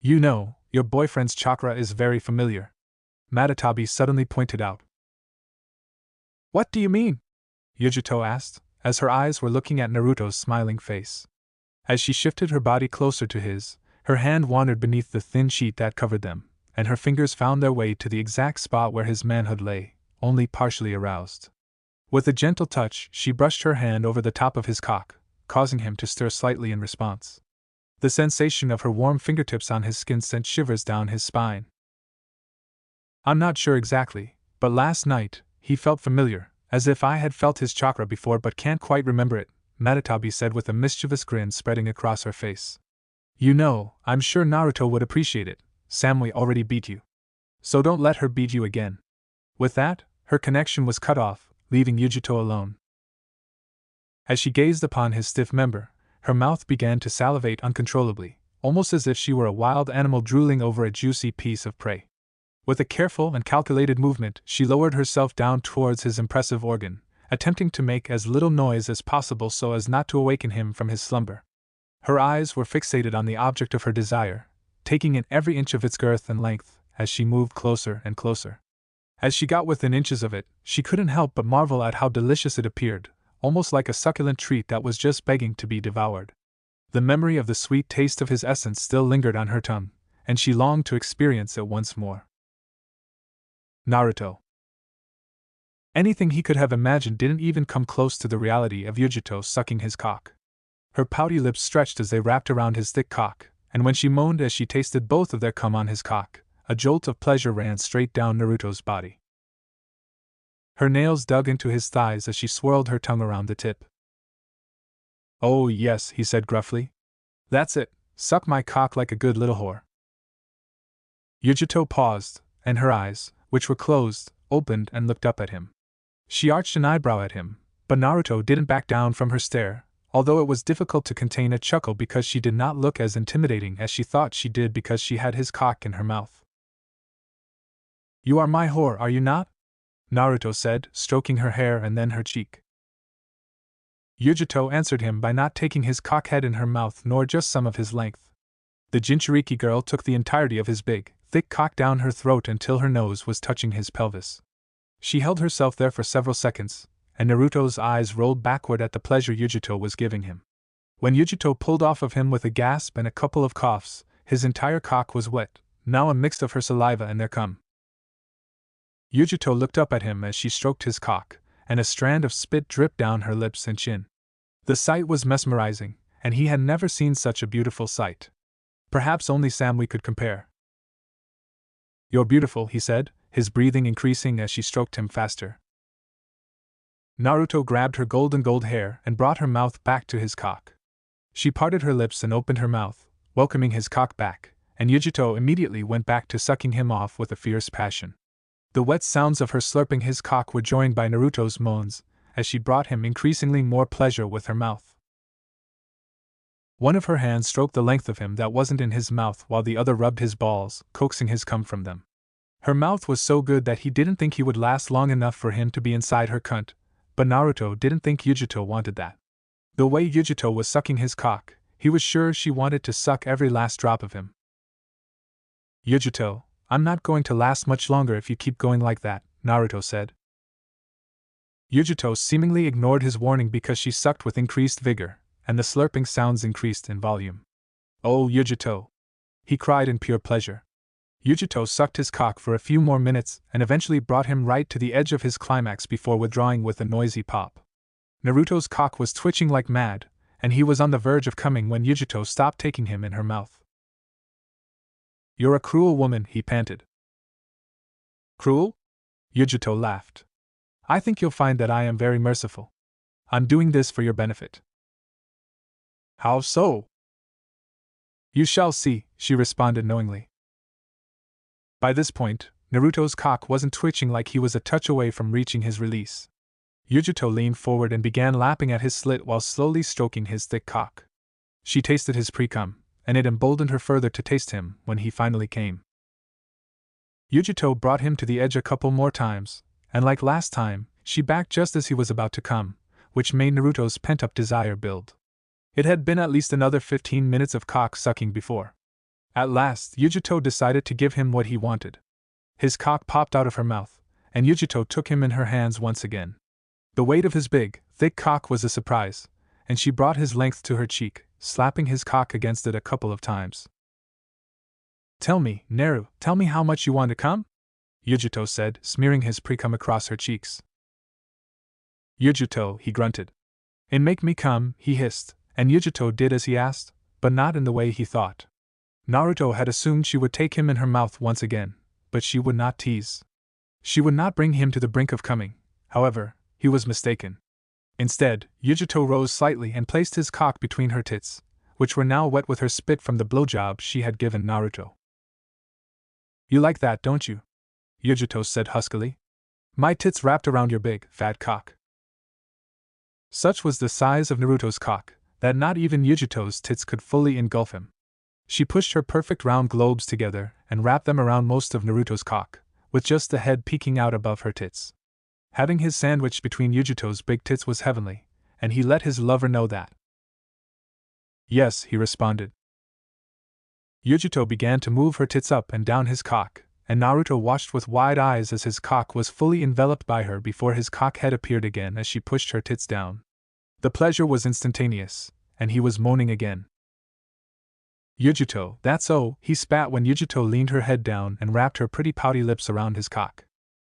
"You know, your boyfriend's chakra is very familiar," Matatabi suddenly pointed out. "What do you mean?" Yujito asked, as her eyes were looking at Naruto's smiling face. As she shifted her body closer to his, her hand wandered beneath the thin sheet that covered them, and her fingers found their way to the exact spot where his manhood lay, only partially aroused. With a gentle touch, she brushed her hand over the top of his cock, causing him to stir slightly in response. The sensation of her warm fingertips on his skin sent shivers down his spine. "I'm not sure exactly, but last night, he felt familiar, as if I had felt his chakra before but can't quite remember it," Matatabi said with a mischievous grin spreading across her face. "You know, I'm sure Naruto would appreciate it. Samui already beat you. So don't let her beat you again." With that, her connection was cut off, leaving Yujito alone. As she gazed upon his stiff member, her mouth began to salivate uncontrollably, almost as if she were a wild animal drooling over a juicy piece of prey. With a careful and calculated movement, she lowered herself down towards his impressive organ, attempting to make as little noise as possible so as not to awaken him from his slumber. Her eyes were fixated on the object of her desire, taking in every inch of its girth and length as she moved closer and closer. As she got within inches of it, she couldn't help but marvel at how delicious it appeared, almost like a succulent treat that was just begging to be devoured. The memory of the sweet taste of his essence still lingered on her tongue, and she longed to experience it once more. Naruto. Anything he could have imagined didn't even come close to the reality of Yujito sucking his cock. Her pouty lips stretched as they wrapped around his thick cock, and when she moaned as she tasted both of their cum on his cock, a jolt of pleasure ran straight down Naruto's body. Her nails dug into his thighs as she swirled her tongue around the tip. "Oh yes," he said gruffly. "That's it, suck my cock like a good little whore." Yujito paused, and her eyes, which were closed, opened and looked up at him. She arched an eyebrow at him, but Naruto didn't back down from her stare, although it was difficult to contain a chuckle because she did not look as intimidating as she thought she did because she had his cock in her mouth. "You are my whore, are you not?" Naruto said, stroking her hair and then her cheek. Yujito answered him by not taking his cockhead in her mouth nor just some of his length. The Jinchuriki girl took the entirety of his big, thick cock down her throat until her nose was touching his pelvis. She held herself there for several seconds, and Naruto's eyes rolled backward at the pleasure Yujito was giving him. When Yujito pulled off of him with a gasp and a couple of coughs, his entire cock was wet, now a mix of her saliva and their cum. Yujito looked up at him as she stroked his cock, and a strand of spit dripped down her lips and chin. The sight was mesmerizing, and he had never seen such a beautiful sight. Perhaps only Samui could compare. "You're beautiful," he said, his breathing increasing as she stroked him faster. Naruto grabbed her golden gold hair and brought her mouth back to his cock. She parted her lips and opened her mouth, welcoming his cock back, and Yujito immediately went back to sucking him off with a fierce passion. The wet sounds of her slurping his cock were joined by Naruto's moans, as she brought him increasingly more pleasure with her mouth. One of her hands stroked the length of him that wasn't in his mouth while the other rubbed his balls, coaxing his cum from them. Her mouth was so good that he didn't think he would last long enough for him to be inside her cunt, but Naruto didn't think Yujito wanted that. The way Yujito was sucking his cock, he was sure she wanted to suck every last drop of him. "Yujito, I'm not going to last much longer if you keep going like that," Naruto said. Yujito seemingly ignored his warning because she sucked with increased vigor, and the slurping sounds increased in volume. "Oh, Yujito!" he cried in pure pleasure. Yujito sucked his cock for a few more minutes and eventually brought him right to the edge of his climax before withdrawing with a noisy pop. Naruto's cock was twitching like mad, and he was on the verge of coming when Yujito stopped taking him in her mouth. "You're a cruel woman," he panted. "Cruel?" Yujito laughed. "I think you'll find that I am very merciful. I'm doing this for your benefit." "How so?" "You shall see," she responded knowingly. By this point, Naruto's cock wasn't twitching like he was a touch away from reaching his release. Yujito leaned forward and began lapping at his slit while slowly stroking his thick cock. She tasted his pre-cum, and it emboldened her further to taste him when he finally came. Yujito brought him to the edge a couple more times, and like last time, she backed just as he was about to come, which made Naruto's pent-up desire build. It had been at least another 15 minutes of cock-sucking before. At last, Yujito decided to give him what he wanted. His cock popped out of her mouth, and Yujito took him in her hands once again. The weight of his big, thick cock was a surprise, and she brought his length to her cheek, slapping his cock against it a couple of times. "Tell me, Naru, tell me how much you want to come?" Yujito said, smearing his pre-cum across her cheeks. "Yujito," he grunted. "And make me come," he hissed, and Yujito did as he asked, but not in the way he thought. Naruto had assumed she would take him in her mouth once again, but she would not tease. She would not bring him to the brink of coming. However, he was mistaken. Instead, Yujito rose slightly and placed his cock between her tits, which were now wet with her spit from the blowjob she had given Naruto. "You like that, don't you?" Yujito said huskily. "My tits wrapped around your big, fat cock." Such was the size of Naruto's cock, that not even Yujito's tits could fully engulf him. She pushed her perfect round globes together and wrapped them around most of Naruto's cock, with just the head peeking out above her tits. Having his sandwich between Yujito's big tits was heavenly, and he let his lover know that. "Yes," he responded. Yujito began to move her tits up and down his cock, and Naruto watched with wide eyes as his cock was fully enveloped by her before his cock head appeared again as she pushed her tits down. The pleasure was instantaneous, and he was moaning again. Yujito, that's oh, he spat when Yujito leaned her head down and wrapped her pretty pouty lips around his cock.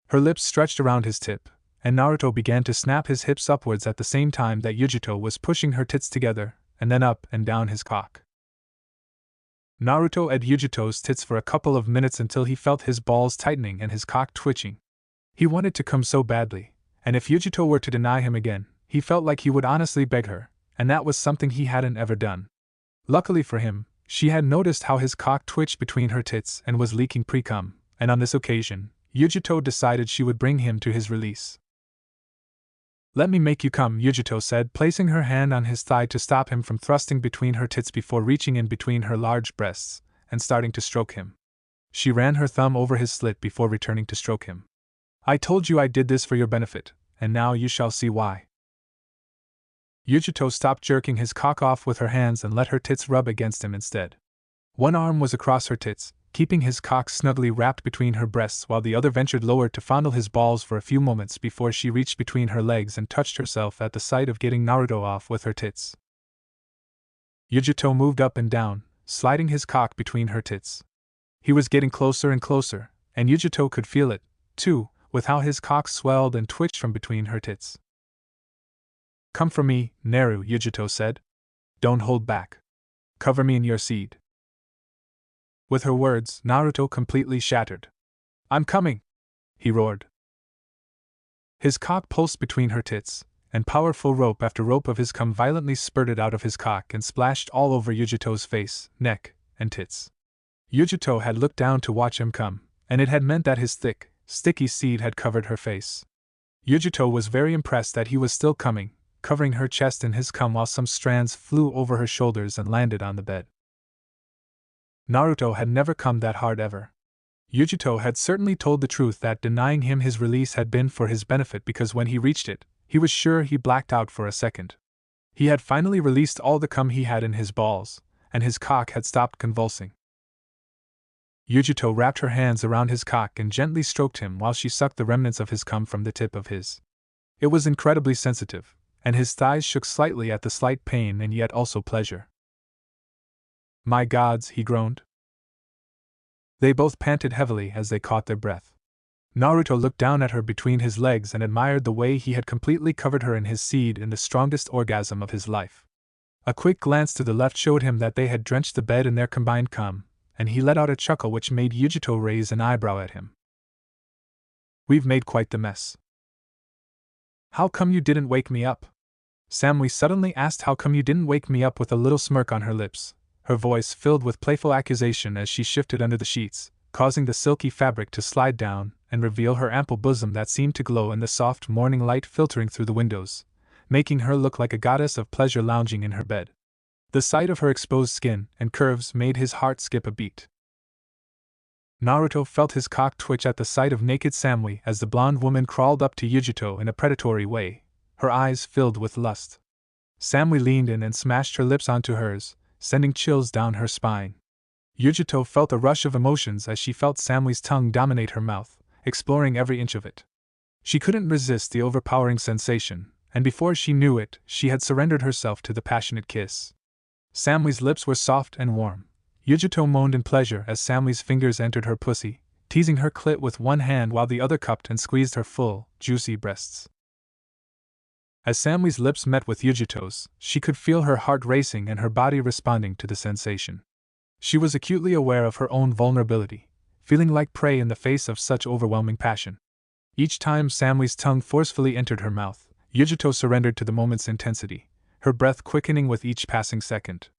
Her lips stretched around his tip, and Naruto began to snap his hips upwards at the same time that Yujito was pushing her tits together, and then up and down his cock. Naruto ed Yujito's tits for a couple of minutes until he felt his balls tightening and his cock twitching. He wanted to come so badly, and if Yujito were to deny him again, he felt like he would honestly beg her, and that was something he hadn't ever done. Luckily for him, she had noticed how his cock twitched between her tits and was leaking pre-cum, and on this occasion, Yujito decided she would bring him to his release. Let me make you come, Yujito said, placing her hand on his thigh to stop him from thrusting between her tits before reaching in between her large breasts and starting to stroke him. She ran her thumb over his slit before returning to stroke him. I told you I did this for your benefit, and now you shall see why. Yujito stopped jerking his cock off with her hands and let her tits rub against him instead. One arm was across her tits, keeping his cock snugly wrapped between her breasts while the other ventured lower to fondle his balls for a few moments before she reached between her legs and touched herself at the sight of getting Naruto off with her tits. Yujito moved up and down, sliding his cock between her tits. He was getting closer and closer, and Yujito could feel it, too, with how his cock swelled and twitched from between her tits. Come for me, Naru, Yujito said. Don't hold back. Cover me in your seed. With her words, Naruto completely shattered. I'm coming! He roared. His cock pulsed between her tits, and powerful rope after rope of his cum violently spurted out of his cock and splashed all over Yujito's face, neck, and tits. Yujito had looked down to watch him come, and it had meant that his thick, sticky seed had covered her face. Yujito was very impressed that he was still coming, covering her chest in his cum while some strands flew over her shoulders and landed on the bed. Naruto had never come that hard ever. Yujito had certainly told the truth that denying him his release had been for his benefit because when he reached it, he was sure he blacked out for a second. He had finally released all the cum he had in his balls, and his cock had stopped convulsing. Yujito wrapped her hands around his cock and gently stroked him while she sucked the remnants of his cum from the tip of his. It was incredibly sensitive, and his thighs shook slightly at the slight pain and yet also pleasure. My gods, he groaned. They both panted heavily as they caught their breath. Naruto looked down at her between his legs and admired the way he had completely covered her in his seed in the strongest orgasm of his life. A quick glance to the left showed him that they had drenched the bed in their combined cum, and he let out a chuckle which made Yujito raise an eyebrow at him. We've made quite the mess. How come you didn't wake me up? Samui suddenly asked. How come you didn't wake me up, with a little smirk on her lips, her voice filled with playful accusation as she shifted under the sheets, causing the silky fabric to slide down and reveal her ample bosom that seemed to glow in the soft morning light filtering through the windows, making her look like a goddess of pleasure lounging in her bed. The sight of her exposed skin and curves made his heart skip a beat. Naruto felt his cock twitch at the sight of naked Samui as the blonde woman crawled up to Yujito in a predatory way, her eyes filled with lust. Samui leaned in and smashed her lips onto hers, sending chills down her spine. Yujito felt a rush of emotions as she felt Samui's tongue dominate her mouth, exploring every inch of it. She couldn't resist the overpowering sensation, and before she knew it, she had surrendered herself to the passionate kiss. Samui's lips were soft and warm. Yujito moaned in pleasure as Samui's fingers entered her pussy, teasing her clit with one hand while the other cupped and squeezed her full, juicy breasts. As Samui's lips met with Yujito's, she could feel her heart racing and her body responding to the sensation. She was acutely aware of her own vulnerability, feeling like prey in the face of such overwhelming passion. Each time Samui's tongue forcefully entered her mouth, Yujito surrendered to the moment's intensity, her breath quickening with each passing second.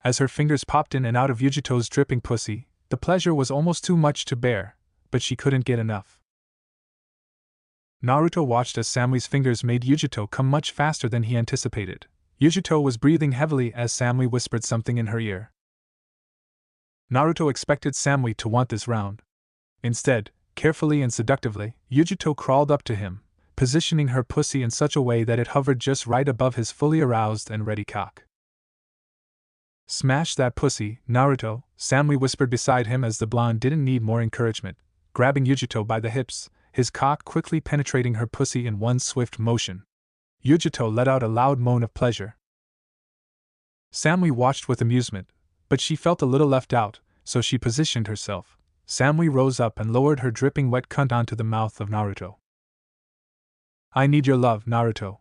As her fingers popped in and out of Yujito's dripping pussy, the pleasure was almost too much to bear, but she couldn't get enough. Naruto watched as Samui's fingers made Yujito come much faster than he anticipated. Yujito was breathing heavily as Samui whispered something in her ear. Naruto expected Samui to want this round. Instead, carefully and seductively, Yujito crawled up to him, positioning her pussy in such a way that it hovered just right above his fully aroused and ready cock. Smash that pussy, Naruto, Samui whispered beside him as the blonde didn't need more encouragement. grabbing Yujito by the hips, his cock quickly penetrating her pussy in one swift motion. Yujito let out a loud moan of pleasure. Samui watched with amusement, but she felt a little left out, so she positioned herself. Samui rose up and lowered her dripping wet cunt onto the mouth of Naruto. I need your love, Naruto.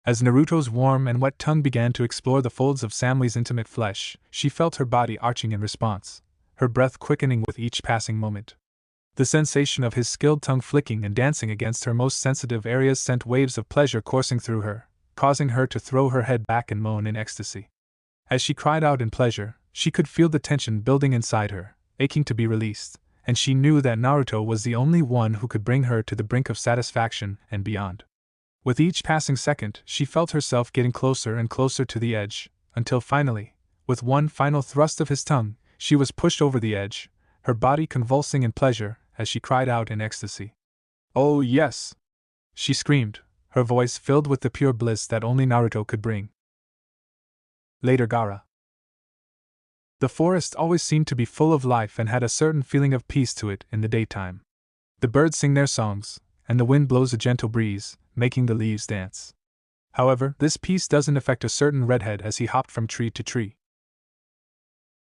As Naruto's warm and wet tongue began to explore the folds of Samui's intimate flesh, she felt her body arching in response, her breath quickening with each passing moment. The sensation of his skilled tongue flicking and dancing against her most sensitive areas sent waves of pleasure coursing through her, causing her to throw her head back and moan in ecstasy. As she cried out in pleasure, she could feel the tension building inside her, aching to be released, and she knew that Naruto was the only one who could bring her to the brink of satisfaction and beyond. With each passing second, she felt herself getting closer and closer to the edge, until finally, with one final thrust of his tongue, she was pushed over the edge, her body convulsing in pleasure as she cried out in ecstasy. "Oh yes!" she screamed, her voice filled with the pure bliss that only Naruto could bring. Later, Gaara. The forest always seemed to be full of life and had a certain feeling of peace to it in the daytime. The birds sing their songs, and the wind blows a gentle breeze, making the leaves dance. However, this peace doesn't affect a certain redhead as he hopped from tree to tree.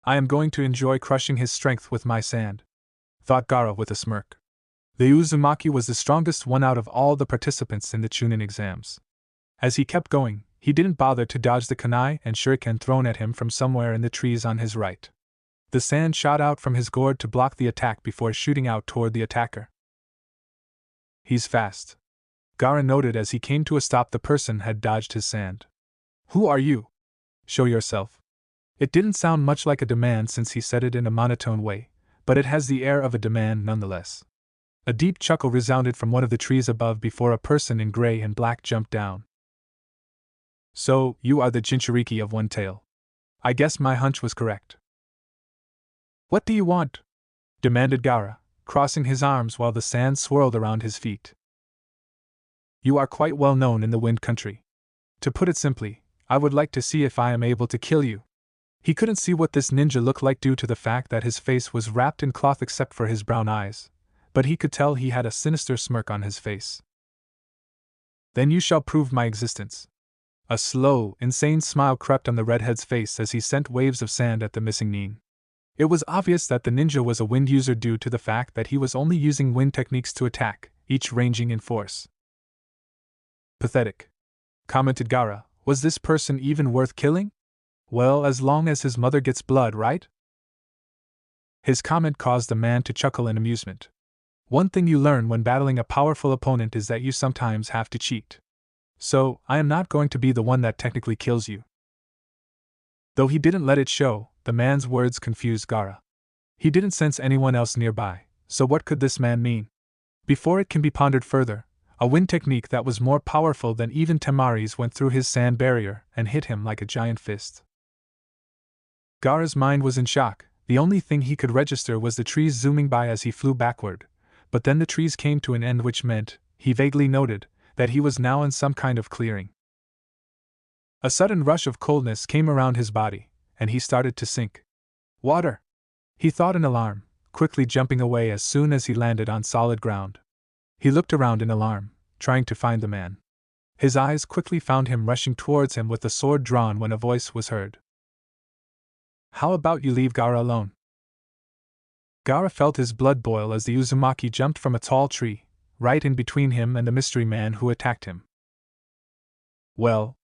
I am going to enjoy crushing his strength with my sand, thought Gaara with a smirk. The Uzumaki was the strongest one out of all the participants in the Chunin exams. As he kept going, he didn't bother to dodge the kunai and shuriken thrown at him from somewhere in the trees on his right. The sand shot out from his gourd to block the attack before shooting out toward the attacker. He's fast, Gaara noted as he came to a stop. The person had dodged his sand. Who are you? Show yourself. It didn't sound much like a demand since he said it in a monotone way, but it has the air of a demand nonetheless. A deep chuckle resounded from one of the trees above before a person in gray and black jumped down. So, you are the Jinchuriki of One Tail. I guess my hunch was correct. What do you want? Demanded Gaara, crossing his arms while the sand swirled around his feet. You are quite well known in the Wind Country. To put it simply, I would like to see if I am able to kill you. He couldn't see what this ninja looked like due to the fact that his face was wrapped in cloth except for his brown eyes, but he could tell he had a sinister smirk on his face. Then you shall prove my existence. A slow, insane smile crept on the redhead's face as he sent waves of sand at the missing nin. It was obvious that the ninja was a wind user due to the fact that he was only using wind techniques to attack, each ranging in force. Pathetic, commented Gaara. Was this person even worth killing? Well, as long as his mother gets blood, right? His comment caused the man to chuckle in amusement. One thing you learn when battling a powerful opponent is that you sometimes have to cheat. So, I am not going to be the one that technically kills you. Though he didn't let it show, the man's words confused Gaara. He didn't sense anyone else nearby, so what could this man mean? Before it can be pondered further, a wind technique that was more powerful than even Temari's went through his sand barrier and hit him like a giant fist. Gaara's mind was in shock. The only thing he could register was the trees zooming by as he flew backward, but then the trees came to an end, which meant, he vaguely noted, that he was now in some kind of clearing. A sudden rush of coldness came around his body, and he started to sink. Water! He thought in alarm, quickly jumping away as soon as he landed on solid ground. He looked around in alarm, trying to find the man. His eyes quickly found him rushing towards him with the sword drawn when a voice was heard. How about you leave Gaara alone? Gaara felt his blood boil as the Uzumaki jumped from a tall tree, right in between him and the mystery man who attacked him. Well,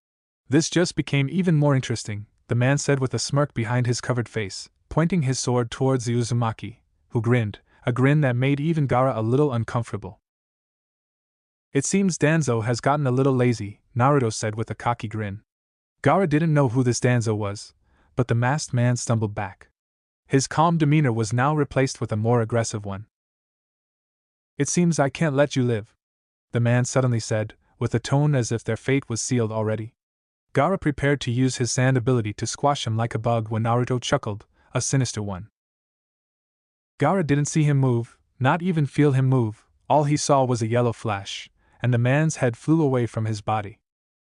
this just became even more interesting, the man said with a smirk behind his covered face, pointing his sword towards the Uzumaki, who grinned, a grin that made even Gaara a little uncomfortable. It seems Danzo has gotten a little lazy, Naruto said with a cocky grin. Gaara didn't know who this Danzo was, but the masked man stumbled back. His calm demeanor was now replaced with a more aggressive one. It seems I can't let you live, the man suddenly said, with a tone as if their fate was sealed already. Gaara prepared to use his sand ability to squash him like a bug when Naruto chuckled, a sinister one. Gaara didn't see him move, not even feel him move. All he saw was a yellow flash, and the man's head flew away from his body.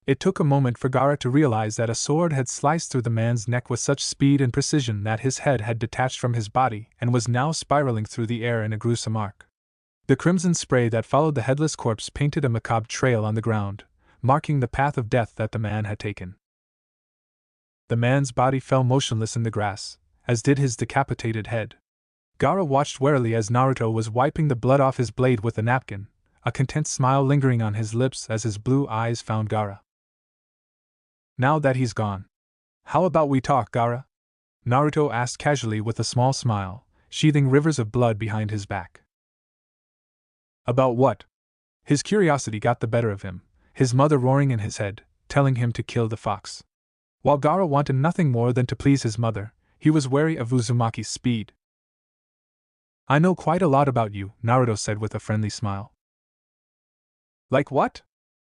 It took a moment for Gaara to realize that a sword had sliced through the man's neck with such speed and precision that his head had detached from his body and was now spiraling through the air in a gruesome arc. The crimson spray that followed the headless corpse painted a macabre trail on the ground, marking the path of death that the man had taken. The man's body fell motionless in the grass, as did his decapitated head. Gaara watched warily as Naruto was wiping the blood off his blade with a napkin, a content smile lingering on his lips as his blue eyes found Gaara. Now that he's gone, how about we talk, Gaara? Naruto asked casually with a small smile, sheathing rivers of blood behind his back. About what? His curiosity got the better of him, his mother roaring in his head, telling him to kill the fox. While Gaara wanted nothing more than to please his mother, he was wary of Uzumaki's speed. I know quite a lot about you, Naruto said with a friendly smile. Like what?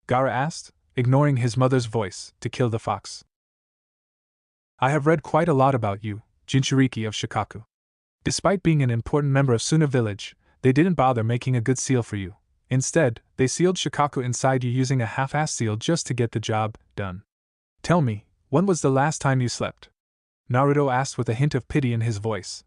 Gaara asked, ignoring his mother's voice, to kill the fox. I have read quite a lot about you, Jinchuriki of Shikaku. Despite being an important member of Suna village, they didn't bother making a good seal for you. Instead, they sealed Shikaku inside you using a half-assed seal just to get the job done. Tell me, when was the last time you slept? Naruto asked with a hint of pity in his voice.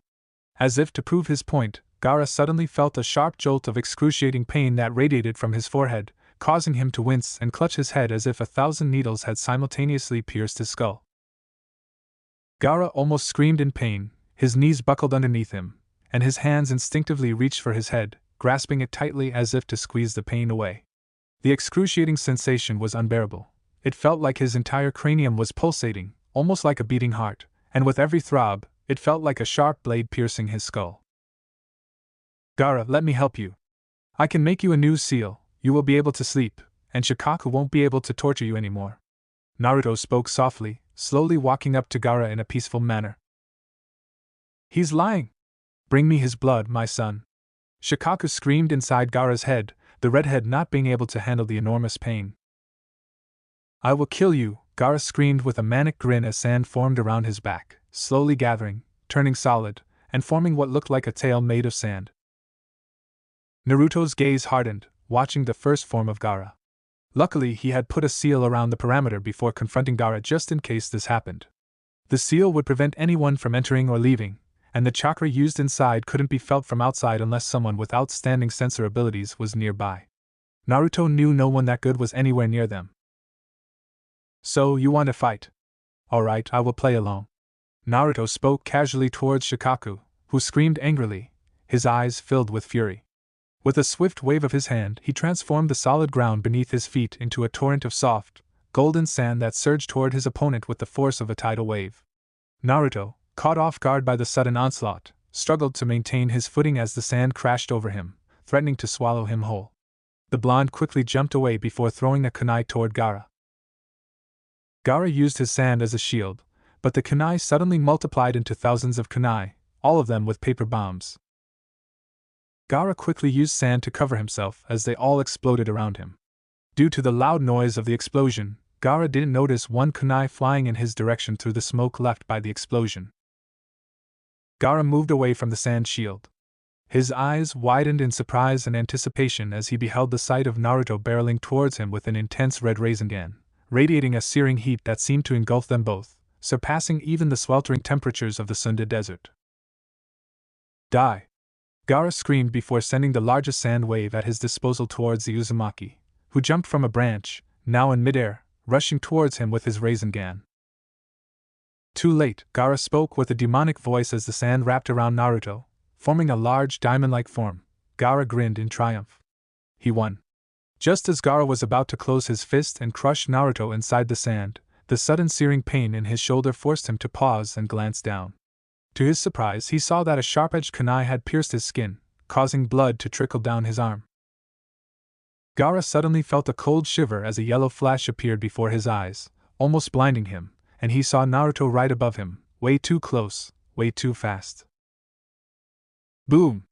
As if to prove his point, Gaara suddenly felt a sharp jolt of excruciating pain that radiated from his forehead, causing him to wince and clutch his head as if 1,000 needles had simultaneously pierced his skull. Gaara almost screamed in pain, his knees buckled underneath him, and his hands instinctively reached for his head, grasping it tightly as if to squeeze the pain away. The excruciating sensation was unbearable. It felt like his entire cranium was pulsating, almost like a beating heart, and with every throb, it felt like a sharp blade piercing his skull. Gaara, let me help you. I can make you a new seal, you will be able to sleep, and Shikaku won't be able to torture you anymore. Naruto spoke softly, slowly walking up to Gaara in a peaceful manner. He's lying. Bring me his blood, my son. Shikaku screamed inside Gaara's head, the redhead not being able to handle the enormous pain. I will kill you, Gaara screamed with a manic grin as sand formed around his back, slowly gathering, turning solid, and forming what looked like a tail made of sand. Naruto's gaze hardened, watching the first form of Gaara. Luckily, he had put a seal around the perimeter before confronting Gaara just in case this happened. The seal would prevent anyone from entering or leaving, and the chakra used inside couldn't be felt from outside unless someone with outstanding sensor abilities was nearby. Naruto knew no one that good was anywhere near them. So, you want to fight? Alright, I will play along. Naruto spoke casually towards Shikaku, who screamed angrily, his eyes filled with fury. With a swift wave of his hand, he transformed the solid ground beneath his feet into a torrent of soft, golden sand that surged toward his opponent with the force of a tidal wave. Naruto, caught off guard by the sudden onslaught, struggled to maintain his footing as the sand crashed over him, threatening to swallow him whole. The blonde quickly jumped away before throwing a kunai toward Gaara. Gaara used his sand as a shield, but the kunai suddenly multiplied into thousands of kunai, all of them with paper bombs. Gaara quickly used sand to cover himself as they all exploded around him. Due to the loud noise of the explosion, Gaara didn't notice one kunai flying in his direction through the smoke left by the explosion. Gaara moved away from the sand shield. His eyes widened in surprise and anticipation as he beheld the sight of Naruto barreling towards him with an intense red Rasengan, radiating a searing heat that seemed to engulf them both, surpassing even the sweltering temperatures of the Sunda Desert. Die! Gaara screamed before sending the largest sand wave at his disposal towards the Uzumaki, who jumped from a branch, now in midair, rushing towards him with his Rasengan. Too late, Gaara spoke with a demonic voice as the sand wrapped around Naruto, forming a large diamond-like form. Gaara grinned in triumph. He won. Just as Gaara was about to close his fist and crush Naruto inside the sand, the sudden searing pain in his shoulder forced him to pause and glance down. To his surprise, he saw that a sharp-edged kunai had pierced his skin, causing blood to trickle down his arm. Gaara suddenly felt a cold shiver as a yellow flash appeared before his eyes, almost blinding him, and he saw Naruto right above him, way too close, way too fast. Boom!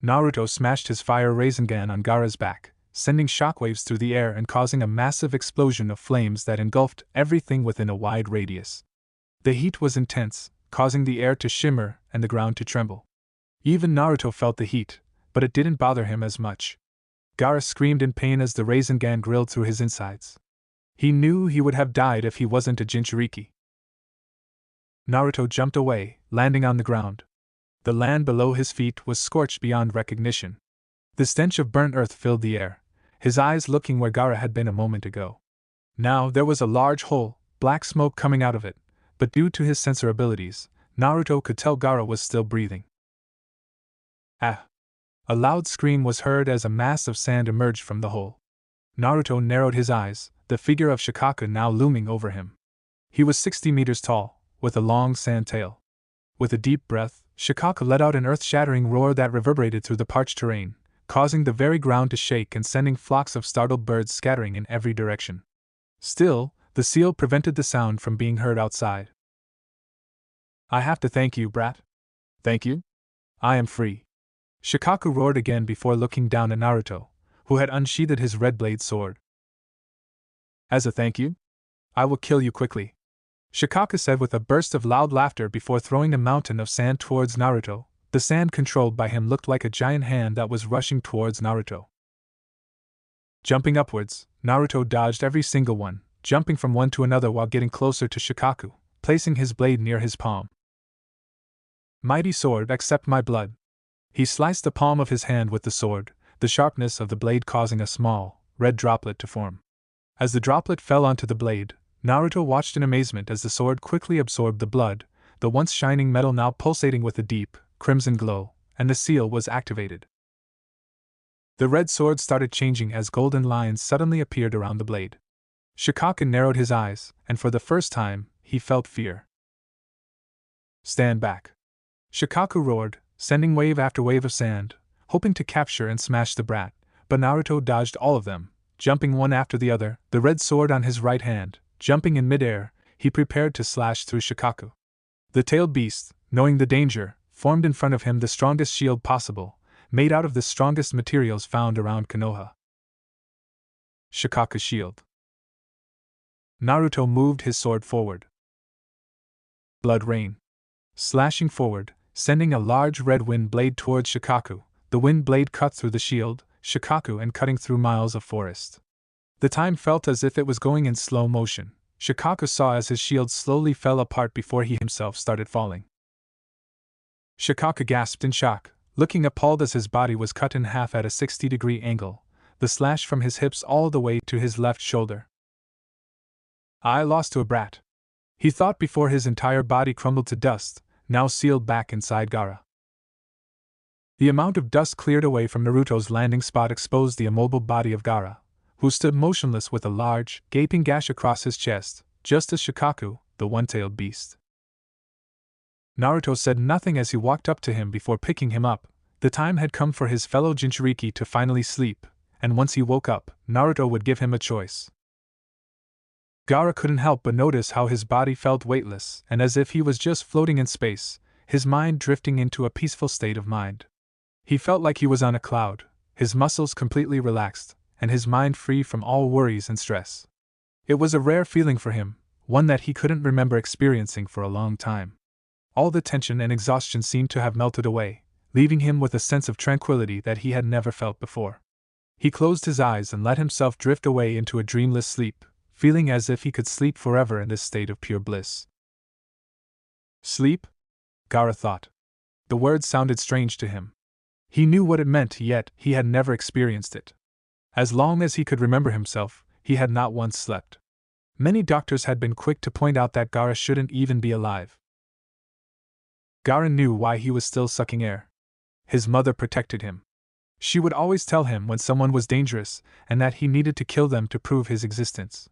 Naruto smashed his fire Rasengan on Gaara's back, sending shockwaves through the air and causing a massive explosion of flames that engulfed everything within a wide radius. The heat was intense, causing the air to shimmer and the ground to tremble. Even Naruto felt the heat, but it didn't bother him as much. Gaara screamed in pain as the Rasengan grilled through his insides. He knew he would have died if he wasn't a Jinchuriki. Naruto jumped away, landing on the ground. The land below his feet was scorched beyond recognition. The stench of burnt earth filled the air, his eyes looking where Gaara had been a moment ago. Now there was a large hole, black smoke coming out of it, but due to his sensor abilities, Naruto could tell Gaara was still breathing. Ah! A loud scream was heard as a mass of sand emerged from the hole. Naruto narrowed his eyes, the figure of Shikaku now looming over him. He was 60 meters tall, with a long sand tail. With a deep breath, Shikaku let out an earth-shattering roar that reverberated through the parched terrain, causing the very ground to shake and sending flocks of startled birds scattering in every direction. Still, the seal prevented the sound from being heard outside. I have to thank you, brat. Thank you? I am free. Shikaku roared again before looking down at Naruto, who had unsheathed his red blade sword. As a thank you? I will kill you quickly, Shikaku said with a burst of loud laughter before throwing a mountain of sand towards Naruto. The sand controlled by him looked like a giant hand that was rushing towards Naruto. Jumping upwards, Naruto dodged every single one, jumping from one to another while getting closer to Shikaku, placing his blade near his palm. Mighty sword, accept my blood. He sliced the palm of his hand with the sword, the sharpness of the blade causing a small, red droplet to form. As the droplet fell onto the blade, Naruto watched in amazement as the sword quickly absorbed the blood, the once shining metal now pulsating with a deep, crimson glow, and the seal was activated. The red sword started changing as golden lines suddenly appeared around the blade. Shikaku narrowed his eyes, and for the first time, he felt fear. Stand back. Shikaku roared, sending wave after wave of sand, hoping to capture and smash the brat, but Naruto dodged all of them, jumping one after the other, the red sword on his right hand. Jumping in midair, he prepared to slash through Shikaku. The tailed beast, knowing the danger, formed in front of him the strongest shield possible, made out of the strongest materials found around Konoha. Shikaku's shield. Naruto moved his sword forward. Blood rain. Slashing forward, sending a large red wind blade towards Shikaku, the wind blade cut through the shield, Shikaku, and cutting through miles of forest. The time felt as if it was going in slow motion. Shikaku saw as his shield slowly fell apart before he himself started falling. Shikaku gasped in shock, looking appalled as his body was cut in half at a 60-degree angle, the slash from his hips all the way to his left shoulder. I lost to a brat, he thought before his entire body crumbled to dust, now sealed back inside Gaara. The amount of dust cleared away from Naruto's landing spot exposed the immobile body of Gaara, who stood motionless with a large, gaping gash across his chest, just as Shikaku, the one-tailed beast. Naruto said nothing as he walked up to him before picking him up. The time had come for his fellow Jinchuriki to finally sleep, and once he woke up, Naruto would give him a choice. Gaara couldn't help but notice how his body felt weightless and as if he was just floating in space, his mind drifting into a peaceful state of mind. He felt like he was on a cloud, his muscles completely relaxed, and his mind free from all worries and stress. It was a rare feeling for him, one that he couldn't remember experiencing for a long time. All the tension and exhaustion seemed to have melted away, leaving him with a sense of tranquility that he had never felt before. He closed his eyes and let himself drift away into a dreamless sleep, feeling as if he could sleep forever in this state of pure bliss. Sleep? Gaara thought. The word sounded strange to him. He knew what it meant, yet he had never experienced it. As long as he could remember himself, he had not once slept. Many doctors had been quick to point out that Gaara shouldn't even be alive. Gaara knew why he was still sucking air. His mother protected him. She would always tell him when someone was dangerous and that he needed to kill them to prove his existence.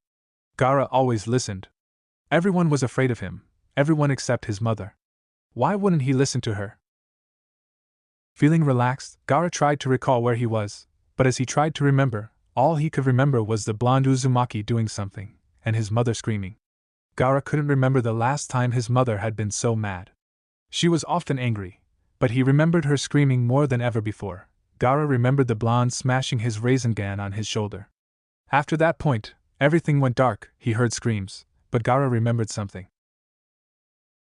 Gaara always listened. Everyone was afraid of him, everyone except his mother. Why wouldn't he listen to her? Feeling relaxed, Gaara tried to recall where he was, but as he tried to remember, all he could remember was the blonde Uzumaki doing something, and his mother screaming. Gaara couldn't remember the last time his mother had been so mad. She was often angry, but he remembered her screaming more than ever before. Gaara remembered the blonde smashing his Rasengan on his shoulder. After that point, everything went dark. He heard screams, but Gaara remembered something.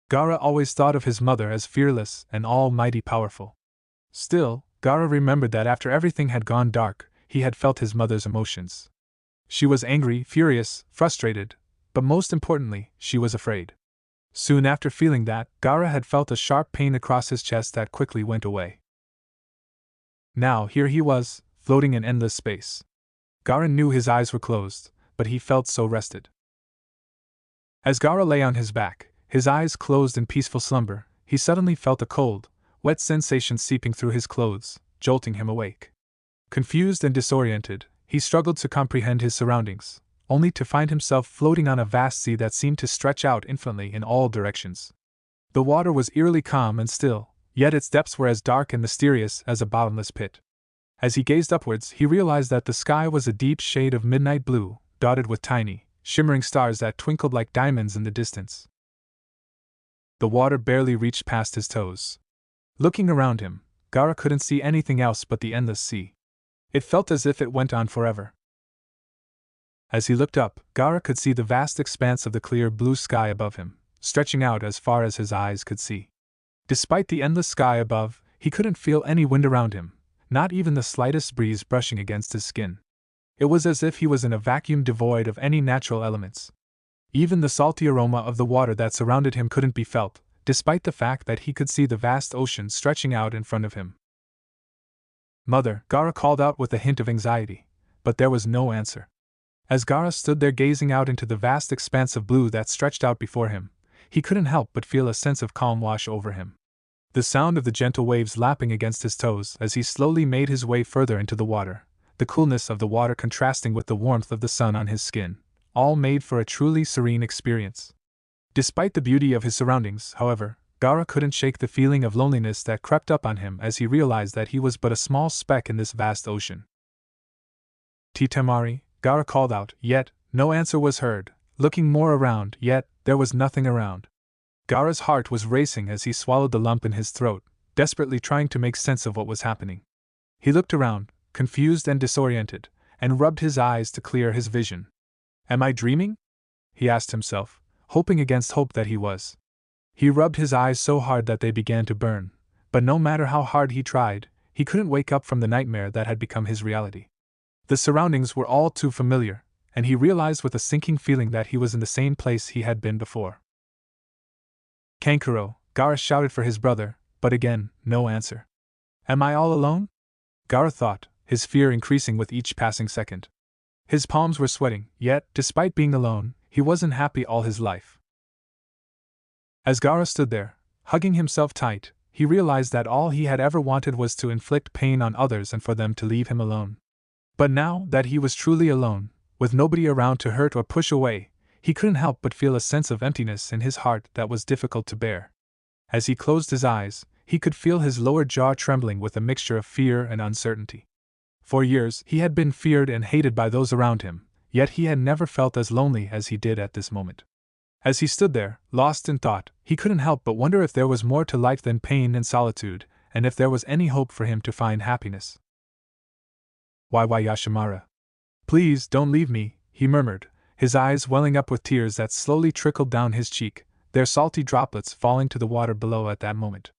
Gaara always thought of his mother as fearless and almighty powerful. Still, Gaara remembered that after everything had gone dark, he had felt his mother's emotions. She was angry, furious, frustrated, but most importantly, she was afraid. Soon after feeling that, Gaara had felt a sharp pain across his chest that quickly went away. Now here he was, floating in endless space. Gaara knew his eyes were closed, but he felt so rested. As Gaara lay on his back, his eyes closed in peaceful slumber, he suddenly felt a cold, wet sensation seeping through his clothes, jolting him awake. Confused and disoriented, he struggled to comprehend his surroundings, only to find himself floating on a vast sea that seemed to stretch out infinitely in all directions. The water was eerily calm and still, yet its depths were as dark and mysterious as a bottomless pit. As he gazed upwards, he realized that the sky was a deep shade of midnight blue, dotted with tiny, shimmering stars that twinkled like diamonds in the distance. The water barely reached past his toes. Looking around him, Gaara couldn't see anything else but the endless sea. It felt as if it went on forever. As he looked up, Gaara could see the vast expanse of the clear blue sky above him, stretching out as far as his eyes could see. Despite the endless sky above, he couldn't feel any wind around him, not even the slightest breeze brushing against his skin. It was as if he was in a vacuum devoid of any natural elements. Even the salty aroma of the water that surrounded him couldn't be felt, despite the fact that he could see the vast ocean stretching out in front of him. "Mother," Gaara called out with a hint of anxiety, but there was no answer. As Gaara stood there gazing out into the vast expanse of blue that stretched out before him, he couldn't help but feel a sense of calm wash over him. The sound of the gentle waves lapping against his toes as he slowly made his way further into the water, the coolness of the water contrasting with the warmth of the sun on his skin, all made for a truly serene experience. Despite the beauty of his surroundings, however, Gaara couldn't shake the feeling of loneliness that crept up on him as he realized that he was but a small speck in this vast ocean. "Titemari," Gaara called out, yet no answer was heard. Looking more around, yet there was nothing around. Gaara's heart was racing as he swallowed the lump in his throat, desperately trying to make sense of what was happening. He looked around, confused and disoriented, and rubbed his eyes to clear his vision. "Am I dreaming?" he asked himself, hoping against hope that he was. He rubbed his eyes so hard that they began to burn, but no matter how hard he tried, he couldn't wake up from the nightmare that had become his reality. The surroundings were all too familiar, and he realized with a sinking feeling that he was in the same place he had been before. "Kankuro," Gaara shouted for his brother, but again, no answer. "Am I all alone?" Gaara thought, his fear increasing with each passing second. His palms were sweating, yet, despite being alone, he wasn't happy all his life. As Gaara stood there, hugging himself tight, he realized that all he had ever wanted was to inflict pain on others and for them to leave him alone. But now that he was truly alone, with nobody around to hurt or push away, he couldn't help but feel a sense of emptiness in his heart that was difficult to bear. As he closed his eyes, he could feel his lower jaw trembling with a mixture of fear and uncertainty. For years, he had been feared and hated by those around him, yet he had never felt as lonely as he did at this moment. As he stood there, lost in thought, he couldn't help but wonder if there was more to life than pain and solitude, and if there was any hope for him to find happiness. "Why, Yashimara? Please don't leave me," he murmured, his eyes welling up with tears that slowly trickled down his cheek, their salty droplets falling to the water below at that moment.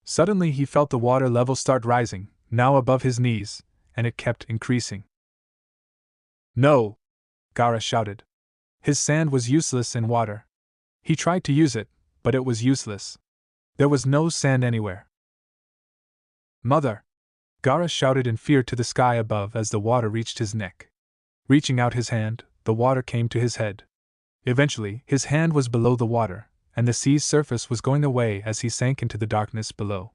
Suddenly he felt the water level start rising, now above his knees, and it kept increasing. "No!" Gaara shouted. His sand was useless in water. He tried to use it, but it was useless. There was no sand anywhere. "Mother!" Gaara shouted in fear to the sky above as the water reached his neck. Reaching out his hand, the water came to his head. Eventually, his hand was below the water, and the sea's surface was going away as he sank into the darkness below.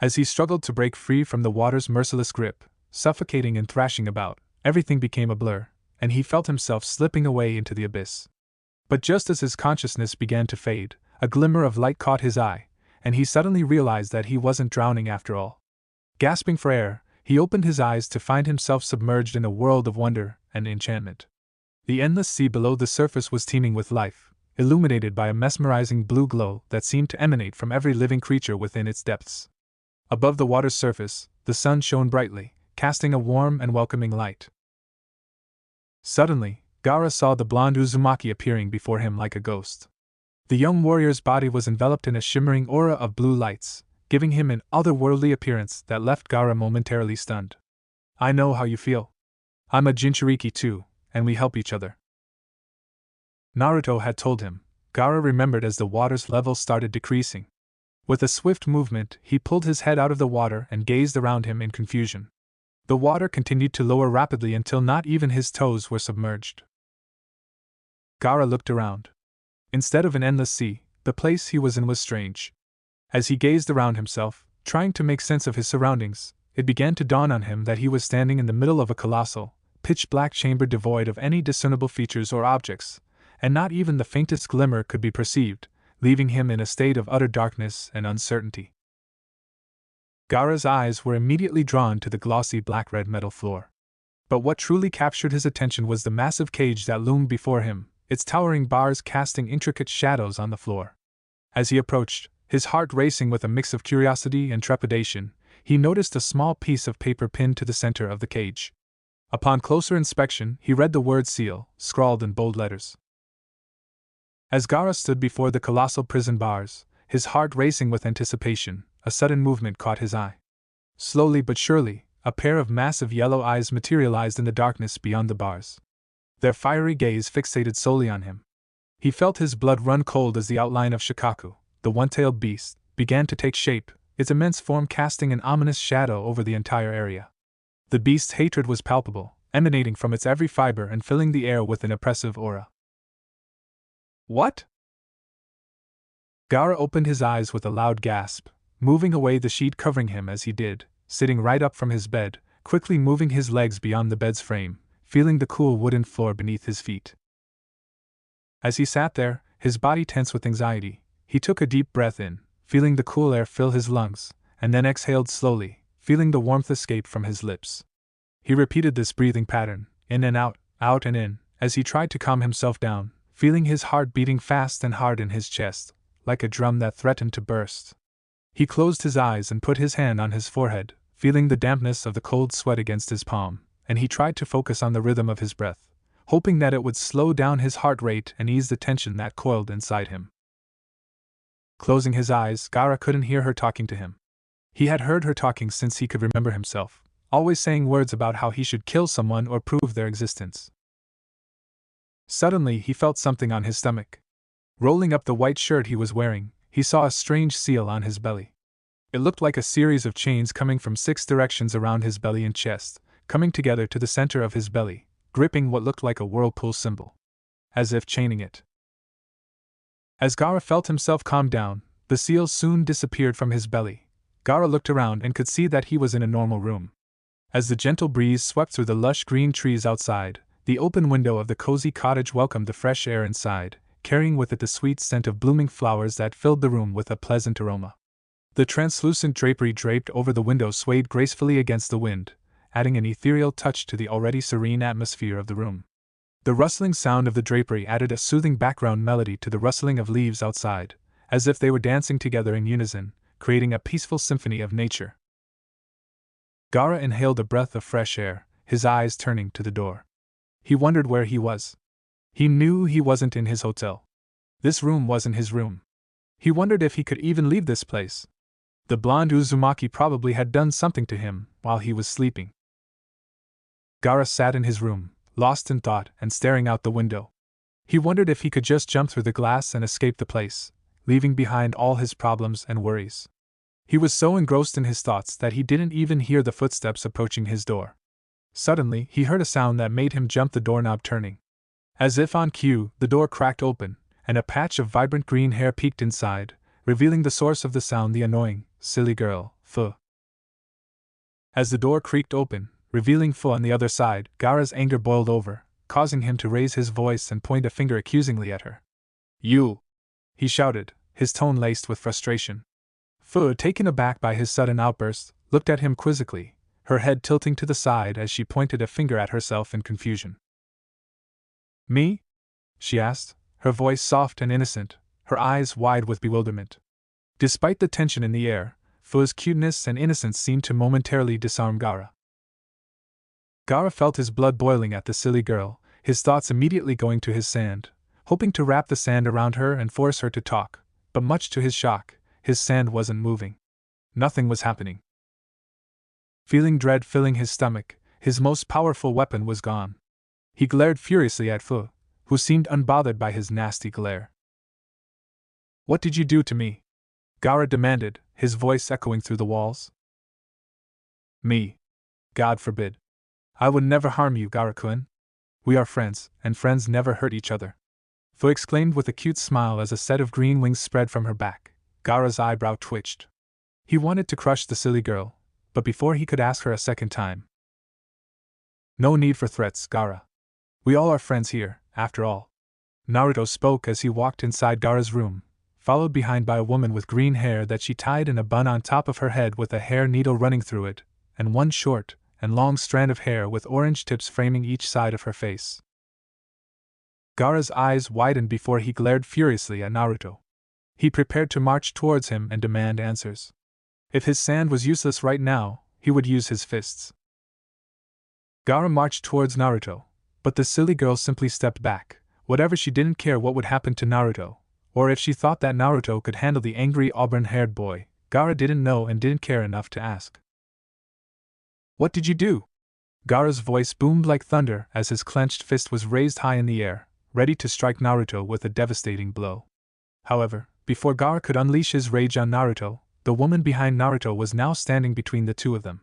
As he struggled to break free from the water's merciless grip, suffocating and thrashing about, everything became a blur, and he felt himself slipping away into the abyss. But just as his consciousness began to fade, a glimmer of light caught his eye, and he suddenly realized that he wasn't drowning after all. Gasping for air, he opened his eyes to find himself submerged in a world of wonder and enchantment. The endless sea below the surface was teeming with life, illuminated by a mesmerizing blue glow that seemed to emanate from every living creature within its depths. Above the water's surface, the sun shone brightly, casting a warm and welcoming light. Suddenly, Gaara saw the blonde Uzumaki appearing before him like a ghost. The young warrior's body was enveloped in a shimmering aura of blue lights, giving him an otherworldly appearance that left Gaara momentarily stunned. "I know how you feel," I'm a Jinchuriki too, and we help each other. Naruto had told him. Gaara remembered as the water's level started decreasing. With a swift movement, he pulled his head out of the water and gazed around him in confusion. The water continued to lower rapidly until not even his toes were submerged. Gaara looked around. Instead of an endless sea, the place he was in was strange. As he gazed around himself, trying to make sense of his surroundings, it began to dawn on him that he was standing in the middle of a colossal, pitch-black chamber devoid of any discernible features or objects, and not even the faintest glimmer could be perceived, leaving him in a state of utter darkness and uncertainty. Gaara's eyes were immediately drawn to the glossy black-red metal floor. But what truly captured his attention was the massive cage that loomed before him, its towering bars casting intricate shadows on the floor. As he approached, his heart racing with a mix of curiosity and trepidation, he noticed a small piece of paper pinned to the center of the cage. Upon closer inspection, he read the word seal, scrawled in bold letters. As Gaara stood before the colossal prison bars, his heart racing with anticipation, a sudden movement caught his eye. Slowly but surely, a pair of massive yellow eyes materialized in the darkness beyond the bars. Their fiery gaze fixated solely on him. He felt his blood run cold as the outline of Shikaku, the one-tailed beast, began to take shape, its immense form casting an ominous shadow over the entire area. The beast's hatred was palpable, emanating from its every fiber and filling the air with an oppressive aura. What? Gaara opened his eyes with a loud gasp, moving away the sheet covering him as he did, sitting right up from his bed, quickly moving his legs beyond the bed's frame, feeling the cool wooden floor beneath his feet. As he sat there, his body tense with anxiety, he took a deep breath in, feeling the cool air fill his lungs, and then exhaled slowly, feeling the warmth escape from his lips. He repeated this breathing pattern, in and out and in, as he tried to calm himself down, feeling his heart beating fast and hard in his chest, like a drum that threatened to burst. He closed his eyes and put his hand on his forehead, feeling the dampness of the cold sweat against his palm, and he tried to focus on the rhythm of his breath, hoping that it would slow down his heart rate and ease the tension that coiled inside him. Closing his eyes, Gaara couldn't hear her talking to him. He had heard her talking since he could remember himself, always saying words about how he should kill someone or prove their existence. Suddenly he felt something on his stomach. Rolling up the white shirt he was wearing, he saw a strange seal on his belly. It looked like a series of chains coming from 6 directions around his belly and chest, coming together to the center of his belly, gripping what looked like a whirlpool symbol. As if chaining it. As Gaara felt himself calm down, the seal soon disappeared from his belly. Gaara looked around and could see that he was in a normal room. As the gentle breeze swept through the lush green trees outside, the open window of the cozy cottage welcomed the fresh air inside, carrying with it the sweet scent of blooming flowers that filled the room with a pleasant aroma. The translucent drapery draped over the window swayed gracefully against the wind, adding an ethereal touch to the already serene atmosphere of the room. The rustling sound of the drapery added a soothing background melody to the rustling of leaves outside, as if they were dancing together in unison, creating a peaceful symphony of nature. Gaara inhaled a breath of fresh air, his eyes turning to the door. He wondered where he was. He knew he wasn't in his hotel. This room wasn't his room. He wondered if he could even leave this place. The blonde Uzumaki probably had done something to him while he was sleeping. Gaara sat in his room, lost in thought and staring out the window. He wondered if he could just jump through the glass and escape the place, leaving behind all his problems and worries. He was so engrossed in his thoughts that he didn't even hear the footsteps approaching his door. Suddenly, he heard a sound that made him jump, the doorknob turning. As if on cue, the door cracked open, and a patch of vibrant green hair peeked inside, revealing the source of the sound, the annoying, silly girl, Fu. As the door creaked open, revealing Fu on the other side, Gaara's anger boiled over, causing him to raise his voice and point a finger accusingly at her. "You!" he shouted, his tone laced with frustration. Fu, taken aback by his sudden outburst, looked at him quizzically, her head tilting to the side as she pointed a finger at herself in confusion. "Me?" she asked, her voice soft and innocent, her eyes wide with bewilderment. Despite the tension in the air, Fu's cuteness and innocence seemed to momentarily disarm Gaara. Gaara felt his blood boiling at the silly girl, his thoughts immediately going to his sand, hoping to wrap the sand around her and force her to talk, but much to his shock, his sand wasn't moving. Nothing was happening. Feeling dread filling his stomach, His most powerful weapon was gone. He glared furiously at Fu, who seemed unbothered by his nasty glare. "What did you do to me?" Gaara demanded, his voice echoing through the walls. "Me? God forbid. I would never harm you, Gaara-kun. We are friends, and friends never hurt each other," Fu exclaimed with a cute smile as a set of green wings spread from her back. Gaara's eyebrow twitched. He wanted to crush the silly girl, but before he could ask her a second time. "No need for threats, Gaara. We all are friends here, after all." Naruto spoke as he walked inside Gaara's room, followed behind by a woman with green hair that she tied in a bun on top of her head with a hair needle running through it, and one short and long strand of hair with orange tips framing each side of her face. Gaara's eyes widened before he glared furiously at Naruto. He prepared to march towards him and demand answers. If his sand was useless right now, he would use his fists. Gaara marched towards Naruto, but the silly girl simply stepped back. Whatever, she didn't care what would happen to Naruto, or if she thought that Naruto could handle the angry auburn-haired boy. Gaara didn't know and didn't care enough to ask. "What did you do?" Gaara's voice boomed like thunder as his clenched fist was raised high in the air, ready to strike Naruto with a devastating blow. However, before Gaara could unleash his rage on Naruto, the woman behind Naruto was now standing between the two of them.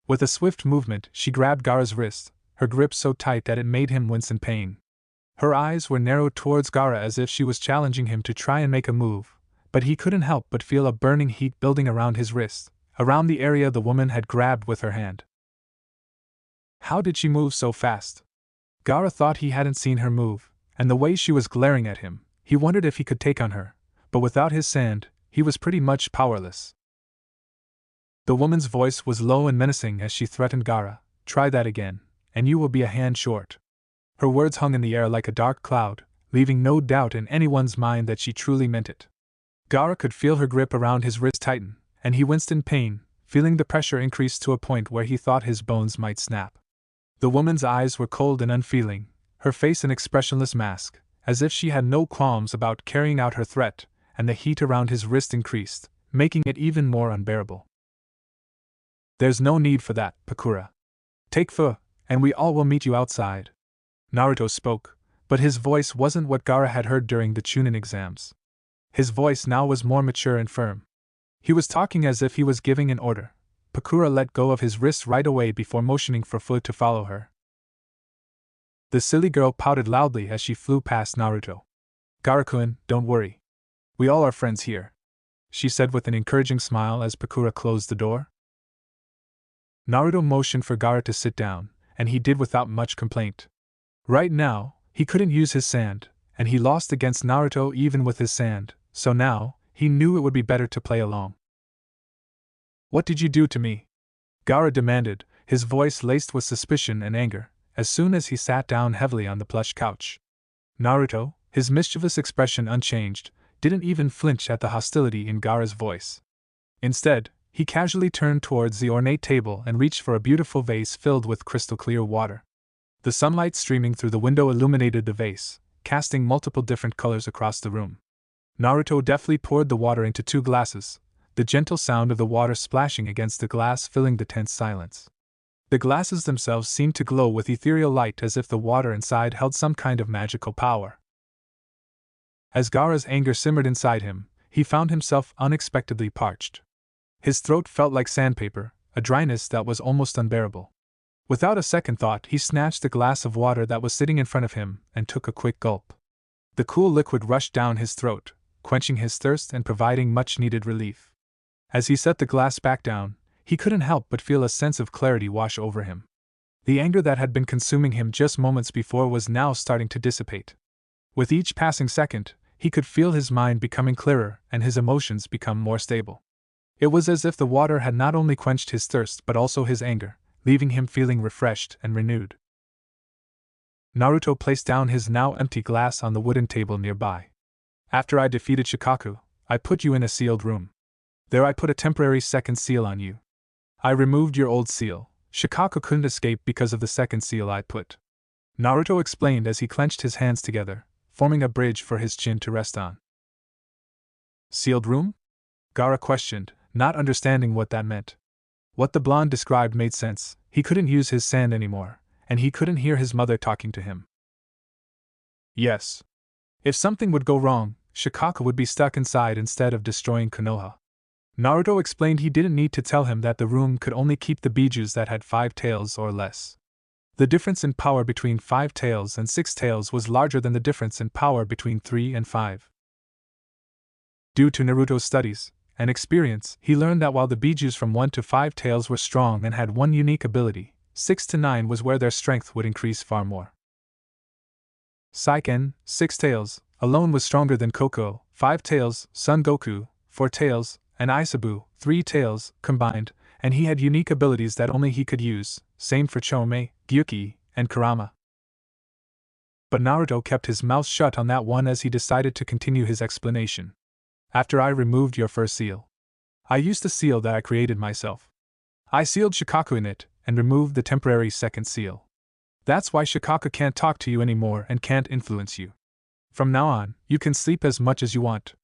With a swift movement, she grabbed Gaara's wrist, her grip so tight that it made him wince in pain. Her eyes were narrowed towards Gaara as if she was challenging him to try and make a move, but he couldn't help but feel a burning heat building around his wrist, around the area the woman had grabbed with her hand. How did she move so fast? Gaara thought he hadn't seen her move, and the way she was glaring at him, he wondered if he could take on her, but without his sand, he was pretty much powerless. The woman's voice was low and menacing as she threatened Gaara, "Try that again, and you will be a hand short." Her words hung in the air like a dark cloud, leaving no doubt in anyone's mind that she truly meant it. Gaara could feel her grip around his wrist tighten, and he winced in pain, feeling the pressure increase to a point where he thought his bones might snap. The woman's eyes were cold and unfeeling, her face an expressionless mask, as if she had no qualms about carrying out her threat, and the heat around his wrist increased, making it even more unbearable. "There's no need for that, Pakura. Take Fu, and we all will meet you outside." Naruto spoke, but his voice wasn't what Gaara had heard during the Chunin exams. His voice now was more mature and firm. He was talking as if he was giving an order. Pakura let go of his wrist right away before motioning for Fu to follow her. The silly girl pouted loudly as she flew past Naruto. "Gaara-kun, don't worry. We all are friends here," she said with an encouraging smile as Pakura closed the door. Naruto motioned for Gaara to sit down, and he did without much complaint. Right now, he couldn't use his sand, and he lost against Naruto even with his sand, so now, he knew it would be better to play along. "What did you do to me?" Gaara demanded, his voice laced with suspicion and anger, as soon as he sat down heavily on the plush couch. Naruto, his mischievous expression unchanged, didn't even flinch at the hostility in Gaara's voice. Instead, he casually turned towards the ornate table and reached for a beautiful vase filled with crystal-clear water. The sunlight streaming through the window illuminated the vase, casting multiple different colors across the room. Naruto deftly poured the water into 2 glasses, the gentle sound of the water splashing against the glass filling the tense silence. The glasses themselves seemed to glow with ethereal light as if the water inside held some kind of magical power. As Gaara's anger simmered inside him, he found himself unexpectedly parched. His throat felt like sandpaper, a dryness that was almost unbearable. Without a second thought, he snatched the glass of water that was sitting in front of him and took a quick gulp. The cool liquid rushed down his throat, quenching his thirst and providing much-needed relief. As he set the glass back down, he couldn't help but feel a sense of clarity wash over him. The anger that had been consuming him just moments before was now starting to dissipate. With each passing second, he could feel his mind becoming clearer and his emotions become more stable. It was as if the water had not only quenched his thirst but also his anger, leaving him feeling refreshed and renewed. Naruto placed down his now empty glass on the wooden table nearby. "After I defeated Shikaku, I put you in a sealed room. There I put a temporary second seal on you. I removed your old seal. Shikaku couldn't escape because of the second seal I put," Naruto explained as he clenched his hands together, forming a bridge for his chin to rest on. "Sealed room?" Gaara questioned, not understanding what that meant. What the blonde described made sense. He couldn't use his sand anymore, and he couldn't hear his mother talking to him. Yes. If something would go wrong, Shikaka would be stuck inside instead of destroying Konoha. Naruto explained he didn't need to tell him that the room could only keep the bijus that had 5 tails or less. The difference in power between 5 tails and 6 tails was larger than the difference in power between 3 and 5. Due to Naruto's studies and experience, he learned that while the bijus from 1 to 5 tails were strong and had one unique ability, 6 to 9 was where their strength would increase far more. Saiken, 6 tails, alone was stronger than Koko, 5 tails, Son Goku, 4 tails, and Isabu, 3 tails, combined, and he had unique abilities that only he could use, same for Chome, Gyuki, and Kurama. But Naruto kept his mouth shut on that one as he decided to continue his explanation. After I removed your first seal, I used a seal that I created myself. I sealed Shikaku in it, and removed the temporary second seal. That's why Shikaka can't talk to you anymore and can't influence you. From now on, you can sleep as much as you want.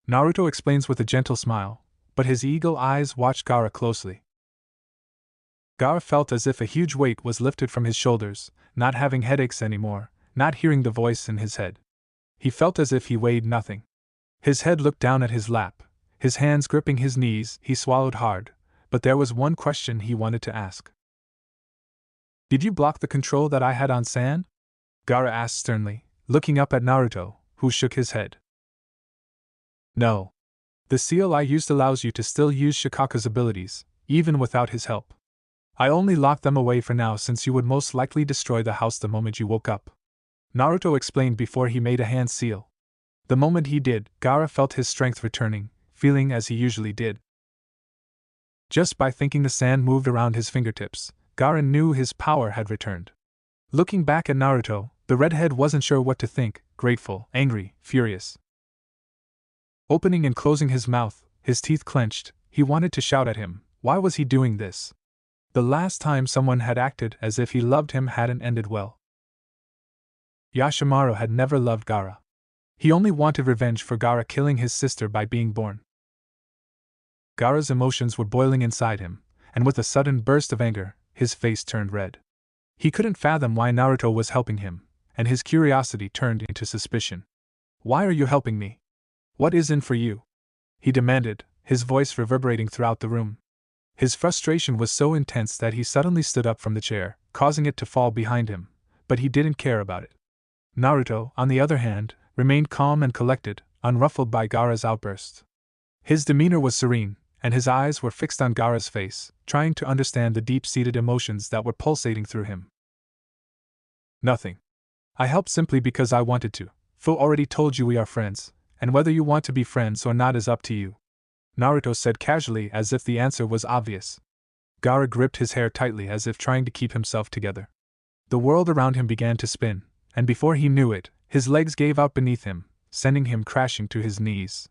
Naruto explains with a gentle smile, but his eagle eyes watched Gaara closely. Gaara felt as if a huge weight was lifted from his shoulders, not having headaches anymore, not hearing the voice in his head. He felt as if he weighed nothing. His head looked down at his lap, his hands gripping his knees. He swallowed hard, but there was one question he wanted to ask. Did you block the control that I had on Sand? Gaara asked sternly, looking up at Naruto, who shook his head. No. The seal I used allows you to still use Shikaka's abilities, even without his help. I only locked them away for now since you would most likely destroy the house the moment you woke up. Naruto explained before he made a hand seal. The moment he did, Gaara felt his strength returning, feeling as he usually did. Just by thinking the sand moved around his fingertips, Gaara knew his power had returned. Looking back at Naruto, the redhead wasn't sure what to think, grateful, angry, furious. Opening and closing his mouth, his teeth clenched, he wanted to shout at him. Why was he doing this? The last time someone had acted as if he loved him hadn't ended well. Yashimaru had never loved Gaara. He only wanted revenge for Gaara killing his sister by being born. Gaara's emotions were boiling inside him, and with a sudden burst of anger, his face turned red. He couldn't fathom why Naruto was helping him, and his curiosity turned into suspicion. Why are you helping me? What is in for you? He demanded, his voice reverberating throughout the room. His frustration was so intense that he suddenly stood up from the chair, causing it to fall behind him, but he didn't care about it. Naruto, on the other hand, remained calm and collected, unruffled by Gaara's outburst. His demeanor was serene, and his eyes were fixed on Gaara's face, trying to understand the deep-seated emotions that were pulsating through him. Nothing. I helped simply because I wanted to. Fu already told you we are friends, and whether you want to be friends or not is up to you. Naruto said casually as if the answer was obvious. Gaara gripped his hair tightly as if trying to keep himself together. The world around him began to spin, and before he knew it, his legs gave out beneath him, sending him crashing to his knees.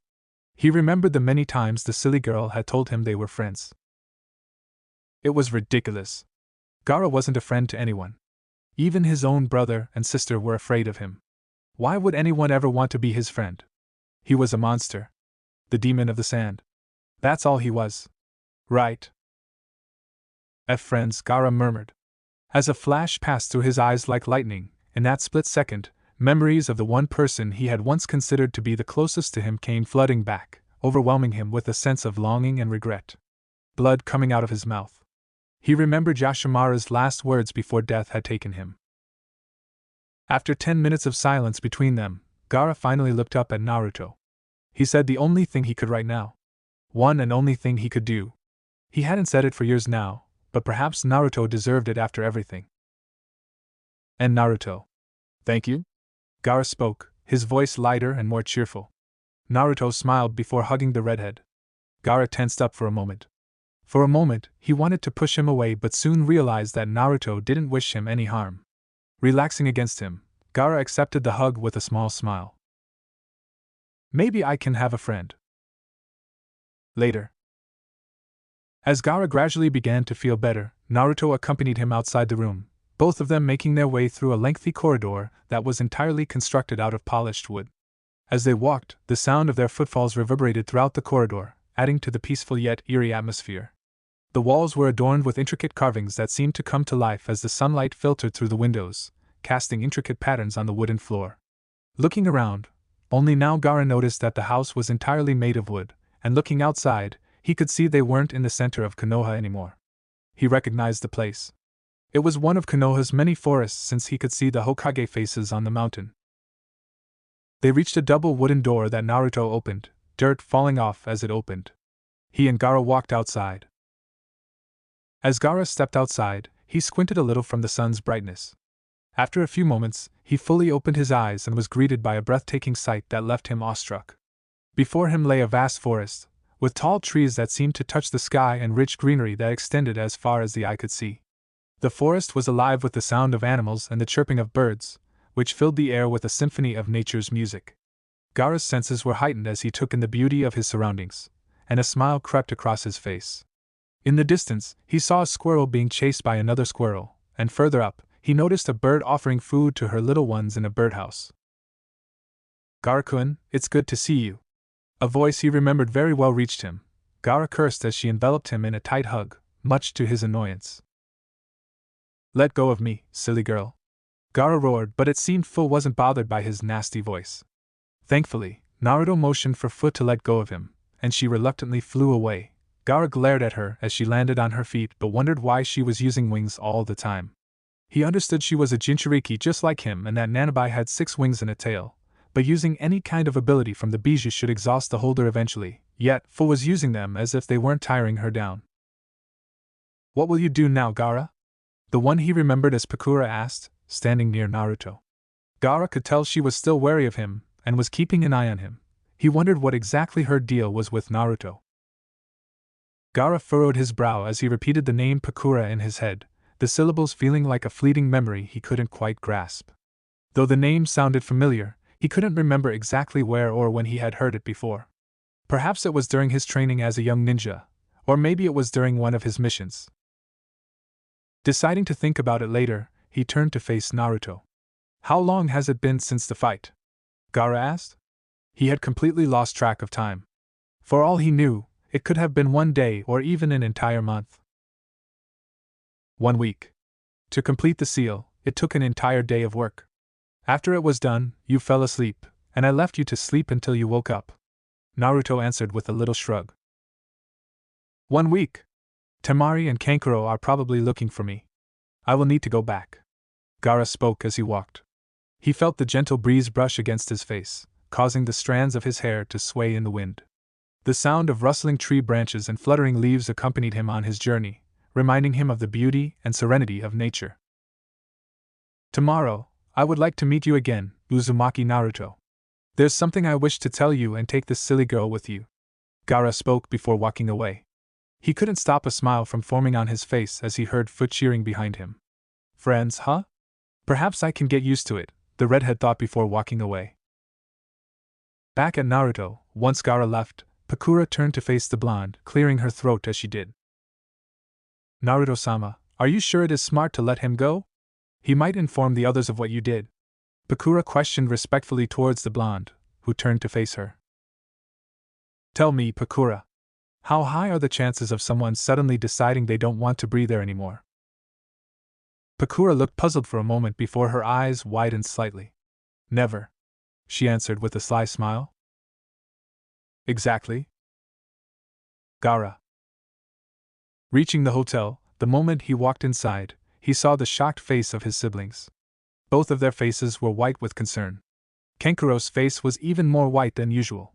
He remembered the many times the silly girl had told him they were friends. It was ridiculous. Gaara wasn't a friend to anyone. Even his own brother and sister were afraid of him. Why would anyone ever want to be his friend? He was a monster. The demon of the sand. That's all he was. Right. Friends, Gaara murmured. As a flash passed through his eyes like lightning, in that split second, memories of the one person he had once considered to be the closest to him came flooding back, overwhelming him with a sense of longing and regret. Blood coming out of his mouth. He remembered Yashimaru's last words before death had taken him. After 10 minutes of silence between them, Gaara finally looked up at Naruto. He said the only thing he could right now. One and only thing he could do. He hadn't said it for years now, but perhaps Naruto deserved it after everything. And Naruto. Thank you? Gaara spoke, his voice lighter and more cheerful. Naruto smiled before hugging the redhead. Gaara tensed up for a moment. For a moment, he wanted to push him away but soon realized that Naruto didn't wish him any harm. Relaxing against him, Gaara accepted the hug with a small smile. Maybe I can have a friend. Later. As Gaara gradually began to feel better, Naruto accompanied him outside the room, both of them making their way through a lengthy corridor that was entirely constructed out of polished wood. As they walked, the sound of their footfalls reverberated throughout the corridor, adding to the peaceful yet eerie atmosphere. The walls were adorned with intricate carvings that seemed to come to life as the sunlight filtered through the windows, casting intricate patterns on the wooden floor. Looking around, only now Gaara noticed that the house was entirely made of wood, and looking outside, he could see they weren't in the center of Konoha anymore. He recognized the place. It was one of Konoha's many forests since he could see the Hokage faces on the mountain. They reached a double wooden door that Naruto opened, dirt falling off as it opened. He and Gaara walked outside. As Gaara stepped outside, he squinted a little from the sun's brightness. After a few moments, he fully opened his eyes and was greeted by a breathtaking sight that left him awestruck. Before him lay a vast forest, with tall trees that seemed to touch the sky and rich greenery that extended as far as the eye could see. The forest was alive with the sound of animals and the chirping of birds, which filled the air with a symphony of nature's music. Gaara's senses were heightened as he took in the beauty of his surroundings, and a smile crept across his face. In the distance, he saw a squirrel being chased by another squirrel, and further up, he noticed a bird offering food to her little ones in a birdhouse. "Gaara-kun, it's good to see you." A voice he remembered very well reached him. Gaara cursed as she enveloped him in a tight hug, much to his annoyance. "Let go of me, silly girl." Gaara roared, but it seemed Fu wasn't bothered by his nasty voice. Thankfully, Naruto motioned for Fu to let go of him, and she reluctantly flew away. Gaara glared at her as she landed on her feet but wondered why she was using wings all the time. He understood she was a Jinchuriki just like him and that Nanabi had 6 wings and a tail, but using any kind of ability from the Bijou should exhaust the holder eventually, yet Fu was using them as if they weren't tiring her down. "What will you do now, Gaara?" The one he remembered as Pakura asked, standing near Naruto. Gaara could tell she was still wary of him, and was keeping an eye on him. He wondered what exactly her deal was with Naruto. Gaara furrowed his brow as he repeated the name Pakura in his head, the syllables feeling like a fleeting memory he couldn't quite grasp. Though the name sounded familiar, he couldn't remember exactly where or when he had heard it before. Perhaps it was during his training as a young ninja, or maybe it was during one of his missions. Deciding to think about it later, he turned to face Naruto. "How long has it been since the fight?" Gaara asked. He had completely lost track of time. For all he knew, it could have been one day or even an entire month. 1 week. To complete the seal, it took an entire day of work. After it was done, you fell asleep, and I left you to sleep until you woke up. Naruto answered with a little shrug. 1 week. Temari and Kankuro are probably looking for me. I will need to go back. Gaara spoke as he walked. He felt the gentle breeze brush against his face, causing the strands of his hair to sway in the wind. The sound of rustling tree branches and fluttering leaves accompanied him on his journey, reminding him of the beauty and serenity of nature. "Tomorrow, I would like to meet you again, Uzumaki Naruto. There's something I wish to tell you and take this silly girl with you." Gaara spoke before walking away. He couldn't stop a smile from forming on his face as he heard foot cheering behind him. "Friends, huh? Perhaps I can get used to it," the redhead thought before walking away. Back at Naruto, once Gaara left, Pakura turned to face the blonde, clearing her throat as she did. "Naruto-sama, are you sure it is smart to let him go? He might inform the others of what you did." Pakura questioned respectfully towards the blonde, who turned to face her. "Tell me, Pakura, how high are the chances of someone suddenly deciding they don't want to breathe there anymore?" Pakura looked puzzled for a moment before her eyes widened slightly. "Never," she answered with a sly smile. "Exactly?" Gaara. Reaching the hotel, the moment he walked inside, he saw the shocked face of his siblings. Both of their faces were white with concern. Kankuro's face was even more white than usual.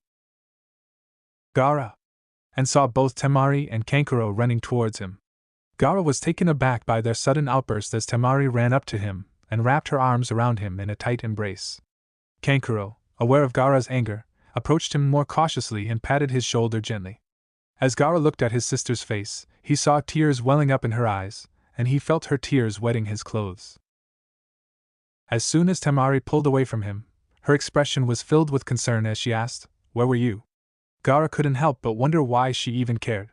"Gaara!" and saw both Temari and Kankuro running towards him. Gaara was taken aback by their sudden outburst as Temari ran up to him and wrapped her arms around him in a tight embrace. Kankuro, aware of Gaara's anger, approached him more cautiously and patted his shoulder gently. As Gaara looked at his sister's face, he saw tears welling up in her eyes, and he felt her tears wetting his clothes. As soon as Temari pulled away from him, her expression was filled with concern as she asked, "Where were you?" Gaara couldn't help but wonder why she even cared.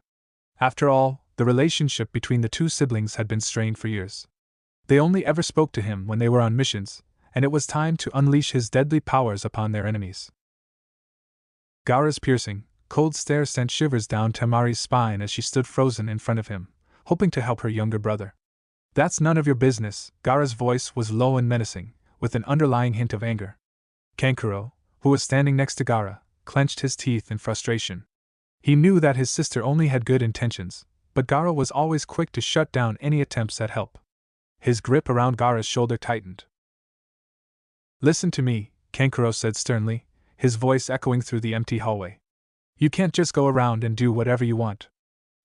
After all, the relationship between the two siblings had been strained for years. They only ever spoke to him when they were on missions, and it was time to unleash his deadly powers upon their enemies. Gaara's piercing, cold stare sent shivers down Temari's spine as she stood frozen in front of him, hoping to help her younger brother. That's none of your business. Gaara's voice was low and menacing, with an underlying hint of anger. Kankuro, who was standing next to Gaara, clenched his teeth in frustration. He knew that his sister only had good intentions, but Gaara was always quick to shut down any attempts at help. His grip around Gaara's shoulder tightened. "Listen to me," Kankuro said sternly, his voice echoing through the empty hallway. "You can't just go around and do whatever you want.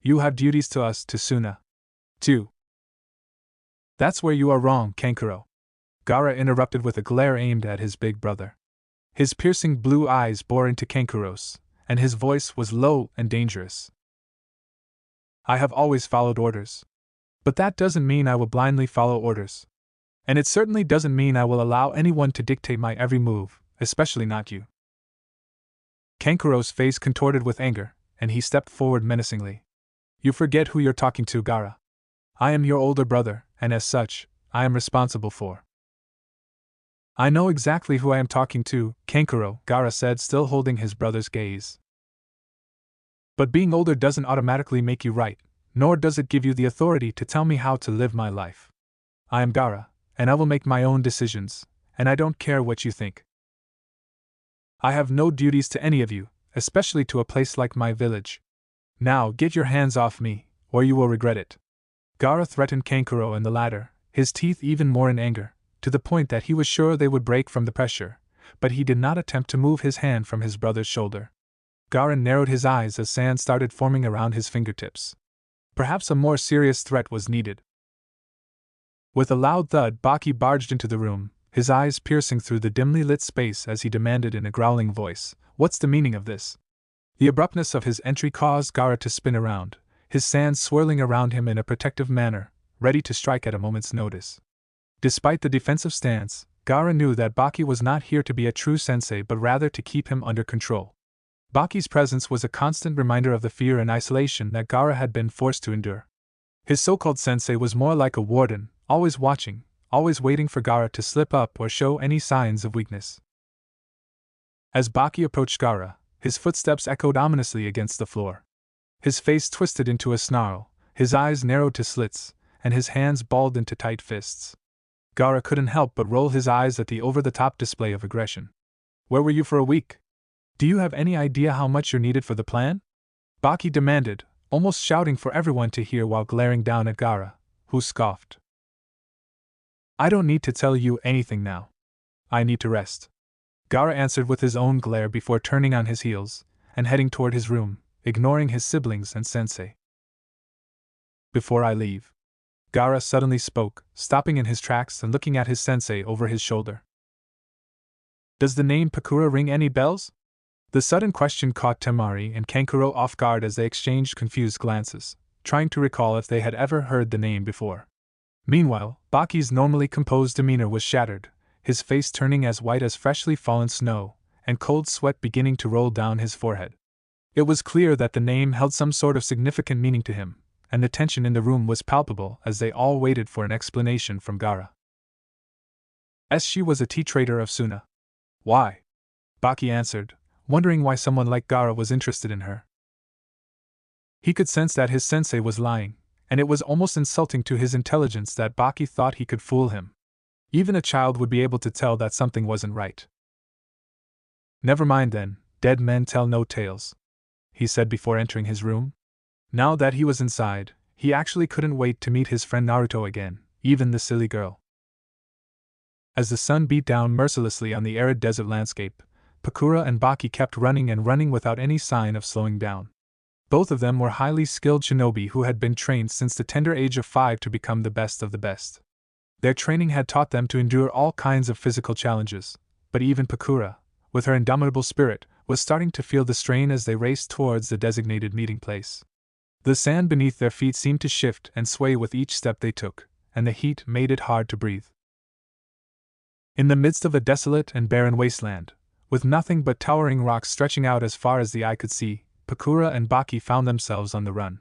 You have duties to us, to Suna. Too." "That's where you are wrong, Kankuro," Gaara interrupted with a glare aimed at his big brother. His piercing blue eyes bore into Kankuro's, and his voice was low and dangerous. "I have always followed orders. But that doesn't mean I will blindly follow orders. And it certainly doesn't mean I will allow anyone to dictate my every move, especially not you." Kankuro's face contorted with anger, and he stepped forward menacingly. "You forget who you're talking to, Gaara. I am your older brother, and as such, I am responsible for." "I know exactly who I am talking to, Kankuro," Gaara said, still holding his brother's gaze. "But being older doesn't automatically make you right, nor does it give you the authority to tell me how to live my life. I am Gaara, and I will make my own decisions, and I don't care what you think. I have no duties to any of you, especially to a place like my village. Now get your hands off me, or you will regret it." Gaara threatened Kankuro and the latter, his teeth even more in anger, to the point that he was sure they would break from the pressure, but he did not attempt to move his hand from his brother's shoulder. Gaara narrowed his eyes as sand started forming around his fingertips. Perhaps a more serious threat was needed. With a loud thud, Baki barged into the room, his eyes piercing through the dimly lit space as he demanded in a growling voice, "What's the meaning of this?" The abruptness of his entry caused Gaara to spin around, his sand swirling around him in a protective manner, ready to strike at a moment's notice. Despite the defensive stance, Gaara knew that Baki was not here to be a true sensei but rather to keep him under control. Baki's presence was a constant reminder of the fear and isolation that Gaara had been forced to endure. His so-called sensei was more like a warden, always watching, always waiting for Gaara to slip up or show any signs of weakness. As Baki approached Gaara, his footsteps echoed ominously against the floor. His face twisted into a snarl, his eyes narrowed to slits, and his hands balled into tight fists. Gaara couldn't help but roll his eyes at the over-the-top display of aggression. "Where were you for a week? Do you have any idea how much you're needed for the plan?" Baki demanded, almost shouting for everyone to hear while glaring down at Gaara, who scoffed. "I don't need to tell you anything now. I need to rest," Gaara answered with his own glare before turning on his heels and heading toward his room, ignoring his siblings and sensei. "Before I leave," Gaara suddenly spoke, stopping in his tracks and looking at his sensei over his shoulder. "Does the name Pakura ring any bells?" The sudden question caught Temari and Kankuro off guard as they exchanged confused glances, trying to recall if they had ever heard the name before. Meanwhile, Baki's normally composed demeanor was shattered, his face turning as white as freshly fallen snow, and cold sweat beginning to roll down his forehead. It was clear that the name held some sort of significant meaning to him, and the tension in the room was palpable as they all waited for an explanation from Gaara. She was a tea trader of Suna. "Why?" Baki answered, wondering why someone like Gaara was interested in her. He could sense that his sensei was lying, and it was almost insulting to his intelligence that Baki thought he could fool him. Even a child would be able to tell that something wasn't right. "Never mind then, dead men tell no tales," he said before entering his room. Now that he was inside, he actually couldn't wait to meet his friend Naruto again, even the silly girl. As the sun beat down mercilessly on the arid desert landscape, Pakura and Baki kept running and running without any sign of slowing down. Both of them were highly skilled shinobi who had been trained since the tender age of 5 to become the best of the best. Their training had taught them to endure all kinds of physical challenges, but even Pakura, with her indomitable spirit, was starting to feel the strain as they raced towards the designated meeting place. The sand beneath their feet seemed to shift and sway with each step they took, and the heat made it hard to breathe. In the midst of a desolate and barren wasteland, with nothing but towering rocks stretching out as far as the eye could see, Pakura and Baki found themselves on the run.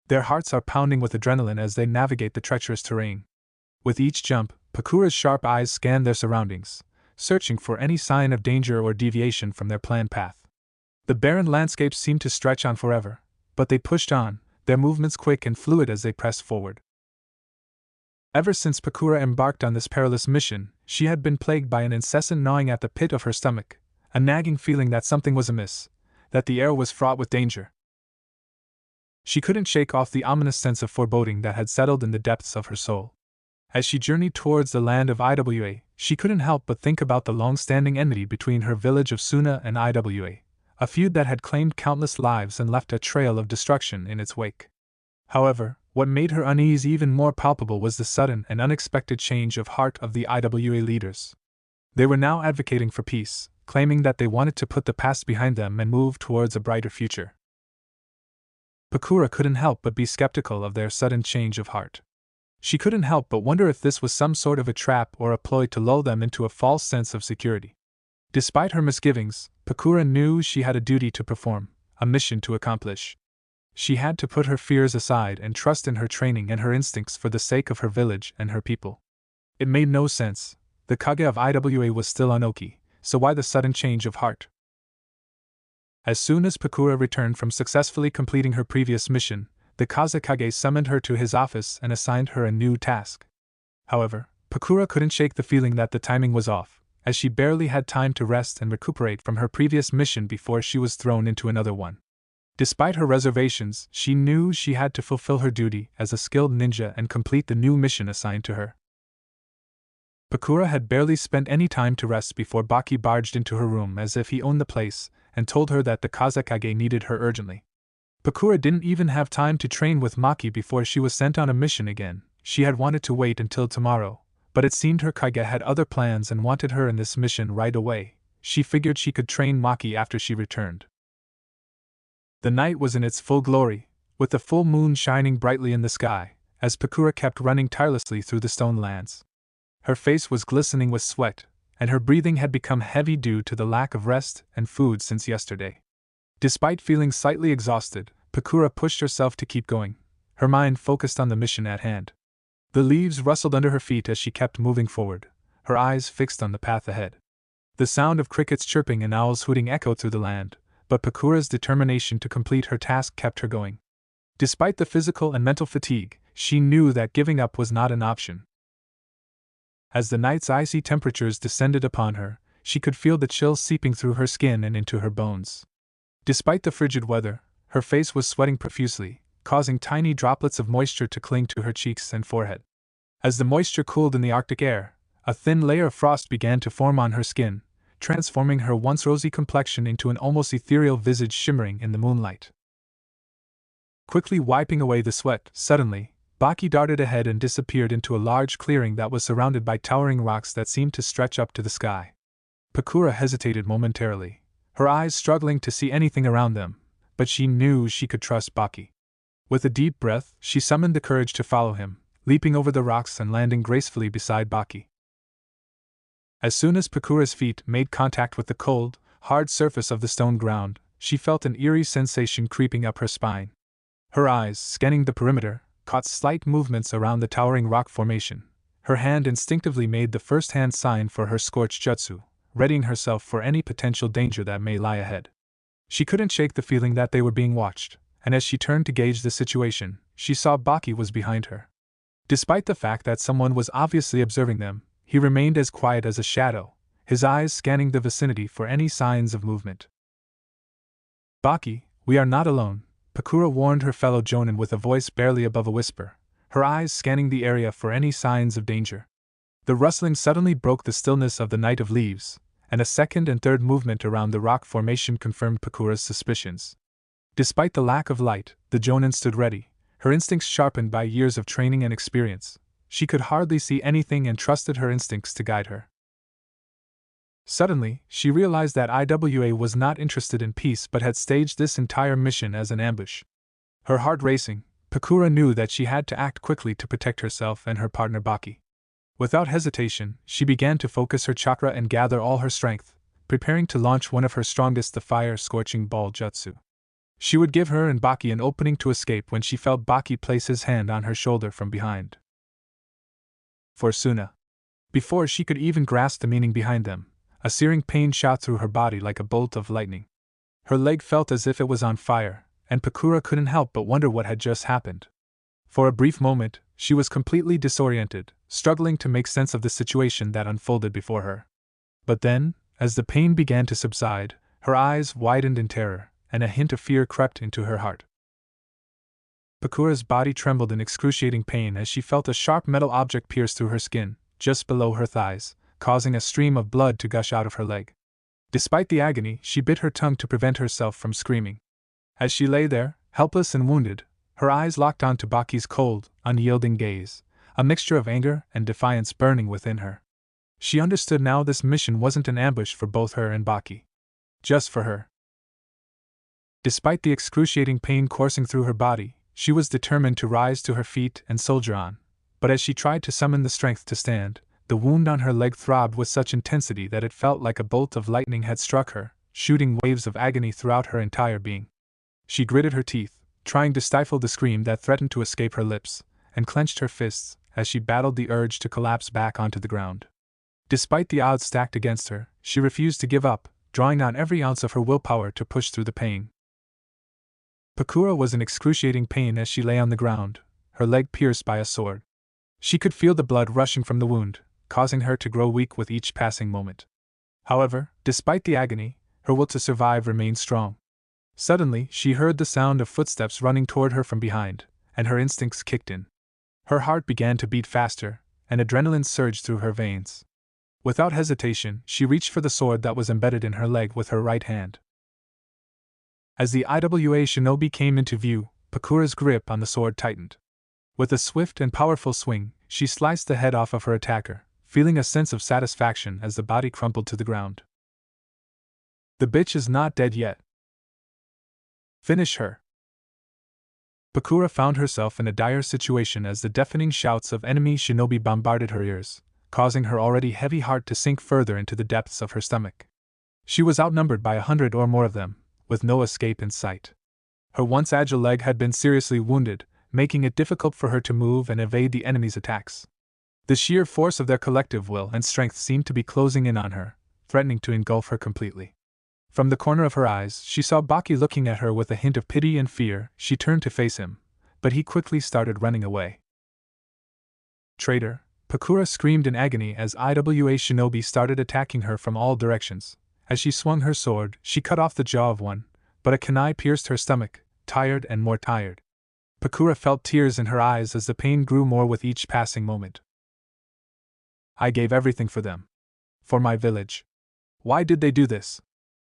Their hearts are pounding with adrenaline as they navigate the treacherous terrain. With each jump, Pakura's sharp eyes scanned their surroundings, searching for any sign of danger or deviation from their planned path. The barren landscape seemed to stretch on forever, but they pushed on, their movements quick and fluid as they pressed forward. Ever since Pakura embarked on this perilous mission, she had been plagued by an incessant gnawing at the pit of her stomach, a nagging feeling that something was amiss, that the air was fraught with danger. She couldn't shake off the ominous sense of foreboding that had settled in the depths of her soul. As she journeyed towards the land of Iwa, she couldn't help but think about the long-standing enmity between her village of Suna and Iwa, a feud that had claimed countless lives and left a trail of destruction in its wake. However, what made her unease even more palpable was the sudden and unexpected change of heart of the Iwa leaders. They were now advocating for peace, claiming that they wanted to put the past behind them and move towards a brighter future. Pakura couldn't help but be skeptical of their sudden change of heart. She couldn't help but wonder if this was some sort of a trap or a ploy to lull them into a false sense of security. Despite her misgivings, Pakura knew she had a duty to perform, a mission to accomplish. She had to put her fears aside and trust in her training and her instincts for the sake of her village and her people. It made no sense. The Kage of Iwa was still on Oki, so why the sudden change of heart? As soon as Pakura returned from successfully completing her previous mission, the Kazekage summoned her to his office and assigned her a new task. However, Pakura couldn't shake the feeling that the timing was off, as she barely had time to rest and recuperate from her previous mission before she was thrown into another one. Despite her reservations, she knew she had to fulfill her duty as a skilled ninja and complete the new mission assigned to her. Pakura had barely spent any time to rest before Baki barged into her room as if he owned the place, and told her that the Kazekage needed her urgently. Pakura didn't even have time to train with Maki before she was sent on a mission again. She had wanted to wait until tomorrow, but it seemed her Kage had other plans and wanted her in this mission right away. She figured she could train Maki after she returned. The night was in its full glory, with the full moon shining brightly in the sky, as Pakura kept running tirelessly through the stone lands. Her face was glistening with sweat, and her breathing had become heavy due to the lack of rest and food since yesterday. Despite feeling slightly exhausted, Pakura pushed herself to keep going, her mind focused on the mission at hand. The leaves rustled under her feet as she kept moving forward, her eyes fixed on the path ahead. The sound of crickets chirping and owls hooting echoed through the land, but Pakura's determination to complete her task kept her going. Despite the physical and mental fatigue, she knew that giving up was not an option. As the night's icy temperatures descended upon her, she could feel the chill seeping through her skin and into her bones. Despite the frigid weather, her face was sweating profusely, causing tiny droplets of moisture to cling to her cheeks and forehead. As the moisture cooled in the Arctic air, a thin layer of frost began to form on her skin, transforming her once rosy complexion into an almost ethereal visage shimmering in the moonlight. Quickly wiping away the sweat, suddenly, Baki darted ahead and disappeared into a large clearing that was surrounded by towering rocks that seemed to stretch up to the sky. Pakura hesitated momentarily, her eyes struggling to see anything around them, but she knew she could trust Baki. With a deep breath, she summoned the courage to follow him, leaping over the rocks and landing gracefully beside Baki. As soon as Pakura's feet made contact with the cold, hard surface of the stone ground, she felt an eerie sensation creeping up her spine. Her eyes, scanning the perimeter, caught slight movements around the towering rock formation. Her hand instinctively made the first-hand sign for her scorch jutsu, readying herself for any potential danger that may lie ahead. She couldn't shake the feeling that they were being watched, and as she turned to gauge the situation, she saw Baki was behind her. Despite the fact that someone was obviously observing them, he remained as quiet as a shadow, his eyes scanning the vicinity for any signs of movement. "Baki, we are not alone," Pakura warned her fellow jonin with a voice barely above a whisper, her eyes scanning the area for any signs of danger. The rustling suddenly broke the stillness of the night of leaves, and a second and third movement around the rock formation confirmed Pakura's suspicions. Despite the lack of light, the jonin stood ready, her instincts sharpened by years of training and experience. She could hardly see anything and trusted her instincts to guide her. Suddenly, she realized that Iwa was not interested in peace but had staged this entire mission as an ambush. Her heart racing, Pakura knew that she had to act quickly to protect herself and her partner Baki. Without hesitation, she began to focus her chakra and gather all her strength, preparing to launch one of her strongest, the Fire Scorching Ball Jutsu. She would give her and Baki an opening to escape when she felt Baki place his hand on her shoulder from behind. For Suna. Before she could even grasp the meaning behind them, a searing pain shot through her body like a bolt of lightning. Her leg felt as if it was on fire, and Pakura couldn't help but wonder what had just happened. For a brief moment, she was completely disoriented, struggling to make sense of the situation that unfolded before her. But then, as the pain began to subside, her eyes widened in terror, and a hint of fear crept into her heart. Pakura's body trembled in excruciating pain as she felt a sharp metal object pierce through her skin, just below her thighs, causing a stream of blood to gush out of her leg. Despite the agony, she bit her tongue to prevent herself from screaming. As she lay there, helpless and wounded, her eyes locked onto Baki's cold, unyielding gaze, a mixture of anger and defiance burning within her. She understood now this mission wasn't an ambush for both her and Baki. Just for her. Despite the excruciating pain coursing through her body, she was determined to rise to her feet and soldier on. But as she tried to summon the strength to stand, the wound on her leg throbbed with such intensity that it felt like a bolt of lightning had struck her, shooting waves of agony throughout her entire being. She gritted her teeth, trying to stifle the scream that threatened to escape her lips, and clenched her fists as she battled the urge to collapse back onto the ground. Despite the odds stacked against her, she refused to give up, drawing on every ounce of her willpower to push through the pain. Pakura was in excruciating pain as she lay on the ground, her leg pierced by a sword. She could feel the blood rushing from the wound, causing her to grow weak with each passing moment. However, despite the agony, her will to survive remained strong. Suddenly, she heard the sound of footsteps running toward her from behind, and her instincts kicked in. Her heart began to beat faster, and adrenaline surged through her veins. Without hesitation, she reached for the sword that was embedded in her leg with her right hand. As the IWA Shinobi came into view, Pakura's grip on the sword tightened. With a swift and powerful swing, she sliced the head off of her attacker, feeling a sense of satisfaction as the body crumpled to the ground. The bitch is not dead yet. Finish her. Pakura found herself in a dire situation as the deafening shouts of enemy shinobi bombarded her ears, causing her already heavy heart to sink further into the depths of her stomach. She was outnumbered by 100 or more of them, with no escape in sight. Her once agile leg had been seriously wounded, making it difficult for her to move and evade the enemy's attacks. The sheer force of their collective will and strength seemed to be closing in on her, threatening to engulf her completely. From the corner of her eyes, she saw Baki looking at her with a hint of pity and fear. She turned to face him, but he quickly started running away. Traitor! Pakura screamed in agony as IWA Shinobi started attacking her from all directions. As she swung her sword, she cut off the jaw of one, but a kunai pierced her stomach, tired and more tired. Pakura felt tears in her eyes as the pain grew more with each passing moment. I gave everything for them. For my village. Why did they do this?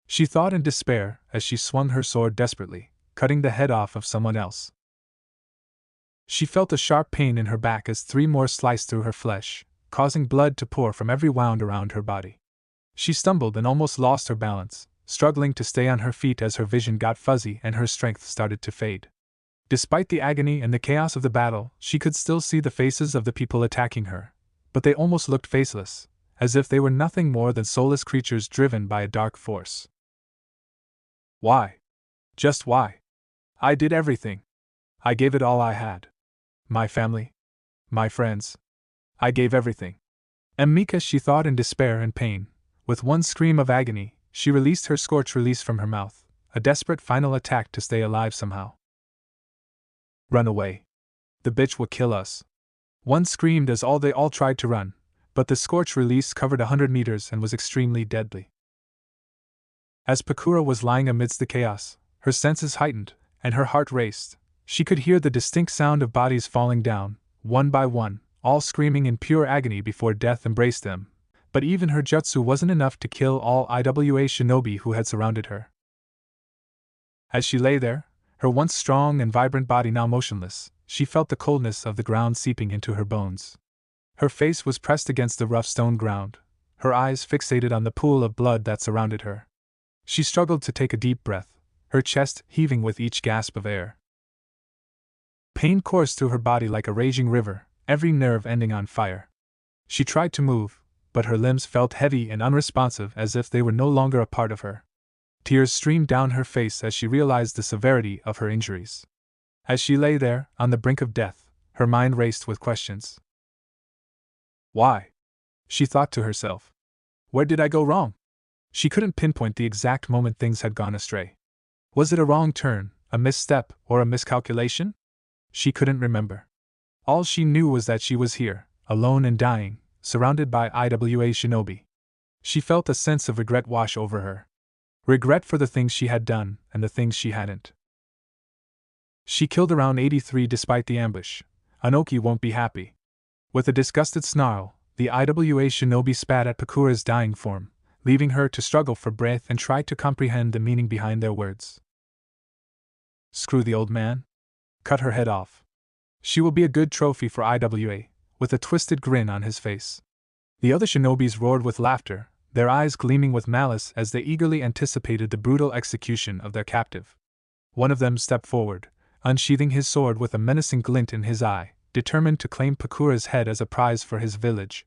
She thought in despair as she swung her sword desperately, cutting the head off of someone else. She felt a sharp pain in her back as 3 more sliced through her flesh, causing blood to pour from every wound around her body. She stumbled and almost lost her balance, struggling to stay on her feet as her vision got fuzzy and her strength started to fade. Despite the agony and the chaos of the battle, she could still see the faces of the people attacking her, but they almost looked faceless, as if they were nothing more than soulless creatures driven by a dark force. Why? Just why? I did everything. I gave it all I had. My family. My friends. I gave everything. Mika, she thought in despair and pain. With one scream of agony, she released her scorch release from her mouth, a desperate final attack to stay alive somehow. Run away. The bitch will kill us. One screamed as they all tried to run, but the scorch release covered 100 meters and was extremely deadly. As Pakura was lying amidst the chaos, her senses heightened, and her heart raced. She could hear the distinct sound of bodies falling down, one by one, all screaming in pure agony before death embraced them. But even her jutsu wasn't enough to kill all IWA shinobi who had surrounded her. As she lay there, her once strong and vibrant body now motionless, she felt the coldness of the ground seeping into her bones. Her face was pressed against the rough stone ground, her eyes fixated on the pool of blood that surrounded her. She struggled to take a deep breath, her chest heaving with each gasp of air. Pain coursed through her body like a raging river, every nerve ending on fire. She tried to move, but her limbs felt heavy and unresponsive as if they were no longer a part of her. Tears streamed down her face as she realized the severity of her injuries. As she lay there, on the brink of death, her mind raced with questions. Why? She thought to herself. Where did I go wrong? She couldn't pinpoint the exact moment things had gone astray. Was it a wrong turn, A misstep or a miscalculation? She couldn't remember. All she knew was that she was here, alone and dying, surrounded by IWA Shinobi. She felt a sense of regret wash over her. Regret for the things she had done and the things she hadn't. She killed around 83 despite the ambush. Anoki won't be happy. With a disgusted snarl, the IWA Shinobi spat at Pakura's dying form, leaving her to struggle for breath and try to comprehend the meaning behind their words. Screw the old man. Cut her head off. She will be a good trophy for IWA, with a twisted grin on his face. The other shinobis roared with laughter, their eyes gleaming with malice as they eagerly anticipated the brutal execution of their captive. One of them stepped forward, unsheathing his sword with a menacing glint in his eye, determined to claim Pakura's head as a prize for his village.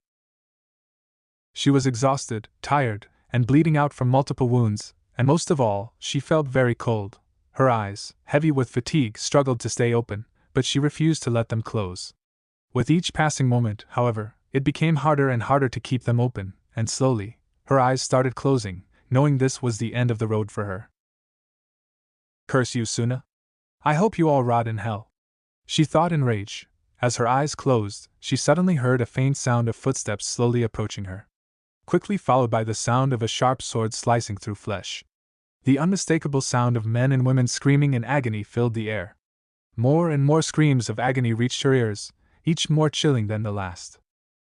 She was exhausted, tired, and bleeding out from multiple wounds, and most of all, she felt very cold. Her eyes, heavy with fatigue, struggled to stay open, but she refused to let them close. With each passing moment, however, it became harder and harder to keep them open, and slowly, her eyes started closing, knowing this was the end of the road for her. Curse you, Suna. I hope you all rot in hell. She thought in rage. As her eyes closed, she suddenly heard a faint sound of footsteps slowly approaching her, quickly followed by the sound of a sharp sword slicing through flesh. The unmistakable sound of men and women screaming in agony filled the air. More and more screams of agony reached her ears, each more chilling than the last.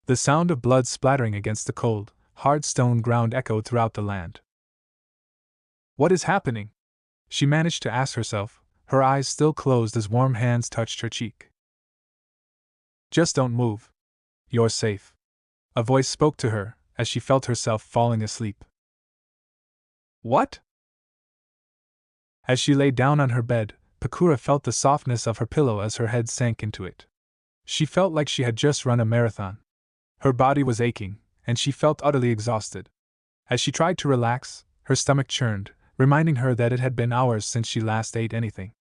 The sound of blood splattering against the cold, hard stone ground echoed throughout the land. What is happening? She managed to ask herself, her eyes still closed as warm hands touched her cheek. Just don't move. You're safe. A voice spoke to her as she felt herself falling asleep. What? As she lay down on her bed, Pakura felt the softness of her pillow as her head sank into it. She felt like she had just run a marathon. Her body was aching, and she felt utterly exhausted. As she tried to relax, her stomach churned, reminding her that it had been hours since she last ate anything.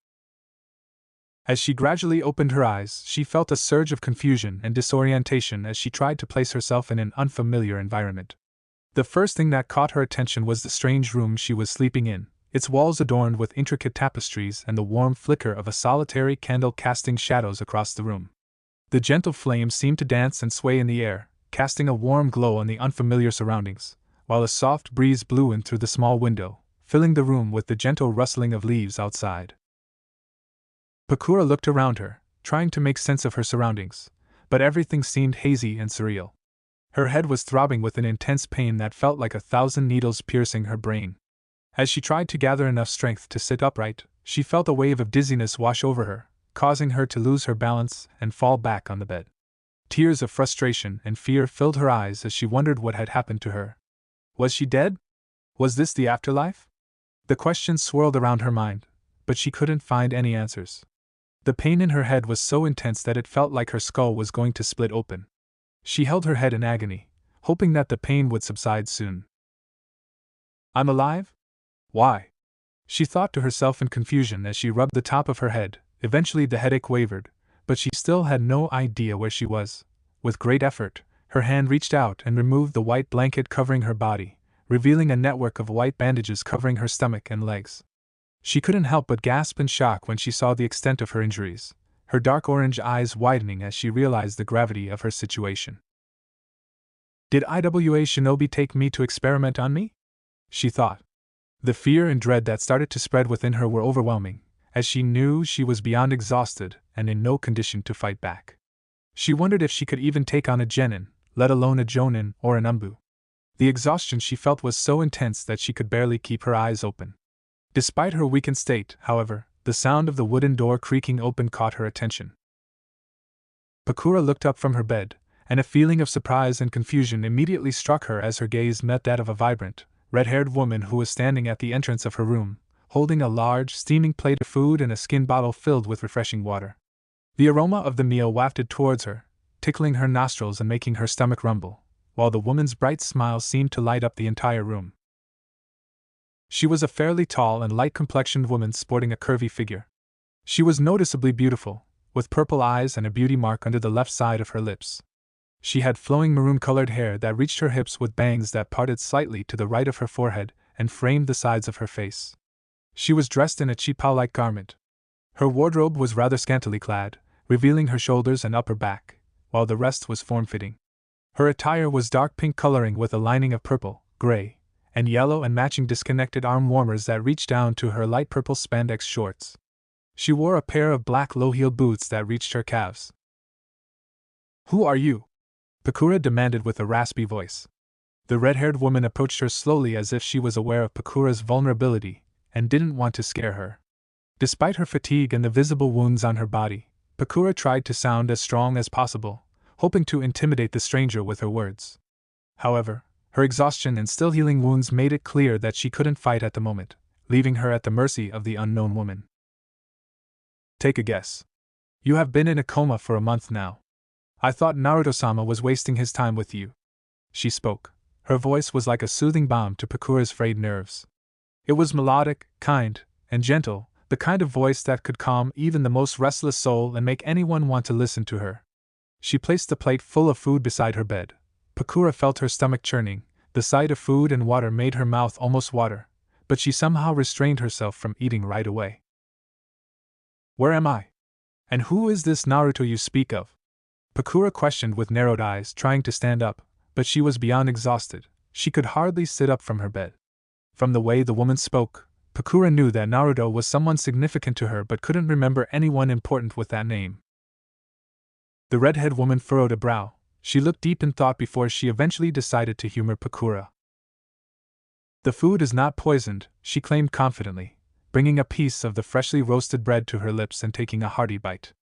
As she gradually opened her eyes, she felt a surge of confusion and disorientation as she tried to place herself in an unfamiliar environment. The first thing that caught her attention was the strange room she was sleeping in, its walls adorned with intricate tapestries and the warm flicker of a solitary candle casting shadows across the room. The gentle flame seemed to dance and sway in the air, casting a warm glow on the unfamiliar surroundings, while a soft breeze blew in through the small window, filling the room with the gentle rustling of leaves outside. Pakura looked around her, trying to make sense of her surroundings, but everything seemed hazy and surreal. Her head was throbbing with an intense pain that felt like 1,000 needles piercing her brain. As she tried to gather enough strength to sit upright, she felt a wave of dizziness wash over her, causing her to lose her balance and fall back on the bed. Tears of frustration and fear filled her eyes as she wondered what had happened to her. Was she dead? Was this the afterlife? The questions swirled around her mind, but she couldn't find any answers. The pain in her head was so intense that it felt like her skull was going to split open. She held her head in agony, hoping that the pain would subside soon. I'm alive? Why? She thought to herself in confusion as she rubbed the top of her head. Eventually the headache wavered, but she still had no idea where she was. With great effort, her hand reached out and removed the white blanket covering her body, revealing a network of white bandages covering her stomach and legs. She couldn't help but gasp in shock when she saw the extent of her injuries, her dark orange eyes widening as she realized the gravity of her situation. Did IWA Shinobi take me to experiment on me? She thought. The fear and dread that started to spread within her were overwhelming, as she knew she was beyond exhausted and in no condition to fight back. She wondered if she could even take on a genin, let alone a jonin or an umbu. The exhaustion she felt was so intense that she could barely keep her eyes open. Despite her weakened state, however, the sound of the wooden door creaking open caught her attention. Pakura looked up from her bed, and a feeling of surprise and confusion immediately struck her as her gaze met that of a vibrant, red-haired woman who was standing at the entrance of her room, holding a large, steaming plate of food and a skin bottle filled with refreshing water. The aroma of the meal wafted towards her, tickling her nostrils and making her stomach rumble, while the woman's bright smile seemed to light up the entire room. She was a fairly tall and light-complexioned woman sporting a curvy figure. She was noticeably beautiful, with purple eyes and a beauty mark under the left side of her lips. She had flowing maroon-colored hair that reached her hips with bangs that parted slightly to the right of her forehead and framed the sides of her face. She was dressed in a chipa-like garment. Her wardrobe was rather scantily clad, revealing her shoulders and upper back, while the rest was form-fitting. Her attire was dark pink coloring with a lining of purple, gray, and yellow and matching disconnected arm warmers that reached down to her light purple spandex shorts. She wore a pair of black low-heeled boots that reached her calves. "Who are you?" Pakura demanded with a raspy voice. The red-haired woman approached her slowly as if she was aware of Pakura's vulnerability and didn't want to scare her. Despite her fatigue and the visible wounds on her body, Pakura tried to sound as strong as possible, hoping to intimidate the stranger with her words. However, her exhaustion and still healing wounds made it clear that she couldn't fight at the moment, leaving her at the mercy of the unknown woman. "Take a guess. You have been in a coma for a month now. I thought Naruto-sama was wasting his time with you." She spoke. Her voice was like a soothing balm to Pakura's frayed nerves. It was melodic, kind, and gentle, the kind of voice that could calm even the most restless soul and make anyone want to listen to her. She placed the plate full of food beside her bed. Pakura felt her stomach churning. The sight of food and water made her mouth almost water, but she somehow restrained herself from eating right away. "Where am I? And who is this Naruto you speak of?" Pakura questioned with narrowed eyes, trying to stand up, but she was beyond exhausted. She could hardly sit up from her bed. From the way the woman spoke, Pakura knew that Naruto was someone significant to her but couldn't remember anyone important with that name. The redhead woman furrowed a brow. She looked deep in thought before she eventually decided to humor Pakura. "The food is not poisoned," she claimed confidently, bringing a piece of the freshly roasted bread to her lips and taking a hearty bite.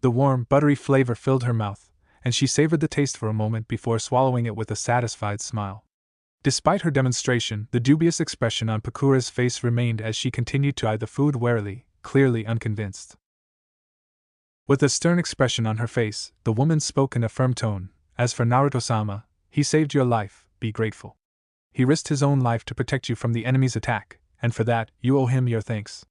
The warm, buttery flavor filled her mouth, and she savored the taste for a moment before swallowing it with a satisfied smile. Despite her demonstration, the dubious expression on Pakura's face remained as she continued to eye the food warily, clearly unconvinced. With a stern expression on her face, the woman spoke in a firm tone. "As for Naruto-sama, he saved your life, be grateful. He risked his own life to protect you from the enemy's attack, and for that, you owe him your thanks."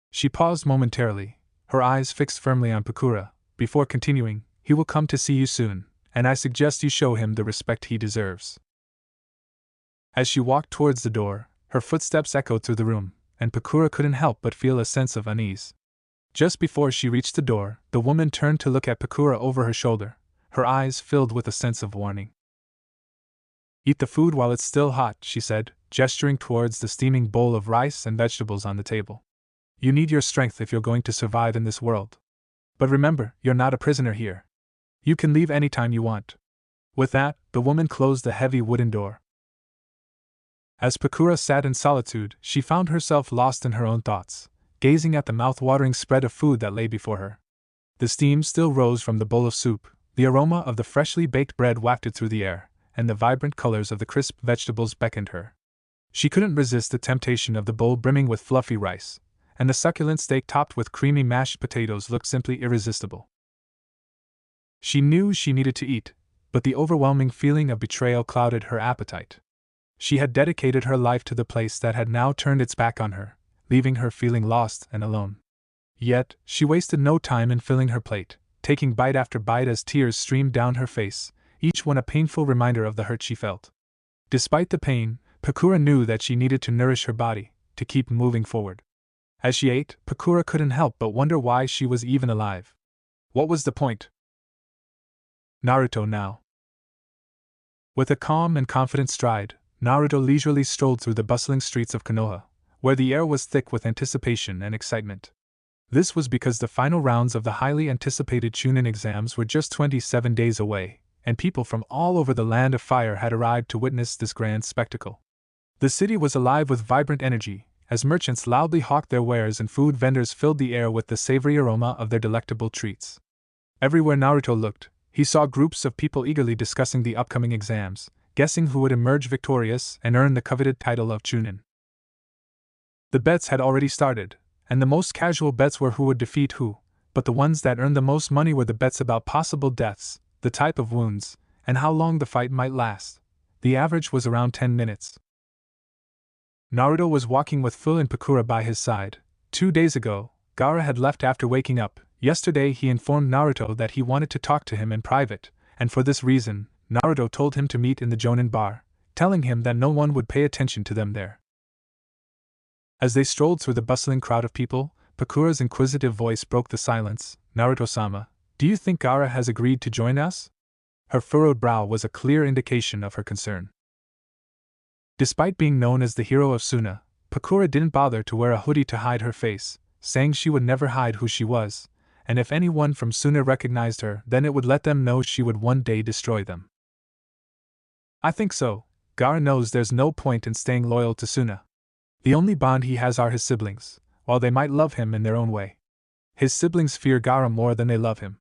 She paused momentarily, her eyes fixed firmly on Pakura, before continuing, "He will come to see you soon, and I suggest you show him the respect he deserves." As she walked towards the door, her footsteps echoed through the room, and Pakura couldn't help but feel a sense of unease. Just before she reached the door, the woman turned to look at Pakura over her shoulder, her eyes filled with a sense of warning. "Eat the food while it's still hot," she said, gesturing towards the steaming bowl of rice and vegetables on the table. "You need your strength if you're going to survive in this world. But remember, you're not a prisoner here. You can leave anytime you want." With that, the woman closed the heavy wooden door. As Pakura sat in solitude, she found herself lost in her own thoughts, gazing at the mouth-watering spread of food that lay before her. The steam still rose from the bowl of soup, the aroma of the freshly baked bread wafted through the air, and the vibrant colors of the crisp vegetables beckoned her. She couldn't resist the temptation of the bowl brimming with fluffy rice, and the succulent steak topped with creamy mashed potatoes looked simply irresistible. She knew she needed to eat, but the overwhelming feeling of betrayal clouded her appetite. She had dedicated her life to the place that had now turned its back on her, leaving her feeling lost and alone. Yet, she wasted no time in filling her plate, taking bite after bite as tears streamed down her face, each one a painful reminder of the hurt she felt. Despite the pain, Pakura knew that she needed to nourish her body, to keep moving forward. As she ate, Pakura couldn't help but wonder why she was even alive. What was the point? Naruto now. With a calm and confident stride, Naruto leisurely strolled through the bustling streets of Konoha, where the air was thick with anticipation and excitement. This was because the final rounds of the highly anticipated Chunin exams were just 27 days away, and people from all over the Land of Fire had arrived to witness this grand spectacle. The city was alive with vibrant energy, as merchants loudly hawked their wares and food vendors filled the air with the savory aroma of their delectable treats. Everywhere Naruto looked, he saw groups of people eagerly discussing the upcoming exams, guessing who would emerge victorious and earn the coveted title of Chunin. The bets had already started, and the most casual bets were who would defeat who, but the ones that earned the most money were the bets about possible deaths, the type of wounds, and how long the fight might last. The average was around 10 minutes. Naruto was walking with Fu and Pakura by his side. 2 days ago, Gaara had left after waking up. Yesterday he informed Naruto that he wanted to talk to him in private, and for this reason, Naruto told him to meet in the Jonin bar, telling him that no one would pay attention to them there. As they strolled through the bustling crowd of people, Pakura's inquisitive voice broke the silence. Naruto-sama, do you think Gaara has agreed to join us? Her furrowed brow was a clear indication of her concern. Despite being known as the hero of Suna, Pakura didn't bother to wear a hoodie to hide her face, saying she would never hide who she was, and if anyone from Suna recognized her, then it would let them know she would one day destroy them. I think so. Gaara knows there's no point in staying loyal to Suna. The only bond he has are his siblings, while they might love him in their own way. His siblings fear Gaara more than they love him.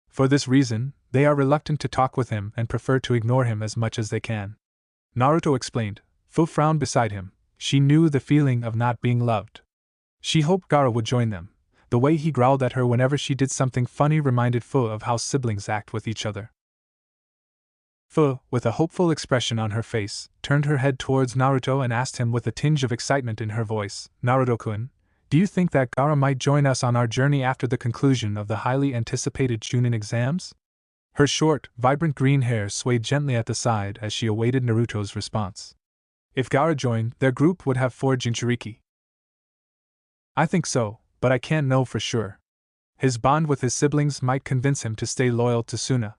For this reason, they are reluctant to talk with him and prefer to ignore him as much as they can. Naruto explained. Fu frowned beside him. She knew the feeling of not being loved. She hoped Gaara would join them. The way he growled at her whenever she did something funny reminded Fu of how siblings act with each other. Fu, with a hopeful expression on her face, turned her head towards Naruto and asked him with a tinge of excitement in her voice, Naruto-kun, do you think that Gaara might join us on our journey after the conclusion of the highly anticipated Chunin exams? Her short, vibrant green hair swayed gently at the side as she awaited Naruto's response. If Gaara joined, their group would have 4 Jinchuriki. I think so, but I can't know for sure. His bond with his siblings might convince him to stay loyal to Suna.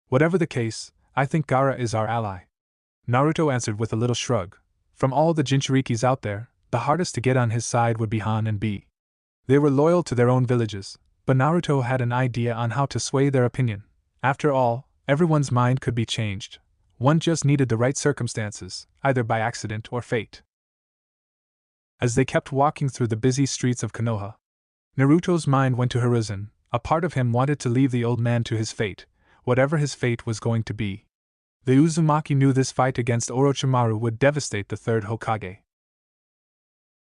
Whatever the case, I think Gaara is our ally. Naruto answered with a little shrug. From all the Jinchurikis out there, the hardest to get on his side would be Han and B. They were loyal to their own villages, but Naruto had an idea on how to sway their opinion. After all, everyone's mind could be changed. One just needed the right circumstances, either by accident or fate. As they kept walking through the busy streets of Konoha, Naruto's mind went to Hiruzen. A part of him wanted to leave the old man to his fate, whatever his fate was going to be. The Uzumaki knew this fight against Orochimaru would devastate the third Hokage.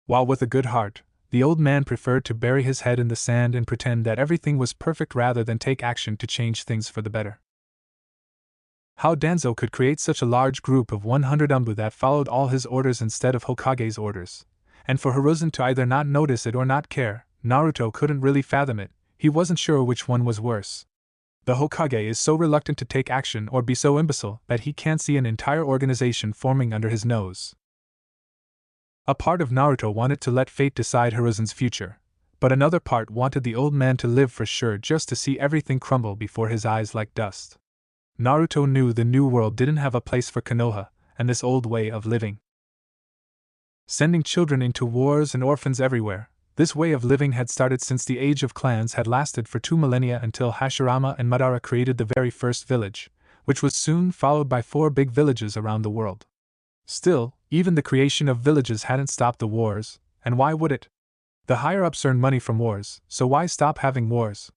While with a good heart, the old man preferred to bury his head in the sand and pretend that everything was perfect rather than take action to change things for the better. How Danzo could create such a large group of 100 Umbu that followed all his orders instead of Hokage's orders, and for Hiruzen to either not notice it or not care, Naruto couldn't really fathom it. He wasn't sure which one was worse. The Hokage is so reluctant to take action or be so imbecile that he can't see an entire organization forming under his nose. A part of Naruto wanted to let fate decide Hiruzen's future, but another part wanted the old man to live for sure just to see everything crumble before his eyes like dust. Naruto knew the new world didn't have a place for Konoha and this old way of living. Sending children into wars and orphans everywhere, this way of living had started since the age of clans had lasted for 2 millennia until Hashirama and Madara created the very first village, which was soon followed by 4 big villages around the world. Still, even the creation of villages hadn't stopped the wars, and why would it? The higher-ups earned money from wars, so why stop having wars?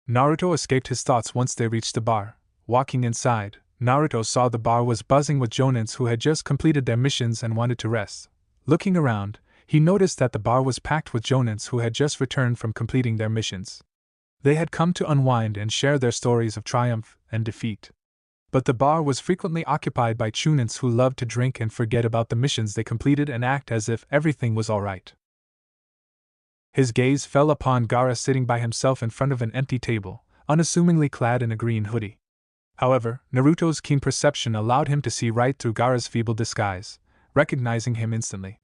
Naruto escaped his thoughts once they reached the bar. Walking inside, Naruto saw the bar was buzzing with jonins who had just completed their missions and wanted to rest. Looking around, he noticed that the bar was packed with jonins who had just returned from completing their missions. They had come to unwind and share their stories of triumph and defeat. But the bar was frequently occupied by chunins who loved to drink and forget about the missions they completed and act as if everything was alright. His gaze fell upon Gaara sitting by himself in front of an empty table, unassumingly clad in a green hoodie. However, Naruto's keen perception allowed him to see right through Gaara's feeble disguise, recognizing him instantly.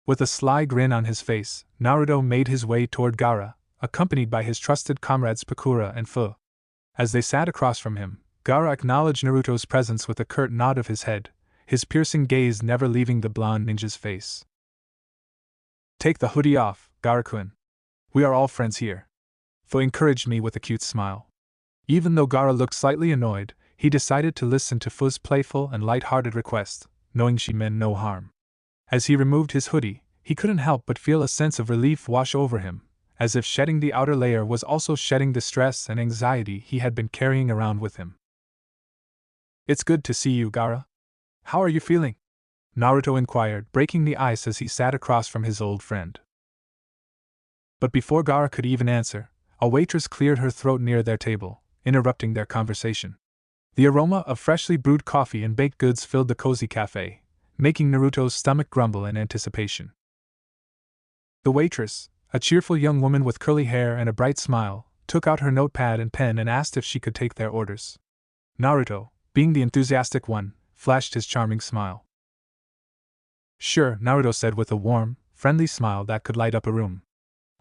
With a sly grin on his face, Naruto made his way toward Gaara, accompanied by his trusted comrades Pakura and Fu. As they sat across from him, Gaara acknowledged Naruto's presence with a curt nod of his head, his piercing gaze never leaving the blonde ninja's face. Take the hoodie off, Gaara-kun. We are all friends here. Fu encouraged me with a cute smile. Even though Gaara looked slightly annoyed, he decided to listen to Fu's playful and light-hearted request, knowing she meant no harm. As he removed his hoodie, he couldn't help but feel a sense of relief wash over him, as if shedding the outer layer was also shedding the stress and anxiety he had been carrying around with him. It's good to see you, Gaara. How are you feeling? Naruto inquired, breaking the ice as he sat across from his old friend. But before Gaara could even answer, a waitress cleared her throat near their table, interrupting their conversation. The aroma of freshly brewed coffee and baked goods filled the cozy cafe, making Naruto's stomach grumble in anticipation. The waitress, a cheerful young woman with curly hair and a bright smile, took out her notepad and pen and asked if she could take their orders. Naruto, being the enthusiastic one, flashed his charming smile. Sure, Naruto said with a warm, friendly smile that could light up a room.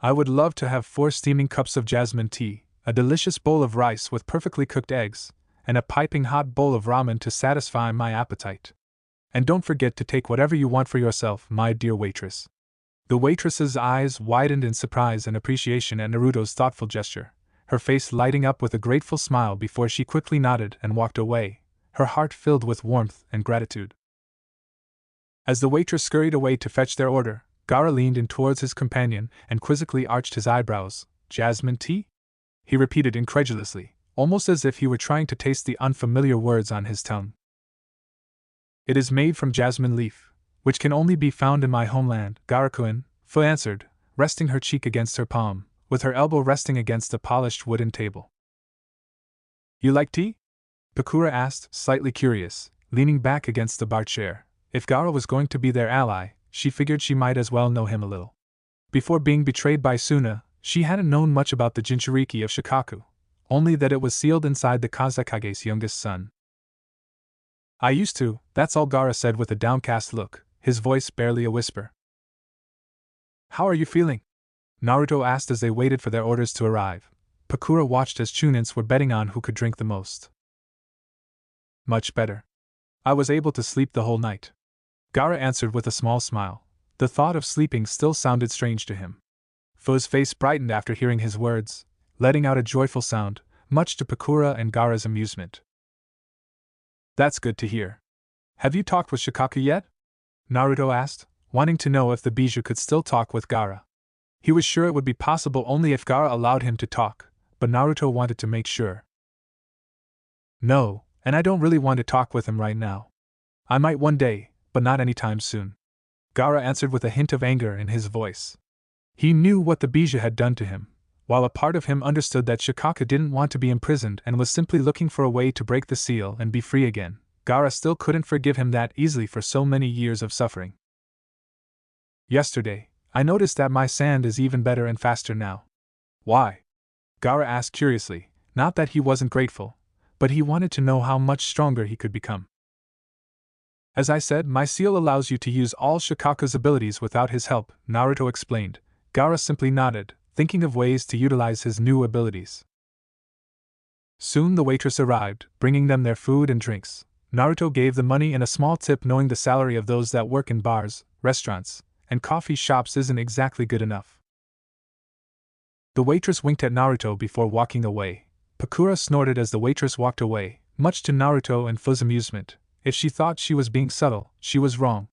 I would love to have 4 steaming cups of jasmine tea, a delicious bowl of rice with perfectly cooked eggs, and a piping hot bowl of ramen to satisfy my appetite. And don't forget to take whatever you want for yourself, my dear waitress. The waitress's eyes widened in surprise and appreciation at Naruto's thoughtful gesture, her face lighting up with a grateful smile before she quickly nodded and walked away, her heart filled with warmth and gratitude. As the waitress scurried away to fetch their order, Gaara leaned in towards his companion and quizzically arched his eyebrows. Jasmine tea? He repeated incredulously, almost as if he were trying to taste the unfamiliar words on his tongue. It is made from jasmine leaf, which can only be found in my homeland, Gaara-kun, Fu answered, resting her cheek against her palm, with her elbow resting against the polished wooden table. You like tea? Pakura asked, slightly curious, leaning back against the bar chair. If Gaara was going to be their ally, she figured she might as well know him a little. Before being betrayed by Suna, she hadn't known much about the Jinchuriki of Shikaku, only that it was sealed inside the Kazekage's youngest son. I used to, that's all, Gaara said with a downcast look, his voice barely a whisper. How are you feeling? Naruto asked as they waited for their orders to arrive. Pakura watched as Chunins were betting on who could drink the most. Much better. I was able to sleep the whole night. Gaara answered with a small smile. The thought of sleeping still sounded strange to him. Fu's face brightened after hearing his words, letting out a joyful sound, much to Pakura and Gaara's amusement. That's good to hear. Have you talked with Shikaku yet? Naruto asked, wanting to know if the Bijou could still talk with Gaara. He was sure it would be possible only if Gaara allowed him to talk, but Naruto wanted to make sure. No, and I don't really want to talk with him right now. I might one day, but not anytime soon. Gaara answered with a hint of anger in his voice. He knew what the Bijou had done to him, while a part of him understood that Shikaku didn't want to be imprisoned and was simply looking for a way to break the seal and be free again. Gaara still couldn't forgive him that easily for so many years of suffering. Yesterday, I noticed that my sand is even better and faster now. Why? Gaara asked curiously, not that he wasn't grateful, but he wanted to know how much stronger he could become. As I said, my seal allows you to use all Shikaku's abilities without his help, Naruto explained. Gaara simply nodded, thinking of ways to utilize his new abilities. Soon the waitress arrived, bringing them their food and drinks. Naruto gave the money and a small tip, knowing the salary of those that work in bars, restaurants, and coffee shops isn't exactly good enough. The waitress winked at Naruto before walking away. Pakura snorted as the waitress walked away, much to Naruto and Fu's amusement. If she thought she was being subtle, she was wrong.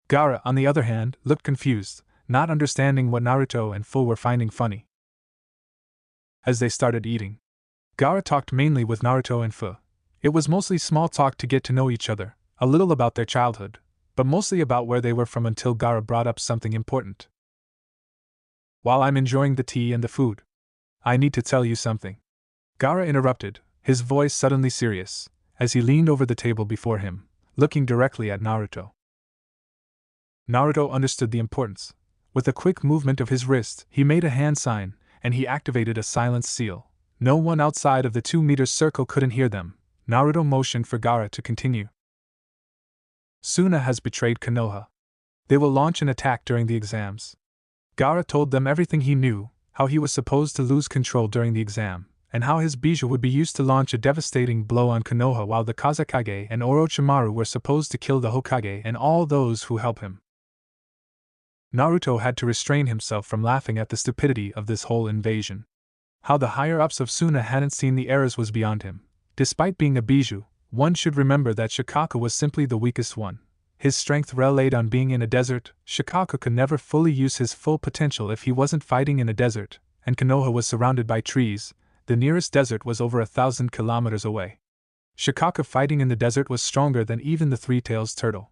Gaara, on the other hand, looked confused, not understanding what Naruto and Fu were finding funny. As they started eating, Gaara talked mainly with Naruto and Fu. It was mostly small talk to get to know each other, a little about their childhood, but mostly about where they were from until Gaara brought up something important. While I'm enjoying the tea and the food, I need to tell you something. Gaara interrupted, his voice suddenly serious, as he leaned over the table before him, looking directly at Naruto. Naruto understood the importance. With a quick movement of his wrist, he made a hand sign, and he activated a silence seal. No one outside of the 2-meter circle couldn't hear them. Naruto motioned for Gaara to continue. Suna has betrayed Konoha. They will launch an attack during the exams. Gaara told them everything he knew, how he was supposed to lose control during the exam, and how his Bijou would be used to launch a devastating blow on Konoha, while the Kazekage and Orochimaru were supposed to kill the Hokage and all those who help him. Naruto had to restrain himself from laughing at the stupidity of this whole invasion. How the higher-ups of Suna hadn't seen the errors was beyond him. Despite being a Bijou, one should remember that Shikaku was simply the weakest one. His strength relied on being in a desert. Shikaku could never fully use his full potential if he wasn't fighting in a desert, and Konoha was surrounded by trees. The nearest desert was over 1,000 kilometers away. Shikaku fighting in the desert was stronger than even the three-tails turtle.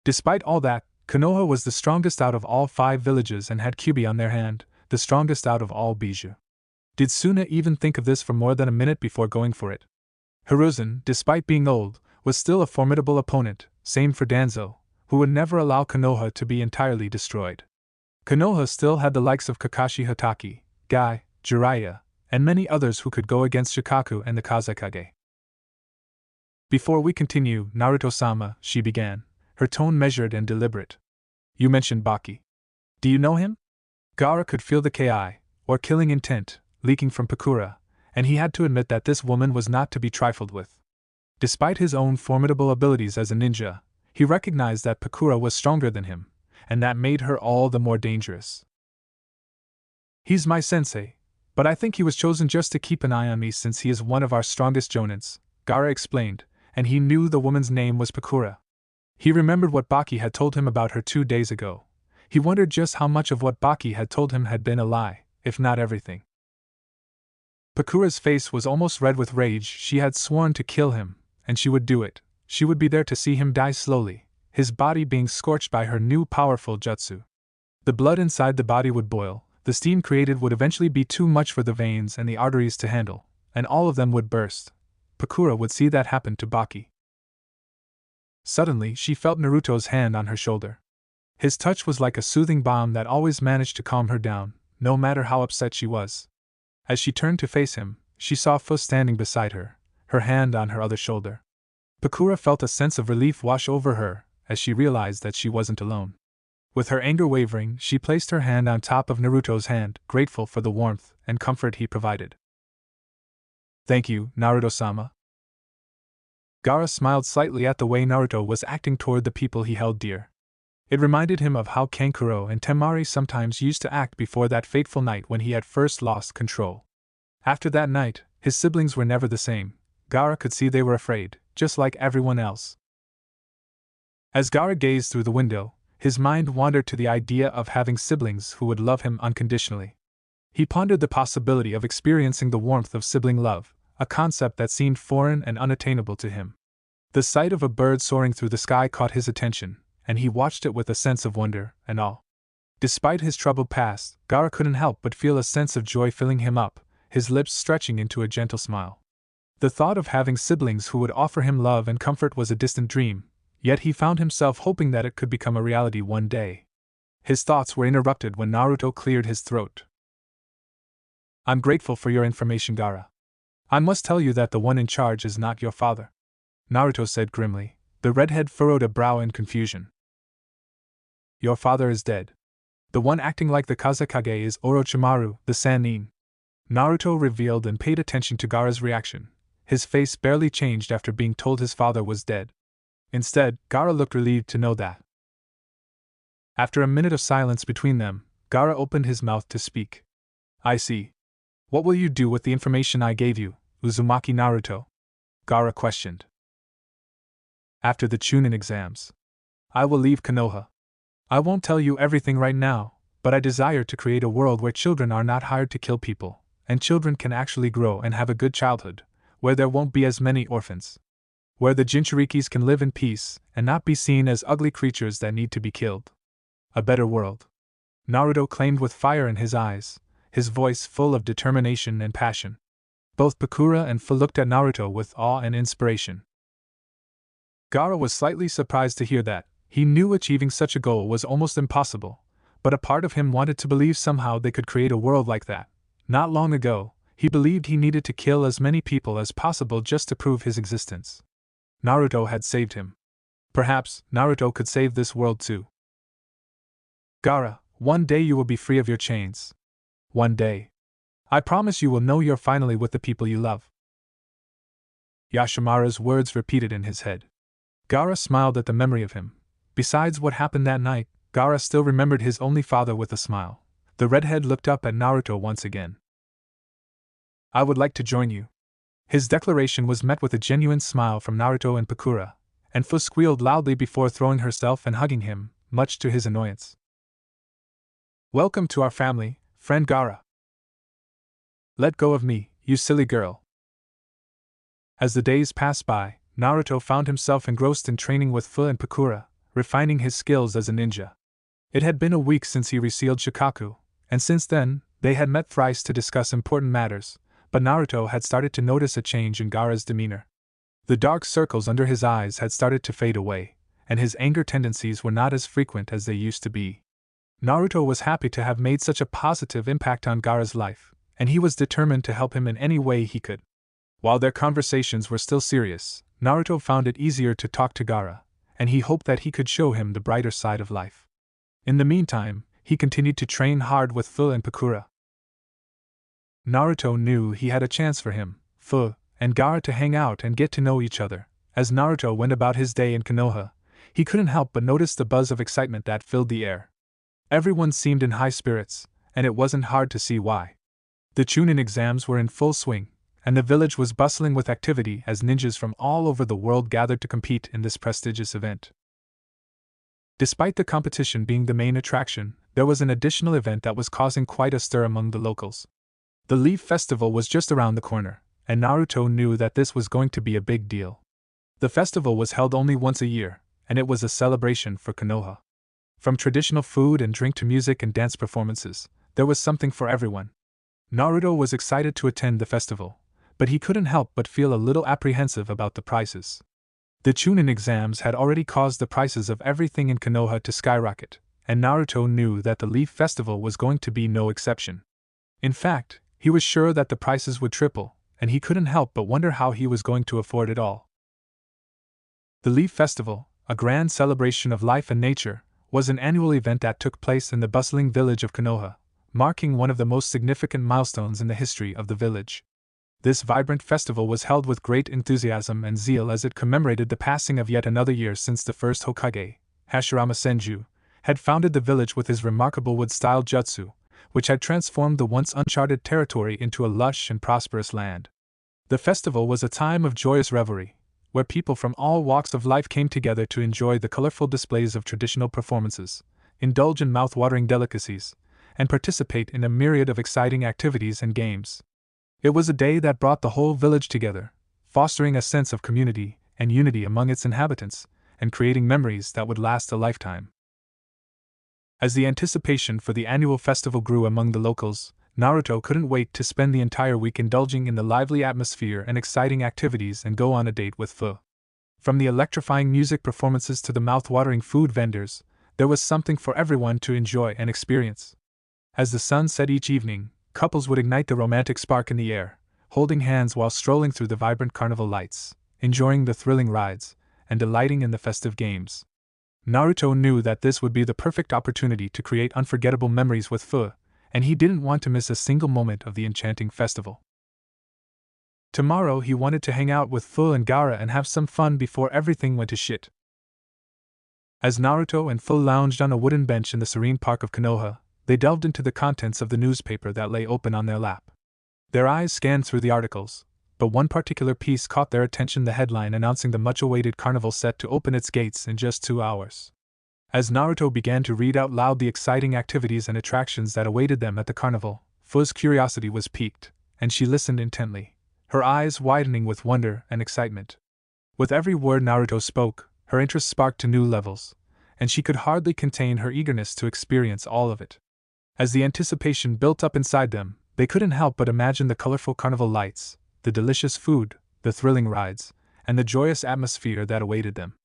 Despite all that, Konoha was the strongest out of all 5 villages and had Kyuubi on their hand, the strongest out of all Bijou. Did Suna even think of this for more than a minute before going for it? Hiruzen, despite being old, was still a formidable opponent, same for Danzo, who would never allow Konoha to be entirely destroyed. Konoha still had the likes of Kakashi Hatake, Guy, Jiraiya, and many others who could go against Shikaku and the Kazekage. Before we continue, Naruto-sama, she began, her tone measured and deliberate. You mentioned Baki. Do you know him? Gaara could feel the ki, or killing intent, leaking from Pakura, and he had to admit that this woman was not to be trifled with. Despite his own formidable abilities as a ninja, he recognized that Pakura was stronger than him, and that made her all the more dangerous. He's my sensei, but I think he was chosen just to keep an eye on me since he is one of our strongest jonins, Gaara explained, and he knew the woman's name was Pakura. He remembered what Baki had told him about her 2 days ago. He wondered just how much of what Baki had told him had been a lie, if not everything. Pakura's face was almost red with rage. She had sworn to kill him, and she would do it. She would be there to see him die slowly, his body being scorched by her new powerful jutsu. The blood inside the body would boil, the steam created would eventually be too much for the veins and the arteries to handle, and all of them would burst. Pakura would see that happen to Baki. Suddenly, she felt Naruto's hand on her shoulder. His touch was like a soothing balm that always managed to calm her down, no matter how upset she was. As she turned to face him, she saw Fu standing beside her, her hand on her other shoulder. Pakura felt a sense of relief wash over her as she realized that she wasn't alone. With her anger wavering, she placed her hand on top of Naruto's hand, grateful for the warmth and comfort he provided. Thank you, Naruto-sama. Gaara smiled slightly at the way Naruto was acting toward the people he held dear. It reminded him of how Kankuro and Temari sometimes used to act before that fateful night when he had first lost control. After that night, his siblings were never the same. Gaara could see they were afraid, just like everyone else. As Gaara gazed through the window, his mind wandered to the idea of having siblings who would love him unconditionally. He pondered the possibility of experiencing the warmth of sibling love, a concept that seemed foreign and unattainable to him. The sight of a bird soaring through the sky caught his attention, and he watched it with a sense of wonder and awe. Despite his troubled past, Gaara couldn't help but feel a sense of joy filling him up, his lips stretching into a gentle smile. The thought of having siblings who would offer him love and comfort was a distant dream, yet he found himself hoping that it could become a reality one day. His thoughts were interrupted when Naruto cleared his throat. I'm grateful for your information, Gaara. I must tell you that the one in charge is not your father, Naruto said grimly. The redhead furrowed a brow in confusion. Your father is dead. The one acting like the Kazekage is Orochimaru, the Sannin. Naruto revealed and paid attention to Gaara's reaction. His face barely changed after being told his father was dead. Instead, Gaara looked relieved to know that. After a minute of silence between them, Gaara opened his mouth to speak. I see. What will you do with the information I gave you, Uzumaki Naruto? Gaara questioned. After the Chunin exams, I will leave Konoha. I won't tell you everything right now, but I desire to create a world where children are not hired to kill people, and children can actually grow and have a good childhood, where there won't be as many orphans. Where the Jinchurikis can live in peace and not be seen as ugly creatures that need to be killed. A better world. Naruto claimed with fire in his eyes, his voice full of determination and passion. Both Pakura and Fu looked at Naruto with awe and inspiration. Gaara was slightly surprised to hear that. He knew achieving such a goal was almost impossible, but a part of him wanted to believe somehow they could create a world like that. Not long ago, he believed he needed to kill as many people as possible just to prove his existence. Naruto had saved him. Perhaps Naruto could save this world too. Gaara, one day you will be free of your chains. One day. I promise you will know you're finally with the people you love. Yashimara's words repeated in his head. Gaara smiled at the memory of him. Besides what happened that night, Gaara still remembered his only father with a smile. The redhead looked up at Naruto once again. I would like to join you. His declaration was met with a genuine smile from Naruto and Pakura, and Fu squealed loudly before throwing herself and hugging him, much to his annoyance. Welcome to our family, friend Gaara. Let go of me, you silly girl. As the days passed by, Naruto found himself engrossed in training with Fu and Pakura, refining his skills as a ninja. It had been a week since he resealed Shikaku, and since then, they had met thrice to discuss important matters, but Naruto had started to notice a change in Gaara's demeanor. The dark circles under his eyes had started to fade away, and his anger tendencies were not as frequent as they used to be. Naruto was happy to have made such a positive impact on Gaara's life, and he was determined to help him in any way he could. While their conversations were still serious, Naruto found it easier to talk to Gaara, and he hoped that he could show him the brighter side of life. In the meantime, he continued to train hard with Fu and Pakura. Naruto knew he had a chance for him, Fu, and Gaara to hang out and get to know each other. As Naruto went about his day in Konoha, he couldn't help but notice the buzz of excitement that filled the air. Everyone seemed in high spirits, and it wasn't hard to see why. The Chunin exams were in full swing, and the village was bustling with activity as ninjas from all over the world gathered to compete in this prestigious event. Despite the competition being the main attraction, there was an additional event that was causing quite a stir among the locals. The Leaf Festival was just around the corner, and Naruto knew that this was going to be a big deal. The festival was held only once a year, and it was a celebration for Konoha. From traditional food and drink to music and dance performances, there was something for everyone. Naruto was excited to attend the festival, but he couldn't help but feel a little apprehensive about the prices. The Chunin exams had already caused the prices of everything in Konoha to skyrocket, and Naruto knew that the Leaf Festival was going to be no exception. In fact, he was sure that the prices would triple, and he couldn't help but wonder how he was going to afford it all. The Leaf Festival, a grand celebration of life and nature, was an annual event that took place in the bustling village of Konoha, marking one of the most significant milestones in the history of the village. This vibrant festival was held with great enthusiasm and zeal as it commemorated the passing of yet another year since the first Hokage, Hashirama Senju, had founded the village with his remarkable wood-style jutsu, which had transformed the once uncharted territory into a lush and prosperous land. The festival was a time of joyous revelry, where people from all walks of life came together to enjoy the colorful displays of traditional performances, indulge in mouth-watering delicacies, and participate in a myriad of exciting activities and games. It was a day that brought the whole village together, fostering a sense of community and unity among its inhabitants, and creating memories that would last a lifetime. As the anticipation for the annual festival grew among the locals, Naruto couldn't wait to spend the entire week indulging in the lively atmosphere and exciting activities and go on a date with Fu. From the electrifying music performances to the mouth-watering food vendors, there was something for everyone to enjoy and experience. As the sun set each evening, couples would ignite the romantic spark in the air, holding hands while strolling through the vibrant carnival lights, enjoying the thrilling rides, and delighting in the festive games. Naruto knew that this would be the perfect opportunity to create unforgettable memories with Fu, and he didn't want to miss a single moment of the enchanting festival. Tomorrow he wanted to hang out with Fu and Gaara and have some fun before everything went to shit. As Naruto and Fu lounged on a wooden bench in the serene park of Konoha, they delved into the contents of the newspaper that lay open on their lap. Their eyes scanned through the articles, but one particular piece caught their attention: the headline announcing the much-awaited carnival set to open its gates in just 2 hours. As Naruto began to read out loud the exciting activities and attractions that awaited them at the carnival, Fu's curiosity was piqued, and she listened intently, her eyes widening with wonder and excitement. With every word Naruto spoke, her interest sparked to new levels, and she could hardly contain her eagerness to experience all of it. As the anticipation built up inside them, they couldn't help but imagine the colorful carnival lights, the delicious food, the thrilling rides, and the joyous atmosphere that awaited them.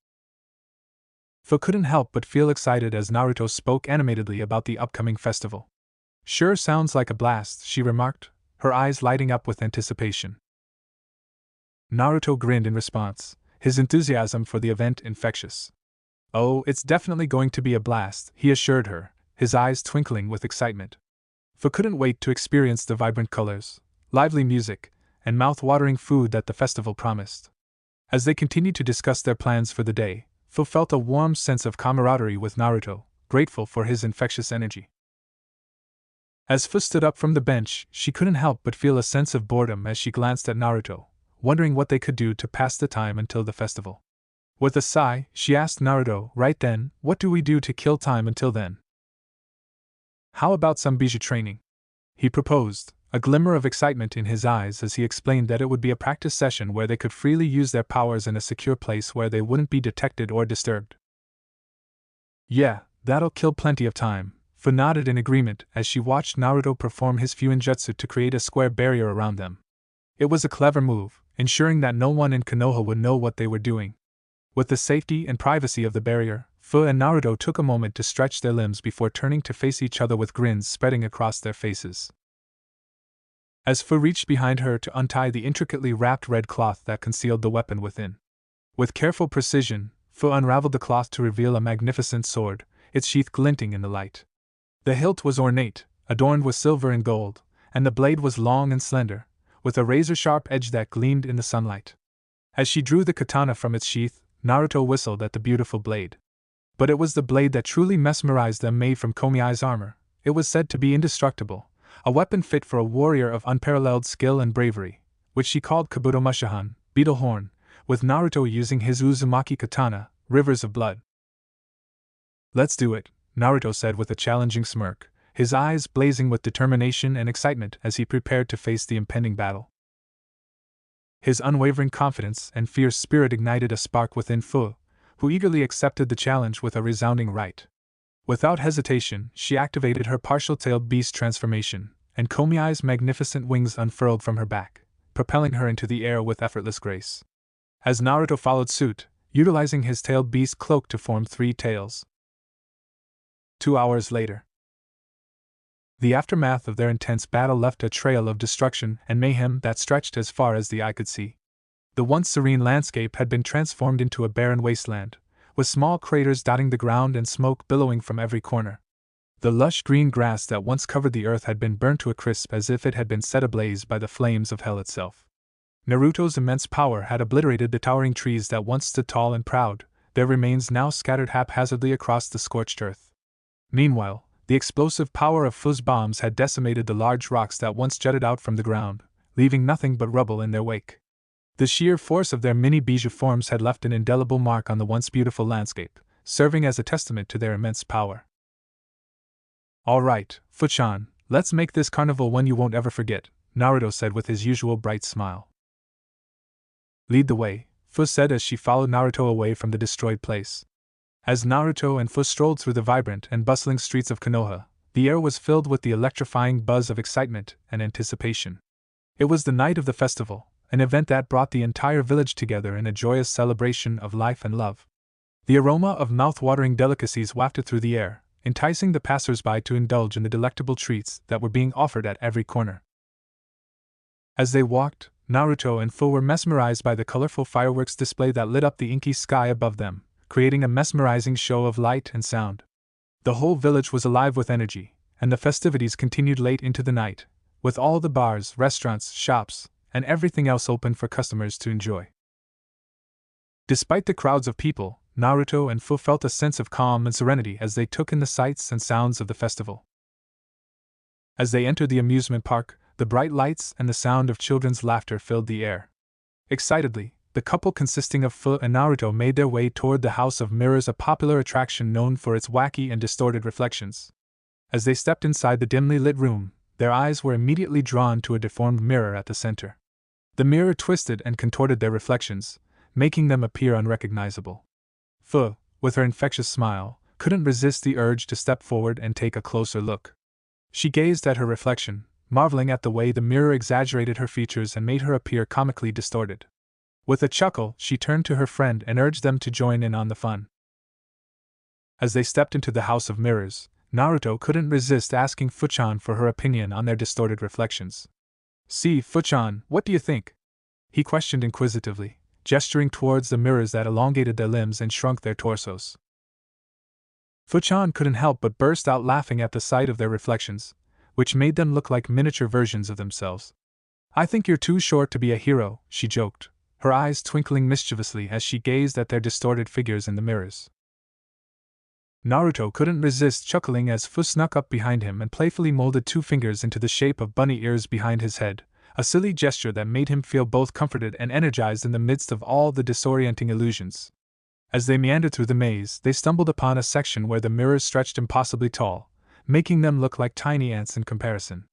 Fu couldn't help but feel excited as Naruto spoke animatedly about the upcoming festival. "Sure sounds like a blast," she remarked, her eyes lighting up with anticipation. Naruto grinned in response, his enthusiasm for the event infectious. "Oh, it's definitely going to be a blast," he assured her, his eyes twinkling with excitement. Fu couldn't wait to experience the vibrant colors, lively music, and mouth-watering food that the festival promised. As they continued to discuss their plans for the day, Fu felt a warm sense of camaraderie with Naruto, grateful for his infectious energy. As Fu stood up from the bench, she couldn't help but feel a sense of boredom as she glanced at Naruto, wondering what they could do to pass the time until the festival. With a sigh, she asked Naruto, "Right then, what do we do to kill time until then?" "How about some bijou training?" he proposed, a glimmer of excitement in his eyes as he explained that it would be a practice session where they could freely use their powers in a secure place where they wouldn't be detected or disturbed. "Yeah, that'll kill plenty of time," Fu nodded in agreement as she watched Naruto perform his Fuinjutsu to create a square barrier around them. It was a clever move, ensuring that no one in Konoha would know what they were doing. With the safety and privacy of the barrier, Fu and Naruto took a moment to stretch their limbs before turning to face each other with grins spreading across their faces. As Fu reached behind her to untie the intricately wrapped red cloth that concealed the weapon within. With careful precision, Fu unraveled the cloth to reveal a magnificent sword, its sheath glinting in the light. The hilt was ornate, adorned with silver and gold, and the blade was long and slender, with a razor-sharp edge that gleamed in the sunlight. As she drew the katana from its sheath, Naruto whistled at the beautiful blade. But it was the blade that truly mesmerized them, made from Komiai's armor. It was said to be indestructible, a weapon fit for a warrior of unparalleled skill and bravery, which she called Kabuto Mushahan, Beetle Horn, with Naruto using his Uzumaki katana, Rivers of Blood. "Let's do it," Naruto said with a challenging smirk, his eyes blazing with determination and excitement as he prepared to face the impending battle. His unwavering confidence and fierce spirit ignited a spark within Fu, who eagerly accepted the challenge with a resounding right. Without hesitation, she activated her partial-tailed beast transformation, and Komiai's magnificent wings unfurled from her back, propelling her into the air with effortless grace. As Naruto followed suit, utilizing his tailed beast cloak to form 3 tails. 2 hours later. The aftermath of their intense battle left a trail of destruction and mayhem that stretched as far as the eye could see. The once serene landscape had been transformed into a barren wasteland, with small craters dotting the ground and smoke billowing from every corner. The lush green grass that once covered the earth had been burnt to a crisp as if it had been set ablaze by the flames of hell itself. Naruto's immense power had obliterated the towering trees that once stood tall and proud, their remains now scattered haphazardly across the scorched earth. Meanwhile, the explosive power of Fu's bombs had decimated the large rocks that once jutted out from the ground, leaving nothing but rubble in their wake. The sheer force of their mini bijou forms had left an indelible mark on the once beautiful landscape, serving as a testament to their immense power. "All right, Fu-chan, let's make this carnival one you won't ever forget," Naruto said with his usual bright smile. "Lead the way," Fu said as she followed Naruto away from the destroyed place. As Naruto and Fu strolled through the vibrant and bustling streets of Konoha, the air was filled with the electrifying buzz of excitement and anticipation. It was the night of the festival, an event that brought the entire village together in a joyous celebration of life and love. The aroma of mouth-watering delicacies wafted through the air, enticing the passers-by to indulge in the delectable treats that were being offered at every corner. As they walked, Naruto and Fu were mesmerized by the colorful fireworks display that lit up the inky sky above them, creating a mesmerizing show of light and sound. The whole village was alive with energy, and the festivities continued late into the night, with all the bars, restaurants, shops, and everything else open for customers to enjoy. Despite the crowds of people, Naruto and Fu felt a sense of calm and serenity as they took in the sights and sounds of the festival. As they entered the amusement park, the bright lights and the sound of children's laughter filled the air. Excitedly, the couple consisting of Fu and Naruto made their way toward the House of Mirrors, a popular attraction known for its wacky and distorted reflections. As they stepped inside the dimly lit room, their eyes were immediately drawn to a deformed mirror at the center. The mirror twisted and contorted their reflections, making them appear unrecognizable. Fu, with her infectious smile, couldn't resist the urge to step forward and take a closer look. She gazed at her reflection, marveling at the way the mirror exaggerated her features and made her appear comically distorted. With a chuckle, she turned to her friend and urged them to join in on the fun. As they stepped into the House of Mirrors, Naruto couldn't resist asking Fu-chan for her opinion on their distorted reflections. "See, Fu-chan, what do you think?" he questioned inquisitively, gesturing towards the mirrors that elongated their limbs and shrunk their torsos. Fu-chan couldn't help but burst out laughing at the sight of their reflections, which made them look like miniature versions of themselves. "I think you're too short to be a hero," she joked, her eyes twinkling mischievously as she gazed at their distorted figures in the mirrors. Naruto couldn't resist chuckling as Fu snuck up behind him and playfully molded 2 fingers into the shape of bunny ears behind his head, a silly gesture that made him feel both comforted and energized in the midst of all the disorienting illusions. As they meandered through the maze, they stumbled upon a section where the mirrors stretched impossibly tall, making them look like tiny ants in comparison.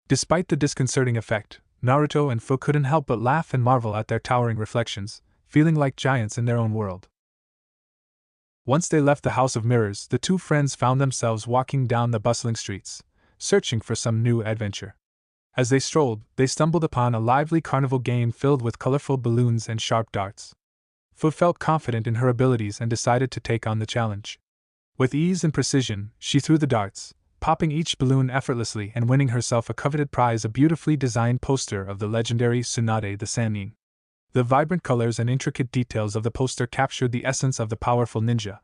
Despite the disconcerting effect, Naruto and Fu couldn't help but laugh and marvel at their towering reflections, feeling like giants in their own world. Once they left the House of Mirrors, the 2 friends found themselves walking down the bustling streets, searching for some new adventure. As they strolled, they stumbled upon a lively carnival game filled with colorful balloons and sharp darts. Fu felt confident in her abilities and decided to take on the challenge. With ease and precision, she threw the darts, popping each balloon effortlessly and winning herself a coveted prize, a beautifully designed poster of the legendary Tsunade the Sannin. The vibrant colors and intricate details of the poster captured the essence of the powerful ninja.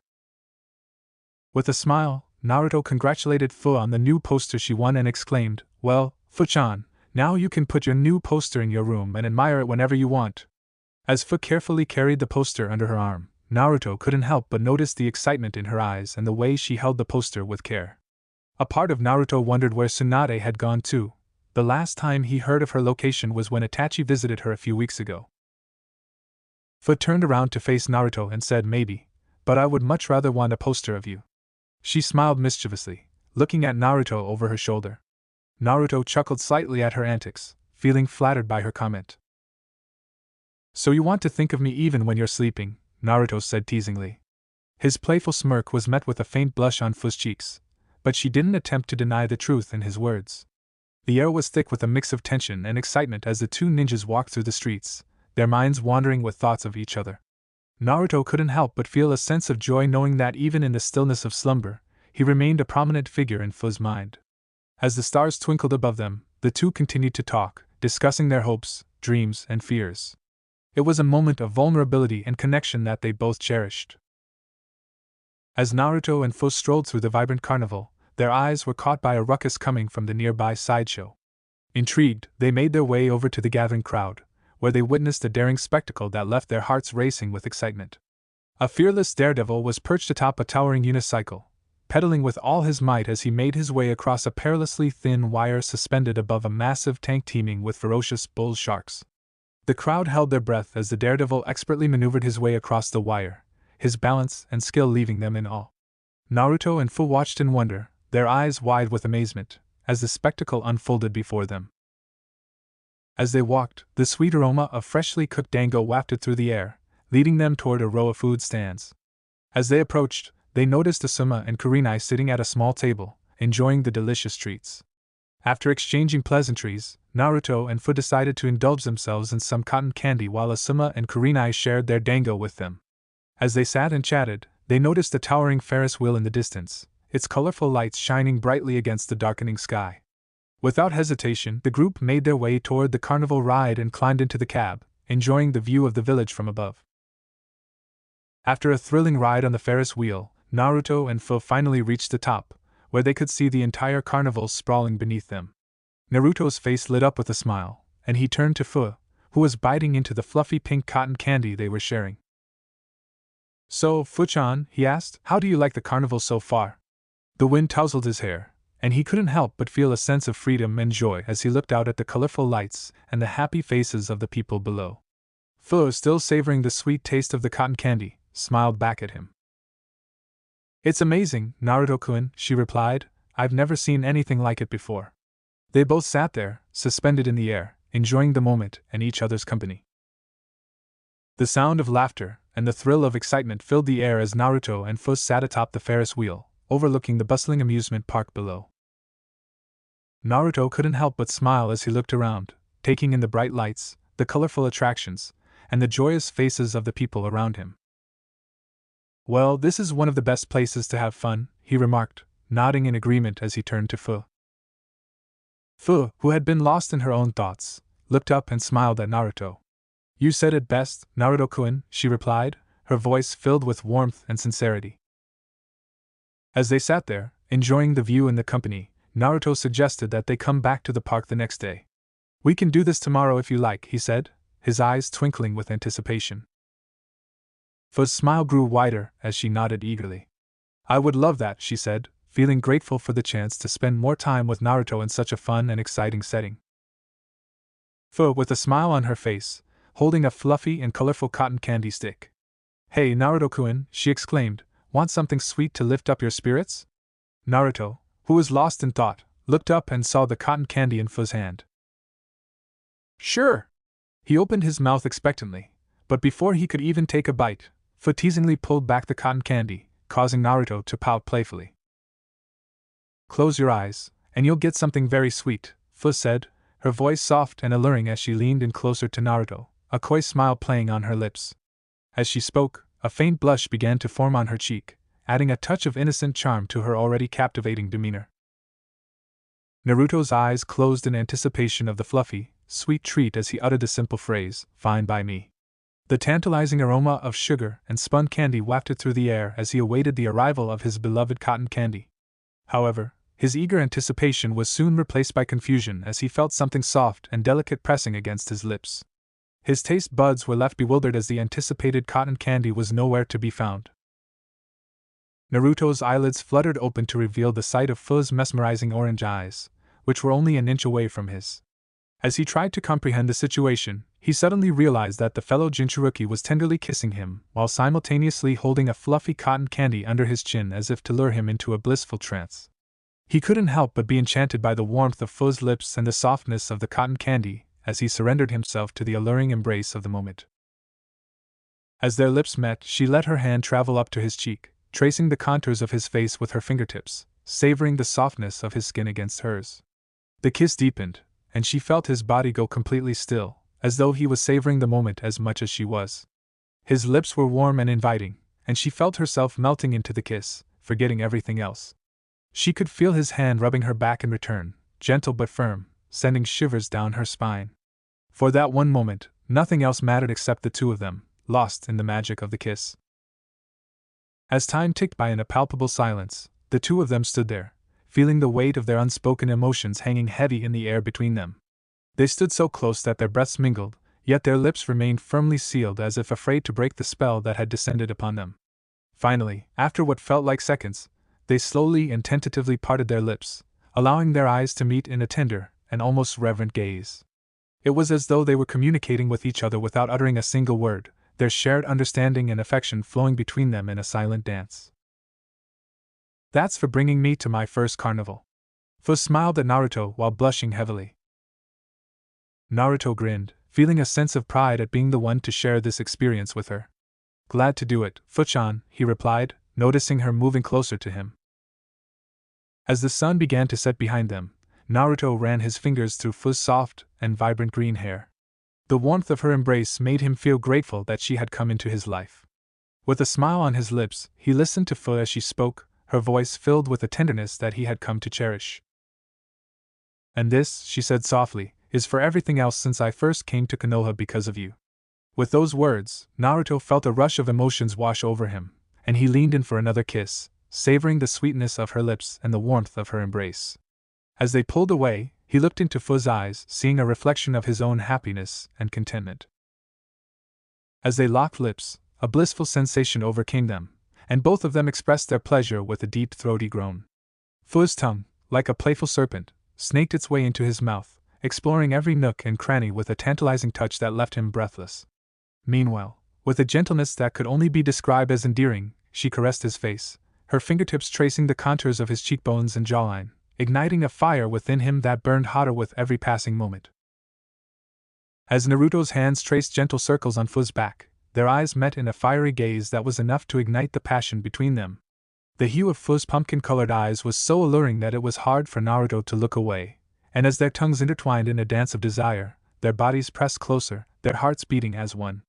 With a smile, Naruto congratulated Fu on the new poster she won and exclaimed, "Well, Fu-chan, now you can put your new poster in your room and admire it whenever you want." As Fu carefully carried the poster under her arm, Naruto couldn't help but notice the excitement in her eyes and the way she held the poster with care. A part of Naruto wondered where Tsunade had gone to. The last time he heard of her location was when Itachi visited her a few weeks ago. Fu turned around to face Naruto and said, "Maybe, but I would much rather want a poster of you." She smiled mischievously, looking at Naruto over her shoulder. Naruto chuckled slightly at her antics, feeling flattered by her comment. "So you want to think of me even when you're sleeping," Naruto said teasingly. His playful smirk was met with a faint blush on Fu's cheeks, but she didn't attempt to deny the truth in his words. The air was thick with a mix of tension and excitement as the two ninjas walked through the streets, their minds wandering with thoughts of each other. Naruto couldn't help but feel a sense of joy knowing that even in the stillness of slumber, he remained a prominent figure in Fu's mind. As the stars twinkled above them, the two continued to talk, discussing their hopes, dreams, and fears. It was a moment of vulnerability and connection that they both cherished. As Naruto and Fu strolled through the vibrant carnival, their eyes were caught by a ruckus coming from the nearby sideshow. Intrigued, they made their way over to the gathering crowd, where they witnessed a daring spectacle that left their hearts racing with excitement. A fearless daredevil was perched atop a towering unicycle, pedaling with all his might as he made his way across a perilously thin wire suspended above a massive tank teeming with ferocious bull sharks. The crowd held their breath as the daredevil expertly maneuvered his way across the wire, his balance and skill leaving them in awe. Naruto and Fu watched in wonder, their eyes wide with amazement, as the spectacle unfolded before them. As they walked, the sweet aroma of freshly cooked dango wafted through the air, leading them toward a row of food stands. As they approached, they noticed Asuma and Kurenai sitting at a small table, enjoying the delicious treats. After exchanging pleasantries, Naruto and Fu decided to indulge themselves in some cotton candy while Asuma and Kurenai shared their dango with them. As they sat and chatted, they noticed a towering Ferris wheel in the distance, its colorful lights shining brightly against the darkening sky. Without hesitation, the group made their way toward the carnival ride and climbed into the cab, enjoying the view of the village from above. After a thrilling ride on the Ferris wheel, Naruto and Fu finally reached the top, where they could see the entire carnival sprawling beneath them. Naruto's face lit up with a smile, and he turned to Fu, who was biting into the fluffy pink cotton candy they were sharing. "So, Fu-chan," he asked, "how do you like the carnival so far?" The wind tousled his hair, and he couldn't help but feel a sense of freedom and joy as he looked out at the colorful lights and the happy faces of the people below. Fu, still savoring the sweet taste of the cotton candy, smiled back at him. "It's amazing, Naruto-kun," she replied. "I've never seen anything like it before." They both sat there, suspended in the air, enjoying the moment and each other's company. The sound of laughter and the thrill of excitement filled the air as Naruto and Fu sat atop the Ferris wheel, overlooking the bustling amusement park below. Naruto couldn't help but smile as he looked around, taking in the bright lights, the colorful attractions, and the joyous faces of the people around him. "Well, this is one of the best places to have fun," he remarked, nodding in agreement as he turned to Fu. Fu, who had been lost in her own thoughts, looked up and smiled at Naruto. "You said it best, Naruto-kun," she replied, her voice filled with warmth and sincerity. As they sat there, enjoying the view and the company, Naruto suggested that they come back to the park the next day. "We can do this tomorrow if you like," he said, his eyes twinkling with anticipation. Fu's smile grew wider as she nodded eagerly. "I would love that," she said, feeling grateful for the chance to spend more time with Naruto in such a fun and exciting setting. Fu, with a smile on her face, holding a fluffy and colorful cotton candy stick. "Hey, Naruto-kun," she exclaimed, "want something sweet to lift up your spirits?" Naruto, who was lost in thought, looked up and saw the cotton candy in Fu's hand. "Sure!" He opened his mouth expectantly, but before he could even take a bite, Fu teasingly pulled back the cotton candy, causing Naruto to pout playfully. "Close your eyes, and you'll get something very sweet," Fu said, her voice soft and alluring as she leaned in closer to Naruto, a coy smile playing on her lips. As she spoke, a faint blush began to form on her cheek, adding a touch of innocent charm to her already captivating demeanor. Naruto's eyes closed in anticipation of the fluffy, sweet treat as he uttered the simple phrase, "Fine by me." The tantalizing aroma of sugar and spun candy wafted through the air as he awaited the arrival of his beloved cotton candy. However, his eager anticipation was soon replaced by confusion as he felt something soft and delicate pressing against his lips. His taste buds were left bewildered as the anticipated cotton candy was nowhere to be found. Naruto's eyelids fluttered open to reveal the sight of Fu's mesmerizing orange eyes, which were only an inch away from his. As he tried to comprehend the situation, he suddenly realized that the fellow Jinchuruki was tenderly kissing him while simultaneously holding a fluffy cotton candy under his chin as if to lure him into a blissful trance. He couldn't help but be enchanted by the warmth of Fu's lips and the softness of the cotton candy as he surrendered himself to the alluring embrace of the moment. As their lips met, she let her hand travel up to his cheek, tracing the contours of his face with her fingertips, savoring the softness of his skin against hers. The kiss deepened, and she felt his body go completely still, as though he was savoring the moment as much as she was. His lips were warm and inviting, and she felt herself melting into the kiss, forgetting everything else. She could feel his hand rubbing her back in return, gentle but firm, sending shivers down her spine. For that one moment, nothing else mattered except the two of them, lost in the magic of the kiss. As time ticked by in a palpable silence, the two of them stood there, feeling the weight of their unspoken emotions hanging heavy in the air between them. They stood so close that their breaths mingled, yet their lips remained firmly sealed as if afraid to break the spell that had descended upon them. Finally, after what felt like seconds, they slowly and tentatively parted their lips, allowing their eyes to meet in a tender and almost reverent gaze. It was as though they were communicating with each other without uttering a single word, their shared understanding and affection flowing between them in a silent dance. "That's for bringing me to my first carnival." Fu smiled at Naruto while blushing heavily. Naruto grinned, feeling a sense of pride at being the one to share this experience with her. "Glad to do it, Fu-chan," he replied, noticing her moving closer to him. As the sun began to set behind them, Naruto ran his fingers through Fu's soft and vibrant green hair. The warmth of her embrace made him feel grateful that she had come into his life. With a smile on his lips, he listened to Fu as she spoke, her voice filled with a tenderness that he had come to cherish. "And this," she said softly, "is for everything else since I first came to Konoha because of you." With those words, Naruto felt a rush of emotions wash over him, and he leaned in for another kiss, savoring the sweetness of her lips and the warmth of her embrace. As they pulled away, he looked into Fu's eyes, seeing a reflection of his own happiness and contentment. As they locked lips, a blissful sensation overcame them, and both of them expressed their pleasure with a deep throaty groan. Fu's tongue, like a playful serpent, snaked its way into his mouth, exploring every nook and cranny with a tantalizing touch that left him breathless. Meanwhile, with a gentleness that could only be described as endearing, she caressed his face, her fingertips tracing the contours of his cheekbones and jawline, igniting a fire within him that burned hotter with every passing moment. As Naruto's hands traced gentle circles on Fu's back, their eyes met in a fiery gaze that was enough to ignite the passion between them. The hue of Fu's pumpkin-colored eyes was so alluring that it was hard for Naruto to look away, and as their tongues intertwined in a dance of desire, their bodies pressed closer, their hearts beating as one.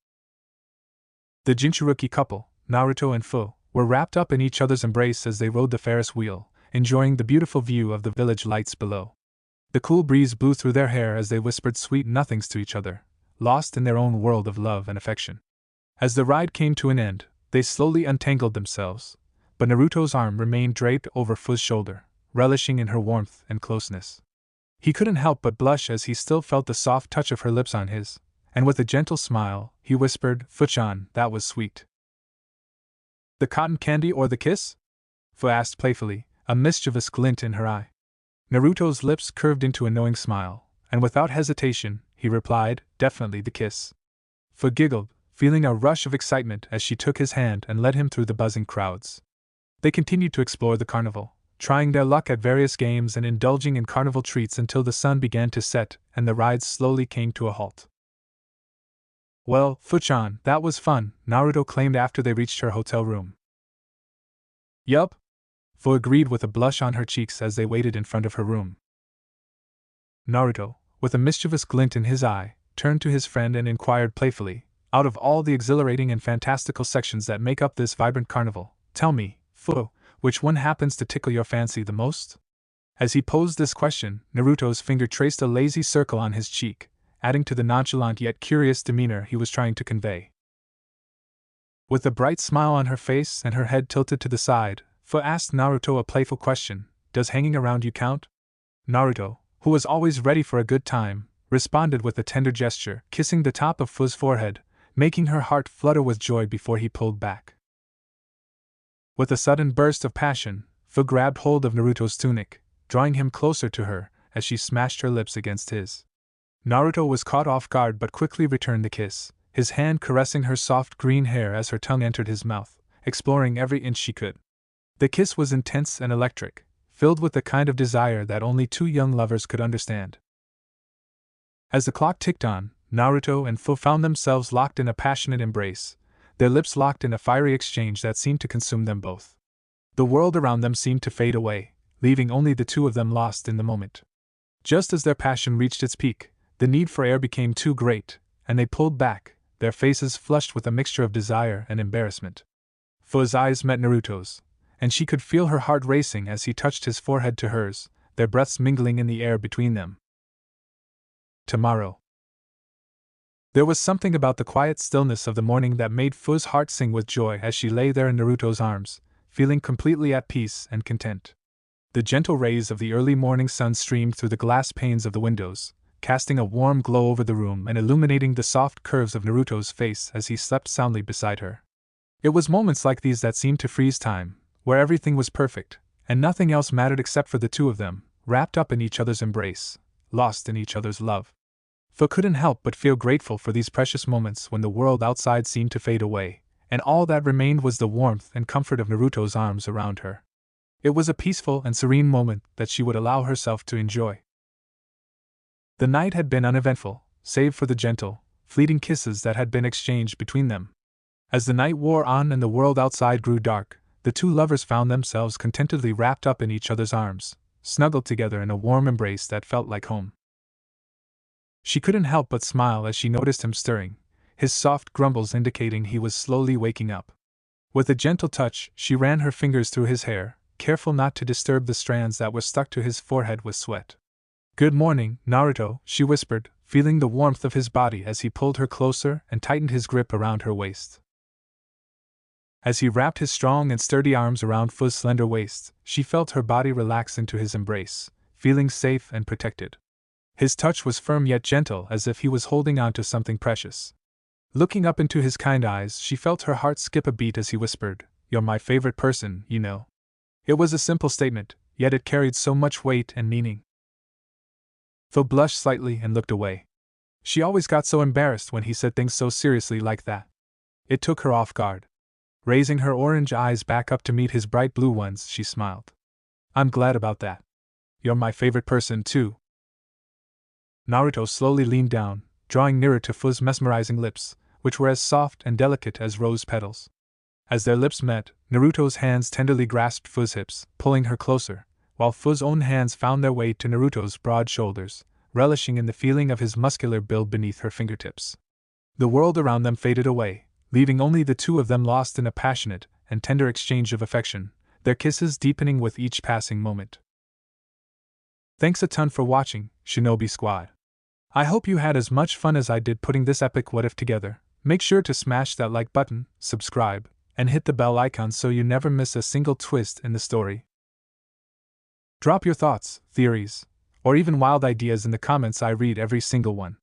The Jinchuruki couple, Naruto and Fu, were wrapped up in each other's embrace as they rode the Ferris wheel, enjoying the beautiful view of the village lights below. The cool breeze blew through their hair as they whispered sweet nothings to each other, lost in their own world of love and affection. As the ride came to an end, they slowly untangled themselves, but Naruto's arm remained draped over Fu's shoulder, relishing in her warmth and closeness. He couldn't help but blush as he still felt the soft touch of her lips on his, and with a gentle smile, he whispered, "Fu-chan, that was sweet." "The cotton candy or the kiss?" Fu asked playfully, a mischievous glint in her eye. Naruto's lips curved into a knowing smile, and without hesitation, he replied, "Definitely the kiss." Fu giggled, feeling a rush of excitement as she took his hand and led him through the buzzing crowds. They continued to explore the carnival, trying their luck at various games and indulging in carnival treats until the sun began to set and the ride slowly came to a halt. "Well, Fu-chan, that was fun," Naruto claimed after they reached her hotel room. "Yup," Fu agreed with a blush on her cheeks as they waited in front of her room. Naruto, with a mischievous glint in his eye, turned to his friend and inquired playfully, "Out of all the exhilarating and fantastical sections that make up this vibrant carnival, tell me, Fu, which one happens to tickle your fancy the most?" As he posed this question, Naruto's finger traced a lazy circle on his cheek, adding to the nonchalant yet curious demeanor he was trying to convey. With a bright smile on her face and her head tilted to the side, Fu asked Naruto a playful question: "Does hanging around you count?" Naruto, who was always ready for a good time, responded with a tender gesture, kissing the top of Fu's forehead, making her heart flutter with joy before he pulled back. With a sudden burst of passion, Fu grabbed hold of Naruto's tunic, drawing him closer to her as she smashed her lips against his. Naruto was caught off guard but quickly returned the kiss, his hand caressing her soft green hair as her tongue entered his mouth, exploring every inch she could. The kiss was intense and electric, filled with the kind of desire that only two young lovers could understand. As the clock ticked on, Naruto and Fu found themselves locked in a passionate embrace, their lips locked in a fiery exchange that seemed to consume them both. The world around them seemed to fade away, leaving only the two of them lost in the moment. Just as their passion reached its peak, the need for air became too great, and they pulled back, their faces flushed with a mixture of desire and embarrassment. Fu's eyes met Naruto's, and she could feel her heart racing as he touched his forehead to hers, their breaths mingling in the air between them. Tomorrow. There was something about the quiet stillness of the morning that made Fu's heart sing with joy as she lay there in Naruto's arms, feeling completely at peace and content. The gentle rays of the early morning sun streamed through the glass panes of the windows, casting a warm glow over the room and illuminating the soft curves of Naruto's face as he slept soundly beside her. It was moments like these that seemed to freeze time, where everything was perfect, and nothing else mattered except for the two of them, wrapped up in each other's embrace, lost in each other's love. Fu couldn't help but feel grateful for these precious moments when the world outside seemed to fade away, and all that remained was the warmth and comfort of Naruto's arms around her. It was a peaceful and serene moment that she would allow herself to enjoy. The night had been uneventful, save for the gentle, fleeting kisses that had been exchanged between them. As the night wore on and the world outside grew dark, the two lovers found themselves contentedly wrapped up in each other's arms, snuggled together in a warm embrace that felt like home. She couldn't help but smile as she noticed him stirring, his soft grumbles indicating he was slowly waking up. With a gentle touch, she ran her fingers through his hair, careful not to disturb the strands that were stuck to his forehead with sweat. "Good morning, Naruto," she whispered, feeling the warmth of his body as he pulled her closer and tightened his grip around her waist. As he wrapped his strong and sturdy arms around Fu's slender waist, she felt her body relax into his embrace, feeling safe and protected. His touch was firm yet gentle, as if he was holding on to something precious. Looking up into his kind eyes, she felt her heart skip a beat as he whispered, "You're my favorite person, you know." It was a simple statement, yet it carried so much weight and meaning. Fu blushed slightly and looked away. She always got so embarrassed when he said things so seriously like that. It took her off guard. Raising her orange eyes back up to meet his bright blue ones, she smiled. "I'm glad about that. You're my favorite person, too." Naruto slowly leaned down, drawing nearer to Fu's mesmerizing lips, which were as soft and delicate as rose petals. As their lips met, Naruto's hands tenderly grasped Fu's hips, pulling her closer, while Fu's own hands found their way to Naruto's broad shoulders, relishing in the feeling of his muscular build beneath her fingertips. The world around them faded away, leaving only the two of them lost in a passionate and tender exchange of affection, their kisses deepening with each passing moment. Thanks a ton for watching, Shinobi Squad. I hope you had as much fun as I did putting this epic what if together. Make sure to smash that like button, subscribe, and hit the bell icon so you never miss a single twist in the story. Drop your thoughts, theories, or even wild ideas in the comments. I read every single one.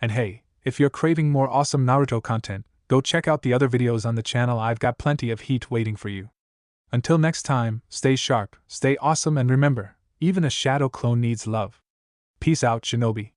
And hey, if you're craving more awesome Naruto content, go check out the other videos on the channel. I've got plenty of heat waiting for you. Until next time, stay sharp, stay awesome, and remember, even a shadow clone needs love. Peace out, Shinobi.